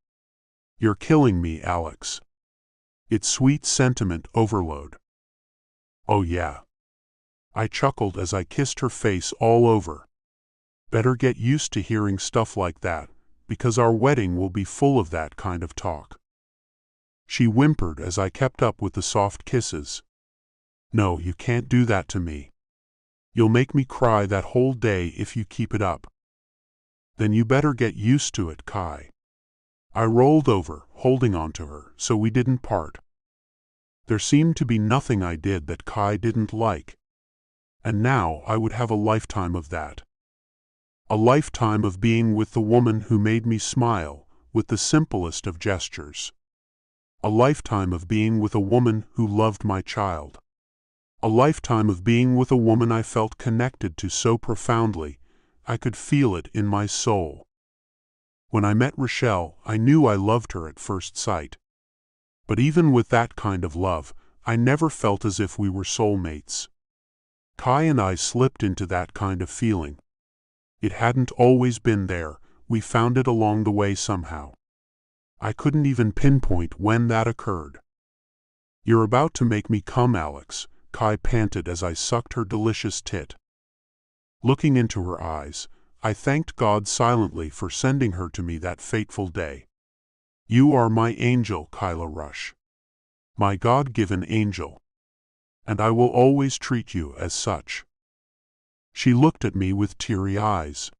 You're killing me, Alex. It's sweet sentiment overload. Oh yeah. I chuckled as I kissed her face all over. Better get used to hearing stuff like that, because our wedding will be full of that kind of talk. She whimpered as I kept up with the soft kisses. No, you can't do that to me. You'll make me cry that whole day if you keep it up. Then you better get used to it, Kai. I rolled over, holding on to her, so we didn't part. There seemed to be nothing I did that Kai didn't like. And now I would have a lifetime of that. A lifetime of being with the woman who made me smile, with the simplest of gestures. A lifetime of being with a woman who loved my child. A lifetime of being with a woman I felt connected to so profoundly, I could feel it in my soul. When I met Rochelle, I knew I loved her at first sight. But even with that kind of love, I never felt as if we were soulmates. Kai and I slipped into that kind of feeling. It hadn't always been there, we found it along the way somehow. I couldn't even pinpoint when that occurred. You're about to make me come, Alex, Kai panted as I sucked her delicious tit. Looking into her eyes, I thanked God silently for sending her to me that fateful day. You are my angel, Kyla Rush. My God-given angel. And I will always treat you as such. She looked at me with teary eyes.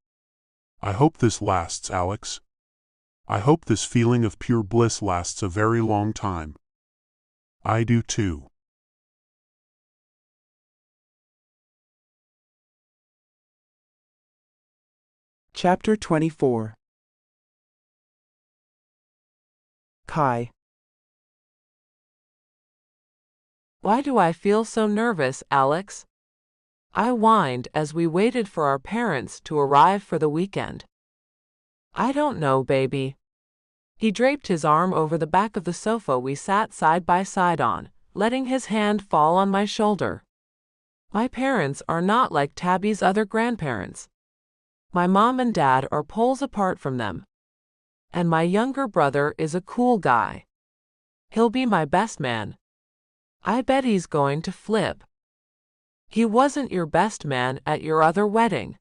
I hope this lasts, Alex. I hope this feeling of pure bliss lasts a very long time. I do too. Chapter 24. Kai. Why do I feel so nervous, Alex? I whined as we waited for our parents to arrive for the weekend. I don't know, baby. He draped his arm over the back of the sofa we sat side by side on, letting his hand fall on my shoulder. My parents are not like Tabby's other grandparents. My mom and dad are poles apart from them. And my younger brother is a cool guy. He'll be my best man. I bet he's going to flip. He wasn't your best man at your other wedding.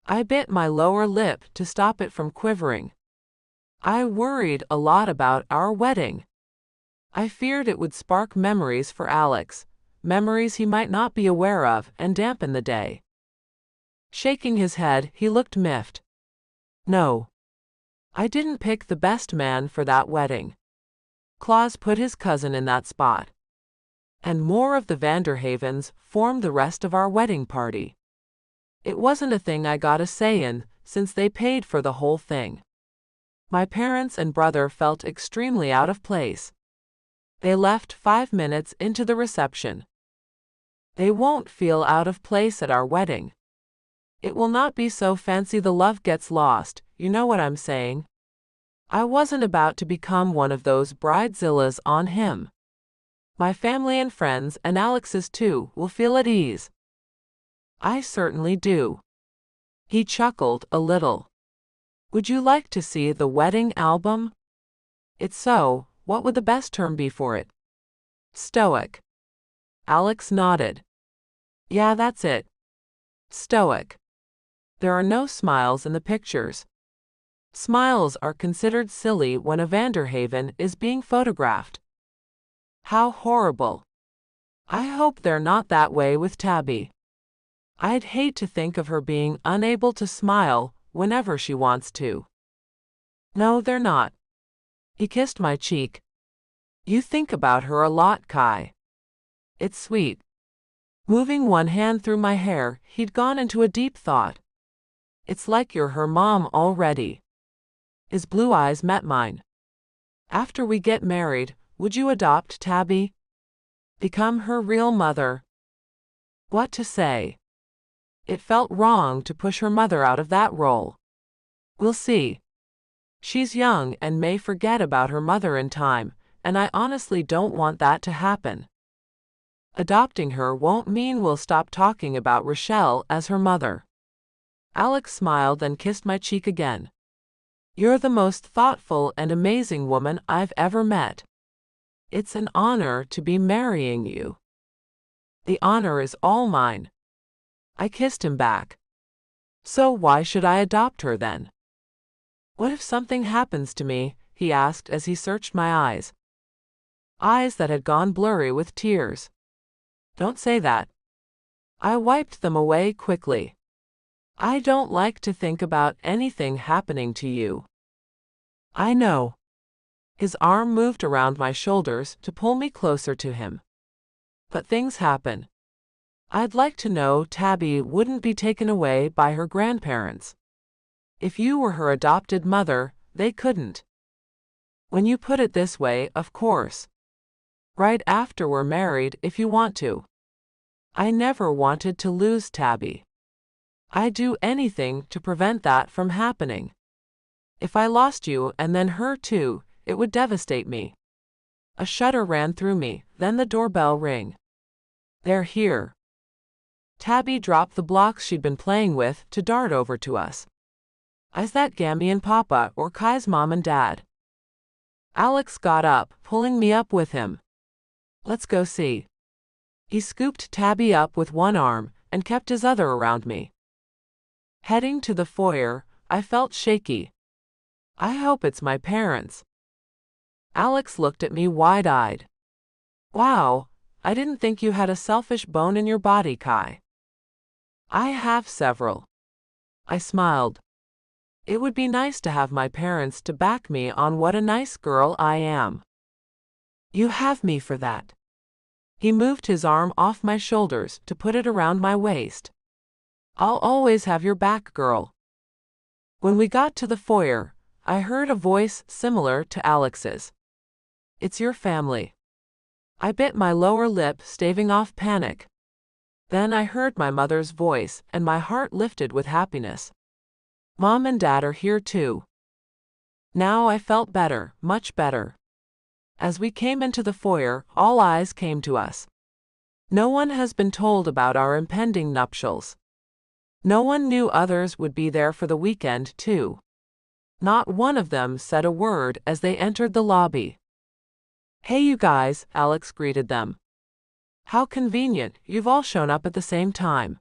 I bit my lower lip to stop it from quivering. I worried a lot about our wedding. I feared it would spark memories for Alex, memories he might not be aware of, and dampen the day. Shaking his head, he looked miffed. No. I didn't pick the best man for that wedding. Claus put his cousin in that spot. And more of the Vanderhavens formed the rest of our wedding party. It wasn't a thing I got a say in, since they paid for the whole thing. My parents and brother felt extremely out of place. They left 5 minutes into the reception. They won't feel out of place at our wedding. It will not be so fancy the love gets lost, you know what I'm saying? I wasn't about to become one of those bridezillas on him. My family and friends, and Alex's too, will feel at ease. I certainly do. He chuckled a little. Would you like to see the wedding album? It's so, what would the best term be for it? Stoic. Alex nodded. Yeah, that's it. Stoic. There are no smiles in the pictures. Smiles are considered silly when a Vanderhaven is being photographed. How horrible. I hope they're not that way with Tabby. I'd hate to think of her being unable to smile whenever she wants to. No, they're not. He kissed my cheek. You think about her a lot, Kai. It's sweet. Moving one hand through my hair, he'd gone into a deep thought. It's like you're her mom already. His blue eyes met mine. After we get married, would you adopt Tabby? Become her real mother? What to say? It felt wrong to push her mother out of that role. We'll see. She's young and may forget about her mother in time, and I honestly don't want that to happen. Adopting her won't mean we'll stop talking about Rochelle as her mother. Alex smiled and kissed my cheek again. You're the most thoughtful and amazing woman I've ever met. It's an honor to be marrying you. The honor is all mine. I kissed him back. So why should I adopt her then? What if something happens to me? He asked as he searched my eyes. Eyes that had gone blurry with tears. Don't say that. I wiped them away quickly. I don't like to think about anything happening to you. I know. His arm moved around my shoulders to pull me closer to him. But things happen. I'd like to know Tabby wouldn't be taken away by her grandparents. If you were her adopted mother, they couldn't. When you put it this way, of course. Right after we're married if you want to. I never wanted to lose Tabby. I'd do anything to prevent that from happening. If I lost you and then her too, it would devastate me. A shudder ran through me, then the doorbell rang. They're here. Tabby dropped the blocks she'd been playing with to dart over to us. Is that Gammy and Papa or Kai's mom and dad? Alex got up, pulling me up with him. Let's go see. He scooped Tabby up with one arm and kept his other around me. Heading to the foyer, I felt shaky. I hope it's my parents. Alex looked at me wide-eyed. Wow, I didn't think you had a selfish bone in your body, Kai. I have several. I smiled. It would be nice to have my parents to back me on what a nice girl I am. You have me for that. He moved his arm off my shoulders to put it around my waist. I'll always have your back, girl. When we got to the foyer, I heard a voice similar to Alex's. It's your family. I bit my lower lip, staving off panic. Then I heard my mother's voice, and my heart lifted with happiness. Mom and Dad are here too. Now I felt better, much better. As we came into the foyer, all eyes came to us. No one has been told about our impending nuptials. No one knew others would be there for the weekend, too. Not one of them said a word as they entered the lobby. "Hey you guys," Alex greeted them. "How convenient, you've all shown up at the same time.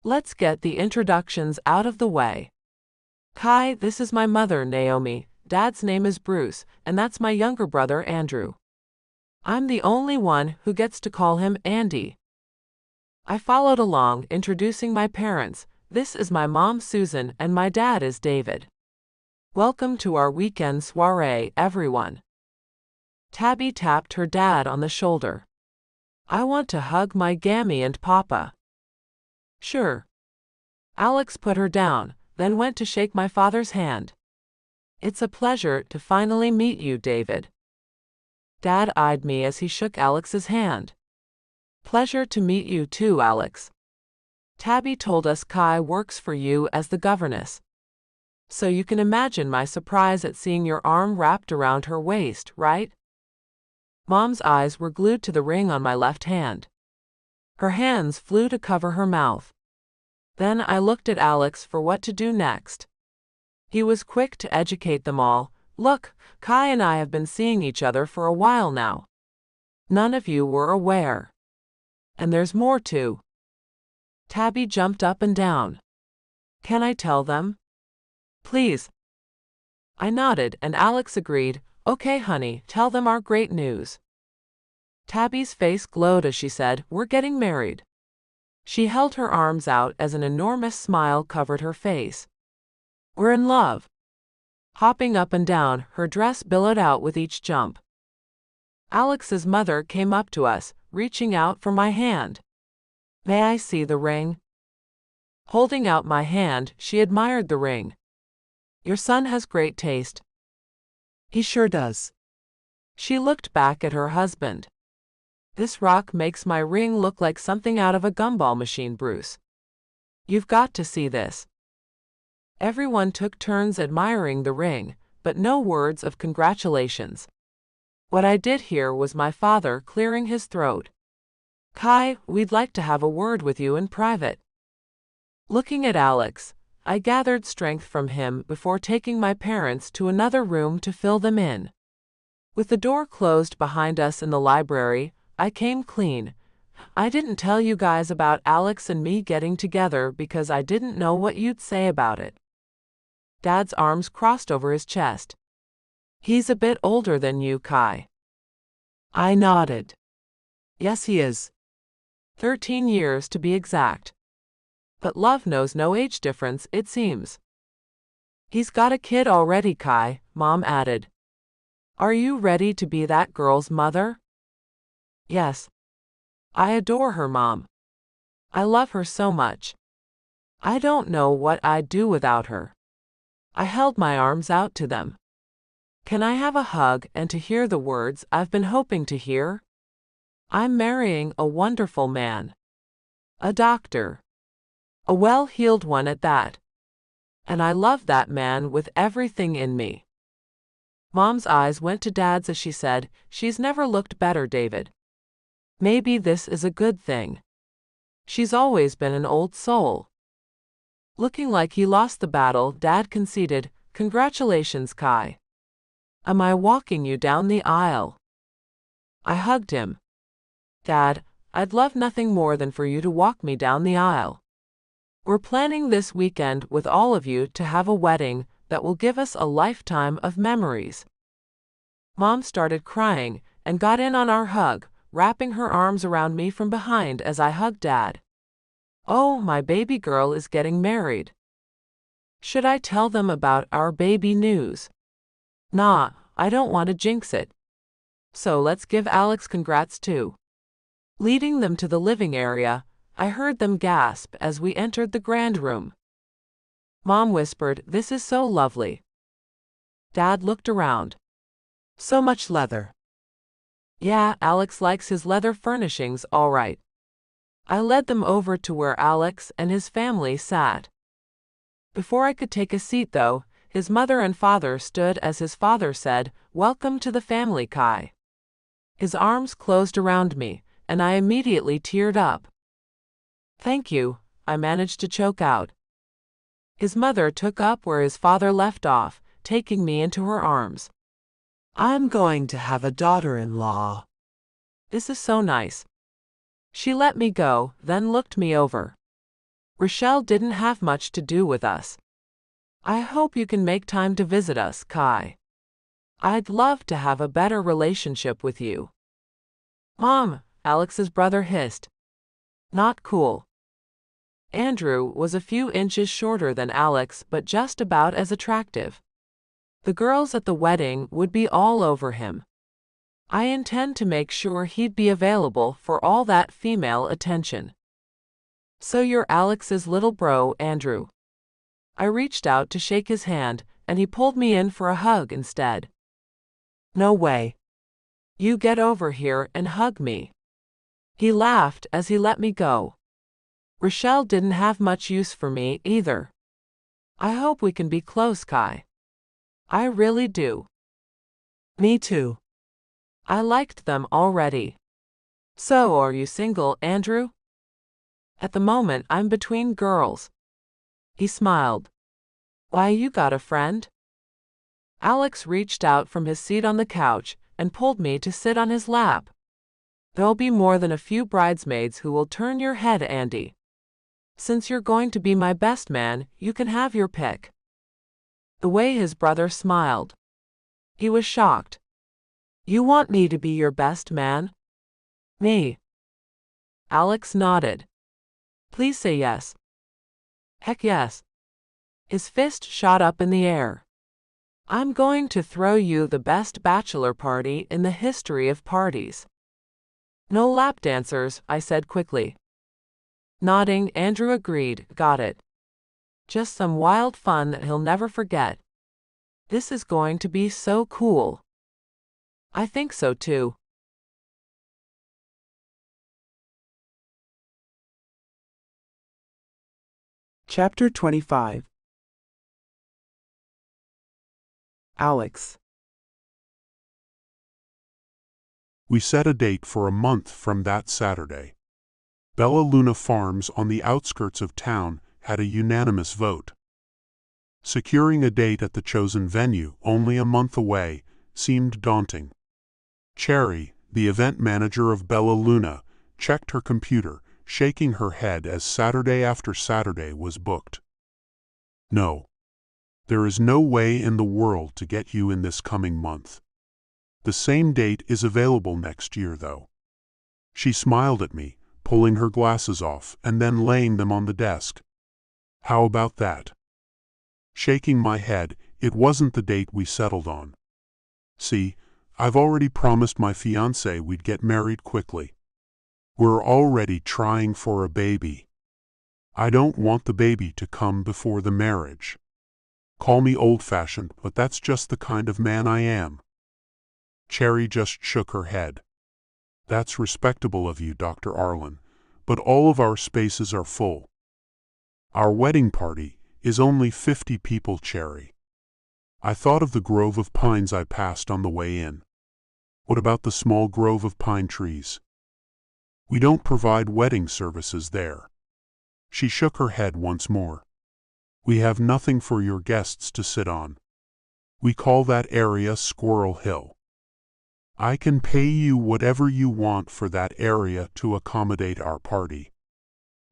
Let's get the introductions out of the way. Kai, this is my mother, Naomi, Dad's name is Bruce, and that's my younger brother, Andrew. I'm the only one who gets to call him Andy." I followed along, introducing my parents. "This is my mom, Susan, and my dad is David. Welcome to our weekend soiree, everyone." Tabby tapped her dad on the shoulder. "I want to hug my Gammy and Papa." "Sure." Alex put her down, then went to shake my father's hand. "It's a pleasure to finally meet you, David." Dad eyed me as he shook Alex's hand. "Pleasure to meet you too, Alex. Tabby told us Kai works for you as the governess. So you can imagine my surprise at seeing your arm wrapped around her waist, right?" Mom's eyes were glued to the ring on my left hand. Her hands flew to cover her mouth. Then I looked at Alex for what to do next. He was quick to educate them all. "Look, Kai and I have been seeing each other for a while now. None of you were aware. And there's more too." Tabby jumped up and down. "Can I tell them?" "Please." I nodded and Alex agreed. "Okay, honey, tell them our great news." Tabby's face glowed as she said, "We're getting married." She held her arms out as an enormous smile covered her face. "We're in love." Hopping up and down, her dress billowed out with each jump. Alex's mother came up to us, reaching out for my hand. "May I see the ring?" Holding out my hand, she admired the ring. "Your son has great taste." He sure does. She looked back at her husband. "This rock makes my ring look like something out of a gumball machine, Bruce. You've got to see this." Everyone took turns admiring the ring, but no words of congratulations. What I did hear was my father clearing his throat. "Kai, we'd like to have a word with you in private." Looking at Alex, I gathered strength from him before taking my parents to another room to fill them in. With the door closed behind us in the library, I came clean. "I didn't tell you guys about Alex and me getting together because I didn't know what you'd say about it." Dad's arms crossed over his chest. "He's a bit older than you, Kai." I nodded. "Yes, he is. 13 years to be exact. But love knows no age difference, it seems." "He's got a kid already, Kai," Mom added. "Are you ready to be that girl's mother?" "Yes. I adore her, Mom. I love her so much. I don't know what I'd do without her." I held my arms out to them. "Can I have a hug and to hear the words I've been hoping to hear? I'm marrying a wonderful man. A doctor. A well-heeled one at that. And I love that man with everything in me." Mom's eyes went to Dad's as she said, "She's never looked better, David. Maybe this is a good thing. She's always been an old soul." Looking like he lost the battle, Dad conceded, "Congratulations, Kai. Am I walking you down the aisle?" I hugged him. "Dad, I'd love nothing more than for you to walk me down the aisle. We're planning this weekend with all of you to have a wedding that will give us a lifetime of memories." Mom started crying and got in on our hug, wrapping her arms around me from behind as I hugged Dad. "Oh, my baby girl is getting married. Should I tell them about our baby news?" "Nah, I don't want to jinx it. So let's give Alex congrats too." Leading them to the living area, I heard them gasp as we entered the grand room. Mom whispered, "This is so lovely." Dad looked around. So much leather. "Yeah, Alex likes his leather furnishings, all right." I led them over to where Alex and his family sat. Before I could take a seat, though, his mother and father stood as his father said, "Welcome to the family, Kai." His arms closed around me, and I immediately teared up. "Thank you," I managed to choke out. His mother took up where his father left off, taking me into her arms. "I'm going to have a daughter-in-law." "This is so nice." She let me go, then looked me over. "Rochelle didn't have much to do with us. I hope you can make time to visit us, Kai. I'd love to have a better relationship with you." "Mom," Alex's brother hissed. "Not cool." Andrew was a few inches shorter than Alex but just about as attractive. The girls at the wedding would be all over him. I intend to make sure he'd be available for all that female attention. "So you're Alex's little bro, Andrew." I reached out to shake his hand, and he pulled me in for a hug instead. "No way." "You get over here and hug me." He laughed as he let me go. Rochelle didn't have much use for me either. I hope we can be close, Kai. I really do. Me too. I liked them already. "So are you single, Andrew?" "At the moment I'm between girls." He smiled. "Why, you got a friend?" Alex reached out from his seat on the couch and pulled me to sit on his lap. "There'll be more than a few bridesmaids who will turn your head, Andy. Since you're going to be my best man, you can have your pick." The way his brother smiled. He was shocked. "You want me to be your best man?" "Me?" Alex nodded. "Please say yes." "Heck yes." His fist shot up in the air. "I'm going to throw you the best bachelor party in the history of parties." "No lap dancers," I said quickly. Nodding, Andrew agreed, "Got it. Just some wild fun that he'll never forget. This is going to be so cool." "I think so too." Chapter 25. Alex. We set a date for a month from that Saturday. Bella Luna Farms on the outskirts of town had a unanimous vote. Securing a date at the chosen venue, only a month away, seemed daunting. Cherry, the event manager of Bella Luna, checked her computer, shaking her head as Saturday after Saturday was booked. "No. There is no way in the world to get you in this coming month. The same date is available next year, though." She smiled at me, pulling her glasses off and then laying them on the desk. "How about that?" Shaking my head, it wasn't the date we settled on. "See, I've already promised my fiancé we'd get married quickly. We're already trying for a baby. I don't want the baby to come before the marriage. Call me old-fashioned, but that's just the kind of man I am." Cherry just shook her head. "That's respectable of you, Dr. Arlen, but all of our spaces are full. Our wedding party is only 50 people, Cherry." I thought of the grove of pines I passed on the way in. What about the small grove of pine trees? We don't provide wedding services there. She shook her head once more. We have nothing for your guests to sit on. We call that area Squirrel Hill. I can pay you whatever you want for that area to accommodate our party.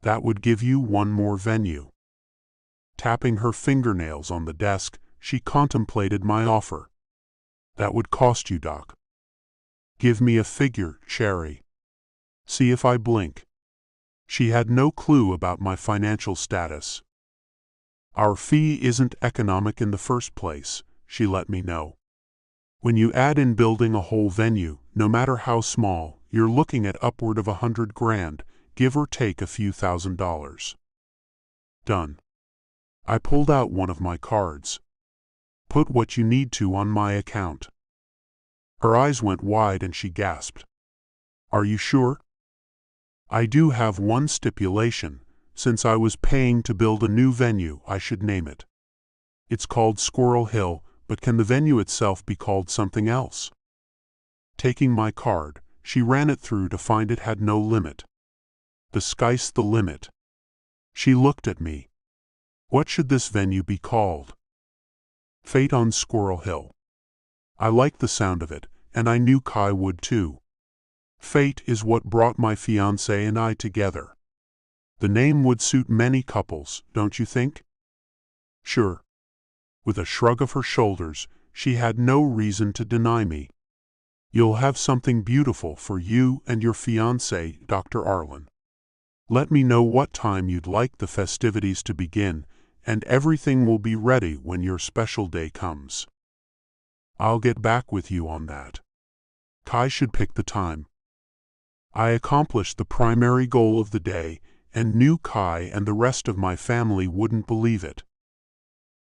That would give you one more venue. Tapping her fingernails on the desk, she contemplated my offer. That would cost you, Doc. Give me a figure, Cherry. See if I blink. She had no clue about my financial status. Our fee isn't economic in the first place, she let me know. When you add in building a whole venue, no matter how small, you're looking at upward of $100,000, give or take a few $1,000s. Done. I pulled out one of my cards. Put what you need to on my account. Her eyes went wide and she gasped. Are you sure? I do have one stipulation. Since I was paying to build a new venue, I should name it. It's called Squirrel Hill, but can the venue itself be called something else? Taking my card, she ran it through to find it had no limit. The sky's the limit. She looked at me. What should this venue be called? Fate on Squirrel Hill. I liked the sound of it, and I knew Kai would too. Fate is what brought my fiancé and I together. The name would suit many couples, don't you think? Sure. With a shrug of her shoulders, she had no reason to deny me. You'll have something beautiful for you and your fiancé, Dr. Arlen. Let me know what time you'd like the festivities to begin, and everything will be ready when your special day comes. I'll get back with you on that. Kai should pick the time. I accomplished the primary goal of the day, and knew Kai and the rest of my family wouldn't believe it.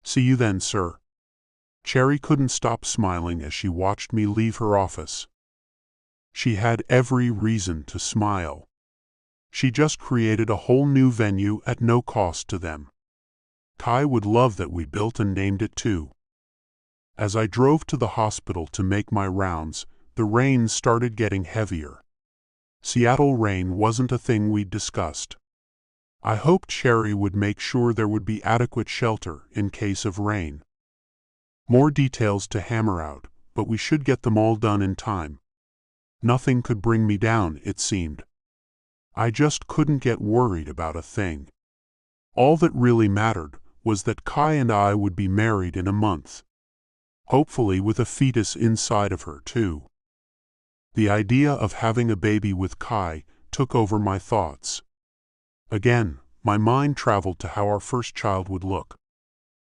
See you then, sir. Cherry couldn't stop smiling as she watched me leave her office. She had every reason to smile. She just created a whole new venue at no cost to them. Kai would love that we built and named it too. As I drove to the hospital to make my rounds, the rain started getting heavier. Seattle rain wasn't a thing we'd discussed. I hoped Cherry would make sure there would be adequate shelter in case of rain. More details to hammer out, but we should get them all done in time. Nothing could bring me down, it seemed. I just couldn't get worried about a thing. All that really mattered was that Kai and I would be married in a month. Hopefully with a fetus inside of her, too. The idea of having a baby with Kai took over my thoughts. Again, my mind traveled to how our first child would look.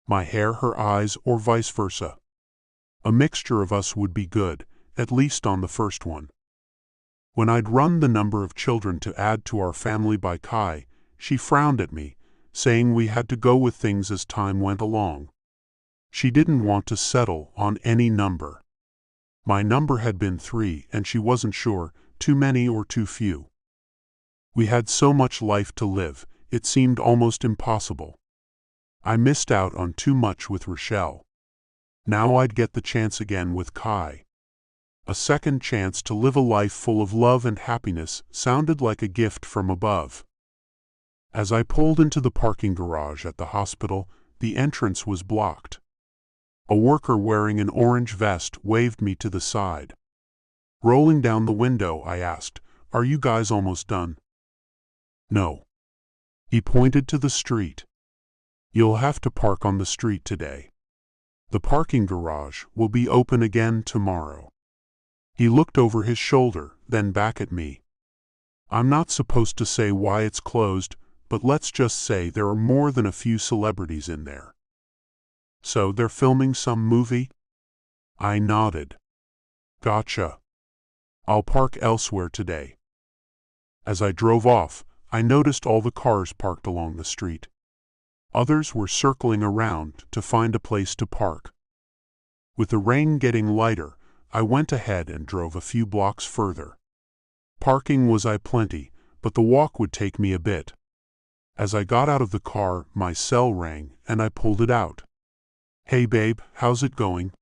My hair, her eyes, or vice versa. A mixture of us would be good, at least on the first one. When I'd run the number of children to add to our family by Kai, she frowned at me, saying we had to go with things as time went along. She didn't want to settle on any number. My number had been 3, and she wasn't sure, too many or too few. We had so much life to live, it seemed almost impossible. I missed out on too much with Rochelle. Now I'd get the chance again with Kai. A second chance to live a life full of love and happiness sounded like a gift from above. As I pulled into the parking garage at the hospital, the entrance was blocked. A worker wearing an orange vest waved me to the side. Rolling down the window, I asked, "Are you guys almost done?" "No." He pointed to the street. "You'll have to park on the street today. The parking garage will be open again tomorrow." He looked over his shoulder, then back at me. "I'm not supposed to say why it's closed, but let's just say there are more than a few celebrities in there." "So they're filming some movie?" I nodded. "Gotcha. I'll park elsewhere today." As I drove off, I noticed all the cars parked along the street. Others were circling around to find a place to park. With the rain getting lighter, I went ahead and drove a few blocks further. Parking was plenty, but the walk would take me a bit. As I got out of the car, my cell rang, and I pulled it out. "Hey babe, how's it going?"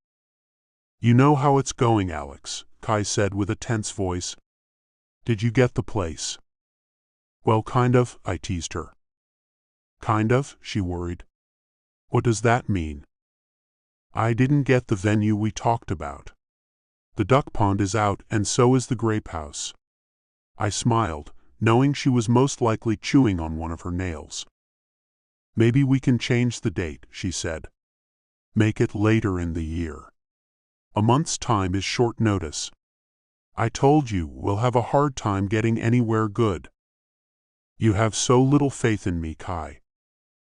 "You know how it's going, Alex," Kai said with a tense voice. "Did you get the place?" "Well, kind of," I teased her. "Kind of?" she worried. "What does that mean?" "I didn't get the venue we talked about. The duck pond is out and so is the grape house." I smiled, knowing she was most likely chewing on one of her nails. "Maybe we can change the date," she said. "Make it later in the year. A month's time is short notice. I told you we'll have a hard time getting anywhere good." "You have so little faith in me, Kai."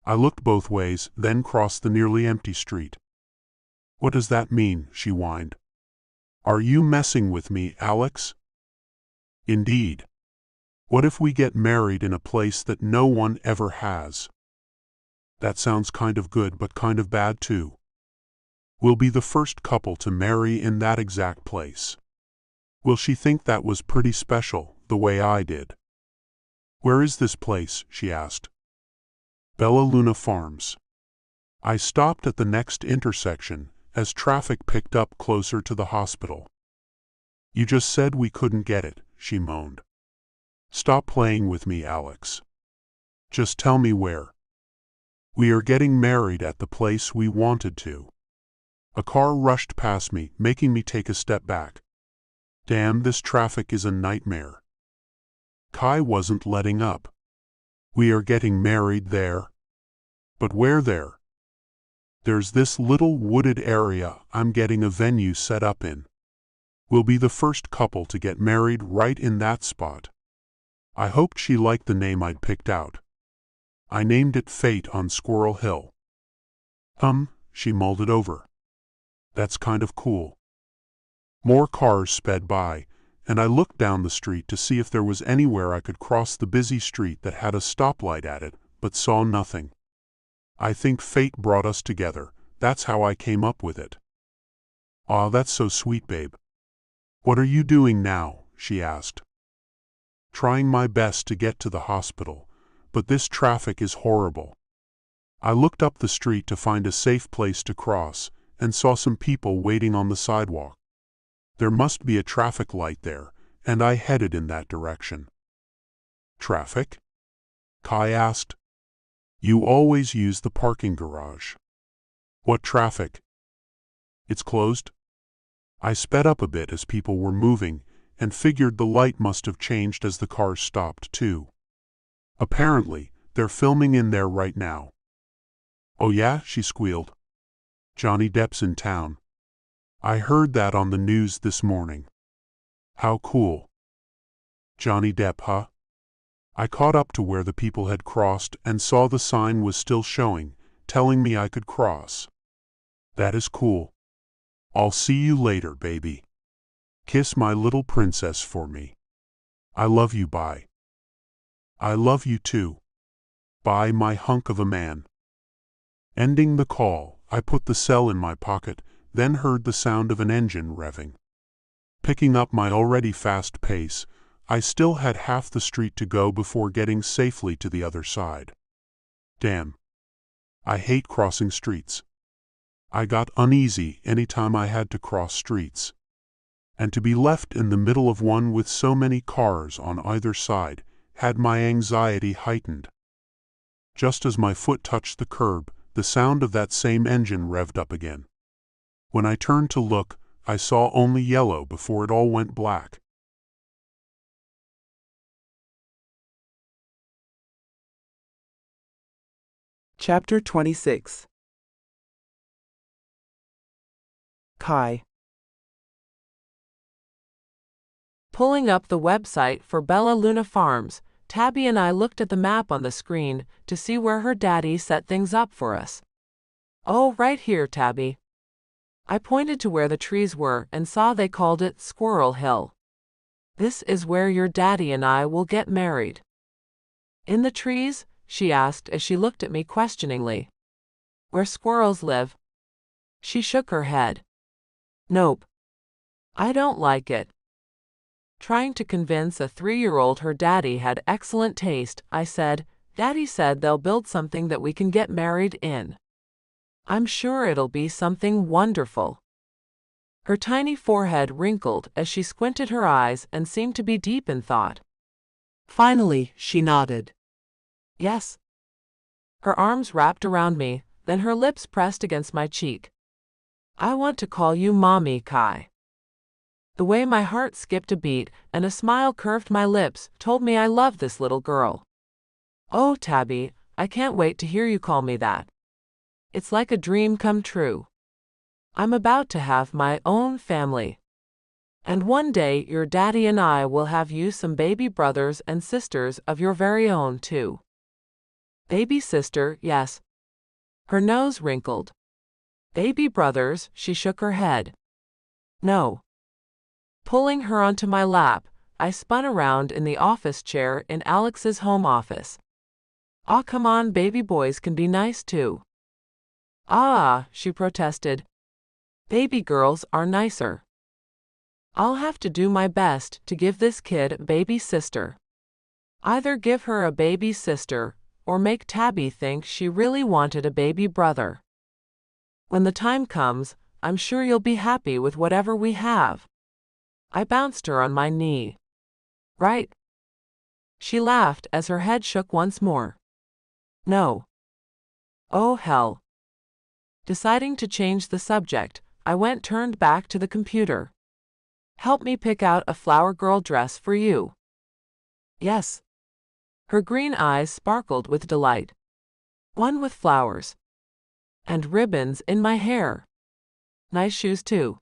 I looked both ways, then crossed the nearly empty street. "What does that mean?" she whined. "Are you messing with me, Alex?" "Indeed. What if we get married in a place that no one ever has?" "That sounds kind of good but kind of bad too. We'll be the first couple to marry in that exact place. Will she think that was pretty special, the way I did?" "Where is this place?" she asked. "Bella Luna Farms." I stopped at the next intersection as traffic picked up closer to the hospital. "You just said we couldn't get it," she moaned. Stop playing with me, Alex. Just tell me where. We are getting married at the place we wanted to. A car rushed past me, making me take a step back. Damn, this traffic is a nightmare. Kai wasn't letting up. We are getting married there. But where there? There's this little wooded area I'm getting a venue set up in. We'll be the first couple to get married right in that spot. I hoped she liked the name I'd picked out. I named it Fate on Squirrel Hill. She mulled it over. That's kind of cool. More cars sped by, and I looked down the street to see if there was anywhere I could cross the busy street that had a stoplight at it, but saw nothing. I think fate brought us together. That's how I came up with it. Aw, that's so sweet, babe. What are you doing now? She asked. Trying my best to get to the hospital, but this traffic is horrible. I looked up the street to find a safe place to cross, and saw some people waiting on the sidewalk. There must be a traffic light there, and I headed in that direction. Traffic? Kai asked. You always use the parking garage. What traffic? It's closed? I sped up a bit as people were moving, and figured the light must have changed as the cars stopped too. Apparently, they're filming in there right now. Oh yeah, she squealed. Johnny Depp's in town. I heard that on the news this morning. How cool. Johnny Depp, huh? I caught up to where the people had crossed and saw the sign was still showing, telling me I could cross. That is cool. I'll see you later, baby. Kiss my little princess for me. I love you, bye. I love you too. Bye, my hunk of a man. Ending the call, I put the cell in my pocket, then heard the sound of an engine revving. Picking up my already fast pace, I still had half the street to go before getting safely to the other side. Damn. I hate crossing streets. I got uneasy any time I had to cross streets. And to be left in the middle of one with so many cars on either side had my anxiety heightened. Just as my foot touched the curb, the sound of that same engine revved up again. When I turned to look, I saw only yellow before it all went black. Chapter 26. Kai. Pulling up the website for Bella Luna Farms, Tabby and I looked at the map on the screen to see where her daddy set things up for us. Oh, right here, Tabby. I pointed to where the trees were and saw they called it Squirrel Hill. This is where your daddy and I will get married. In the trees? She asked as she looked at me questioningly. Where squirrels live? She shook her head. Nope. I don't like it. Trying to convince a 3-year-old her daddy had excellent taste, I said, Daddy said they'll build something that we can get married in. I'm sure it'll be something wonderful. Her tiny forehead wrinkled as she squinted her eyes and seemed to be deep in thought. Finally, she nodded. Yes. Her arms wrapped around me, then her lips pressed against my cheek. I want to call you Mommy, Kai. The way my heart skipped a beat and a smile curved my lips told me I loved this little girl. Oh, Tabby, I can't wait to hear you call me that. It's like a dream come true. I'm about to have my own family. And one day your daddy and I will have you some baby brothers and sisters of your very own, too. Baby sister, yes. Her nose wrinkled. Baby brothers, she shook her head. No. Pulling her onto my lap, I spun around in the office chair in Alex's home office. Aw, come on, baby boys can be nice too. Ah, she protested. Baby girls are nicer. I'll have to do my best to give this kid a baby sister. Either give her a baby sister, or make Tabby think she really wanted a baby brother. When the time comes, I'm sure you'll be happy with whatever we have. I bounced her on my knee. right? She laughed as her head shook once more. No. Oh hell. Deciding to change the subject, I turned back to the computer. Help me pick out a flower girl dress for you. Yes. Her green eyes sparkled with delight. One with flowers. And ribbons in my hair. Nice shoes too.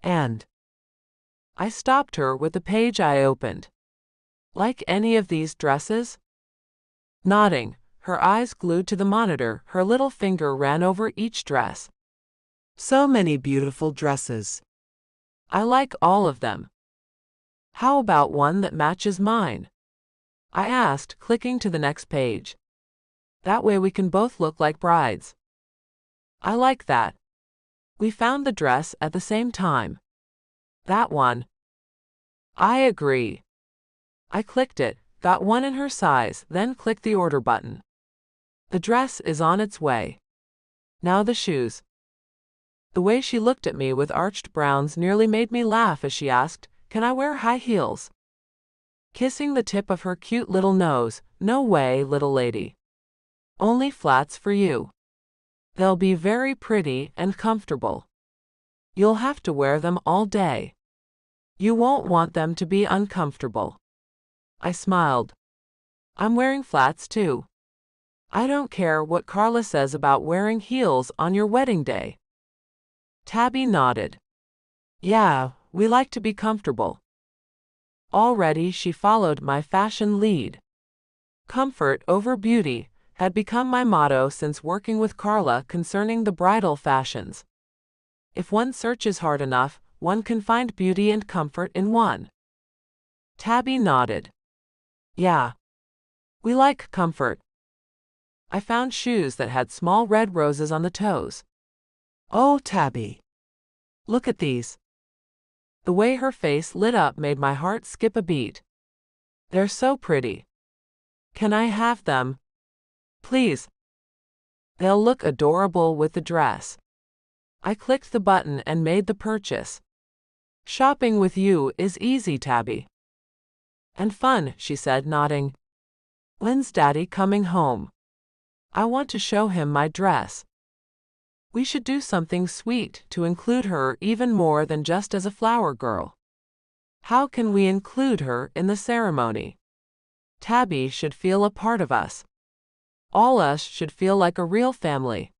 And I stopped her with the page I opened. Like any of these dresses? Nodding, her eyes glued to the monitor, her little finger ran over each dress. So many beautiful dresses. I like all of them. How about one that matches mine? I asked, clicking to the next page. That way we can both look like brides. I like that. We found the dress at the same time. That one. I agree. I clicked it, got one in her size, then clicked the order button. The dress is on its way. Now the shoes. The way she looked at me with arched brows nearly made me laugh as she asked, "Can I wear high heels?" Kissing the tip of her cute little nose, "No way, little lady. Only flats for you. They'll be very pretty and comfortable. You'll have to wear them all day. You won't want them to be uncomfortable." I smiled. I'm wearing flats too. I don't care what Carla says about wearing heels on your wedding day. Tabby nodded. Yeah, we like to be comfortable. Already she followed my fashion lead. Comfort over beauty had become my motto since working with Carla concerning the bridal fashions. If one searches hard enough, one can find beauty and comfort in one. Tabby nodded. Yeah. We like comfort. I found shoes that had small red roses on the toes. Oh, Tabby. Look at these. The way her face lit up made my heart skip a beat. They're so pretty. Can I have them? Please. They'll look adorable with the dress. I clicked the button and made the purchase. Shopping with you is easy, Tabby. And fun, she said, nodding. When's Daddy coming home? I want to show him my dress. We should do something sweet to include her even more than just as a flower girl. How can we include her in the ceremony? Tabby should feel a part of us. All us should feel like a real family.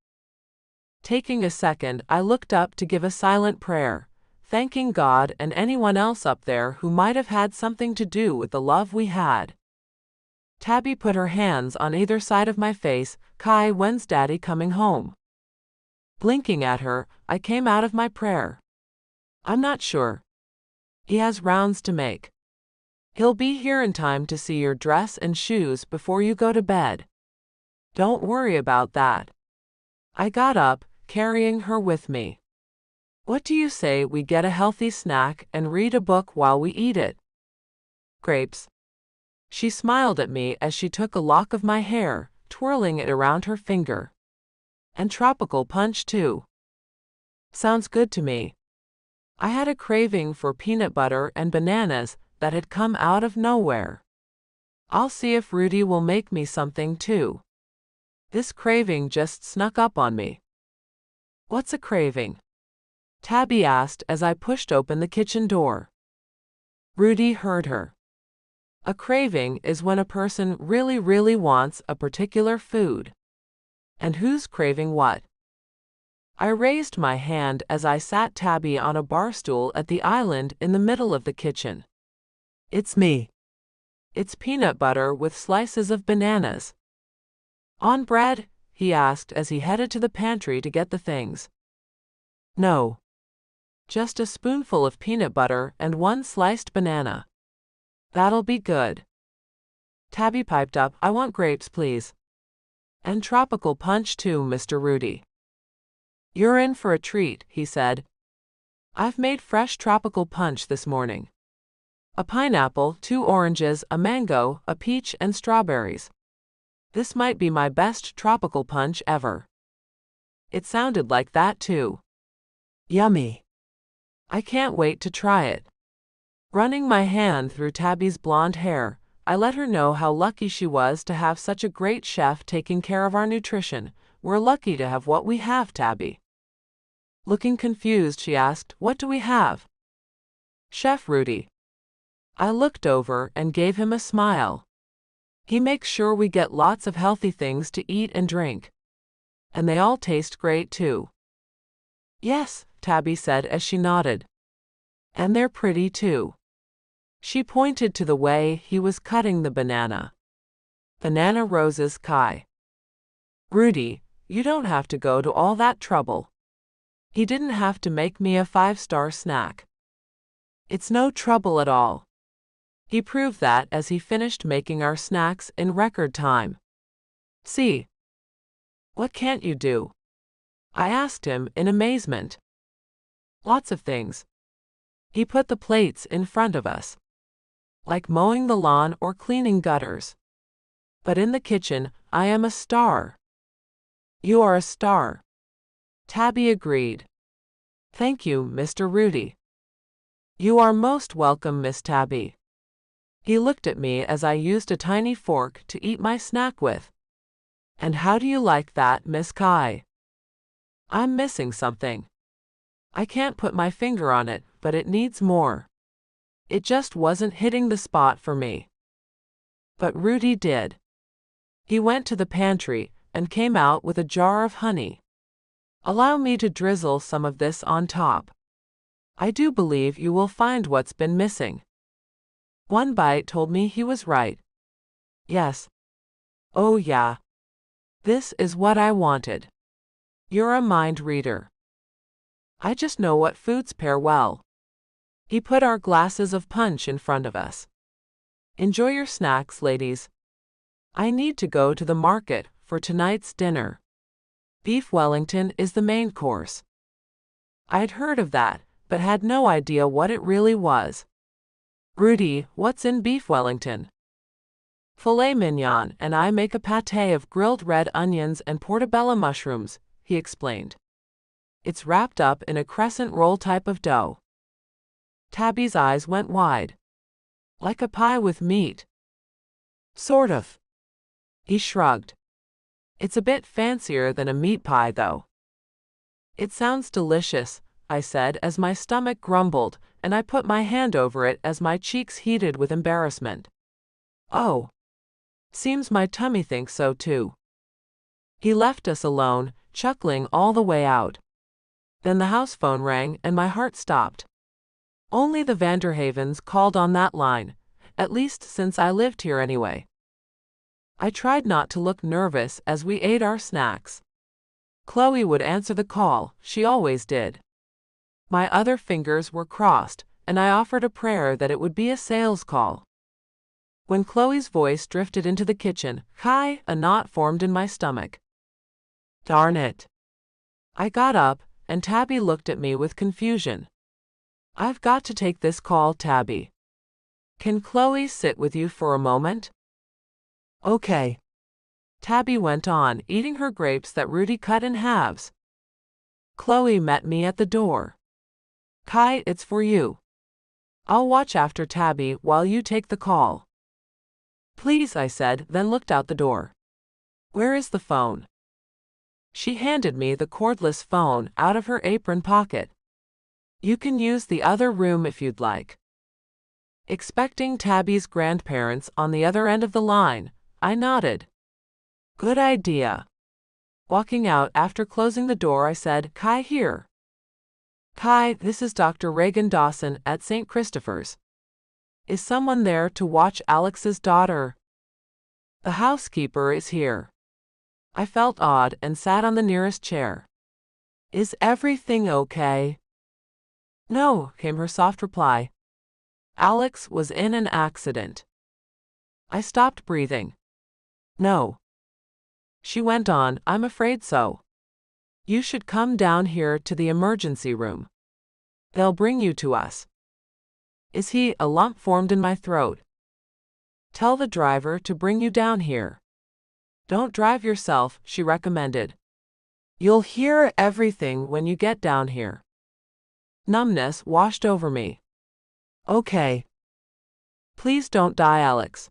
Taking a second, I looked up to give a silent prayer, thanking God and anyone else up there who might have had something to do with the love we had. Tabby put her hands on either side of my face. Kai, when's Daddy coming home? Blinking at her, I came out of my prayer. I'm not sure. He has rounds to make. He'll be here in time to see your dress and shoes before you go to bed. Don't worry about that. I got up, carrying her with me. What do you say we get a healthy snack and read a book while we eat it? Grapes. She smiled at me as she took a lock of my hair, twirling it around her finger. And tropical punch too. Sounds good to me. I had a craving for peanut butter and bananas that had come out of nowhere. I'll see if Rudy will make me something too. This craving just snuck up on me. What's a craving? Tabby asked as I pushed open the kitchen door. Rudy heard her. A craving is when a person really wants a particular food. And who's craving what? I raised my hand as I sat Tabby on a bar stool at the island in the middle of the kitchen. It's me. It's peanut butter with slices of bananas. On bread? He asked as he headed to the pantry to get the things. No. Just a spoonful of peanut butter and one sliced banana. That'll be good. Tabby piped up, I want grapes, please. And tropical punch too, Mr. Rudy. You're in for a treat, he said. I've made fresh tropical punch this morning. A pineapple, 2 oranges, a mango, a peach, and strawberries. This might be my best tropical punch ever. It sounded like that too. Yummy. I can't wait to try it. Running my hand through Tabby's blonde hair, I let her know how lucky she was to have such a great chef taking care of our nutrition. We're lucky to have what we have, Tabby. Looking confused, she asked, "What do we have?" "Chef Rudy." I looked over and gave him a smile. "He makes sure we get lots of healthy things to eat and drink. And they all taste great too." "Yes," Tabby said as she nodded. "And they're pretty too." She pointed to the way he was cutting the banana. "Banana roses, Kai. Rudy, you don't have to go to all that trouble. He didn't have to make me a 5-star snack." "It's no trouble at all." He proved that as he finished making our snacks in record time. "See. What can't you do?" I asked him in amazement. "Lots of things." He put the plates in front of us. "Like mowing the lawn or cleaning gutters. But in the kitchen, I am a star." "You are a star." Tabby agreed. "Thank you, Mr. Rudy." "You are most welcome, Miss Tabby." He looked at me as I used a tiny fork to eat my snack with. "And how do you like that, Miss Kai?" "I'm missing something. I can't put my finger on it, but it needs more. It just wasn't hitting the spot for me." But Rudy did. He went to the pantry and came out with a jar of honey. "Allow me to drizzle some of this on top. I do believe you will find what's been missing." One bite told me he was right. Yes. Oh yeah. This is what I wanted. You're a mind reader. I just know what foods pair well. He put our glasses of punch in front of us. "Enjoy your snacks, ladies. I need to go to the market for tonight's dinner. Beef Wellington is the main course." I'd heard of that, but had no idea what it really was. "Rudy, what's in beef Wellington?" "Filet mignon, and I make a pâté of grilled red onions and portobello mushrooms," he explained. "It's wrapped up in a crescent roll type of dough." Tabby's eyes went wide. "Like a pie with meat?" "Sort of." He shrugged. "It's a bit fancier than a meat pie, though." "It sounds delicious," I said as my stomach grumbled, and I put my hand over it as my cheeks heated with embarrassment. "Oh. Seems my tummy thinks so too." He left us alone, chuckling all the way out. Then the house phone rang and my heart stopped. Only the Vanderhavens called on that line, at least since I lived here anyway. I tried not to look nervous as we ate our snacks. Chloe would answer the call, she always did. My other fingers were crossed, and I offered a prayer that it would be a sales call. When Chloe's voice drifted into the kitchen, "Hi," a knot formed in my stomach. Darn it. I got up, and Tabby looked at me with confusion. "I've got to take this call, Tabby. Can Chloe sit with you for a moment?" "Okay." Tabby went on, eating her grapes that Rudy cut in halves. Chloe met me at the door. "Kai, it's for you. I'll watch after Tabby while you take the call." "Please," I said, then looked out the door. "Where is the phone?" She handed me the cordless phone out of her apron pocket. "You can use the other room if you'd like." Expecting Tabby's grandparents on the other end of the line, I nodded. "Good idea." Walking out after closing the door, I said, "Kai here." "Kai, this is Dr. Reagan Dawson at St. Christopher's. Is someone there to watch Alex's daughter?" "The housekeeper is here." I felt odd and sat on the nearest chair. "Is everything okay?" "No," came her soft reply. "Alex was in an accident." I stopped breathing. "No." She went on, "I'm afraid so. You should come down here to the emergency room. They'll bring you to us." "Is he?" A lump formed in my throat. "Tell the driver to bring you down here." "Don't drive yourself," she recommended. "You'll hear everything when you get down here." Numbness washed over me. Okay. Please don't die, Alex.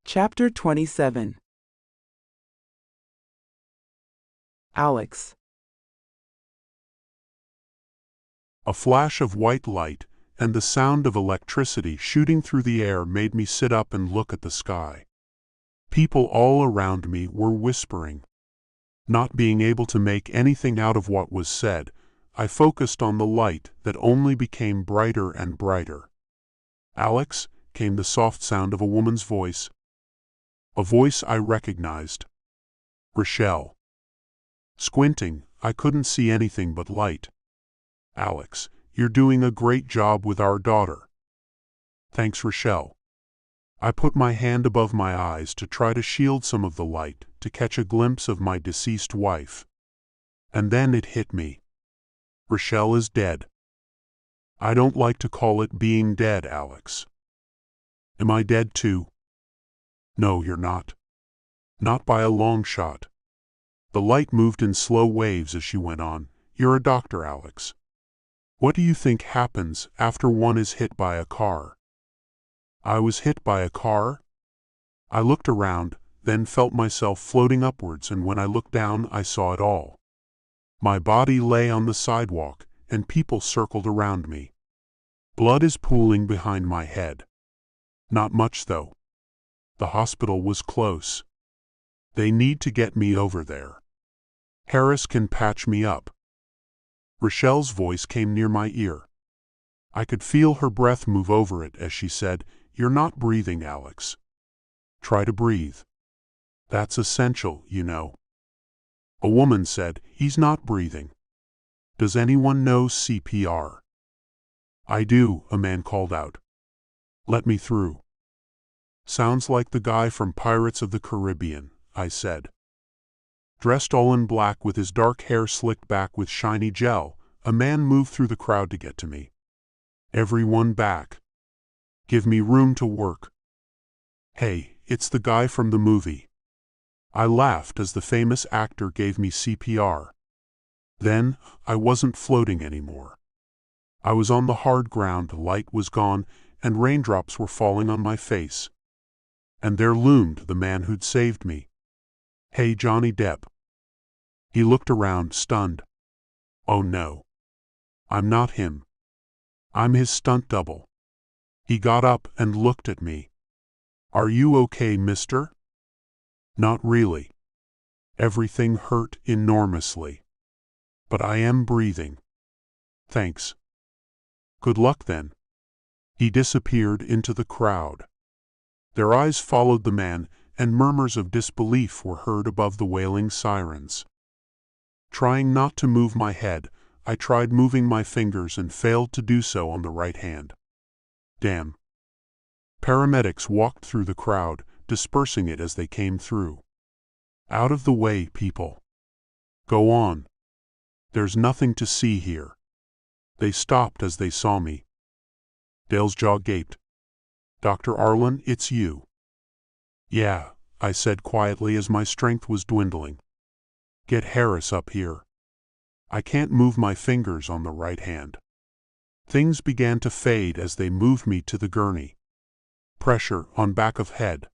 Chapter 27. Alex. A flash of white light and the sound of electricity shooting through the air made me sit up and look at the sky. People all around me were whispering. Not being able to make anything out of what was said, I focused on the light that only became brighter and brighter. "Alex," came the soft sound of a woman's voice. A voice I recognized. Rochelle. Squinting, I couldn't see anything but light. "Alex, you're doing a great job with our daughter." "Thanks, Rochelle." I put my hand above my eyes to try to shield some of the light to catch a glimpse of my deceased wife. And then it hit me. Rochelle is dead. I don't like to call it being dead, Alex. Am I dead too? No, you're not. Not by a long shot. The light moved in slow waves as she went on. You're a doctor, Alex. What do you think happens after one is hit by a car? I was hit by a car? I looked around, then felt myself floating upwards, and when I looked down I saw it all. My body lay on the sidewalk, and people circled around me. Blood is pooling behind my head. Not much though. The hospital was close. They need to get me over there. Harris can patch me up. Rochelle's voice came near my ear. I could feel her breath move over it as she said, "You're not breathing, Alex. Try to breathe. That's essential, you know." A woman said, "He's not breathing. Does anyone know CPR?" "I do," a man called out. "Let me through." "Sounds like the guy from Pirates of the Caribbean," I said. Dressed all in black with his dark hair slicked back with shiny gel, a man moved through the crowd to get to me. "Everyone back. Give me room to work." "Hey, it's the guy from the movie." I laughed as the famous actor gave me CPR. Then, I wasn't floating anymore. I was on the hard ground, light was gone, and raindrops were falling on my face. And there loomed the man who'd saved me. "Hey, Johnny Depp." He looked around, stunned. "Oh no. I'm not him. I'm his stunt double." He got up and looked at me. "Are you okay, mister?" "Not really. Everything hurt enormously. But I am breathing. Thanks." "Good luck then." He disappeared into the crowd. Their eyes followed the man, and murmurs of disbelief were heard above the wailing sirens. Trying not to move my head, I tried moving my fingers and failed to do so on the right hand. Damn. Paramedics walked through the crowd, dispersing it as they came through. "Out of the way, people. Go on. There's nothing to see here." They stopped as they saw me. Dale's jaw gaped. "Dr. Arlen, it's you." "Yeah," I said quietly as my strength was dwindling. "Get Harris up here. I can't move my fingers on the right hand." Things began to fade as they moved me to the gurney. Pressure on back of head.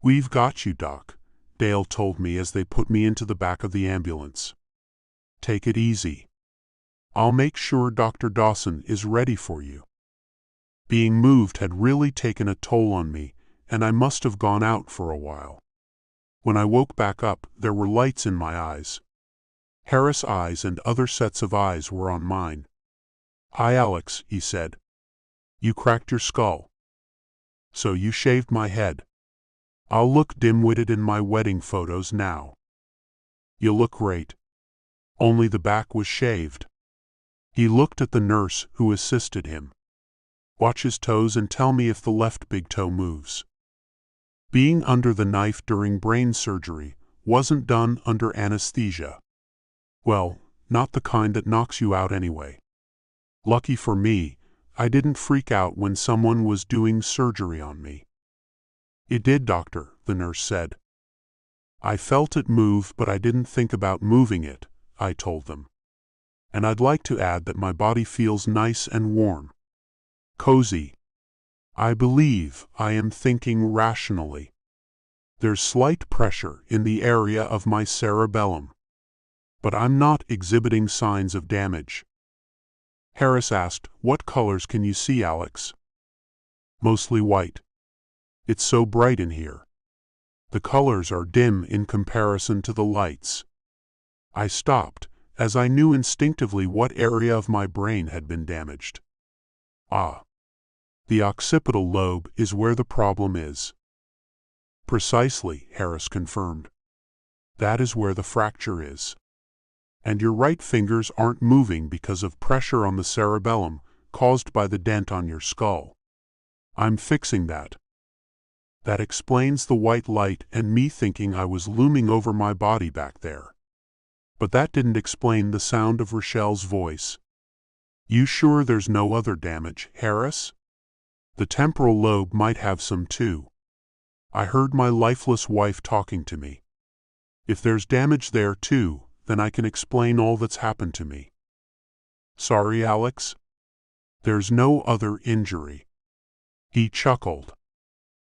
"We've got you, Doc," Dale told me as they put me into the back of the ambulance. "Take it easy. I'll make sure Dr. Dawson is ready for you." Being moved had really taken a toll on me, and I must have gone out for a while. When I woke back up, there were lights in my eyes. Harris' eyes and other sets of eyes were on mine. "Hi, Alex," he said. "You cracked your skull. So you shaved my head. I'll look dim-witted in my wedding photos now." "You look great. Only the back was shaved." He looked at the nurse who assisted him. "Watch his toes and tell me if the left big toe moves." Being under the knife during brain surgery wasn't done under anesthesia. Well, not the kind that knocks you out anyway. Lucky for me, I didn't freak out when someone was doing surgery on me. "It did, doctor," the nurse said. I felt it move, but I didn't think about moving it, I told them. And I'd like to add that my body feels nice and warm. Cozy. I believe I am thinking rationally. There's slight pressure in the area of my cerebellum. But I'm not exhibiting signs of damage. Harris asked, "What colors can you see, Alex?" "Mostly white. It's so bright in here. The colors are dim in comparison to the lights." I stopped, as I knew instinctively what area of my brain had been damaged. "Ah. The occipital lobe is where the problem is." "Precisely," Harris confirmed. "That is where the fracture is. And your right fingers aren't moving because of pressure on the cerebellum caused by the dent on your skull. I'm fixing that. That explains the white light and me thinking I was looming over my body back there. But that didn't explain the sound of Rochelle's voice. You sure there's no other damage, Harris? The temporal lobe might have some too. I heard my lifeless wife talking to me. If there's damage there too, then I can explain all that's happened to me. Sorry, Alex? There's no other injury. He chuckled.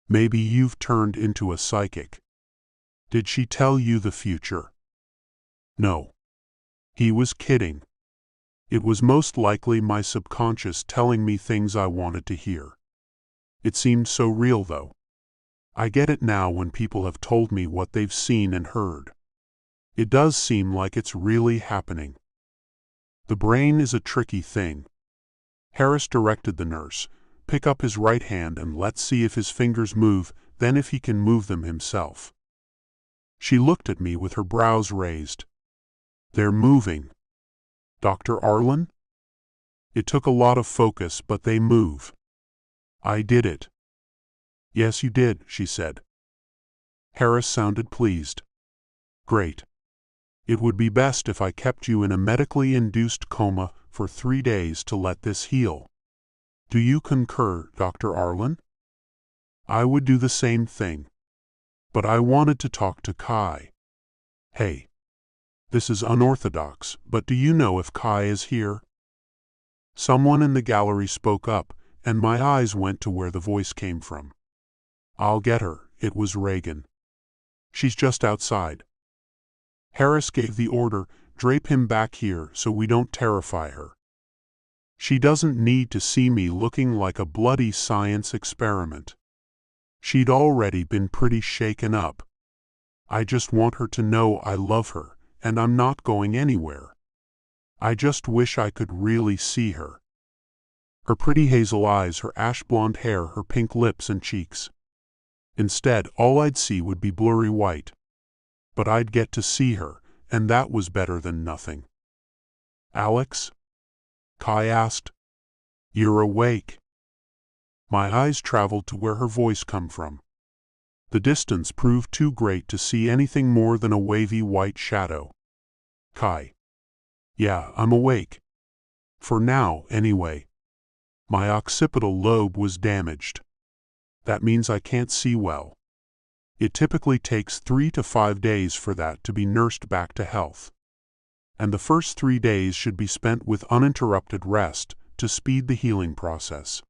Maybe you've turned into a psychic. Did she tell you the future? No. He was kidding. It was most likely my subconscious telling me things I wanted to hear. It seemed so real, though. I get it now when people have told me what they've seen and heard. It does seem like it's really happening. The brain is a tricky thing. Harris directed the nurse, "Pick up his right hand and let's see if his fingers move, then if he can move them himself." She looked at me with her brows raised. "They're moving. Dr. Arlen?" It took a lot of focus, but they move. I did it. Yes, you did, she said. Harris sounded pleased. Great. It would be best if I kept you in a medically induced coma for 3 days to let this heal. Do you concur, Dr. Arlen? I would do the same thing. But I wanted to talk to Kai. Hey. This is unorthodox, but do you know if Kai is here? Someone in the gallery spoke up, and my eyes went to where the voice came from. I'll get her, it was Reagan. She's just outside. Harris gave the order, drape him back here so we don't terrify her. She doesn't need to see me looking like a bloody science experiment. She'd already been pretty shaken up. I just want her to know I love her, and I'm not going anywhere. I just wish I could really see her. Her pretty hazel eyes, her ash blonde hair, her pink lips and cheeks. Instead, all I'd see would be blurry white. But I'd get to see her, and that was better than nothing. Alex? Kai asked. You're awake. My eyes traveled to where her voice come from. The distance proved too great to see anything more than a wavy white shadow. Kai. Yeah, I'm awake. For now, anyway. My occipital lobe was damaged. That means I can't see well. It typically takes 3 to 5 days for that to be nursed back to health. And the first 3 days should be spent with uninterrupted rest to speed the healing process.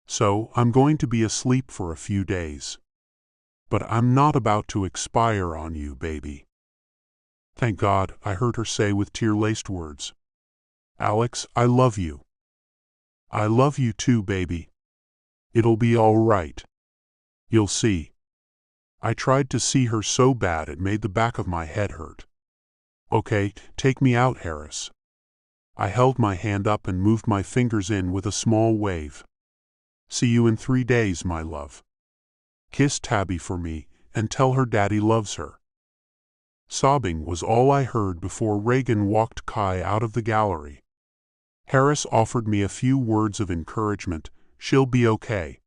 So, I'm going to be asleep for a few days. But I'm not about to expire on you, baby. Thank God, I heard her say with tear-laced words. Alex, I love you. I love you too, baby. It'll be all right. You'll see. I tried to see her so bad it made the back of my head hurt. Okay, take me out, Harris. I held my hand up and moved my fingers in with a small wave. See you in 3 days, my love. Kiss Tabby for me, and tell her Daddy loves her. Sobbing was all I heard before Reagan walked Kai out of the gallery. Harris offered me a few words of encouragement. She'll be okay.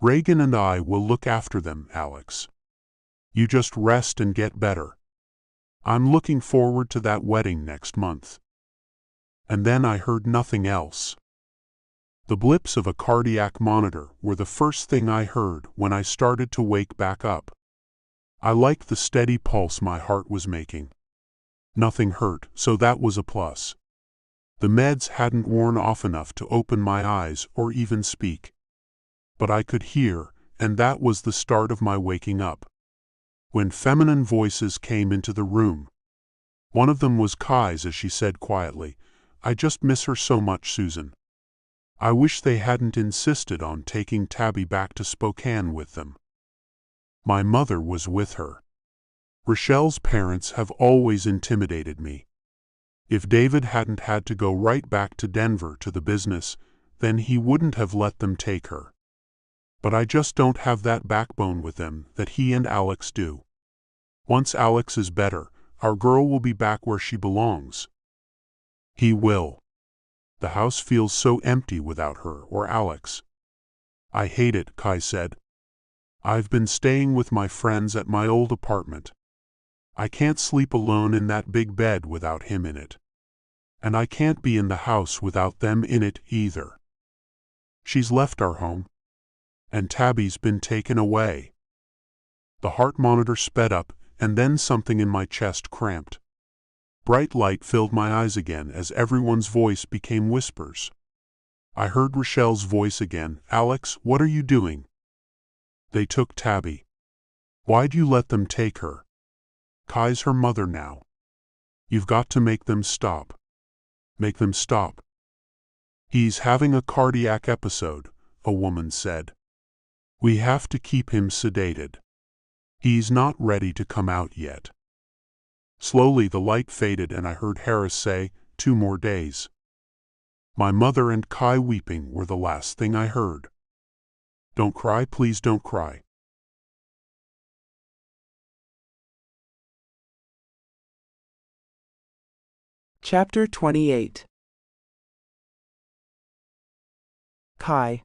Reagan and I will look after them, Alex. You just rest and get better. I'm looking forward to that wedding next month. And then I heard nothing else. The blips of a cardiac monitor were the first thing I heard when I started to wake back up. I liked the steady pulse my heart was making. Nothing hurt, so that was a plus. The meds hadn't worn off enough to open my eyes or even speak. But I could hear, and that was the start of my waking up. When feminine voices came into the room. One of them was Kai's as she said quietly, "I just miss her so much, Susan. I wish they hadn't insisted on taking Tabby back to Spokane with them." My mother was with her. Rochelle's parents have always intimidated me. If David hadn't had to go right back to Denver to the business, then he wouldn't have let them take her. But I just don't have that backbone with them that he and Alex do. Once Alex is better, our girl will be back where she belongs. He will. The house feels so empty without her or Alex. I hate it, Kai said. I've been staying with my friends at my old apartment. I can't sleep alone in that big bed without him in it. And I can't be in the house without them in it either. She's left our home. And Tabby's been taken away. The heart monitor sped up, and then something in my chest cramped. Bright light filled my eyes again as everyone's voice became whispers. I heard Rochelle's voice again. "Alex, what are you doing?" "They took Tabby." "Why'd you let them take her?" "Kai's her mother now." "You've got to make them stop." "Make them stop?" "He's having a cardiac episode," a woman said. "We have to keep him sedated. He's not ready to come out yet." Slowly the light faded and I heard Harris say, "2 more days." My mother and Kai weeping were the last thing I heard. Don't cry, please don't cry. Chapter 28. Kai.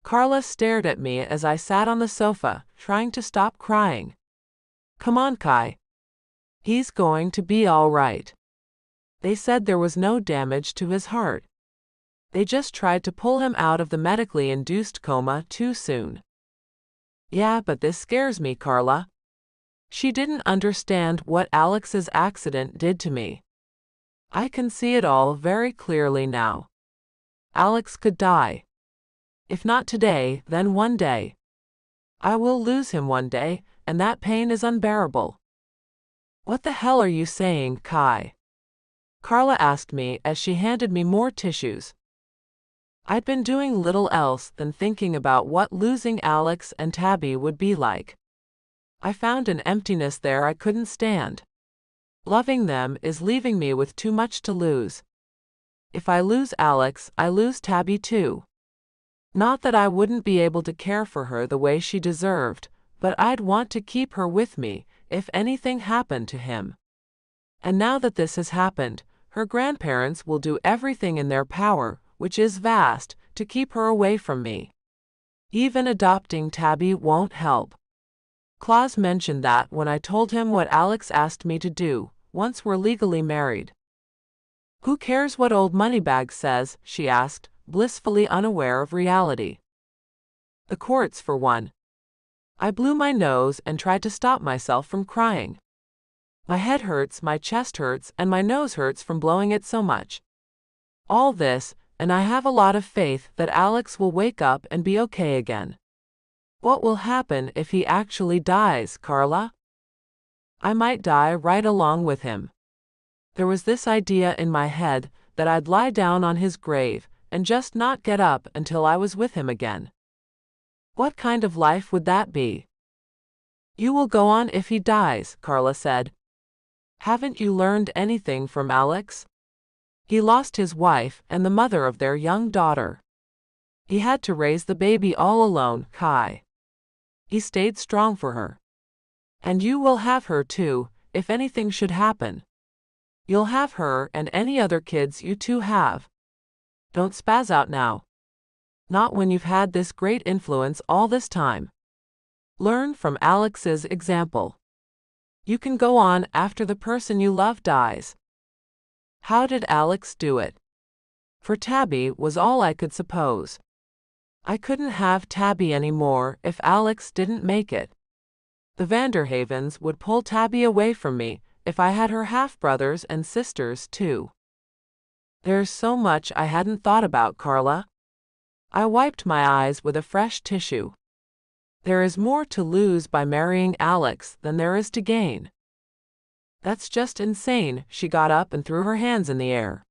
Carla stared at me as I sat on the sofa, trying to stop crying. "Come on, Kai. He's going to be all right. They said there was no damage to his heart. They just tried to pull him out of the medically induced coma too soon." "Yeah, but this scares me, Carla." She didn't understand what Alex's accident did to me. I can see it all very clearly now. Alex could die. If not today, then one day. I will lose him one day, and that pain is unbearable. "What the hell are you saying, Kai?" Carla asked me as she handed me more tissues. I'd been doing little else than thinking about what losing Alex and Tabby would be like. I found an emptiness there I couldn't stand. Loving them is leaving me with too much to lose. If I lose Alex, I lose Tabby too. Not that I wouldn't be able to care for her the way she deserved, but I'd want to keep her with me if anything happened to him. And now that this has happened, her grandparents will do everything in their power, which is vast, to keep her away from me. Even adopting Tabby won't help. Claus mentioned that when I told him what Alex asked me to do, once we're legally married. "Who cares what old Moneybag says?" she asked, blissfully unaware of reality. "The courts, for one." I blew my nose and tried to stop myself from crying. My head hurts, my chest hurts, and my nose hurts from blowing it so much. All this, and I have a lot of faith that Alex will wake up and be okay again. What will happen if he actually dies, Carla? I might die right along with him. There was this idea in my head that I'd lie down on his grave and just not get up until I was with him again. What kind of life would that be? "You will go on if he dies," Carla said. "Haven't you learned anything from Alex? He lost his wife and the mother of their young daughter. He had to raise the baby all alone, Kai. He stayed strong for her. And you will have her too, if anything should happen. You'll have her and any other kids you two have. Don't spaz out now. Not when you've had this great influence all this time. Learn from Alex's example. You can go on after the person you love dies." How did Alex do it? For Tabby was all I could suppose. I couldn't have Tabby anymore if Alex didn't make it. The Vanderhavens would pull Tabby away from me if I had her half-brothers and sisters too. There's so much I hadn't thought about, Carla. I wiped my eyes with a fresh tissue. There is more to lose by marrying Alex than there is to gain. That's just insane. She got up and threw her hands in the air.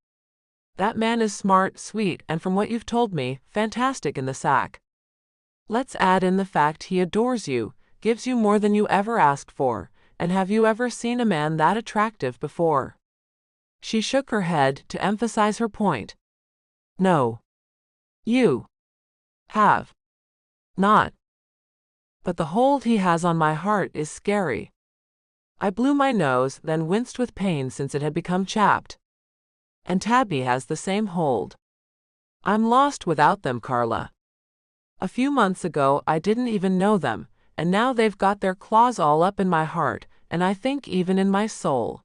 That man is smart, sweet, and from what you've told me, fantastic in the sack. Let's add in the fact he adores you, gives you more than you ever asked for, and have you ever seen a man that attractive before? She shook her head to emphasize her point. No. You have not. But the hold he has on my heart is scary. I blew my nose, then winced with pain since it had become chapped. And Tabby has the same hold. I'm lost without them, Carla. A few months ago I didn't even know them, and now they've got their claws all up in my heart, and I think even in my soul.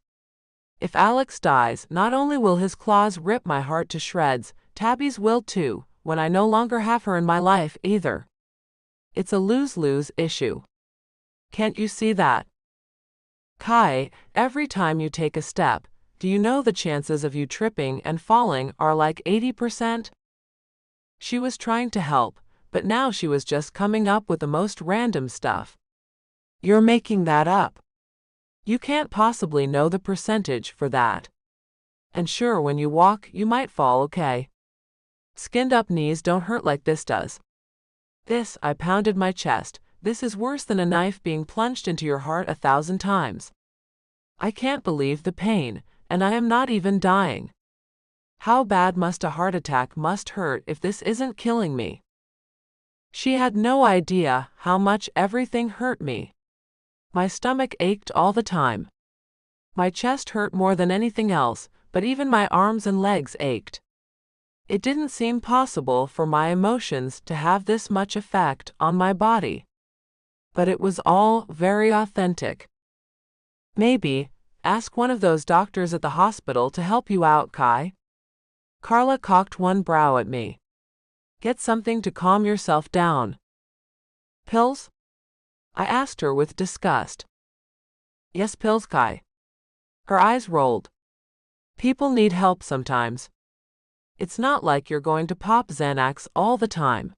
If Alex dies, not only will his claws rip my heart to shreds, Tabby's will too, when I no longer have her in my life either. It's a lose-lose issue. Can't you see that? Kai, every time you take a step, do you know the chances of you tripping and falling are like 80%? She was trying to help, but now she was just coming up with the most random stuff. You're making that up. You can't possibly know the percentage for that. And sure, when you walk, you might fall, okay? Skinned-up knees don't hurt like this does. This, I pounded my chest, this is worse than a knife being plunged into your heart 1,000 times. I can't believe the pain, and I am not even dying. How bad must a heart attack must hurt if this isn't killing me? She had no idea how much everything hurt me. My stomach ached all the time. My chest hurt more than anything else, but even my arms and legs ached. It didn't seem possible for my emotions to have this much effect on my body. But it was all very authentic. Maybe, ask one of those doctors at the hospital to help you out, Kai. Carla cocked one brow at me. Get something to calm yourself down. Pills? I asked her with disgust. Yes, pills, Kai. Her eyes rolled. People need help sometimes. It's not like you're going to pop Xanax all the time.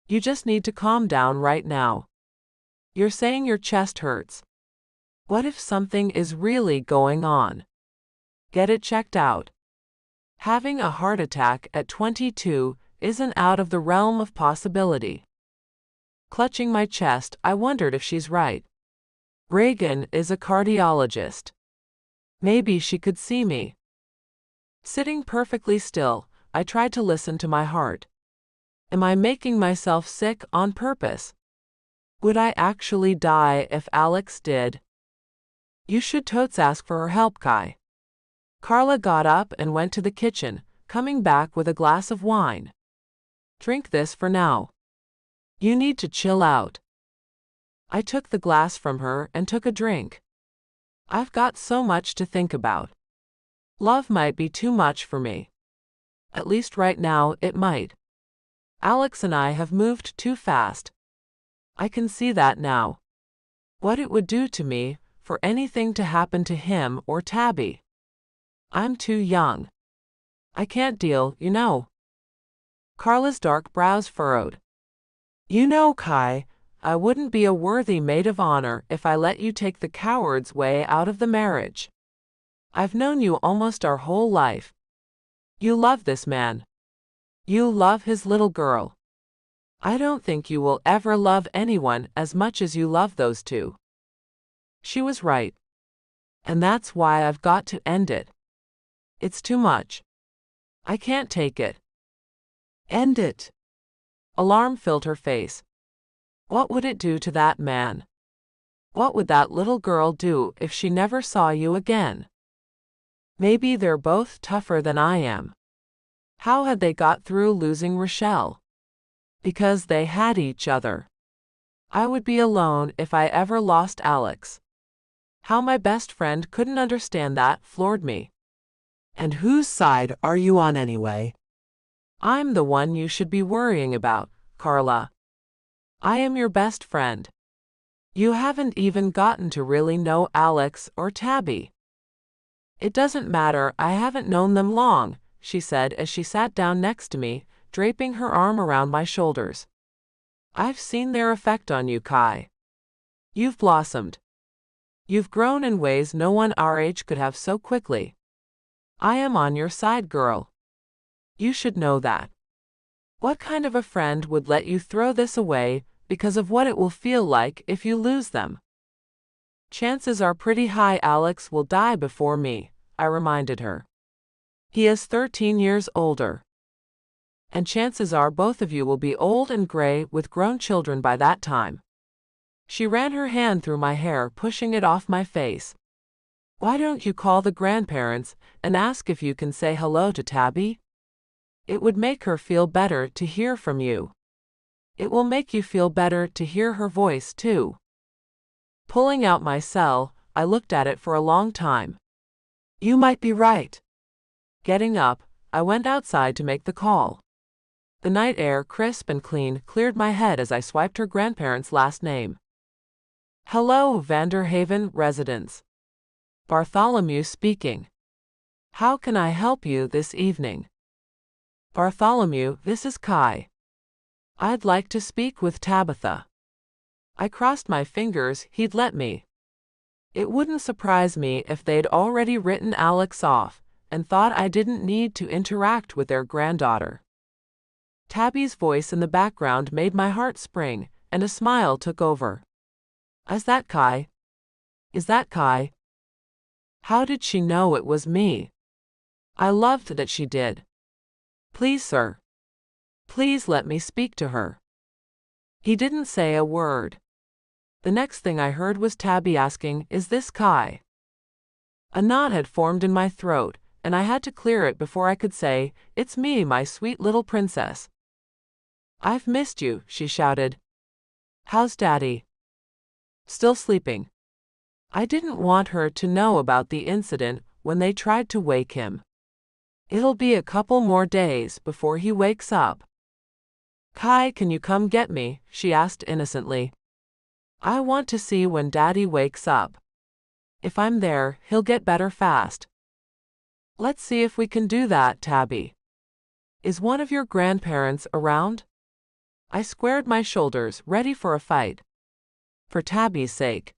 You just need to calm down right now. You're saying your chest hurts. What if something is really going on? Get it checked out. Having a heart attack at 22 isn't out of the realm of possibility. Clutching my chest, I wondered if she's right. Reagan is a cardiologist. Maybe she could see me. Sitting perfectly still, I tried to listen to my heart. Am I making myself sick on purpose? Would I actually die if Alex did? You should totes ask for her help, Kai. Carla got up and went to the kitchen, coming back with a glass of wine. Drink this for now. You need to chill out. I took the glass from her and took a drink. I've got so much to think about. Love might be too much for me. At least right now it might. Alex and I have moved too fast. I can see that now. What it would do to me, for anything to happen to him or Tabby. I'm too young. I can't deal, you know. Carla's dark brows furrowed. You know, Kai, I wouldn't be a worthy maid of honor if I let you take the coward's way out of the marriage. I've known you almost our whole life. You love this man. You love his little girl. I don't think you will ever love anyone as much as you love those two. She was right. And that's why I've got to end it. It's too much. I can't take it. End it. Alarm filled her face. What would it do to that man? What would that little girl do if she never saw you again? Maybe they're both tougher than I am. How had they got through losing Rochelle? Because they had each other. I would be alone if I ever lost Alex. How my best friend couldn't understand that floored me. And whose side are you on anyway? I'm the one you should be worrying about, Carla. I am your best friend. You haven't even gotten to really know Alex or Tabby. It doesn't matter, I haven't known them long, she said as she sat down next to me, draping her arm around my shoulders. I've seen their effect on you, Kai. You've blossomed. You've grown in ways no one our age could have so quickly. I am on your side, girl. You should know that. What kind of a friend would let you throw this away because of what it will feel like if you lose them? Chances are pretty high Alex will die before me, I reminded her. He is 13 years older. And chances are both of you will be old and gray with grown children by that time. She ran her hand through my hair, pushing it off my face. Why don't you call the grandparents and ask if you can say hello to Tabby? It would make her feel better to hear from you. It will make you feel better to hear her voice, too. Pulling out my cell, I looked at it for a long time. You might be right. Getting up, I went outside to make the call. The night air, crisp and clean, cleared my head as I swiped her grandparents' last name. Hello, Vanderhaven residents. Bartholomew speaking. How can I help you this evening? Bartholomew, this is Kai. I'd like to speak with Tabitha. I crossed my fingers he'd let me. It wouldn't surprise me if they'd already written Alex off and thought I didn't need to interact with their granddaughter. Tabby's voice in the background made my heart spring, and a smile took over. Is that Kai? Is that Kai? How did she know it was me? I loved that she did. Please, sir. Please let me speak to her. He didn't say a word. The next thing I heard was Tabby asking, Is this Kai? A knot had formed in my throat, and I had to clear it before I could say, It's me, my sweet little princess. I've missed you, she shouted. How's Daddy? Still sleeping. I didn't want her to know about the incident when they tried to wake him. It'll be a couple more days before he wakes up. Kai, can you come get me? She asked innocently. I want to see when Daddy wakes up. If I'm there, he'll get better fast. Let's see if we can do that, Tabby. Is one of your grandparents around? I squared my shoulders, ready for a fight. For Tabby's sake.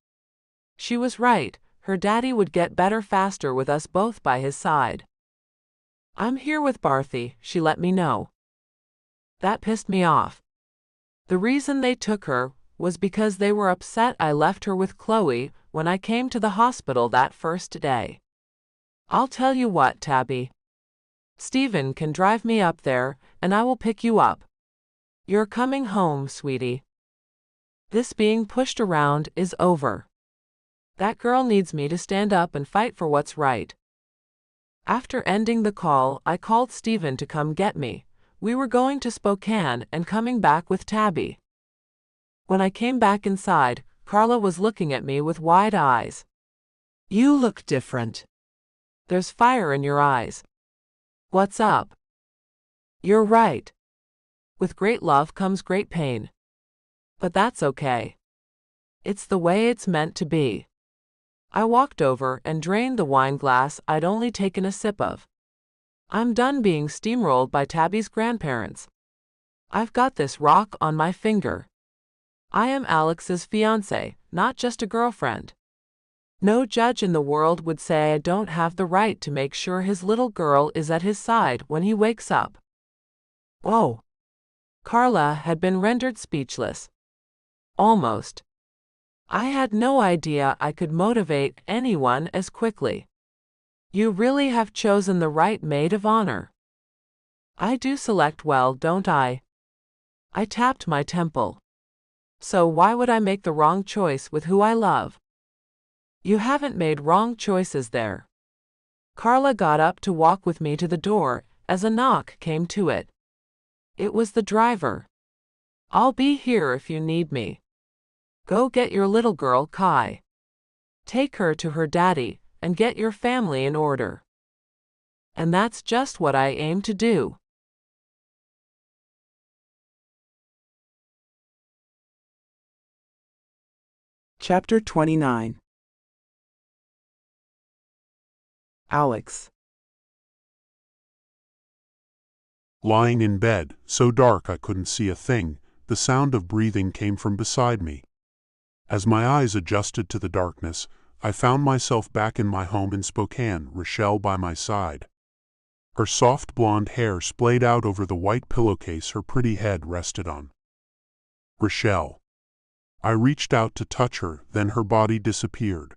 She was right, her daddy would get better faster with us both by his side. I'm here with Barthy, she let me know. That pissed me off. The reason they took her was because they were upset I left her with Chloe when I came to the hospital that first day. I'll tell you what, Tabby. Stephen can drive me up there, and I will pick you up. You're coming home, sweetie. This being pushed around is over. That girl needs me to stand up and fight for what's right. After ending the call, I called Stephen to come get me. We were going to Spokane and coming back with Tabby. When I came back inside, Carla was looking at me with wide eyes. You look different. There's fire in your eyes. What's up? You're right. With great love comes great pain. But that's okay. It's the way it's meant to be. I walked over and drained the wine glass I'd only taken a sip of. I'm done being steamrolled by Tabby's grandparents. I've got this rock on my finger. I am Alex's fiancée, not just a girlfriend. No judge in the world would say I don't have the right to make sure his little girl is at his side when he wakes up. Whoa. Carla had been rendered speechless. Almost. I had no idea I could motivate anyone as quickly. You really have chosen the right maid of honor. I do select well, don't I? I tapped my temple. So why would I make the wrong choice with who I love? You haven't made wrong choices there. Carla got up to walk with me to the door as a knock came to it. It was the driver. I'll be here if you need me. Go get your little girl, Kai. Take her to her daddy and get your family in order. And that's just what I aim to do. Chapter 29. Alex. Lying in bed, so dark I couldn't see a thing, the sound of breathing came from beside me. As my eyes adjusted to the darkness, I found myself back in my home in Spokane, Rochelle by my side. Her soft blonde hair splayed out over the white pillowcase her pretty head rested on. Rochelle. I reached out to touch her, then her body disappeared.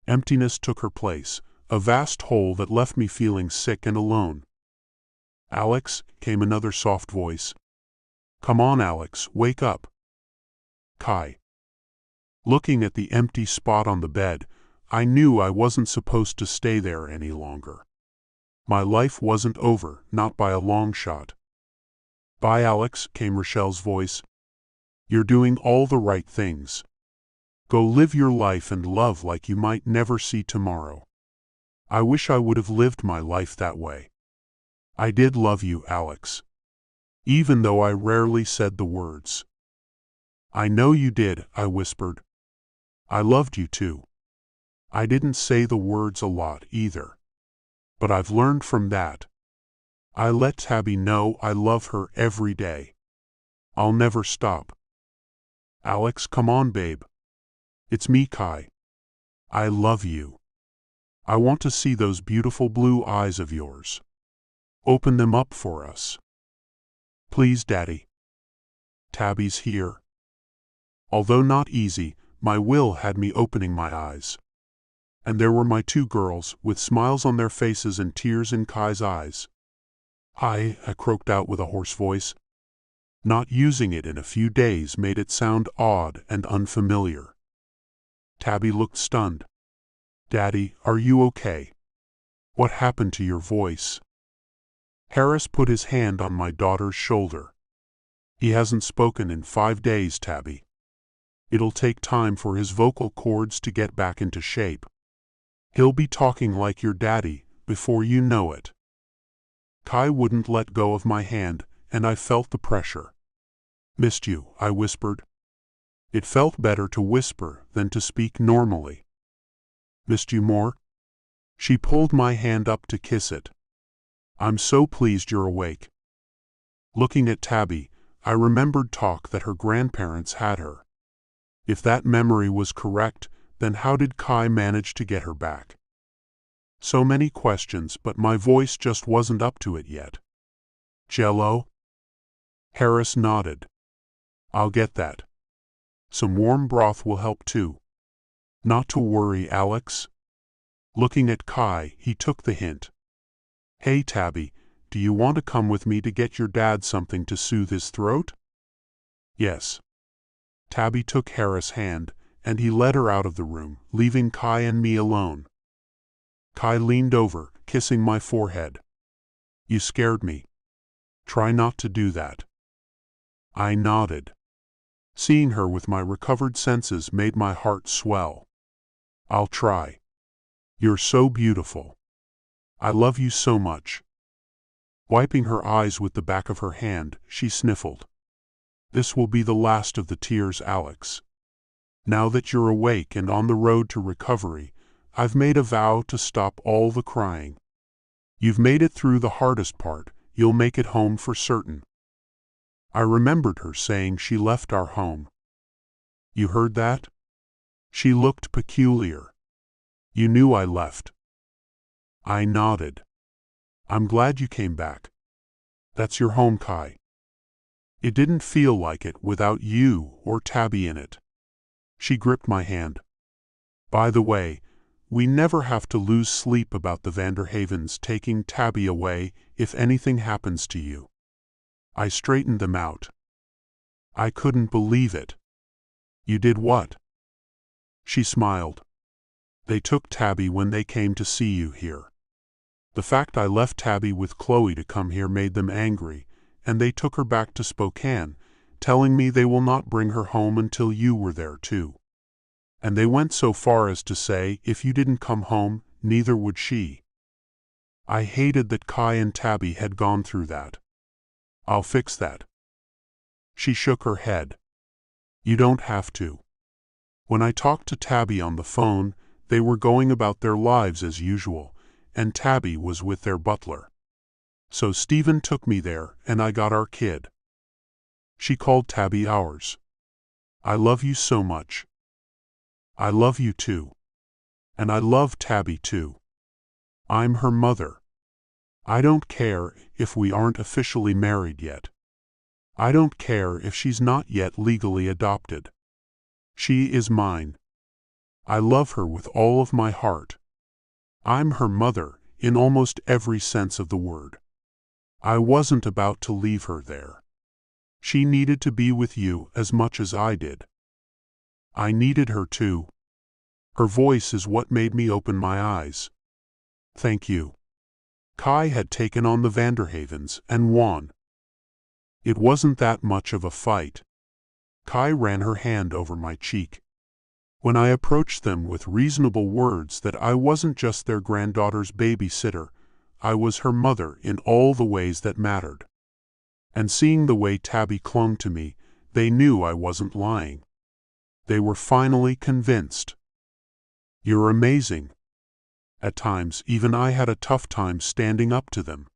Emptiness took her place, a vast hole that left me feeling sick and alone. Alex, came another soft voice. Come on, Alex, wake up. Kai. Looking at the empty spot on the bed, I knew I wasn't supposed to stay there any longer. My life wasn't over, not by a long shot. Bye, Alex, came Rochelle's voice. You're doing all the right things. Go live your life and love like you might never see tomorrow. I wish I would have lived my life that way. I did love you, Alex. Even though I rarely said the words. I know you did, I whispered. I loved you too. I didn't say the words a lot either. But I've learned from that. I let Tabby know I love her every day. I'll never stop. Alex, come on, babe. It's me, Kai. I love you. I want to see those beautiful blue eyes of yours. Open them up for us. Please, Daddy. Tabby's here. Although not easy, my will had me opening my eyes. And there were my two girls, with smiles on their faces and tears in Kai's eyes. I croaked out with a hoarse voice. Not using it in a few days made it sound odd and unfamiliar. Tabby looked stunned. Daddy, are you okay? What happened to your voice? Harris put his hand on my daughter's shoulder. He hasn't spoken in 5 days, Tabby. It'll take time for his vocal cords to get back into shape. He'll be talking like your daddy before you know it. Kai wouldn't let go of my hand, and I felt the pressure. Missed you, I whispered. It felt better to whisper than to speak normally. Missed you more? She pulled my hand up to kiss it. I'm so pleased you're awake. Looking at Tabby, I remembered talk that her grandparents had her. If that memory was correct, then how did Kai manage to get her back? So many questions, but my voice just wasn't up to it yet. Jello? Harris nodded. I'll get that. Some warm broth will help too. Not to worry, Alex. Looking at Kai, he took the hint. Hey, Tabby, do you want to come with me to get your dad something to soothe his throat? Yes. Tabby took Harris' hand, and he led her out of the room, leaving Kai and me alone. Kai leaned over, kissing my forehead. You scared me. Try not to do that. I nodded. Seeing her with my recovered senses made my heart swell. I'll try. You're so beautiful. I love you so much. Wiping her eyes with the back of her hand, she sniffled. This will be the last of the tears, Alex. Now that you're awake and on the road to recovery, I've made a vow to stop all the crying. You've made it through the hardest part, you'll make it home for certain. I remembered her saying she left our home. You heard that? She looked peculiar. You knew I left. I nodded. I'm glad you came back. That's your home, Kai. It didn't feel like it without you or Tabby in it. She gripped my hand. By the way, we never have to lose sleep about the Vanderhavens taking Tabby away if anything happens to you. I straightened them out. I couldn't believe it. You did what? She smiled. They took Tabby when they came to see you here. The fact I left Tabby with Chloe to come here made them angry, and they took her back to Spokane, telling me they will not bring her home until you were there too. And they went so far as to say if you didn't come home, neither would she. I hated that Kai and Tabby had gone through that. I'll fix that. She shook her head. You don't have to. When I talked to Tabby on the phone, they were going about their lives as usual, and Tabby was with their butler. So Stephen took me there, and I got our kid. She called Tabby ours. I love you so much. I love you too. And I love Tabby too. I'm her mother. I don't care if we aren't officially married yet. I don't care if she's not yet legally adopted. She is mine. I love her with all of my heart. I'm her mother in almost every sense of the word. I wasn't about to leave her there. She needed to be with you as much as I did. I needed her too. Her voice is what made me open my eyes. Thank you. Kai had taken on the Vanderhavens and won. It wasn't that much of a fight. Kai ran her hand over my cheek. When I approached them with reasonable words that I wasn't just their granddaughter's babysitter, I was her mother in all the ways that mattered. And seeing the way Tabby clung to me, they knew I wasn't lying. They were finally convinced. You're amazing. At times, even I had a tough time standing up to them.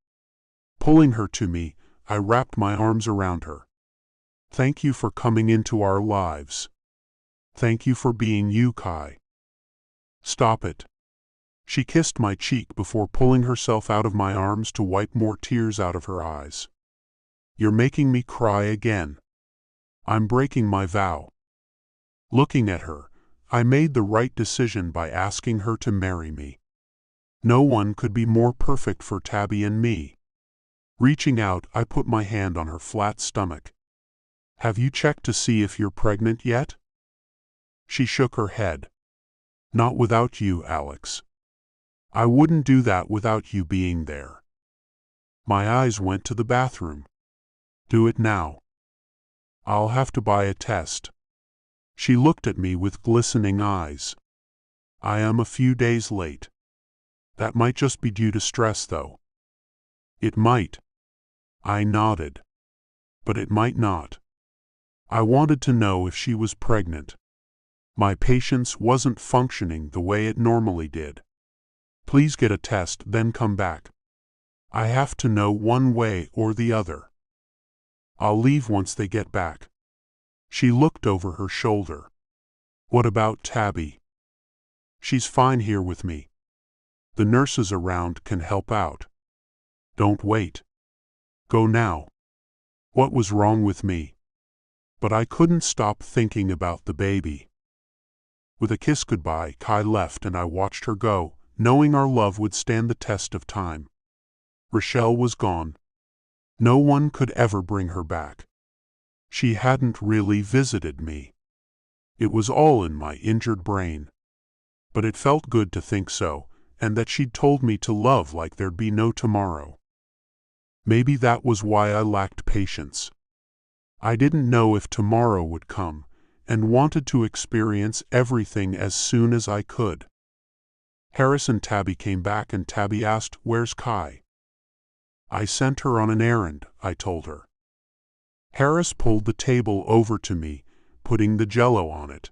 Pulling her to me, I wrapped my arms around her. Thank you for coming into our lives. Thank you for being you, Kai. Stop it. She kissed my cheek before pulling herself out of my arms to wipe more tears out of her eyes. You're making me cry again. I'm breaking my vow. Looking at her, I made the right decision by asking her to marry me. No one could be more perfect for Tabby and me. Reaching out, I put my hand on her flat stomach. Have you checked to see if you're pregnant yet? She shook her head. Not without you, Alex. I wouldn't do that without you being there. My eyes went to the bathroom. Do it now. I'll have to buy a test. She looked at me with glistening eyes. I am a few days late. That might just be due to stress, though. It might. I nodded. But it might not. I wanted to know if she was pregnant. My patience wasn't functioning the way it normally did. Please get a test, then come back. I have to know one way or the other. I'll leave once they get back. She looked over her shoulder. What about Tabby? She's fine here with me. The nurses around can help out. Don't wait. Go now. What was wrong with me? But I couldn't stop thinking about the baby. With a kiss goodbye, Kai left and I watched her go, knowing our love would stand the test of time. Rochelle was gone. No one could ever bring her back. She hadn't really visited me. It was all in my injured brain. But it felt good to think so, and that she'd told me to love like there'd be no tomorrow. Maybe that was why I lacked patience. I didn't know if tomorrow would come, and wanted to experience everything as soon as I could. Harris and Tabby came back and Tabby asked, "Where's Kai?" I sent her on an errand, I told her. Harris pulled the table over to me, putting the jello on it.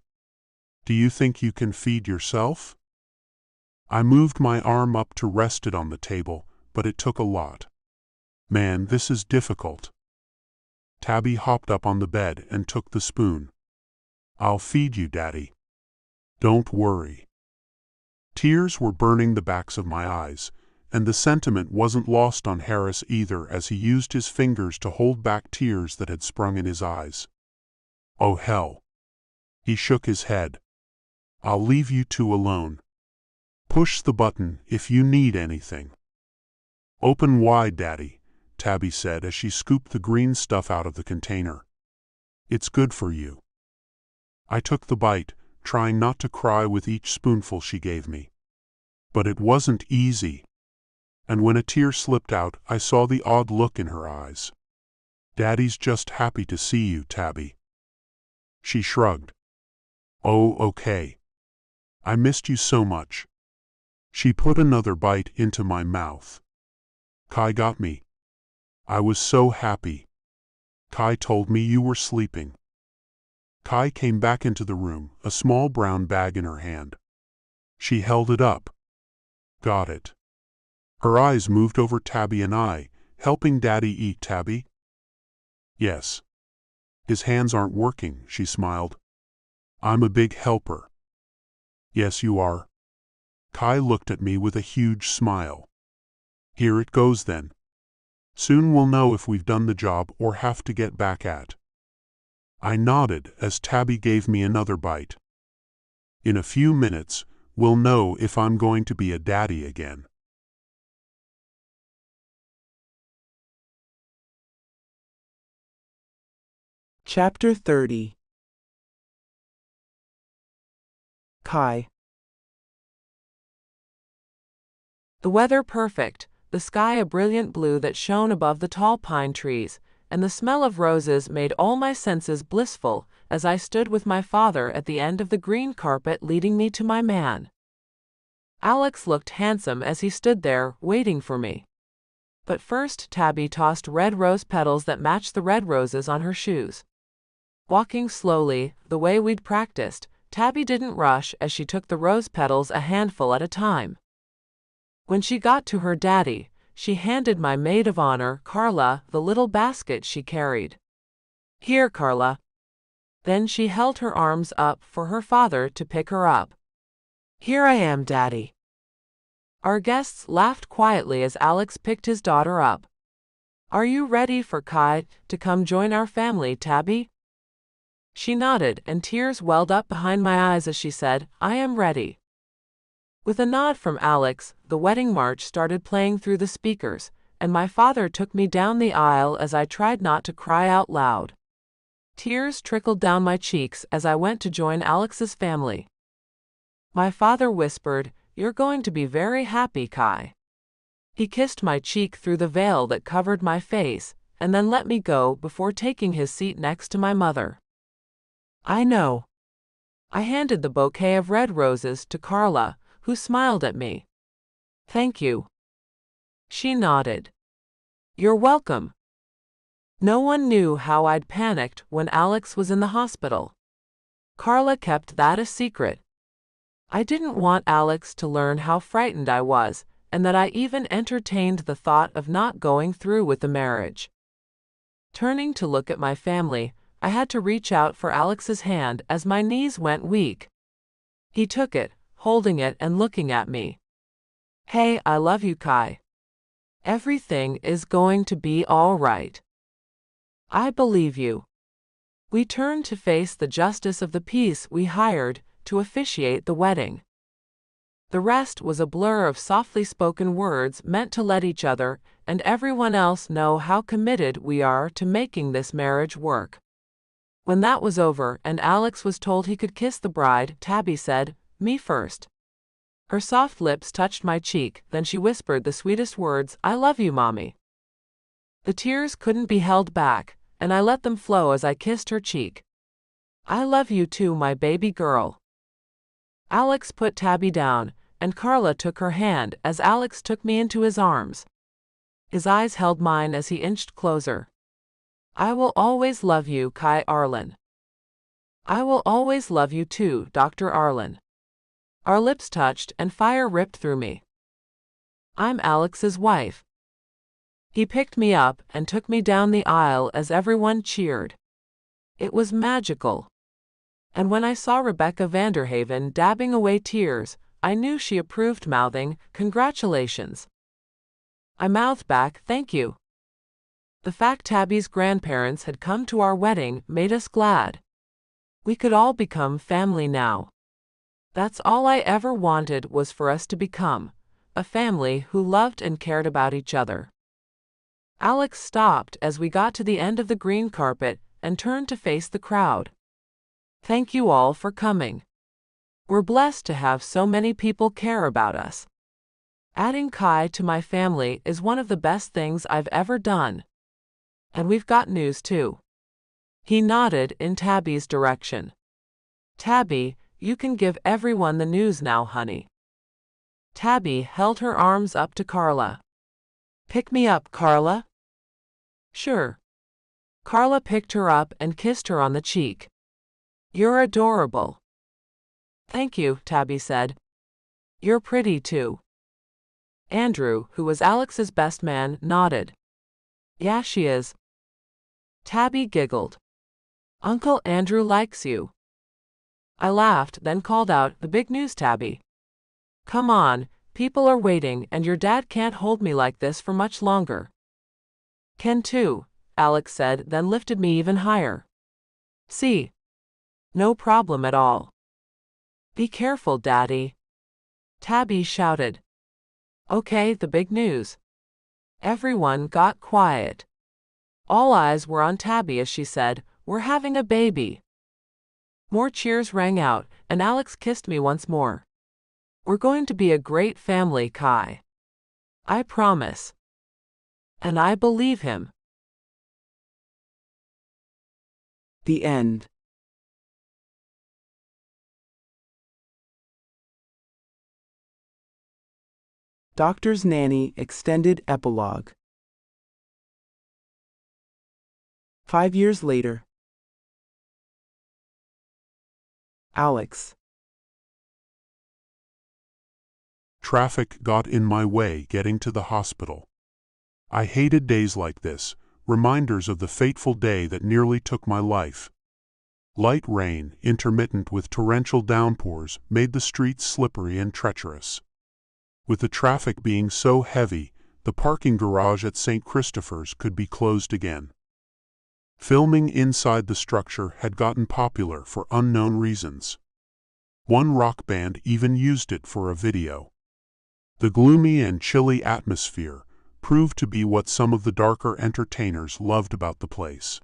Do you think you can feed yourself? I moved my arm up to rest it on the table, but it took a lot. Man, this is difficult. Tabby hopped up on the bed and took the spoon. I'll feed you, Daddy. Don't worry. Tears were burning the backs of my eyes, and the sentiment wasn't lost on Harris either as he used his fingers to hold back tears that had sprung in his eyes. Oh hell. He shook his head. I'll leave you two alone. Push the button if you need anything. Open wide, Daddy, Tabby said as she scooped the green stuff out of the container. It's good for you. I took the bite, trying not to cry with each spoonful she gave me. But it wasn't easy. And when a tear slipped out, I saw the odd look in her eyes. Daddy's just happy to see you, Tabby. She shrugged. Oh, okay. I missed you so much. She put another bite into my mouth. Kai got me. I was so happy. Kai told me you were sleeping. Kai came back into the room, a small brown bag in her hand. She held it up. Got it. Her eyes moved over Tabby and I. Helping Daddy eat, Tabby? Yes. His hands aren't working, she smiled. I'm a big helper. Yes, you are. Kai looked at me with a huge smile. Here it goes then. Soon we'll know if we've done the job or have to get back at. I nodded as Tabby gave me another bite. In a few minutes, we'll know if I'm going to be a daddy again. Chapter 30. Kai. The weather perfect, the sky a brilliant blue that shone above the tall pine trees, and the smell of roses made all my senses blissful as I stood with my father at the end of the green carpet leading me to my man. Alex looked handsome as he stood there, waiting for me. But first Tabby tossed red rose petals that matched the red roses on her shoes. Walking slowly, the way we'd practiced, Tabby didn't rush as she took the rose petals a handful at a time. When she got to her daddy, she handed my maid of honor, Carla, the little basket she carried. Here, Carla. Then she held her arms up for her father to pick her up. Here I am, Daddy. Our guests laughed quietly as Alex picked his daughter up. Are you ready for Kai to come join our family, Tabby? She nodded, and tears welled up behind my eyes as she said, I am ready. With a nod from Alex, the wedding march started playing through the speakers, and my father took me down the aisle as I tried not to cry out loud. Tears trickled down my cheeks as I went to join Alex's family. My father whispered, You're going to be very happy, Kai. He kissed my cheek through the veil that covered my face, and then let me go before taking his seat next to my mother. I know. I handed the bouquet of red roses to Carla, who smiled at me. Thank you. She nodded. You're welcome. No one knew how I'd panicked when Alex was in the hospital. Carla kept that a secret. I didn't want Alex to learn how frightened I was, and that I even entertained the thought of not going through with the marriage. Turning to look at my family, I had to reach out for Alex's hand as my knees went weak. He took it, holding it and looking at me. Hey, I love you, Kai. Everything is going to be all right. I believe you. We turned to face the justice of the peace we hired to officiate the wedding. The rest was a blur of softly spoken words meant to let each other and everyone else know how committed we are to making this marriage work. When that was over and Alex was told he could kiss the bride, Tabby said, Me first. Her soft lips touched my cheek, then she whispered the sweetest words, I love you, Mommy. The tears couldn't be held back, and I let them flow as I kissed her cheek. I love you too, my baby girl. Alex put Tabby down, and Carla took her hand as Alex took me into his arms. His eyes held mine as he inched closer. I will always love you, Kai Arlen. I will always love you too, Dr. Arlen. Our lips touched and fire ripped through me. I'm Alex's wife. He picked me up and took me down the aisle as everyone cheered. It was magical. And when I saw Rebecca Vanderhaven dabbing away tears, I knew she approved, mouthing, Congratulations. I mouthed back, Thank you. The fact Tabby's grandparents had come to our wedding made us glad. We could all become family now. That's all I ever wanted, was for us to become a family who loved and cared about each other. Alex stopped as we got to the end of the green carpet and turned to face the crowd. Thank you all for coming. We're blessed to have so many people care about us. Adding Kai to my family is one of the best things I've ever done. And we've got news too. He nodded in Tabby's direction. Tabby, you can give everyone the news now, honey. Tabby held her arms up to Carla. Pick me up, Carla. Sure. Carla picked her up and kissed her on the cheek. You're adorable. Thank you, Tabby said. You're pretty too. Andrew, who was Alex's best man, nodded. Yeah, she is. Tabby giggled. Uncle Andrew likes you. I laughed, then called out, the big news, Tabby. Come on, people are waiting and your dad can't hold me like this for much longer. Can too, Alex said, then lifted me even higher. See? No problem at all. Be careful, Daddy. Tabby shouted. Okay, the big news. Everyone got quiet. All eyes were on Tabby as she said, We're having a baby. More cheers rang out, and Alex kissed me once more. We're going to be a great family, Kai. I promise. And I believe him. The end. Doctor Nanny Extended Epilogue. 5 years later. Alex. Traffic got in my way getting to the hospital. I hated days like this, reminders of the fateful day that nearly took my life. Light rain, intermittent with torrential downpours, made the streets slippery and treacherous. With the traffic being so heavy, the parking garage at St. Christopher's could be closed again. Filming inside the structure had gotten popular for unknown reasons. One rock band even used it for a video. The gloomy and chilly atmosphere proved to be what some of the darker entertainers loved about the place.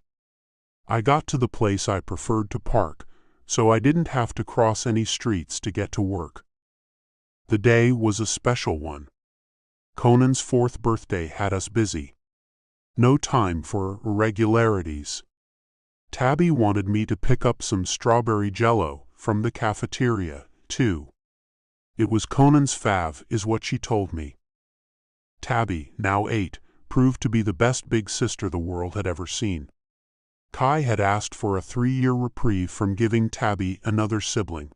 I got to the place I preferred to park, so I didn't have to cross any streets to get to work. The day was a special one. Conan's 4th birthday had us busy. No time for irregularities. Tabby wanted me to pick up some strawberry jello from the cafeteria, too. It was Conan's fav, is what she told me. Tabby, now 8, proved to be the best big sister the world had ever seen. Kai had asked for a 3-year reprieve from giving Tabby another sibling.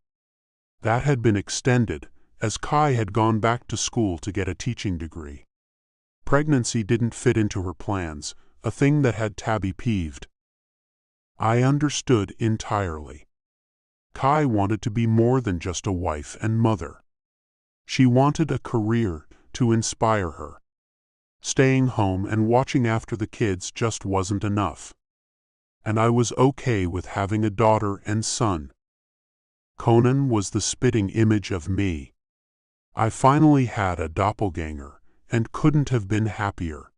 That had been extended, as Kai had gone back to school to get a teaching degree. Pregnancy didn't fit into her plans, a thing that had Tabby peeved. I understood entirely. Kai wanted to be more than just a wife and mother. She wanted a career to inspire her. Staying home and watching after the kids just wasn't enough. And I was okay with having a daughter and son. Conan was the spitting image of me. I finally had a doppelganger, and couldn't have been happier.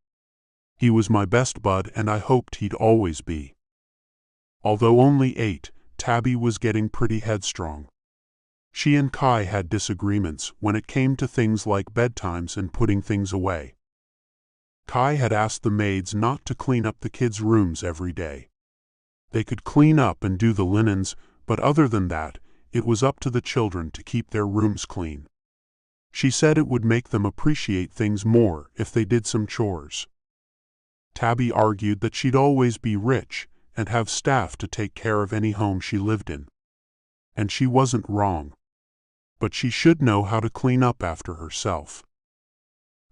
He was my best bud and I hoped he'd always be. Although only 8, Tabby was getting pretty headstrong. She and Kai had disagreements when it came to things like bedtimes and putting things away. Kai had asked the maids not to clean up the kids' rooms every day. They could clean up and do the linens, but other than that, it was up to the children to keep their rooms clean. She said it would make them appreciate things more if they did some chores. Tabby argued that she'd always be rich and have staff to take care of any home she lived in. And she wasn't wrong. But she should know how to clean up after herself.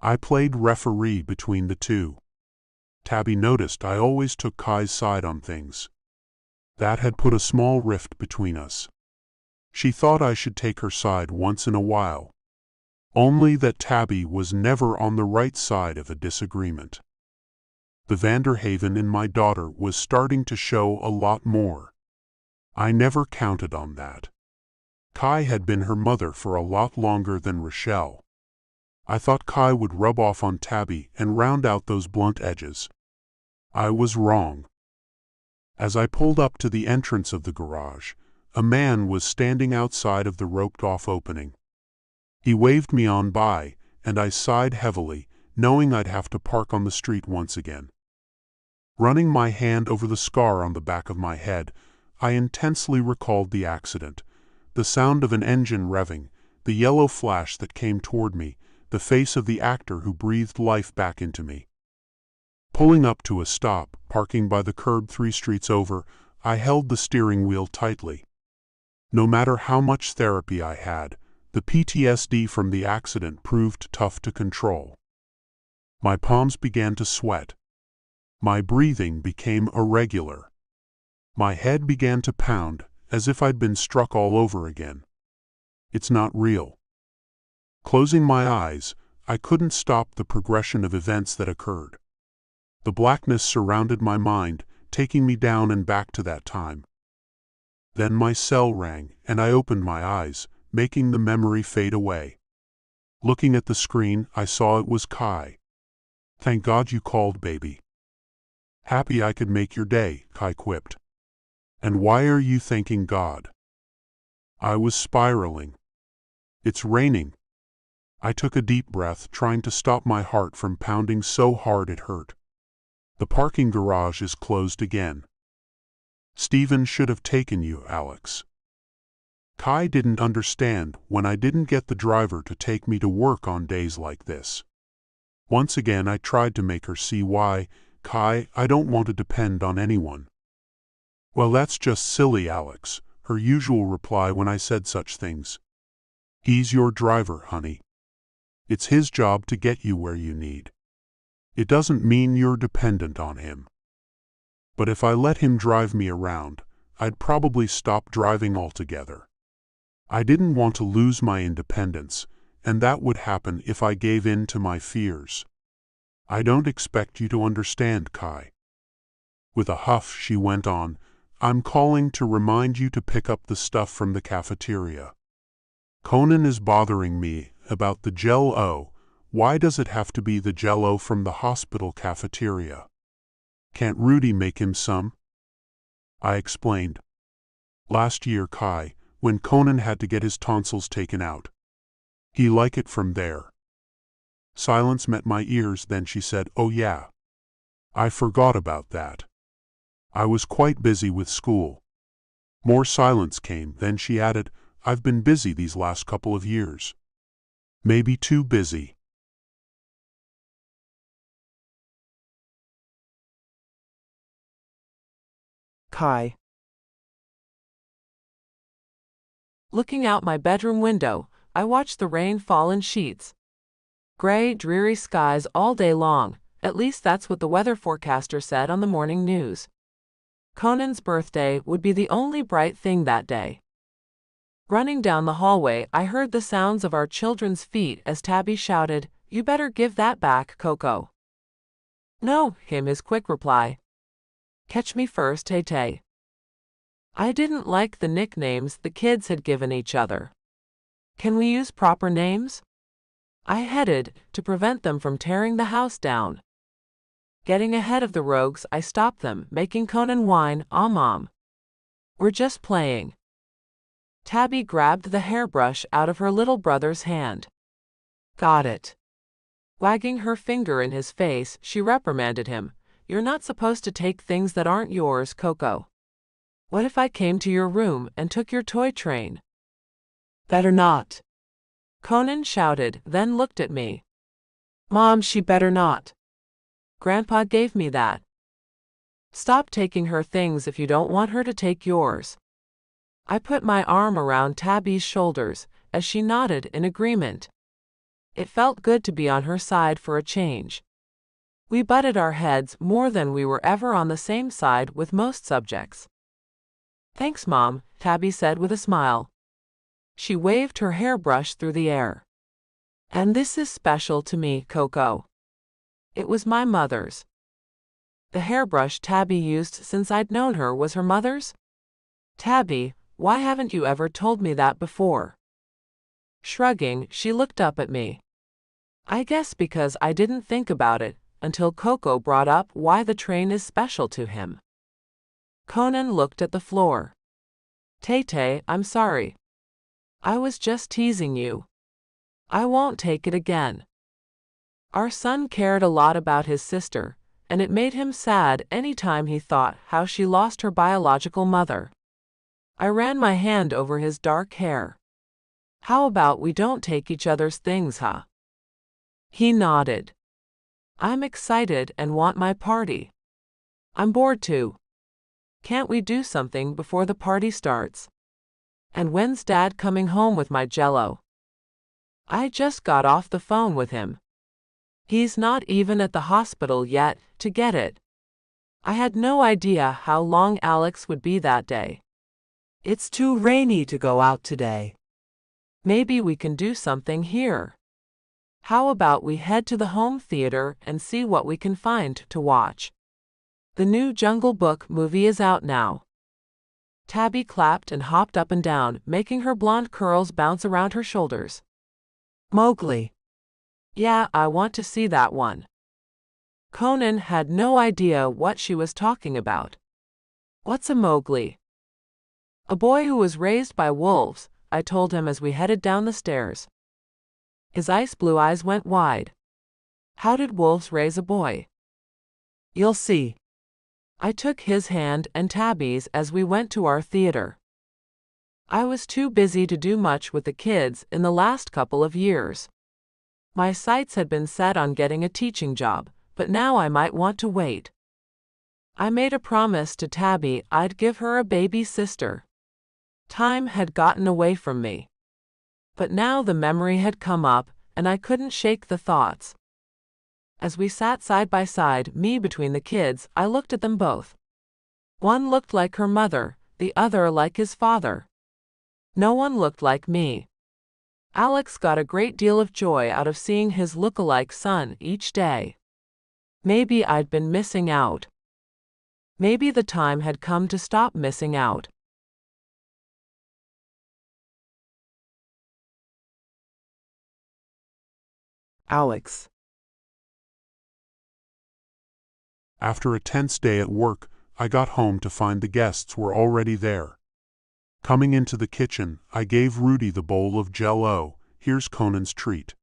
I played referee between the two. Tabby noticed I always took Kai's side on things. That had put a small rift between us. She thought I should take her side once in a while. Only that Tabby was never on the right side of a disagreement. The Vanderhaven in my daughter was starting to show a lot more. I never counted on that. Kai had been her mother for a lot longer than Rochelle. I thought Kai would rub off on Tabby and round out those blunt edges. I was wrong. As I pulled up to the entrance of the garage, a man was standing outside of the roped-off opening. He waved me on by, and I sighed heavily, knowing I'd have to park on the street once again. Running my hand over the scar on the back of my head, I intensely recalled the accident, the sound of an engine revving, the yellow flash that came toward me, the face of the actor who breathed life back into me. Pulling up to a stop, parking by the curb 3 streets over, I held the steering wheel tightly. No matter how much therapy I had, the PTSD from the accident proved tough to control. My palms began to sweat. My breathing became irregular. My head began to pound, as if I'd been struck all over again. It's not real. Closing my eyes, I couldn't stop the progression of events that occurred. The blackness surrounded my mind, taking me down and back to that time. Then my cell rang, and I opened my eyes, making the memory fade away. Looking at the screen, I saw it was Kai. "Thank God you called, baby." "Happy I could make your day," Kai quipped. "And why are you thanking God?" I was spiraling. "It's raining." I took a deep breath, trying to stop my heart from pounding so hard it hurt. "The parking garage is closed again. Steven should have taken you, Alex." Kai didn't understand when I didn't get the driver to take me to work on days like this. Once again I tried to make her see why. "Kai, I don't want to depend on anyone." "Well, that's just silly, Alex," her usual reply when I said such things. "He's your driver, honey. It's his job to get you where you need. It doesn't mean you're dependent on him." But if I let him drive me around, I'd probably stop driving altogether. I didn't want to lose my independence, and that would happen if I gave in to my fears. "I don't expect you to understand, Kai." With a huff, she went on, "I'm calling to remind you to pick up the stuff from the cafeteria. Conan is bothering me about the Jell-O. Why does it have to be the Jell-O from the hospital cafeteria? Can't Rudy make him some?" I explained. "Last year, Kai, when Conan had to get his tonsils taken out. He liked it from there." Silence met my ears, then she said, "Oh yeah. I forgot about that. I was quite busy with school." More silence came, then she added, "I've been busy these last couple of years. Maybe too busy." Kai. Looking out my bedroom window, I watch the rain fall in sheets. Gray, dreary skies all day long, at least that's what the weather forecaster said on the morning news. Conan's birthday would be the only bright thing that day. Running down the hallway, I heard the sounds of our children's feet as Tabby shouted, "You better give that back, Coco." "No," came his quick reply. "Catch me first, Tay-Tay." I didn't like the nicknames the kids had given each other. "Can we use proper names?" I headed to prevent them from tearing the house down. Getting ahead of the rogues, I stopped them, making Conan whine, "Aw, Mom. We're just playing." Tabby grabbed the hairbrush out of her little brother's hand. "Got it." Wagging her finger in his face, she reprimanded him, "You're not supposed to take things that aren't yours, Coco. What if I came to your room and took your toy train?" Better not. Conan shouted, then looked at me. Mom, she better not. "Grandpa gave me that. Stop taking her things if you don't want her to take yours." I put my arm around Tabby's shoulders as she nodded in agreement. It felt good to be on her side for a change. We butted our heads more than we were ever on the same side with most subjects. "Thanks, Mom," Tabby said with a smile. She waved her hairbrush through the air. "And this is special to me, Coco. It was my mother's." The hairbrush Tabby used since I'd known her was her mother's? "Tabby, why haven't you ever told me that before?" Shrugging, she looked up at me. "I guess because I didn't think about it until Coco brought up why the train is special to him." Conan looked at the floor. "Tay-Tay, I'm sorry. I was just teasing you. I won't take it again." Our son cared a lot about his sister, and it made him sad any time he thought how she lost her biological mother. I ran my hand over his dark hair. "How about we don't take each other's things, huh?" He nodded. "I'm excited and want my party. I'm bored too. Can't we do something before the party starts?" And when's Dad coming home with my jello? I just got off the phone with him. He's not even at the hospital yet to get it. I had no idea how long Alex would be that day. It's too rainy to go out today. Maybe we can do something here. How about we head to the home theater and see what we can find to watch? The new Jungle Book movie is out now. Tabby clapped and hopped up and down, making her blonde curls bounce around her shoulders. Mowgli. Yeah, I want to see that one. Conan had no idea what she was talking about. What's a Mowgli? A boy who was raised by wolves, I told him as we headed down the stairs. His ice blue eyes went wide. How did wolves raise a boy? You'll see. I took his hand and Tabby's as we went to our theater. I was too busy to do much with the kids in the last couple of years. My sights had been set on getting a teaching job, but now I might want to wait. I made a promise to Tabby I'd give her a baby sister. Time had gotten away from me. But now the memory had come up, and I couldn't shake the thoughts. As we sat side by side, me between the kids, I looked at them both. One looked like her mother, the other like his father. No one looked like me. Alex got a great deal of joy out of seeing his look-alike son each day. Maybe I'd been missing out. Maybe the time had come to stop missing out. Alex. After a tense day at work, I got home to find the guests were already there. Coming into the kitchen, I gave Rudy the bowl of Jell-O. Here's Conan's treat.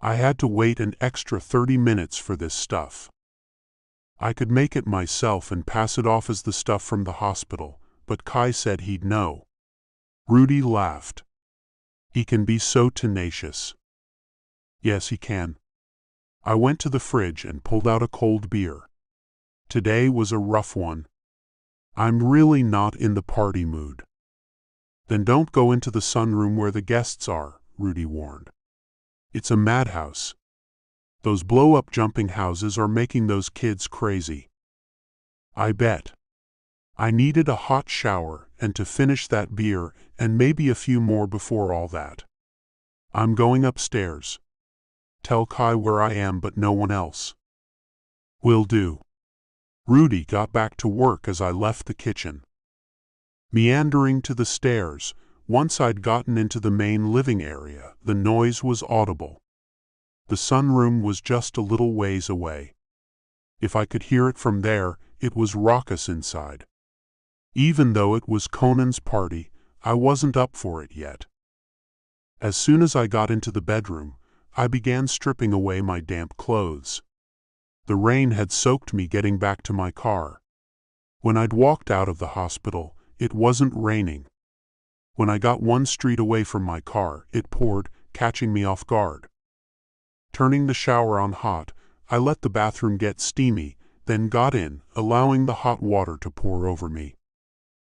I had to wait an extra 30 minutes for this stuff. I could make it myself and pass it off as the stuff from the hospital, but Kai said he'd know. Rudy laughed. He can be so tenacious. Yes, he can. I went to the fridge and pulled out a cold beer. Today was a rough one. I'm really not in the party mood. Then don't go into the sunroom where the guests are, Rudy warned. It's a madhouse. Those blow-up jumping houses are making those kids crazy. I bet. I needed a hot shower and to finish that beer and maybe a few more before all that. I'm going upstairs. Tell Kai where I am but no one else. Will do. Rudy got back to work as I left the kitchen. Meandering to the stairs, once I'd gotten into the main living area, the noise was audible. The sunroom was just a little ways away. If I could hear it from there, it was raucous inside. Even though it was Conan's party, I wasn't up for it yet. As soon as I got into the bedroom, I began stripping away my damp clothes. The rain had soaked me getting back to my car. When I'd walked out of the hospital, it wasn't raining. When I got one street away from my car, it poured, catching me off guard. Turning the shower on hot, I let the bathroom get steamy, then got in, allowing the hot water to pour over me.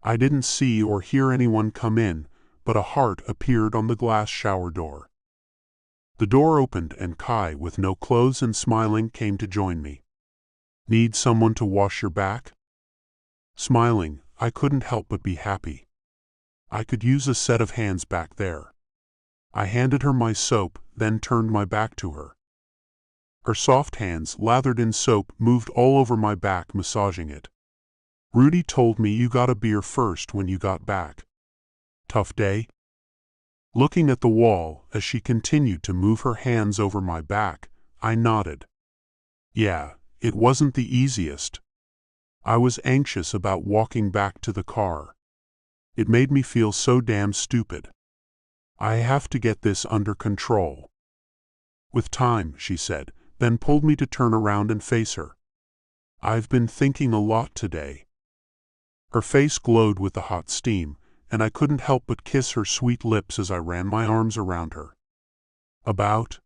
I didn't see or hear anyone come in, but a heart appeared on the glass shower door. The door opened and Kai, with no clothes and smiling, came to join me. Need someone to wash your back? Smiling, I couldn't help but be happy. I could use a set of hands back there. I handed her my soap, then turned my back to her. Her soft hands, lathered in soap, moved all over my back, massaging it. Rudy told me you got a beer first when you got back. Tough day? Looking at the wall as she continued to move her hands over my back, I nodded. Yeah, it wasn't the easiest. I was anxious about walking back to the car. It made me feel so damn stupid. I have to get this under control. With time, she said, then pulled me to turn around and face her. I've been thinking a lot today. Her face glowed with the hot steam, and I couldn't help but kiss her sweet lips as I ran my arms around her. About?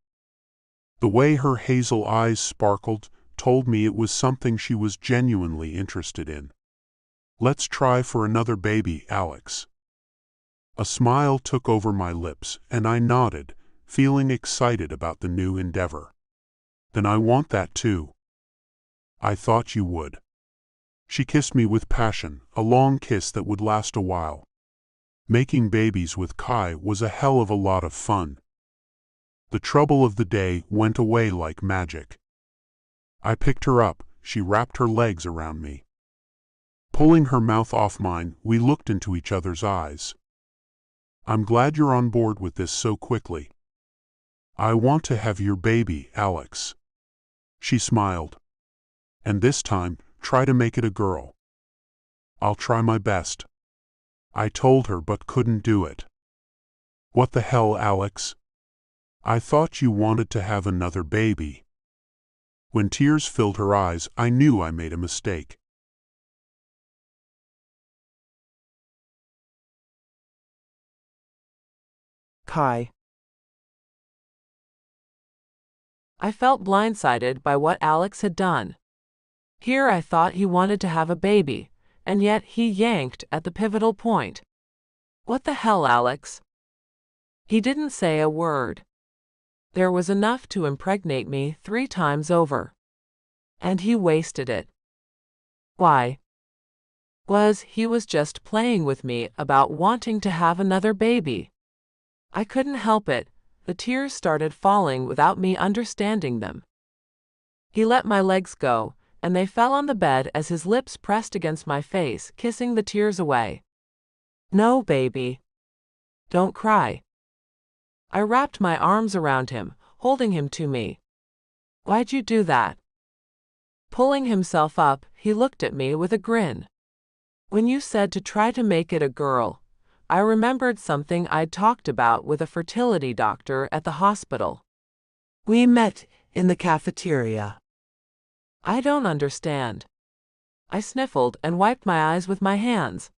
The way her hazel eyes sparkled told me it was something she was genuinely interested in. Let's try for another baby, Alex. A smile took over my lips, and I nodded, feeling excited about the new endeavor. Then I want that too. I thought you would. She kissed me with passion, a long kiss that would last a while. Making babies with Kai was a hell of a lot of fun. The trouble of the day went away like magic. I picked her up, she wrapped her legs around me. Pulling her mouth off mine, we looked into each other's eyes. I'm glad you're on board with this so quickly. I want to have your baby, Alex. She smiled. And this time, try to make it a girl. I'll try my best. I told her but couldn't do it. What the hell, Alex? I thought you wanted to have another baby. When tears filled her eyes, I knew I made a mistake. Kai. I felt blindsided by what Alex had done. Here I thought he wanted to have a baby, and yet he yanked at the pivotal point. What the hell, Alex? He didn't say a word. There was enough to impregnate me 3 times over. And he wasted it. Why? He was just playing with me about wanting to have another baby. I couldn't help it. The tears started falling without me understanding them. He let my legs go, and they fell on the bed as his lips pressed against my face, kissing the tears away. No, baby. Don't cry. I wrapped my arms around him, holding him to me. Why'd you do that? Pulling himself up, he looked at me with a grin. When you said to try to make it a girl, I remembered something I'd talked about with a fertility doctor at the hospital. We met in the cafeteria. I don't understand. I sniffled and wiped my eyes with my hands.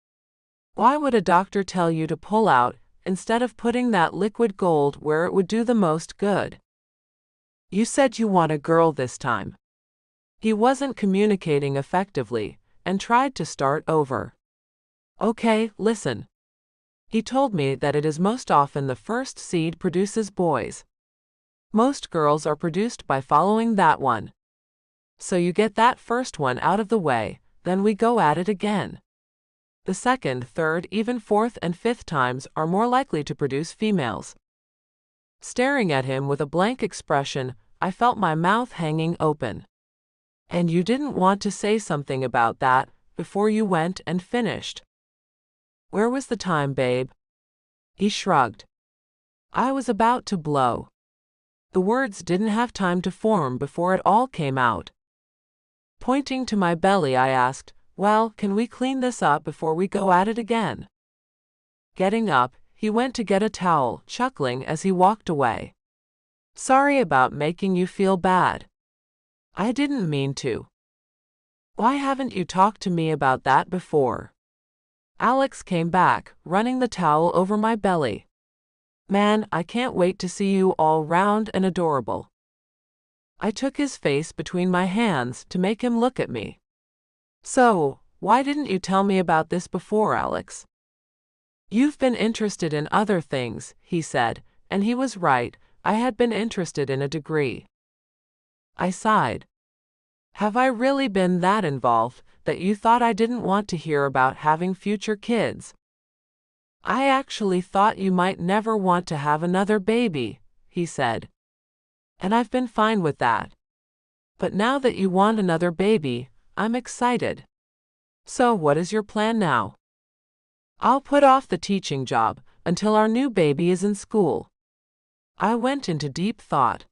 Why would a doctor tell you to pull out instead of putting that liquid gold where it would do the most good? You said you want a girl this time. He wasn't communicating effectively and tried to start over. Okay, listen. He told me that it is most often the first seed produces boys. Most girls are produced by following that one. So you get that first one out of the way, then we go at it again. The second, third, even fourth and fifth times are more likely to produce females. Staring at him with a blank expression, I felt my mouth hanging open. And you didn't want to say something about that before you went and finished. Where was the time, babe? He shrugged. I was about to blow. The words didn't have time to form before it all came out. Pointing to my belly, I asked, well, can we clean this up before we go at it again? Getting up, he went to get a towel, chuckling as he walked away. Sorry about making you feel bad. I didn't mean to. Why haven't you talked to me about that before? Alex came back, running the towel over my belly. Man, I can't wait to see you all round and adorable. I took his face between my hands to make him look at me. So, why didn't you tell me about this before, Alex? You've been interested in other things, he said, and he was right. I had been interested in a degree. I sighed. Have I really been that involved that you thought I didn't want to hear about having future kids? I actually thought you might never want to have another baby, he said. And I've been fine with that. But now that you want another baby, I'm excited. So what is your plan now? I'll put off the teaching job until our new baby is in school. I went into deep thought.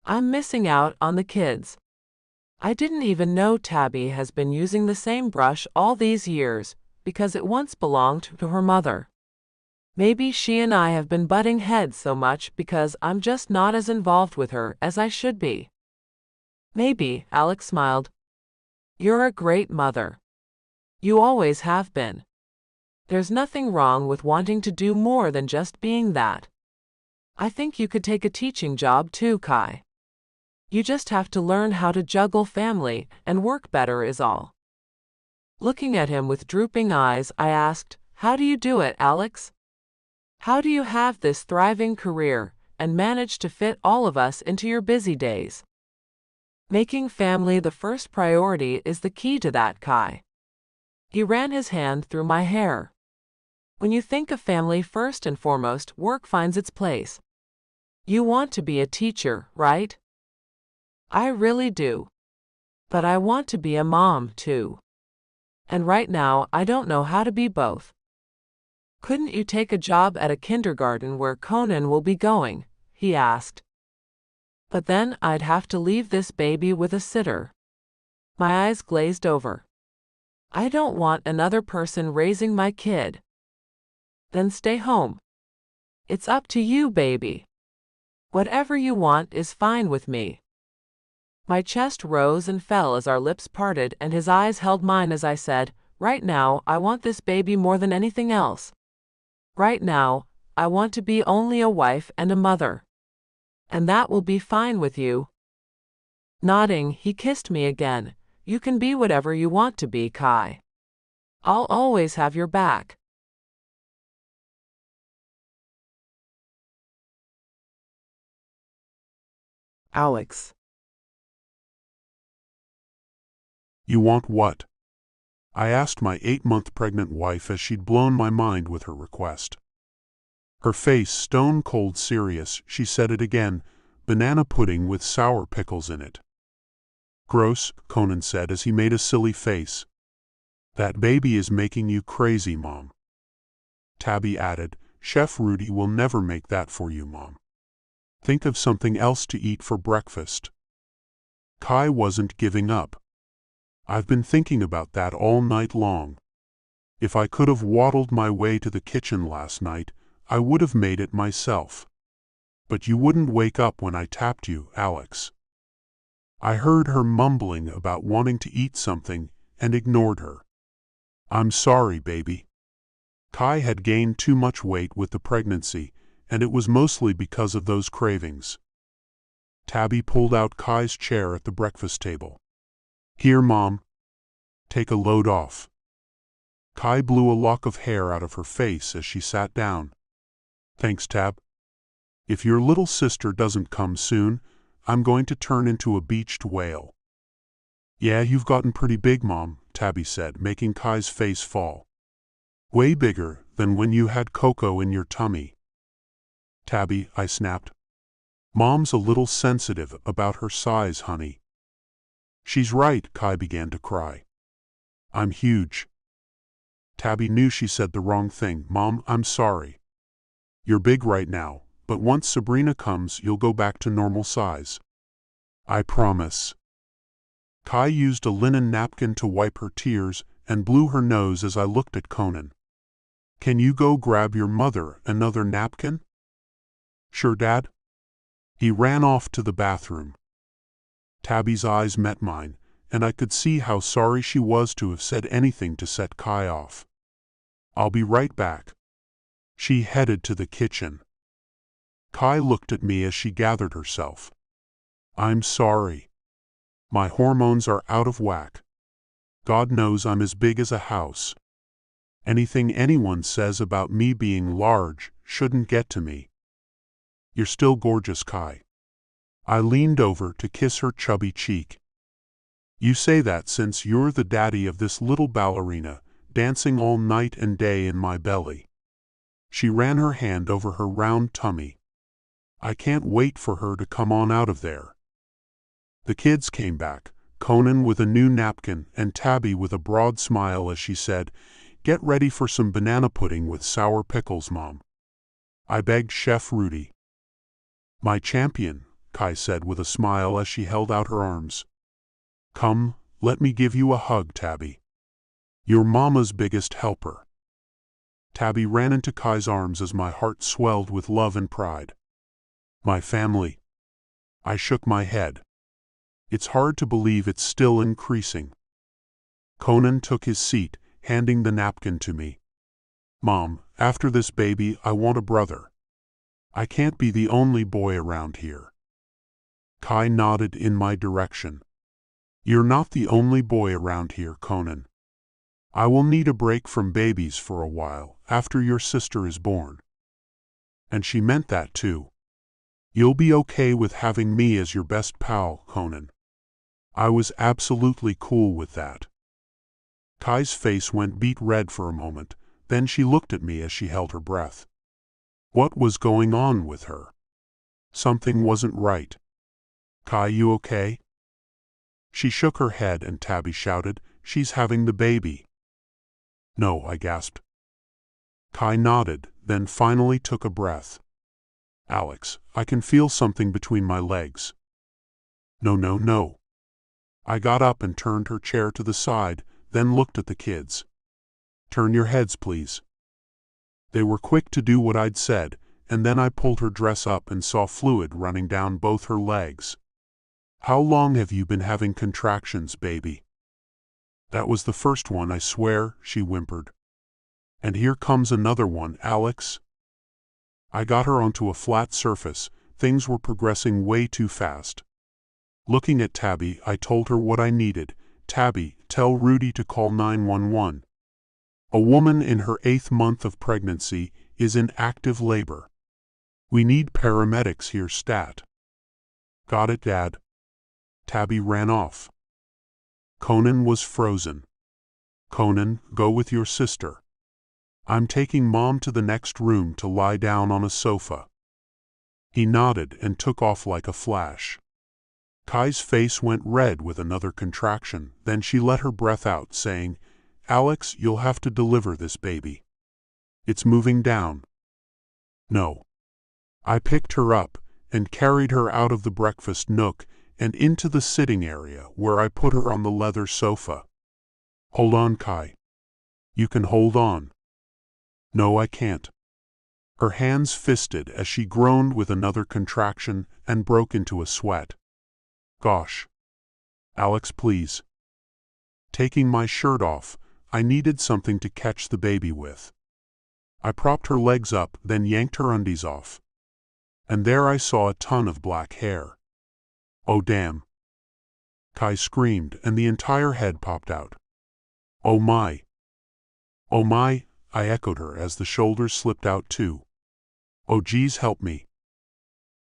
I'm missing out on the kids. I didn't even know Tabby has been using the same brush all these years, because it once belonged to her mother. Maybe she and I have been butting heads so much because I'm just not as involved with her as I should be. Maybe, Alex smiled. You're a great mother. You always have been. There's nothing wrong with wanting to do more than just being that. I think you could take a teaching job too, Kai. You just have to learn how to juggle family and work better is all. Looking at him with drooping eyes, I asked, how do you do it, Alex? How do you have this thriving career and manage to fit all of us into your busy days? Making family the first priority is the key to that, Kai. He ran his hand through my hair. When you think of family first and foremost, work finds its place. You want to be a teacher, right? I really do. But I want to be a mom, too. And right now, I don't know how to be both. Couldn't you take a job at a kindergarten where Conan will be going? He asked. But then I'd have to leave this baby with a sitter. My eyes glazed over. I don't want another person raising my kid. Then stay home. It's up to you, baby. Whatever you want is fine with me. My chest rose and fell as our lips parted and his eyes held mine as I said, right now, I want this baby more than anything else. Right now, I want to be only a wife and a mother. And that will be fine with you. Nodding, he kissed me again. You can be whatever you want to be, Kai. I'll always have your back. Alex. You want what? I asked my 8-month pregnant wife as she'd blown my mind with her request. Her face stone-cold serious, she said it again, banana pudding with sour pickles in it. Gross, Conan said as he made a silly face. That baby is making you crazy, Mom. Tabby added, Chef Rudy will never make that for you, Mom. Think of something else to eat for breakfast. Kai wasn't giving up. I've been thinking about that all night long. If I could have waddled my way to the kitchen last night, I would have made it myself. But you wouldn't wake up when I tapped you, Alex. I heard her mumbling about wanting to eat something and ignored her. I'm sorry, baby. Kai had gained too much weight with the pregnancy, and it was mostly because of those cravings. Tabby pulled out Kai's chair at the breakfast table. Here, Mom. Take a load off. Kai blew a lock of hair out of her face as she sat down. Thanks, Tab. If your little sister doesn't come soon, I'm going to turn into a beached whale. Yeah, you've gotten pretty big, Mom, Tabby said, making Kai's face fall. Way bigger than when you had Coco in your tummy. Tabby, I snapped. Mom's a little sensitive about her size, honey. She's right, Kai began to cry. I'm huge. Tabby knew she said the wrong thing. Mom, I'm sorry. You're big right now, but once Sabrina comes, you'll go back to normal size. I promise. Kai used a linen napkin to wipe her tears and blew her nose as I looked at Conan. Can you go grab your mother another napkin? Sure, Dad. He ran off to the bathroom. Tabby's eyes met mine, and I could see how sorry she was to have said anything to set Kai off. I'll be right back. She headed to the kitchen. Kai looked at me as she gathered herself. I'm sorry. My hormones are out of whack. God knows I'm as big as a house. Anything anyone says about me being large shouldn't get to me. You're still gorgeous, Kai. I leaned over to kiss her chubby cheek. You say that since you're the daddy of this little ballerina, dancing all night and day in my belly. She ran her hand over her round tummy. I can't wait for her to come on out of there. The kids came back, Conan with a new napkin and Tabby with a broad smile as she said, Get ready for some banana pudding with sour pickles, Mom. I begged Chef Rudy. My champion, Kai said with a smile as she held out her arms. Come, let me give you a hug, Tabby. You're Mama's biggest helper. Tabby ran into Kai's arms as my heart swelled with love and pride. My family. I shook my head. It's hard to believe it's still increasing. Conan took his seat, handing the napkin to me. Mom, after this baby, I want a brother. I can't be the only boy around here. Kai nodded in my direction. You're not the only boy around here, Conan. I will need a break from babies for a while after your sister is born. And she meant that too. You'll be okay with having me as your best pal, Conan. I was absolutely cool with that. Kai's face went beet red for a moment, then she looked at me as she held her breath. What was going on with her? Something wasn't right. Kai, you okay? She shook her head and Tabby shouted, "She's having the baby." No, I gasped. Kai nodded, then finally took a breath. Alex, I can feel something between my legs. No, no, no. I got up and turned her chair to the side, then looked at the kids. Turn your heads, please. They were quick to do what I'd said, and then I pulled her dress up and saw fluid running down both her legs. How long have you been having contractions, baby? That was the first one, I swear, she whimpered. And here comes another one, Alex. I got her onto a flat surface. Things were progressing way too fast. Looking at Tabby, I told her what I needed. Tabby, tell Rudy to call 911. A woman in her 8th month of pregnancy is in active labor. We need paramedics here stat. Got it, Dad. Tabby ran off. Conan was frozen. Conan, go with your sister. I'm taking Mom to the next room to lie down on a sofa. He nodded and took off like a flash. Kai's face went red with another contraction, then she let her breath out, saying, Alex, you'll have to deliver this baby. It's moving down. No. I picked her up and carried her out of the breakfast nook and into the sitting area where I put her on the leather sofa. Hold on, Kai. You can hold on. No, I can't. Her hands fisted as she groaned with another contraction and broke into a sweat. Gosh. Alex, please. Taking my shirt off, I needed something to catch the baby with. I propped her legs up, then yanked her undies off. And there I saw a ton of black hair. Oh damn. Kai screamed and the entire head popped out. Oh my. Oh my, I echoed her as the shoulders slipped out too. Oh geez, help me.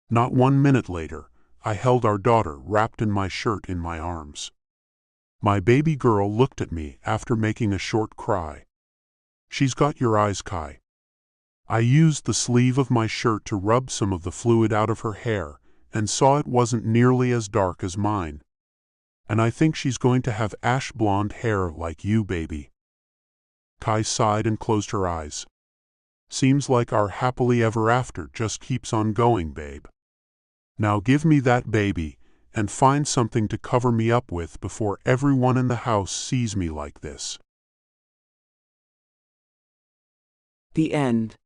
Not 1 minute later, I held our daughter wrapped in my shirt in my arms. My baby girl looked at me after making a short cry. She's got your eyes, Kai. I used the sleeve of my shirt to rub some of the fluid out of her hair and saw it wasn't nearly as dark as mine. And I think she's going to have ash blonde hair like you, baby. Kai sighed and closed her eyes. Seems like our happily ever after just keeps on going, babe. Now give me that baby and find something to cover me up with before everyone in the house sees me like this. The end.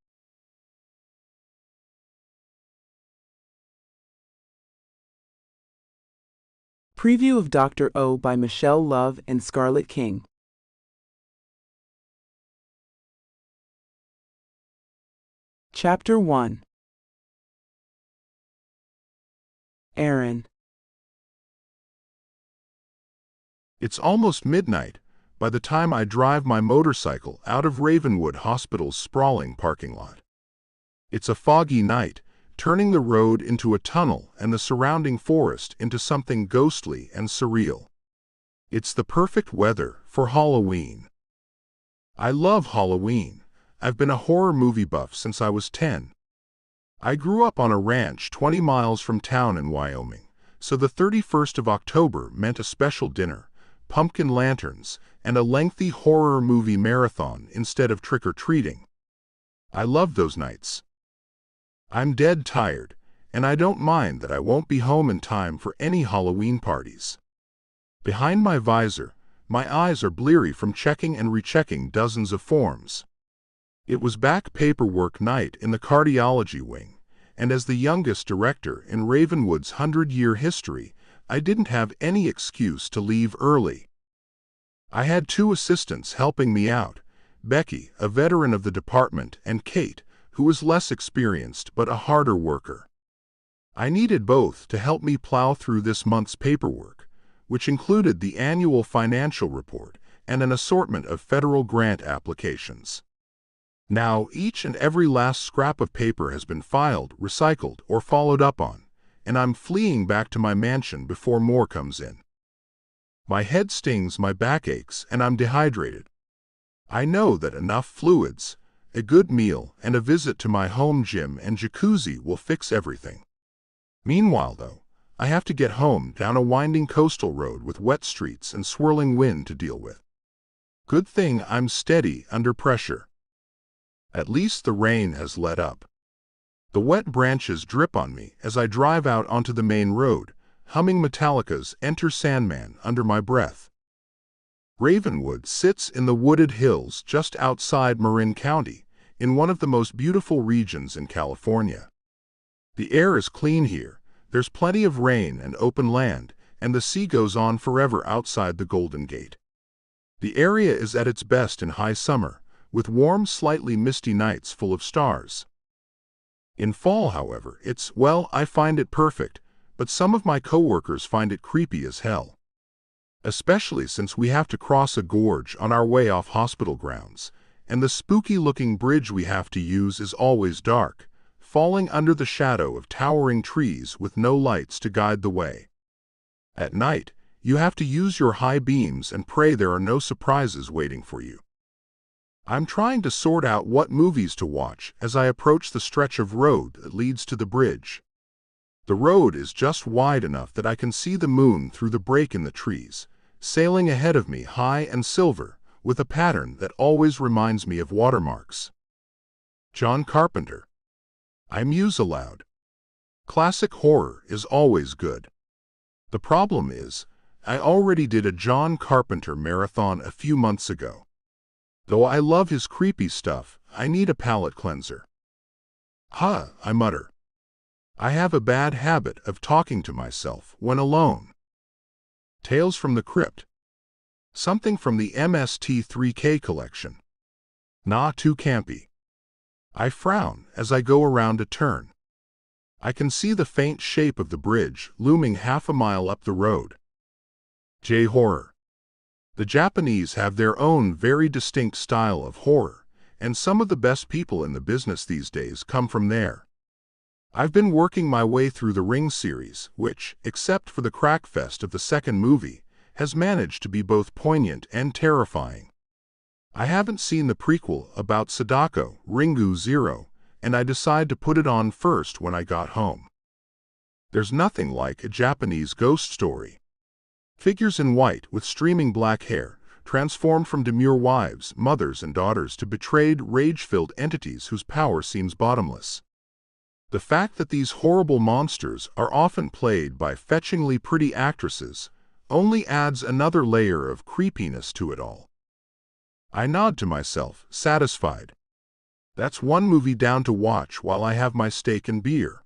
Preview of Dr. O by Michelle Love and Scarlett King. Chapter 1. Aaron. It's almost midnight by the time I drive my motorcycle out of Ravenwood Hospital's sprawling parking lot. It's a foggy night, turning the road into a tunnel and the surrounding forest into something ghostly and surreal. It's the perfect weather for Halloween. I love Halloween. I've been a horror movie buff since I was 10. I grew up on a ranch 20 miles from town in Wyoming, so the 31st of October meant a special dinner, pumpkin lanterns, and a lengthy horror movie marathon instead of trick-or-treating. I love those nights. I'm dead tired, and I don't mind that I won't be home in time for any Halloween parties. Behind my visor, my eyes are bleary from checking and rechecking dozens of forms. It was back paperwork night in the cardiology wing, and as the youngest director in Ravenwood's 100-year history, I didn't have any excuse to leave early. I had 2 assistants helping me out, Becky, a veteran of the department, and Kate, who was less experienced but a harder worker. I needed both to help me plow through this month's paperwork, which included the annual financial report and an assortment of federal grant applications. Now each and every last scrap of paper has been filed, recycled, or followed up on, and I'm fleeing back to my mansion before more comes in. My head stings, my back aches, and I'm dehydrated. I know that enough fluids, a good meal, and a visit to my home gym and jacuzzi will fix everything. Meanwhile, though, I have to get home down a winding coastal road with wet streets and swirling wind to deal with. Good thing I'm steady under pressure. At least the rain has let up. The wet branches drip on me as I drive out onto the main road, humming Metallica's Enter Sandman under my breath. Ravenwood sits in the wooded hills just outside Marin County, in one of the most beautiful regions in California. The air is clean here, there's plenty of rain and open land, and the sea goes on forever outside the Golden Gate. The area is at its best in high summer, with warm, slightly misty nights full of stars. In fall, however, I find it perfect, but some of my coworkers find it creepy as hell. Especially since we have to cross a gorge on our way off hospital grounds, and the spooky-looking bridge we have to use is always dark, falling under the shadow of towering trees with no lights to guide the way. At night, you have to use your high beams and pray there are no surprises waiting for you. I'm trying to sort out what movies to watch as I approach the stretch of road that leads to the bridge. The road is just wide enough that I can see the moon through the break in the trees, sailing ahead of me high and silver, with a pattern that always reminds me of watermarks. John Carpenter. I muse aloud. Classic horror is always good. The problem is, I already did a John Carpenter marathon a few months ago. Though I love his creepy stuff, I need a palate cleanser. I mutter. I have a bad habit of talking to myself when alone. Tales from the Crypt. Something from the MST3K collection. Nah, too campy. I frown as I go around a turn. I can see the faint shape of the bridge looming half a mile up the road. J-horror. The Japanese have their own very distinct style of horror, and some of the best people in the business these days come from there. I've been working my way through the Ring series, which, except for the crackfest of the second movie, has managed to be both poignant and terrifying. I haven't seen the prequel about Sadako, Ringu Zero, and I decided to put it on first when I got home. There's nothing like a Japanese ghost story. Figures in white with streaming black hair, transformed from demure wives, mothers, and daughters to betrayed, rage-filled entities whose power seems bottomless. The fact that these horrible monsters are often played by fetchingly pretty actresses only adds another layer of creepiness to it all. I nod to myself, satisfied. That's one movie down to watch while I have my steak and beer.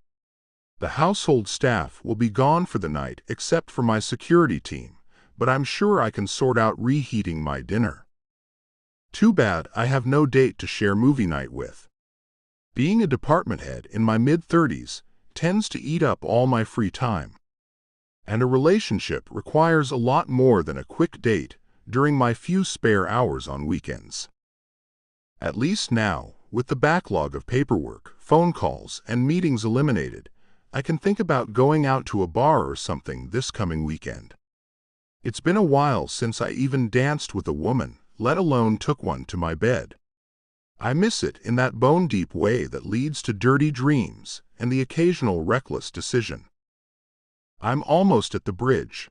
The household staff will be gone for the night except for my security team, but I'm sure I can sort out reheating my dinner. Too bad I have no date to share movie night with. Being a department head in my mid-30s tends to eat up all my free time. And a relationship requires a lot more than a quick date during my few spare hours on weekends. At least now, with the backlog of paperwork, phone calls, and meetings eliminated, I can think about going out to a bar or something this coming weekend. It's been a while since I even danced with a woman, let alone took one to my bed. I miss it in that bone-deep way that leads to dirty dreams and the occasional reckless decision. I'm almost at the bridge.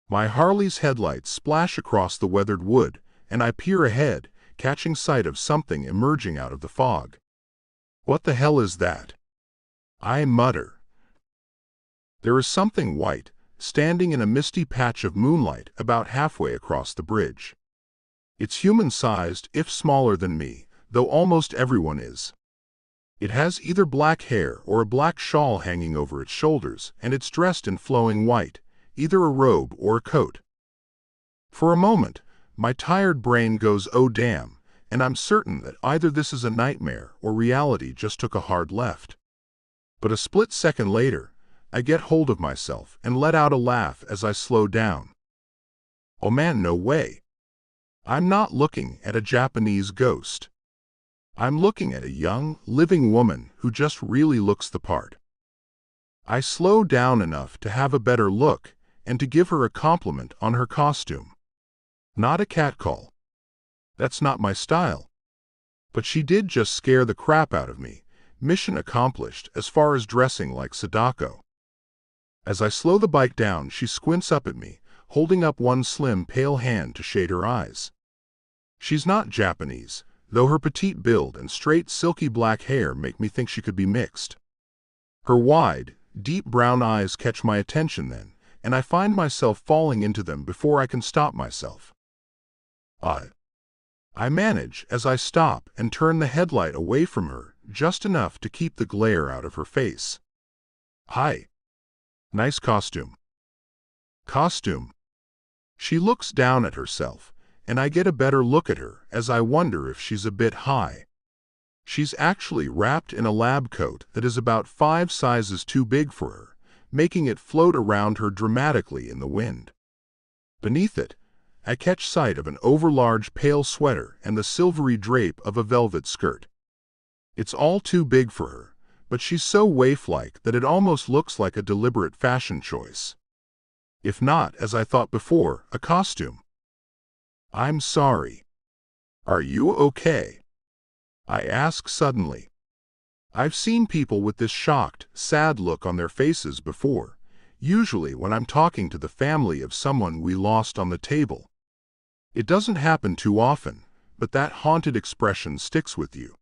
My Harley's headlights splash across the weathered wood, and I peer ahead, catching sight of something emerging out of the fog. What the hell is that? I mutter. There is something white, standing in a misty patch of moonlight about halfway across the bridge. It's human-sized, if smaller than me, though almost everyone is. It has either black hair or a black shawl hanging over its shoulders, and it's dressed in flowing white, either a robe or a coat. For a moment, my tired brain goes, oh damn, and I'm certain that either this is a nightmare or reality just took a hard left. But a split second later, I get hold of myself and let out a laugh as I slow down. Oh man, no way. I'm not looking at a Japanese ghost. I'm looking at a young, living woman who just really looks the part. I slow down enough to have a better look and to give her a compliment on her costume. Not a catcall. That's not my style. But she did just scare the crap out of me. Mission accomplished as far as dressing like Sadako. As I slow the bike down, she squints up at me, holding up one slim, pale hand to shade her eyes. She's not Japanese, though her petite build and straight, silky black hair make me think she could be mixed. Her wide, deep brown eyes catch my attention then, and I find myself falling into them before I can stop myself. I manage as I stop and turn the headlight away from her, just enough to keep the glare out of her face. Hi. Nice costume. Costume. She looks down at herself, and I get a better look at her as I wonder if she's a bit high. She's actually wrapped in a lab coat that is about 5 sizes too big for her, making it float around her dramatically in the wind. Beneath it, I catch sight of an overlarge pale sweater and the silvery drape of a velvet skirt. It's all too big for her, but she's so waif-like that it almost looks like a deliberate fashion choice. If not, as I thought before, a costume. I'm sorry. Are you okay? I ask suddenly. I've seen people with this shocked, sad look on their faces before, usually when I'm talking to the family of someone we lost on the table. It doesn't happen too often, but that haunted expression sticks with you.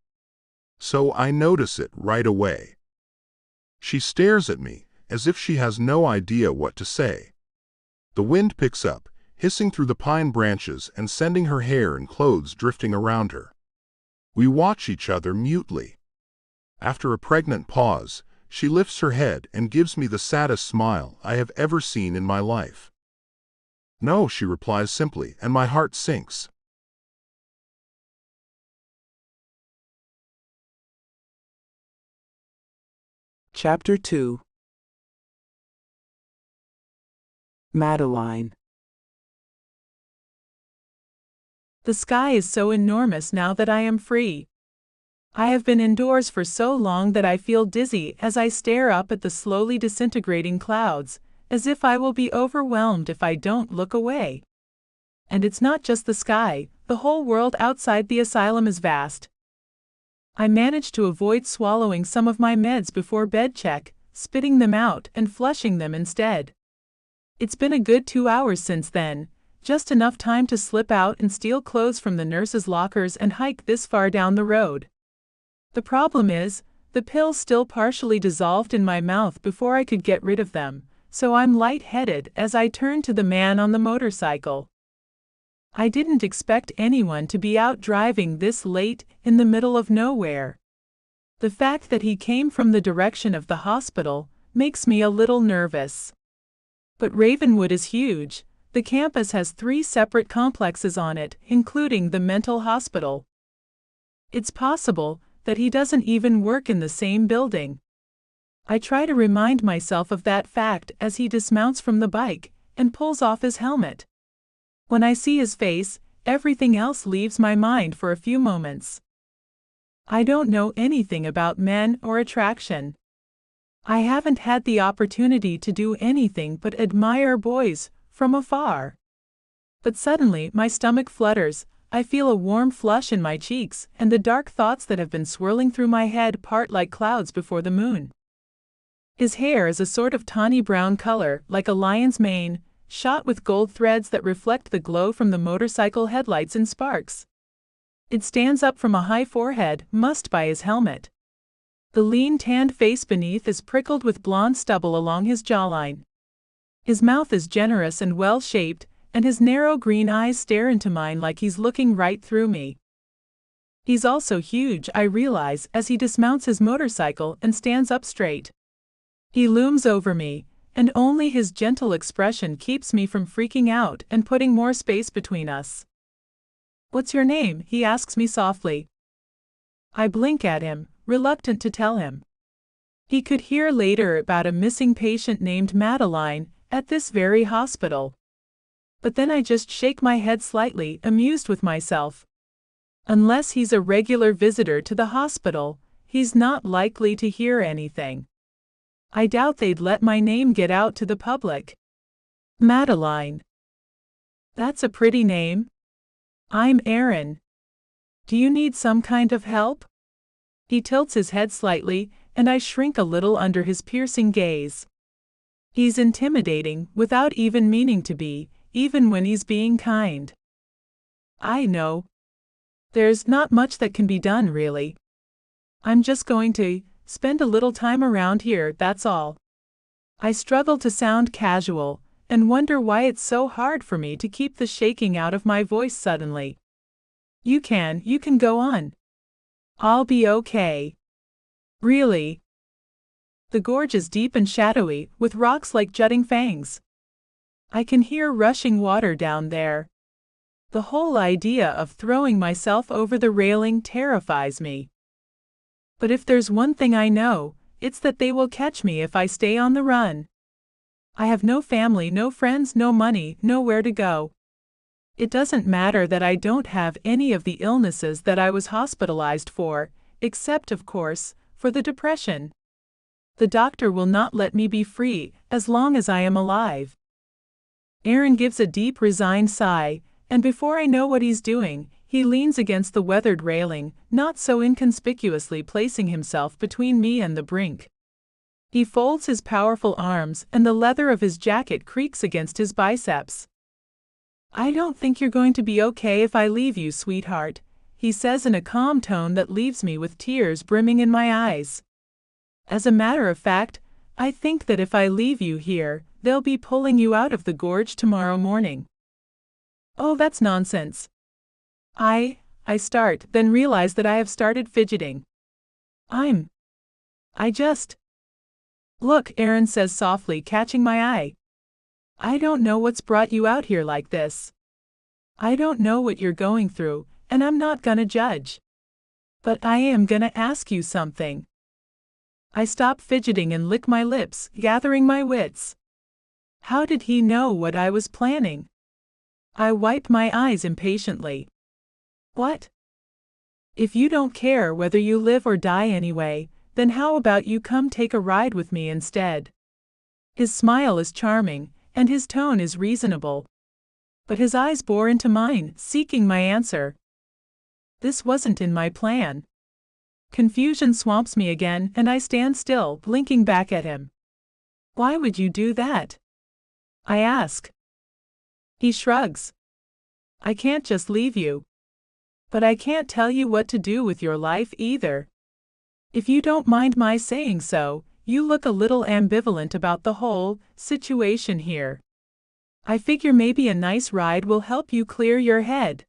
So I notice it right away. She stares at me, as if she has no idea what to say. The wind picks up, hissing through the pine branches and sending her hair and clothes drifting around her. We watch each other mutely. After a pregnant pause, she lifts her head and gives me the saddest smile I have ever seen in my life. No, she replies simply, and my heart sinks. Chapter 2. Madeline. The sky is so enormous now that I am free. I have been indoors for so long that I feel dizzy as I stare up at the slowly disintegrating clouds, as if I will be overwhelmed if I don't look away. And it's not just the sky, the whole world outside the asylum is vast. I managed to avoid swallowing some of my meds before bed check, spitting them out and flushing them instead. It's been a good 2 hours since then, just enough time to slip out and steal clothes from the nurses' lockers and hike this far down the road. The problem is, the pills still partially dissolved in my mouth before I could get rid of them, so I'm lightheaded as I turn to the man on the motorcycle. I didn't expect anyone to be out driving this late in the middle of nowhere. The fact that he came from the direction of the hospital makes me a little nervous. But Ravenwood is huge. The campus has 3 separate complexes on it, including the mental hospital. It's possible that he doesn't even work in the same building. I try to remind myself of that fact as he dismounts from the bike and pulls off his helmet. When I see his face, everything else leaves my mind for a few moments. I don't know anything about men or attraction. I haven't had the opportunity to do anything but admire boys from afar. But suddenly my stomach flutters, I feel a warm flush in my cheeks, and the dark thoughts that have been swirling through my head part like clouds before the moon. His hair is a sort of tawny brown color, like a lion's mane, shot with gold threads that reflect the glow from the motorcycle headlights and sparks. It stands up from a high forehead, mussed by his helmet. The lean tanned face beneath is prickled with blonde stubble along his jawline. His mouth is generous and well-shaped, and his narrow green eyes stare into mine like he's looking right through me. He's also huge, I realize, as he dismounts his motorcycle and stands up straight. He looms over me, and only his gentle expression keeps me from freaking out and putting more space between us. "What's your name?" he asks me softly. I blink at him, reluctant to tell him. He could hear later about a missing patient named Madeline at this very hospital. But then I just shake my head slightly, amused with myself. Unless he's a regular visitor to the hospital, he's not likely to hear anything. I doubt they'd let my name get out to the public. Madeline. That's a pretty name. I'm Aaron. Do you need some kind of help? He tilts his head slightly, and I shrink a little under his piercing gaze. He's intimidating without even meaning to be, even when he's being kind. I know. There's not much that can be done, really. I'm just going to spend a little time around here, that's all. I struggle to sound casual, and wonder why it's so hard for me to keep the shaking out of my voice suddenly. You can go on. I'll be okay. Really? The gorge is deep and shadowy, with rocks like jutting fangs. I can hear rushing water down there. The whole idea of throwing myself over the railing terrifies me. But if there's one thing I know, it's that they will catch me if I stay on the run. I have no family, no friends, no money, nowhere to go. It doesn't matter that I don't have any of the illnesses that I was hospitalized for, except, of course, for the depression. The doctor will not let me be free as long as I am alive. Aaron gives a deep, resigned sigh, and before I know what he's doing, he leans against the weathered railing, not so inconspicuously placing himself between me and the brink. He folds his powerful arms, and the leather of his jacket creaks against his biceps. I don't think you're going to be okay if I leave you, sweetheart, he says in a calm tone that leaves me with tears brimming in my eyes. As a matter of fact, I think that if I leave you here, they'll be pulling you out of the gorge tomorrow morning. Oh, that's nonsense. I start, then realize that I have started fidgeting. I just. Look, Aaron says softly, catching my eye. I don't know what's brought you out here like this. I don't know what you're going through, and I'm not gonna judge. But I am gonna ask you something. I stop fidgeting and lick my lips, gathering my wits. How did he know what I was planning? I wipe my eyes impatiently. What? If you don't care whether you live or die anyway, then how about you come take a ride with me instead? His smile is charming, and his tone is reasonable. But his eyes bore into mine, seeking my answer. This wasn't in my plan. Confusion swamps me again, and I stand still, blinking back at him. Why would you do that? I ask. He shrugs. I can't just leave you. But I can't tell you what to do with your life either. If you don't mind my saying so, you look a little ambivalent about the whole situation here. I figure maybe a nice ride will help you clear your head.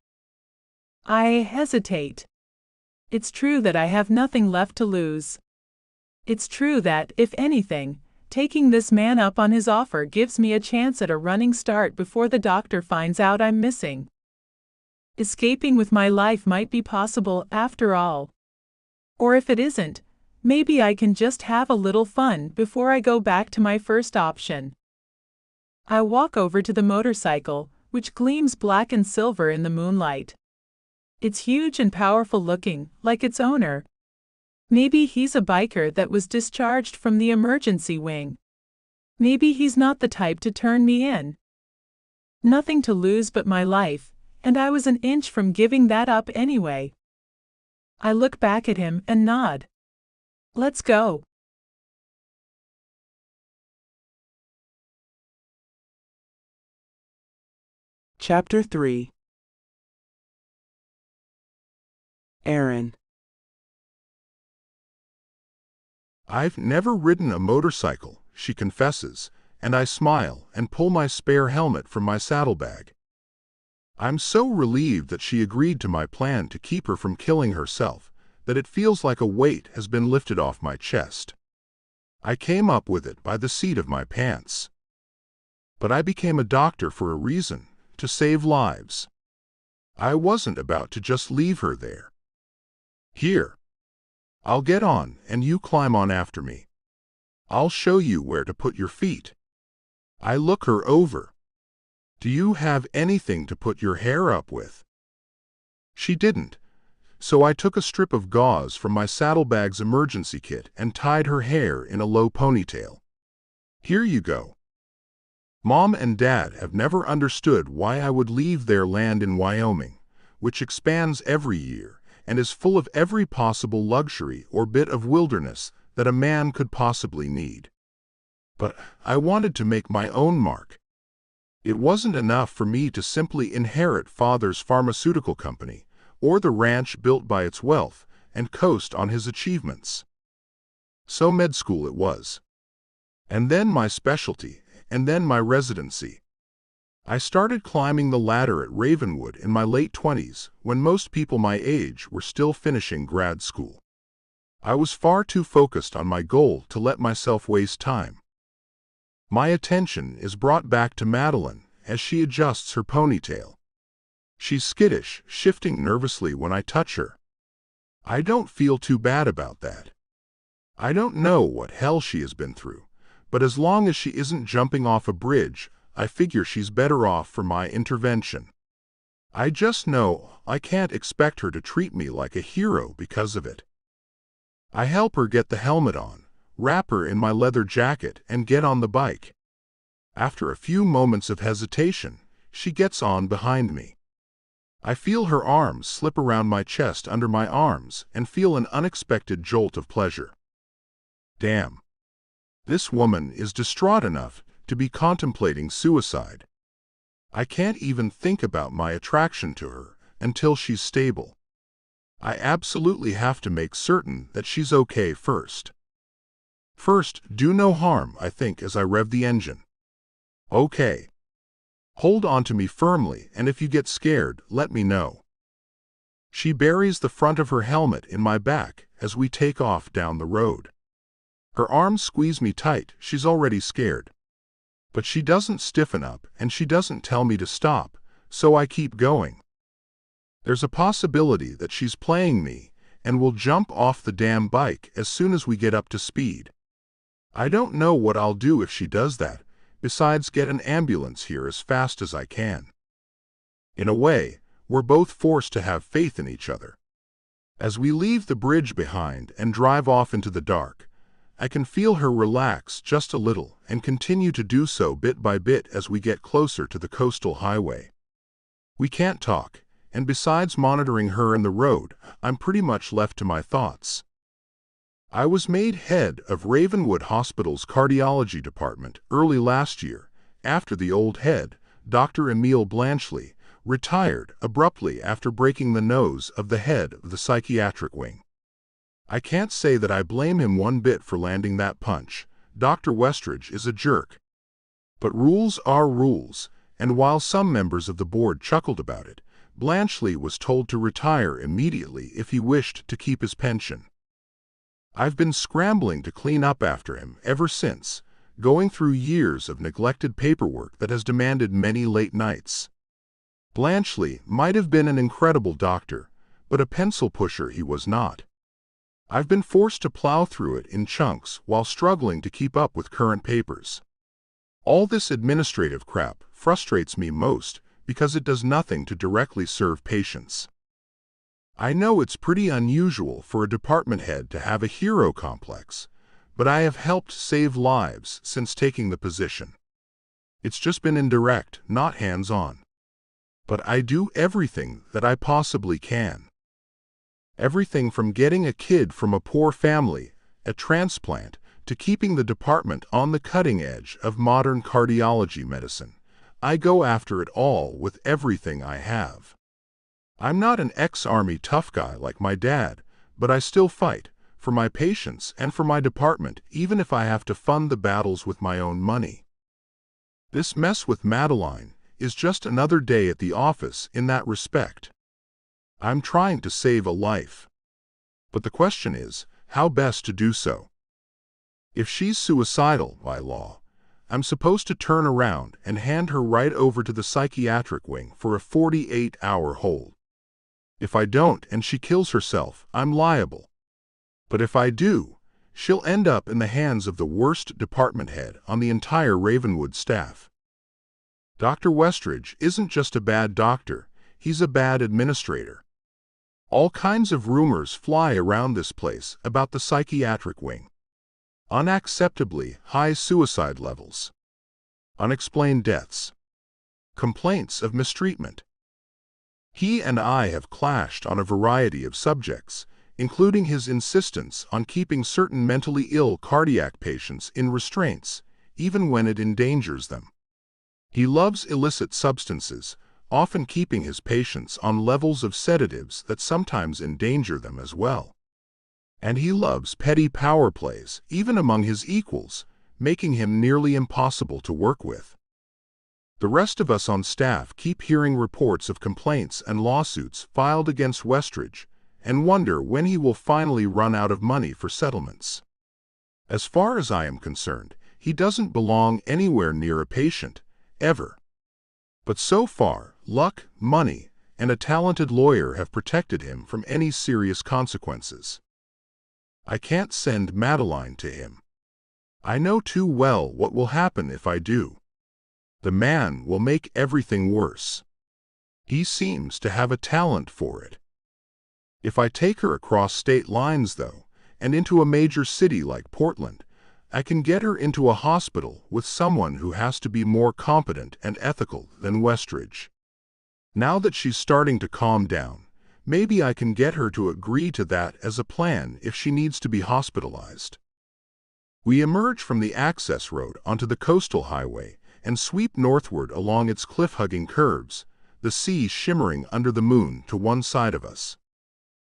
I hesitate. It's true that I have nothing left to lose. It's true that, if anything, taking this man up on his offer gives me a chance at a running start before the doctor finds out I'm missing. Escaping with my life might be possible after all. Or if it isn't, maybe I can just have a little fun before I go back to my first option. I walk over to the motorcycle, which gleams black and silver in the moonlight. It's huge and powerful looking, like its owner. Maybe he's a biker that was discharged from the emergency wing. Maybe he's not the type to turn me in. Nothing to lose but my life, and I was an inch from giving that up anyway. I look back at him and nod. Let's go. Chapter 3. Aaron. I've never ridden a motorcycle, she confesses, and I smile and pull my spare helmet from my saddlebag. I'm so relieved that she agreed to my plan to keep her from killing herself that it feels like a weight has been lifted off my chest. I came up with it by the seat of my pants. But I became a doctor for a reason, to save lives. I wasn't about to just leave her there. Here. I'll get on and you climb on after me. I'll show you where to put your feet. I look her over. Do you have anything to put your hair up with? She didn't, so I took a strip of gauze from my saddlebag's emergency kit and tied her hair in a low ponytail. Here you go. Mom and Dad have never understood why I would leave their land in Wyoming, which expands every year and is full of every possible luxury or bit of wilderness that a man could possibly need. But I wanted to make my own mark. It wasn't enough for me to simply inherit Father's pharmaceutical company or the ranch built by its wealth and coast on his achievements. So med school it was. And then my specialty, and then my residency. I started climbing the ladder at Ravenwood in my late 20s when most people my age were still finishing grad school. I was far too focused on my goal to let myself waste time. My attention is brought back to Madeline as she adjusts her ponytail. She's skittish, shifting nervously when I touch her. I don't feel too bad about that. I don't know what hell she has been through, but as long as she isn't jumping off a bridge, I figure she's better off for my intervention. I just know I can't expect her to treat me like a hero because of it. I help her get the helmet on, wrap her in my leather jacket, and get on the bike. After a few moments of hesitation, she gets on behind me. I feel her arms slip around my chest under my arms and feel an unexpected jolt of pleasure. Damn. This woman is distraught enough to be contemplating suicide. I can't even think about my attraction to her until she's stable. I absolutely have to make certain that she's okay first. First, do no harm, I think as I rev the engine. Okay. Hold on to me firmly, and if you get scared, let me know. She buries the front of her helmet in my back as we take off down the road. Her arms squeeze me tight, she's already scared. But she doesn't stiffen up, and she doesn't tell me to stop, so I keep going. There's a possibility that she's playing me, and will jump off the damn bike as soon as we get up to speed. I don't know what I'll do if she does that, besides get an ambulance here as fast as I can. In a way, we're both forced to have faith in each other. As we leave the bridge behind and drive off into the dark, I can feel her relax just a little and continue to do so bit by bit as we get closer to the coastal highway. We can't talk, and besides monitoring her and the road, I'm pretty much left to my thoughts. I was made head of Ravenwood Hospital's cardiology department early last year, after the old head, Dr. Emile Blanchley, retired abruptly after breaking the nose of the head of the psychiatric wing. I can't say that I blame him one bit for landing that punch. Dr. Westridge is a jerk. But rules are rules, and while some members of the board chuckled about it, Blanchley was told to retire immediately if he wished to keep his pension. I've been scrambling to clean up after him ever since, going through years of neglected paperwork that has demanded many late nights. Blanchley might have been an incredible doctor, but a pencil pusher he was not. I've been forced to plow through it in chunks while struggling to keep up with current papers. All this administrative crap frustrates me most because it does nothing to directly serve patients. I know it's pretty unusual for a department head to have a hero complex, but I have helped save lives since taking the position. It's just been indirect, not hands-on. But I do everything that I possibly can. Everything from getting a kid from a poor family, a transplant, to keeping the department on the cutting edge of modern cardiology medicine. I go after it all with everything I have. I'm not an ex-army tough guy like my dad, but I still fight, for my patients and for my department, even if I have to fund the battles with my own money. This mess with Madeline is just another day at the office in that respect. I'm trying to save a life. But the question is, how best to do so? If she's suicidal, by law, I'm supposed to turn around and hand her right over to the psychiatric wing for a 48-hour hold. If I don't and she kills herself, I'm liable. But if I do, she'll end up in the hands of the worst department head on the entire Ravenwood staff. Dr. Westridge isn't just a bad doctor, he's a bad administrator. All kinds of rumors fly around this place about the psychiatric wing. Unacceptably high suicide levels. Unexplained deaths. Complaints of mistreatment. He and I have clashed on a variety of subjects, including his insistence on keeping certain mentally ill cardiac patients in restraints, even when it endangers them. He loves illicit substances, often keeping his patients on levels of sedatives that sometimes endanger them as well. And he loves petty power plays, even among his equals, making him nearly impossible to work with. The rest of us on staff keep hearing reports of complaints and lawsuits filed against Westridge, and wonder when he will finally run out of money for settlements. As far as I am concerned, he doesn't belong anywhere near a patient, ever. But so far, luck, money, and a talented lawyer have protected him from any serious consequences. I can't send Madeline to him. I know too well what will happen if I do. The man will make everything worse. He seems to have a talent for it. If I take her across state lines, though, and into a major city like Portland, I can get her into a hospital with someone who has to be more competent and ethical than Westridge. Now that she's starting to calm down, maybe I can get her to agree to that as a plan if she needs to be hospitalized. We emerge from the access road onto the coastal highway and sweep northward along its cliff-hugging curves, the sea shimmering under the moon to one side of us.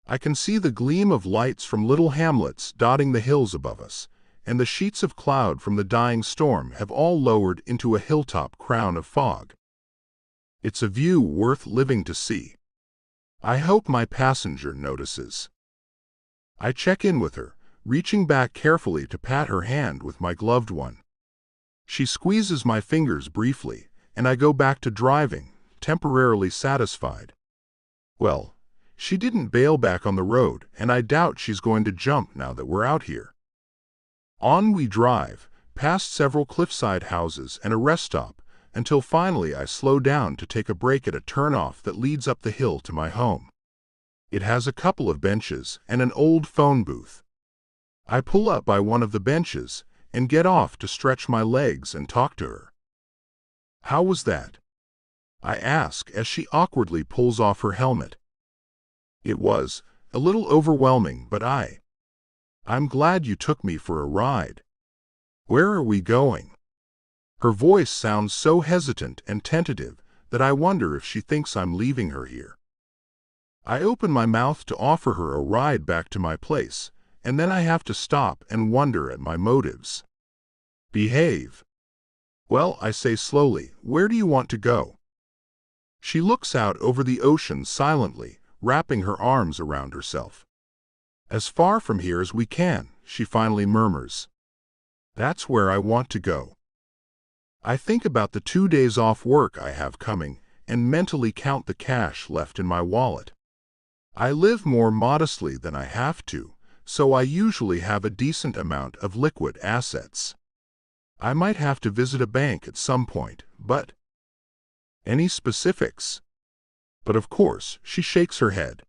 I can see the gleam of lights from little hamlets dotting the hills above us, and the sheets of cloud from the dying storm have all lowered into a hilltop crown of fog. It's a view worth living to see. I hope my passenger notices. I check in with her, reaching back carefully to pat her hand with my gloved one. She squeezes my fingers briefly, and I go back to driving, temporarily satisfied. Well, she didn't bail back on the road, and I doubt she's going to jump now that we're out here. On we drive, past several cliffside houses and a rest stop, until finally I slow down to take a break at a turnoff that leads up the hill to my home. It has a couple of benches and an old phone booth. I pull up by one of the benches and get off to stretch my legs and talk to her. "How was that?" I ask as she awkwardly pulls off her helmet. "It was a little overwhelming, but I'm glad you took me for a ride. Where are we going?" Her voice sounds so hesitant and tentative that I wonder if she thinks I'm leaving her here. I open my mouth to offer her a ride back to my place, and then I have to stop and wonder at my motives. "Behave." "Well," I say slowly, "where do you want to go?" She looks out over the ocean silently, wrapping her arms around herself. "As far from here as we can," she finally murmurs. "That's where I want to go." I think about the 2 days off work I have coming and mentally count the cash left in my wallet. I live more modestly than I have to, so I usually have a decent amount of liquid assets. I might have to visit a bank at some point, but... Any specifics? But of course, she shakes her head.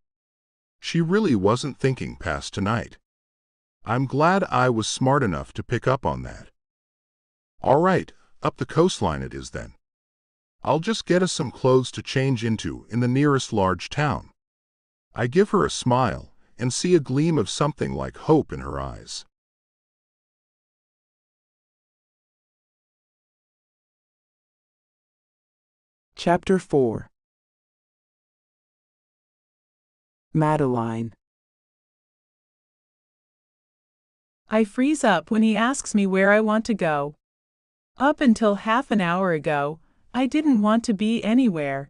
She really wasn't thinking past tonight. I'm glad I was smart enough to pick up on that. "All right, up the coastline it is then. I'll just get us some clothes to change into in the nearest large town." I give her a smile and see a gleam of something like hope in her eyes. Chapter 4. Madeline. I freeze up when he asks me where I want to go. Up until half an hour ago, I didn't want to be anywhere.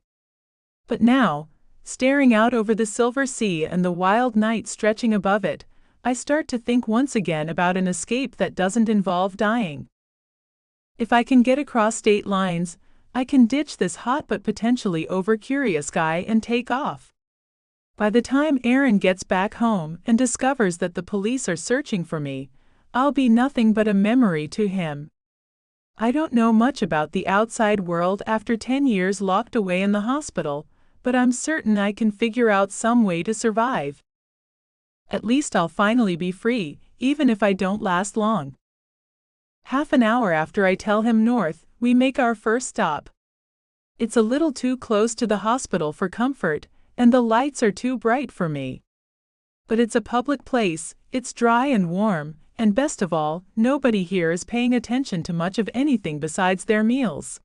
But now, staring out over the silver sea and the wild night stretching above it, I start to think once again about an escape that doesn't involve dying. If I can get across state lines, I can ditch this hot but potentially over-curious guy and take off. By the time Aaron gets back home and discovers that the police are searching for me, I'll be nothing but a memory to him. I don't know much about the outside world after 10 years locked away in the hospital, but I'm certain I can figure out some way to survive. At least I'll finally be free, even if I don't last long. Half an hour after I tell him north, we make our first stop. It's a little too close to the hospital for comfort, and the lights are too bright for me. But it's a public place, it's dry and warm, and best of all, nobody here is paying attention to much of anything besides their meals.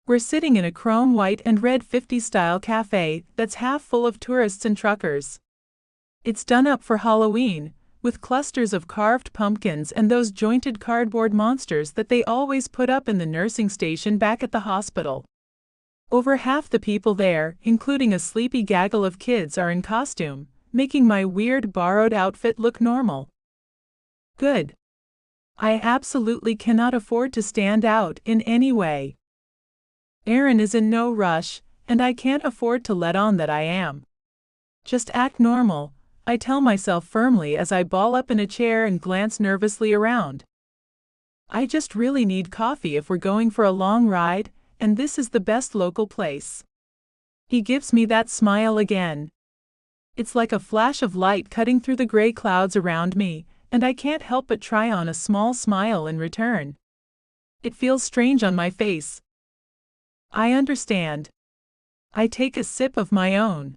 We're sitting in a chrome white and red 50s-style cafe that's half full of tourists and truckers. It's done up for Halloween, with clusters of carved pumpkins and those jointed cardboard monsters that they always put up in the nursing station back at the hospital. Over half the people there, including a sleepy gaggle of kids, are in costume, making my weird borrowed outfit look normal. Good. I absolutely cannot afford to stand out in any way. Aaron is in no rush, and I can't afford to let on that I am. Just act normal, I tell myself firmly as I ball up in a chair and glance nervously around. I just really need coffee if we're going for a long ride, and this is the best local place. He gives me that smile again. It's like a flash of light cutting through the gray clouds around me, and I can't help but try on a small smile in return. It feels strange on my face. I understand. I take a sip of my own.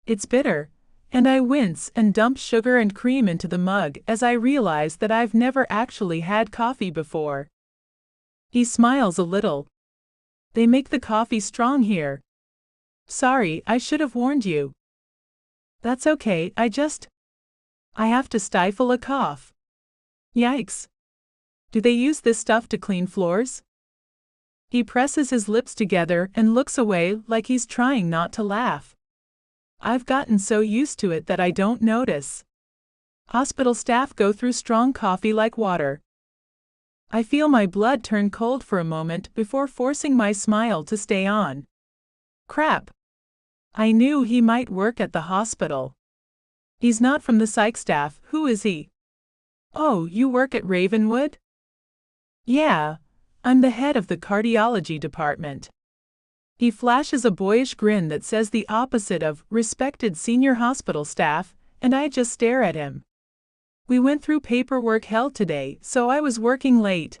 It's bitter, and I wince and dump sugar and cream into the mug as I realize that I've never actually had coffee before. He smiles a little. They make the coffee strong here. Sorry, I should have warned you. That's okay, I have to stifle a cough. Yikes. Do they use this stuff to clean floors? He presses his lips together and looks away like he's trying not to laugh. I've gotten so used to it that I don't notice. Hospital staff go through strong coffee like water. I feel my blood turn cold for a moment before forcing my smile to stay on. Crap. I knew he might work at the hospital. He's not from the psych staff, who is he? Oh, you work at Ravenwood? Yeah, I'm the head of the cardiology department. He flashes a boyish grin that says the opposite of respected senior hospital staff, and I just stare at him. We went through paperwork hell today, so I was working late.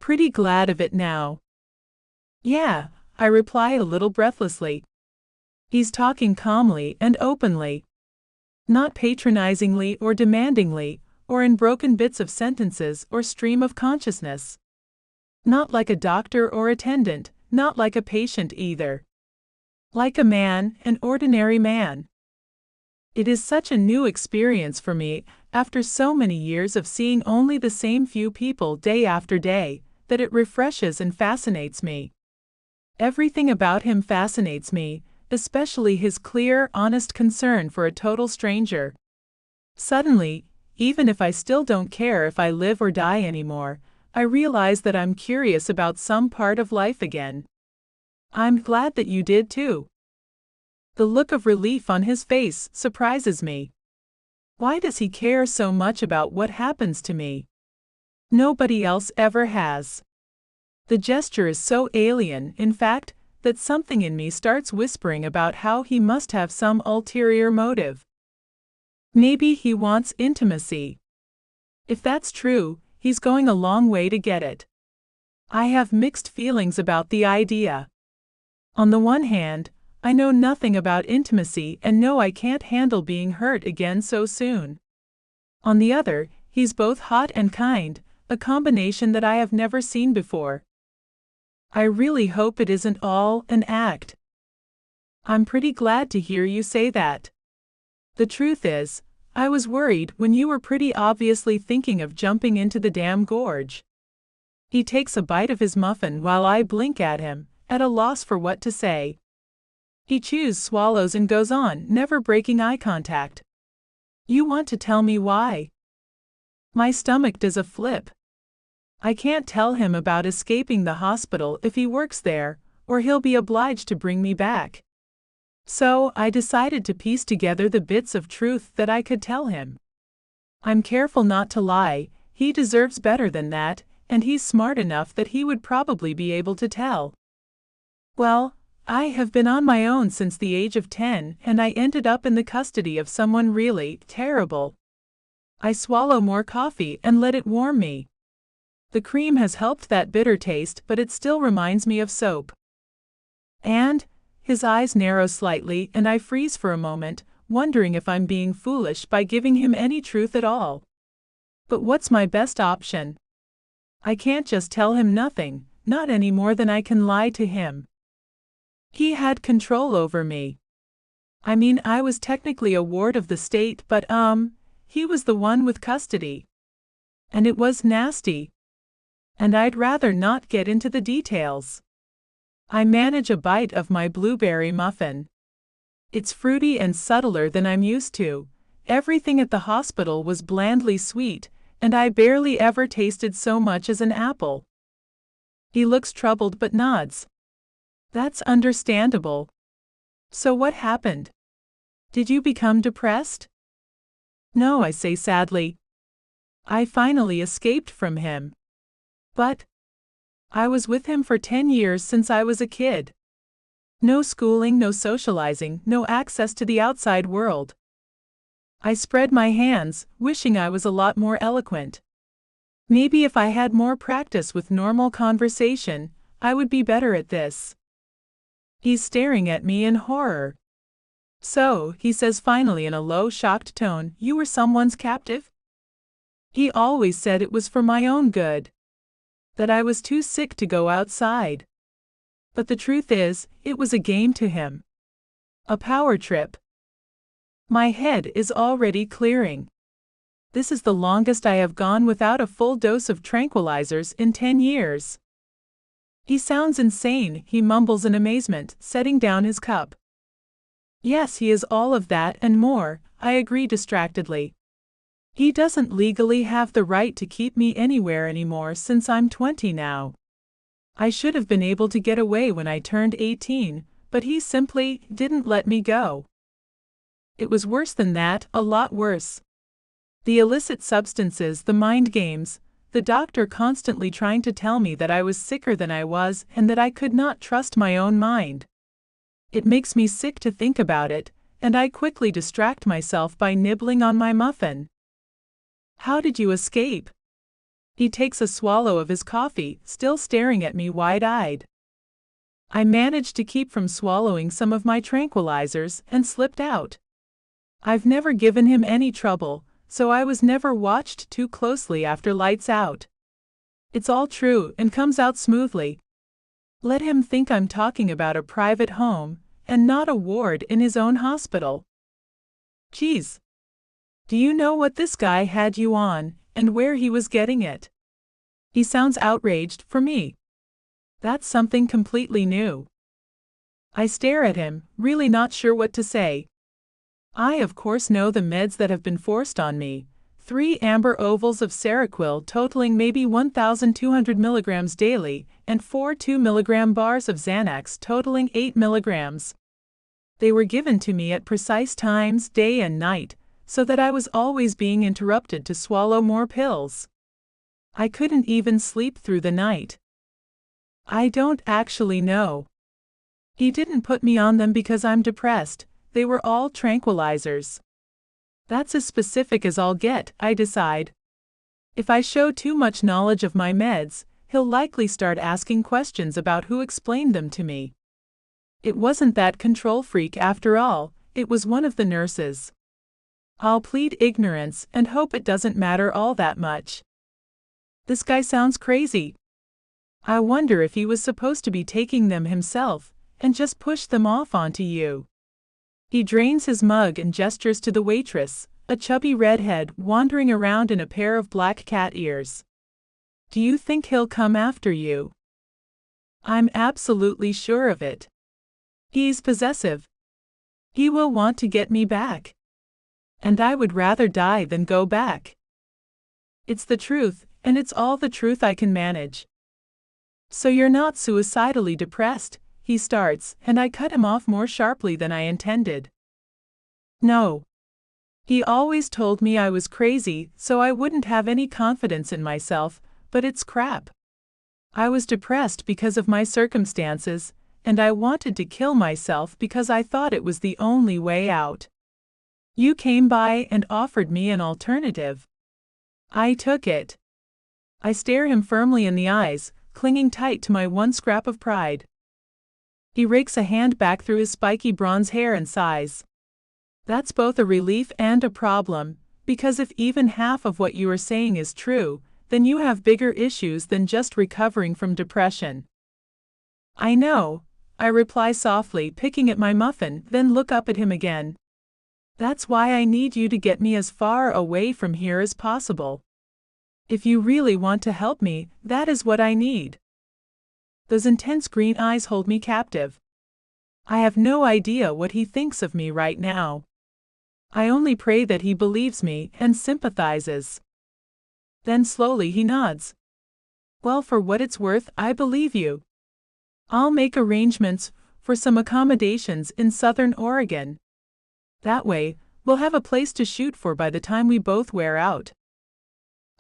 Pretty glad of it now. Yeah, I reply a little breathlessly. He's talking calmly and openly. Not patronizingly or demandingly, or in broken bits of sentences or stream of consciousness. Not like a doctor or attendant, not like a patient either. Like a man, an ordinary man. It is such a new experience for me, after so many years of seeing only the same few people day after day, that it refreshes and fascinates me. Everything about him fascinates me, especially his clear, honest concern for a total stranger. Suddenly, even if I still don't care if I live or die anymore, I realize that I'm curious about some part of life again. I'm glad that you did too. The look of relief on his face surprises me. Why does he care so much about what happens to me? Nobody else ever has. The gesture is so alien, in fact, that something in me starts whispering about how he must have some ulterior motive. Maybe he wants intimacy. If that's true, he's going a long way to get it. I have mixed feelings about the idea. On the one hand, I know nothing about intimacy and know I can't handle being hurt again so soon. On the other, he's both hot and kind, a combination that I have never seen before. I really hope it isn't all an act. I'm pretty glad to hear you say that. The truth is, I was worried when you were pretty obviously thinking of jumping into the damn gorge. He takes a bite of his muffin while I blink at him, at a loss for what to say. He chews, swallows and goes on, never breaking eye contact. You want to tell me why? My stomach does a flip. I can't tell him about escaping the hospital if he works there, or he'll be obliged to bring me back. So, I decided to piece together the bits of truth that I could tell him. I'm careful not to lie, he deserves better than that, and he's smart enough that he would probably be able to tell. Well, I have been on my own since the age of 10, and I ended up in the custody of someone really terrible. I swallow more coffee and let it warm me. The cream has helped that bitter taste, but it still reminds me of soap. And his eyes narrow slightly, and I freeze for a moment, wondering if I'm being foolish by giving him any truth at all. But what's my best option? I can't just tell him nothing, not any more than I can lie to him. He had control over me. I mean, I was technically a ward of the state, but he was the one with custody. And it was nasty. And I'd rather not get into the details. I manage a bite of my blueberry muffin. It's fruity and subtler than I'm used to. Everything at the hospital was blandly sweet, and I barely ever tasted so much as an apple. He looks troubled but nods. That's understandable. So what happened? Did you become depressed? No, I say sadly. I finally escaped from him. But I was with him for 10 years since I was a kid. No schooling, no socializing, no access to the outside world. I spread my hands, wishing I was a lot more eloquent. Maybe if I had more practice with normal conversation, I would be better at this. He's staring at me in horror. So, he says finally in a low, shocked tone, you were someone's captive? He always said it was for my own good. That I was too sick to go outside. But the truth is, it was a game to him. A power trip. My head is already clearing. This is the longest I have gone without a full dose of tranquilizers in 10 years. He sounds insane, he mumbles in amazement, setting down his cup. Yes, he is all of that and more, I agree distractedly. He doesn't legally have the right to keep me anywhere anymore since I'm 20 now. I should have been able to get away when I turned 18, but he simply didn't let me go. It was worse than that, a lot worse. The illicit substances, the mind games, the doctor constantly trying to tell me that I was sicker than I was and that I could not trust my own mind. It makes me sick to think about it, and I quickly distract myself by nibbling on my muffin. How did you escape? He takes a swallow of his coffee, still staring at me wide-eyed. I managed to keep from swallowing some of my tranquilizers and slipped out. I've never given him any trouble, so I was never watched too closely after lights out. It's all true and comes out smoothly. Let him think I'm talking about a private home, and not a ward in his own hospital. Geez. Do you know what this guy had you on, and where he was getting it? He sounds outraged, for me. That's something completely new. I stare at him, really not sure what to say. I of course know the meds that have been forced on me. 3 amber ovals of Seroquel totaling maybe 1,200 milligrams daily, and 4 2-milligram bars of Xanax totaling 8 milligrams. They were given to me at precise times, day and night, so that I was always being interrupted to swallow more pills. I couldn't even sleep through the night. I don't actually know. He didn't put me on them because I'm depressed, they were all tranquilizers. That's as specific as I'll get, I decide. If I show too much knowledge of my meds, he'll likely start asking questions about who explained them to me. It wasn't that control freak after all, it was one of the nurses. I'll plead ignorance and hope it doesn't matter all that much. This guy sounds crazy. I wonder if he was supposed to be taking them himself, and just push them off onto you. He drains his mug and gestures to the waitress, a chubby redhead wandering around in a pair of black cat ears. Do you think he'll come after you? I'm absolutely sure of it. He's possessive. He will want to get me back. And I would rather die than go back. It's the truth, and it's all the truth I can manage. So you're not suicidally depressed, he starts, and I cut him off more sharply than I intended. No. He always told me I was crazy, so I wouldn't have any confidence in myself, but it's crap. I was depressed because of my circumstances, and I wanted to kill myself because I thought it was the only way out. You came by and offered me an alternative. I took it. I stare him firmly in the eyes, clinging tight to my one scrap of pride. He rakes a hand back through his spiky bronze hair and sighs. That's both a relief and a problem, because if even half of what you are saying is true, then you have bigger issues than just recovering from depression. I know, I reply softly, picking at my muffin, then look up at him again. That's why I need you to get me as far away from here as possible. If you really want to help me, that is what I need. Those intense green eyes hold me captive. I have no idea what he thinks of me right now. I only pray that he believes me and sympathizes. Then slowly he nods. Well, for what it's worth, I believe you. I'll make arrangements for some accommodations in Southern Oregon. That way, we'll have a place to shoot for by the time we both wear out.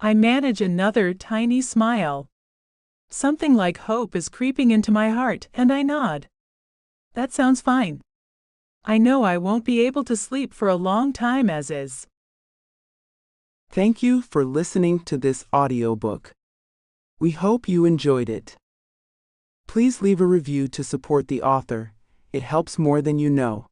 I manage another tiny smile. Something like hope is creeping into my heart, and I nod. That sounds fine. I know I won't be able to sleep for a long time as is. Thank you for listening to this audiobook. We hope you enjoyed it. Please leave a review to support the author. It helps more than you know.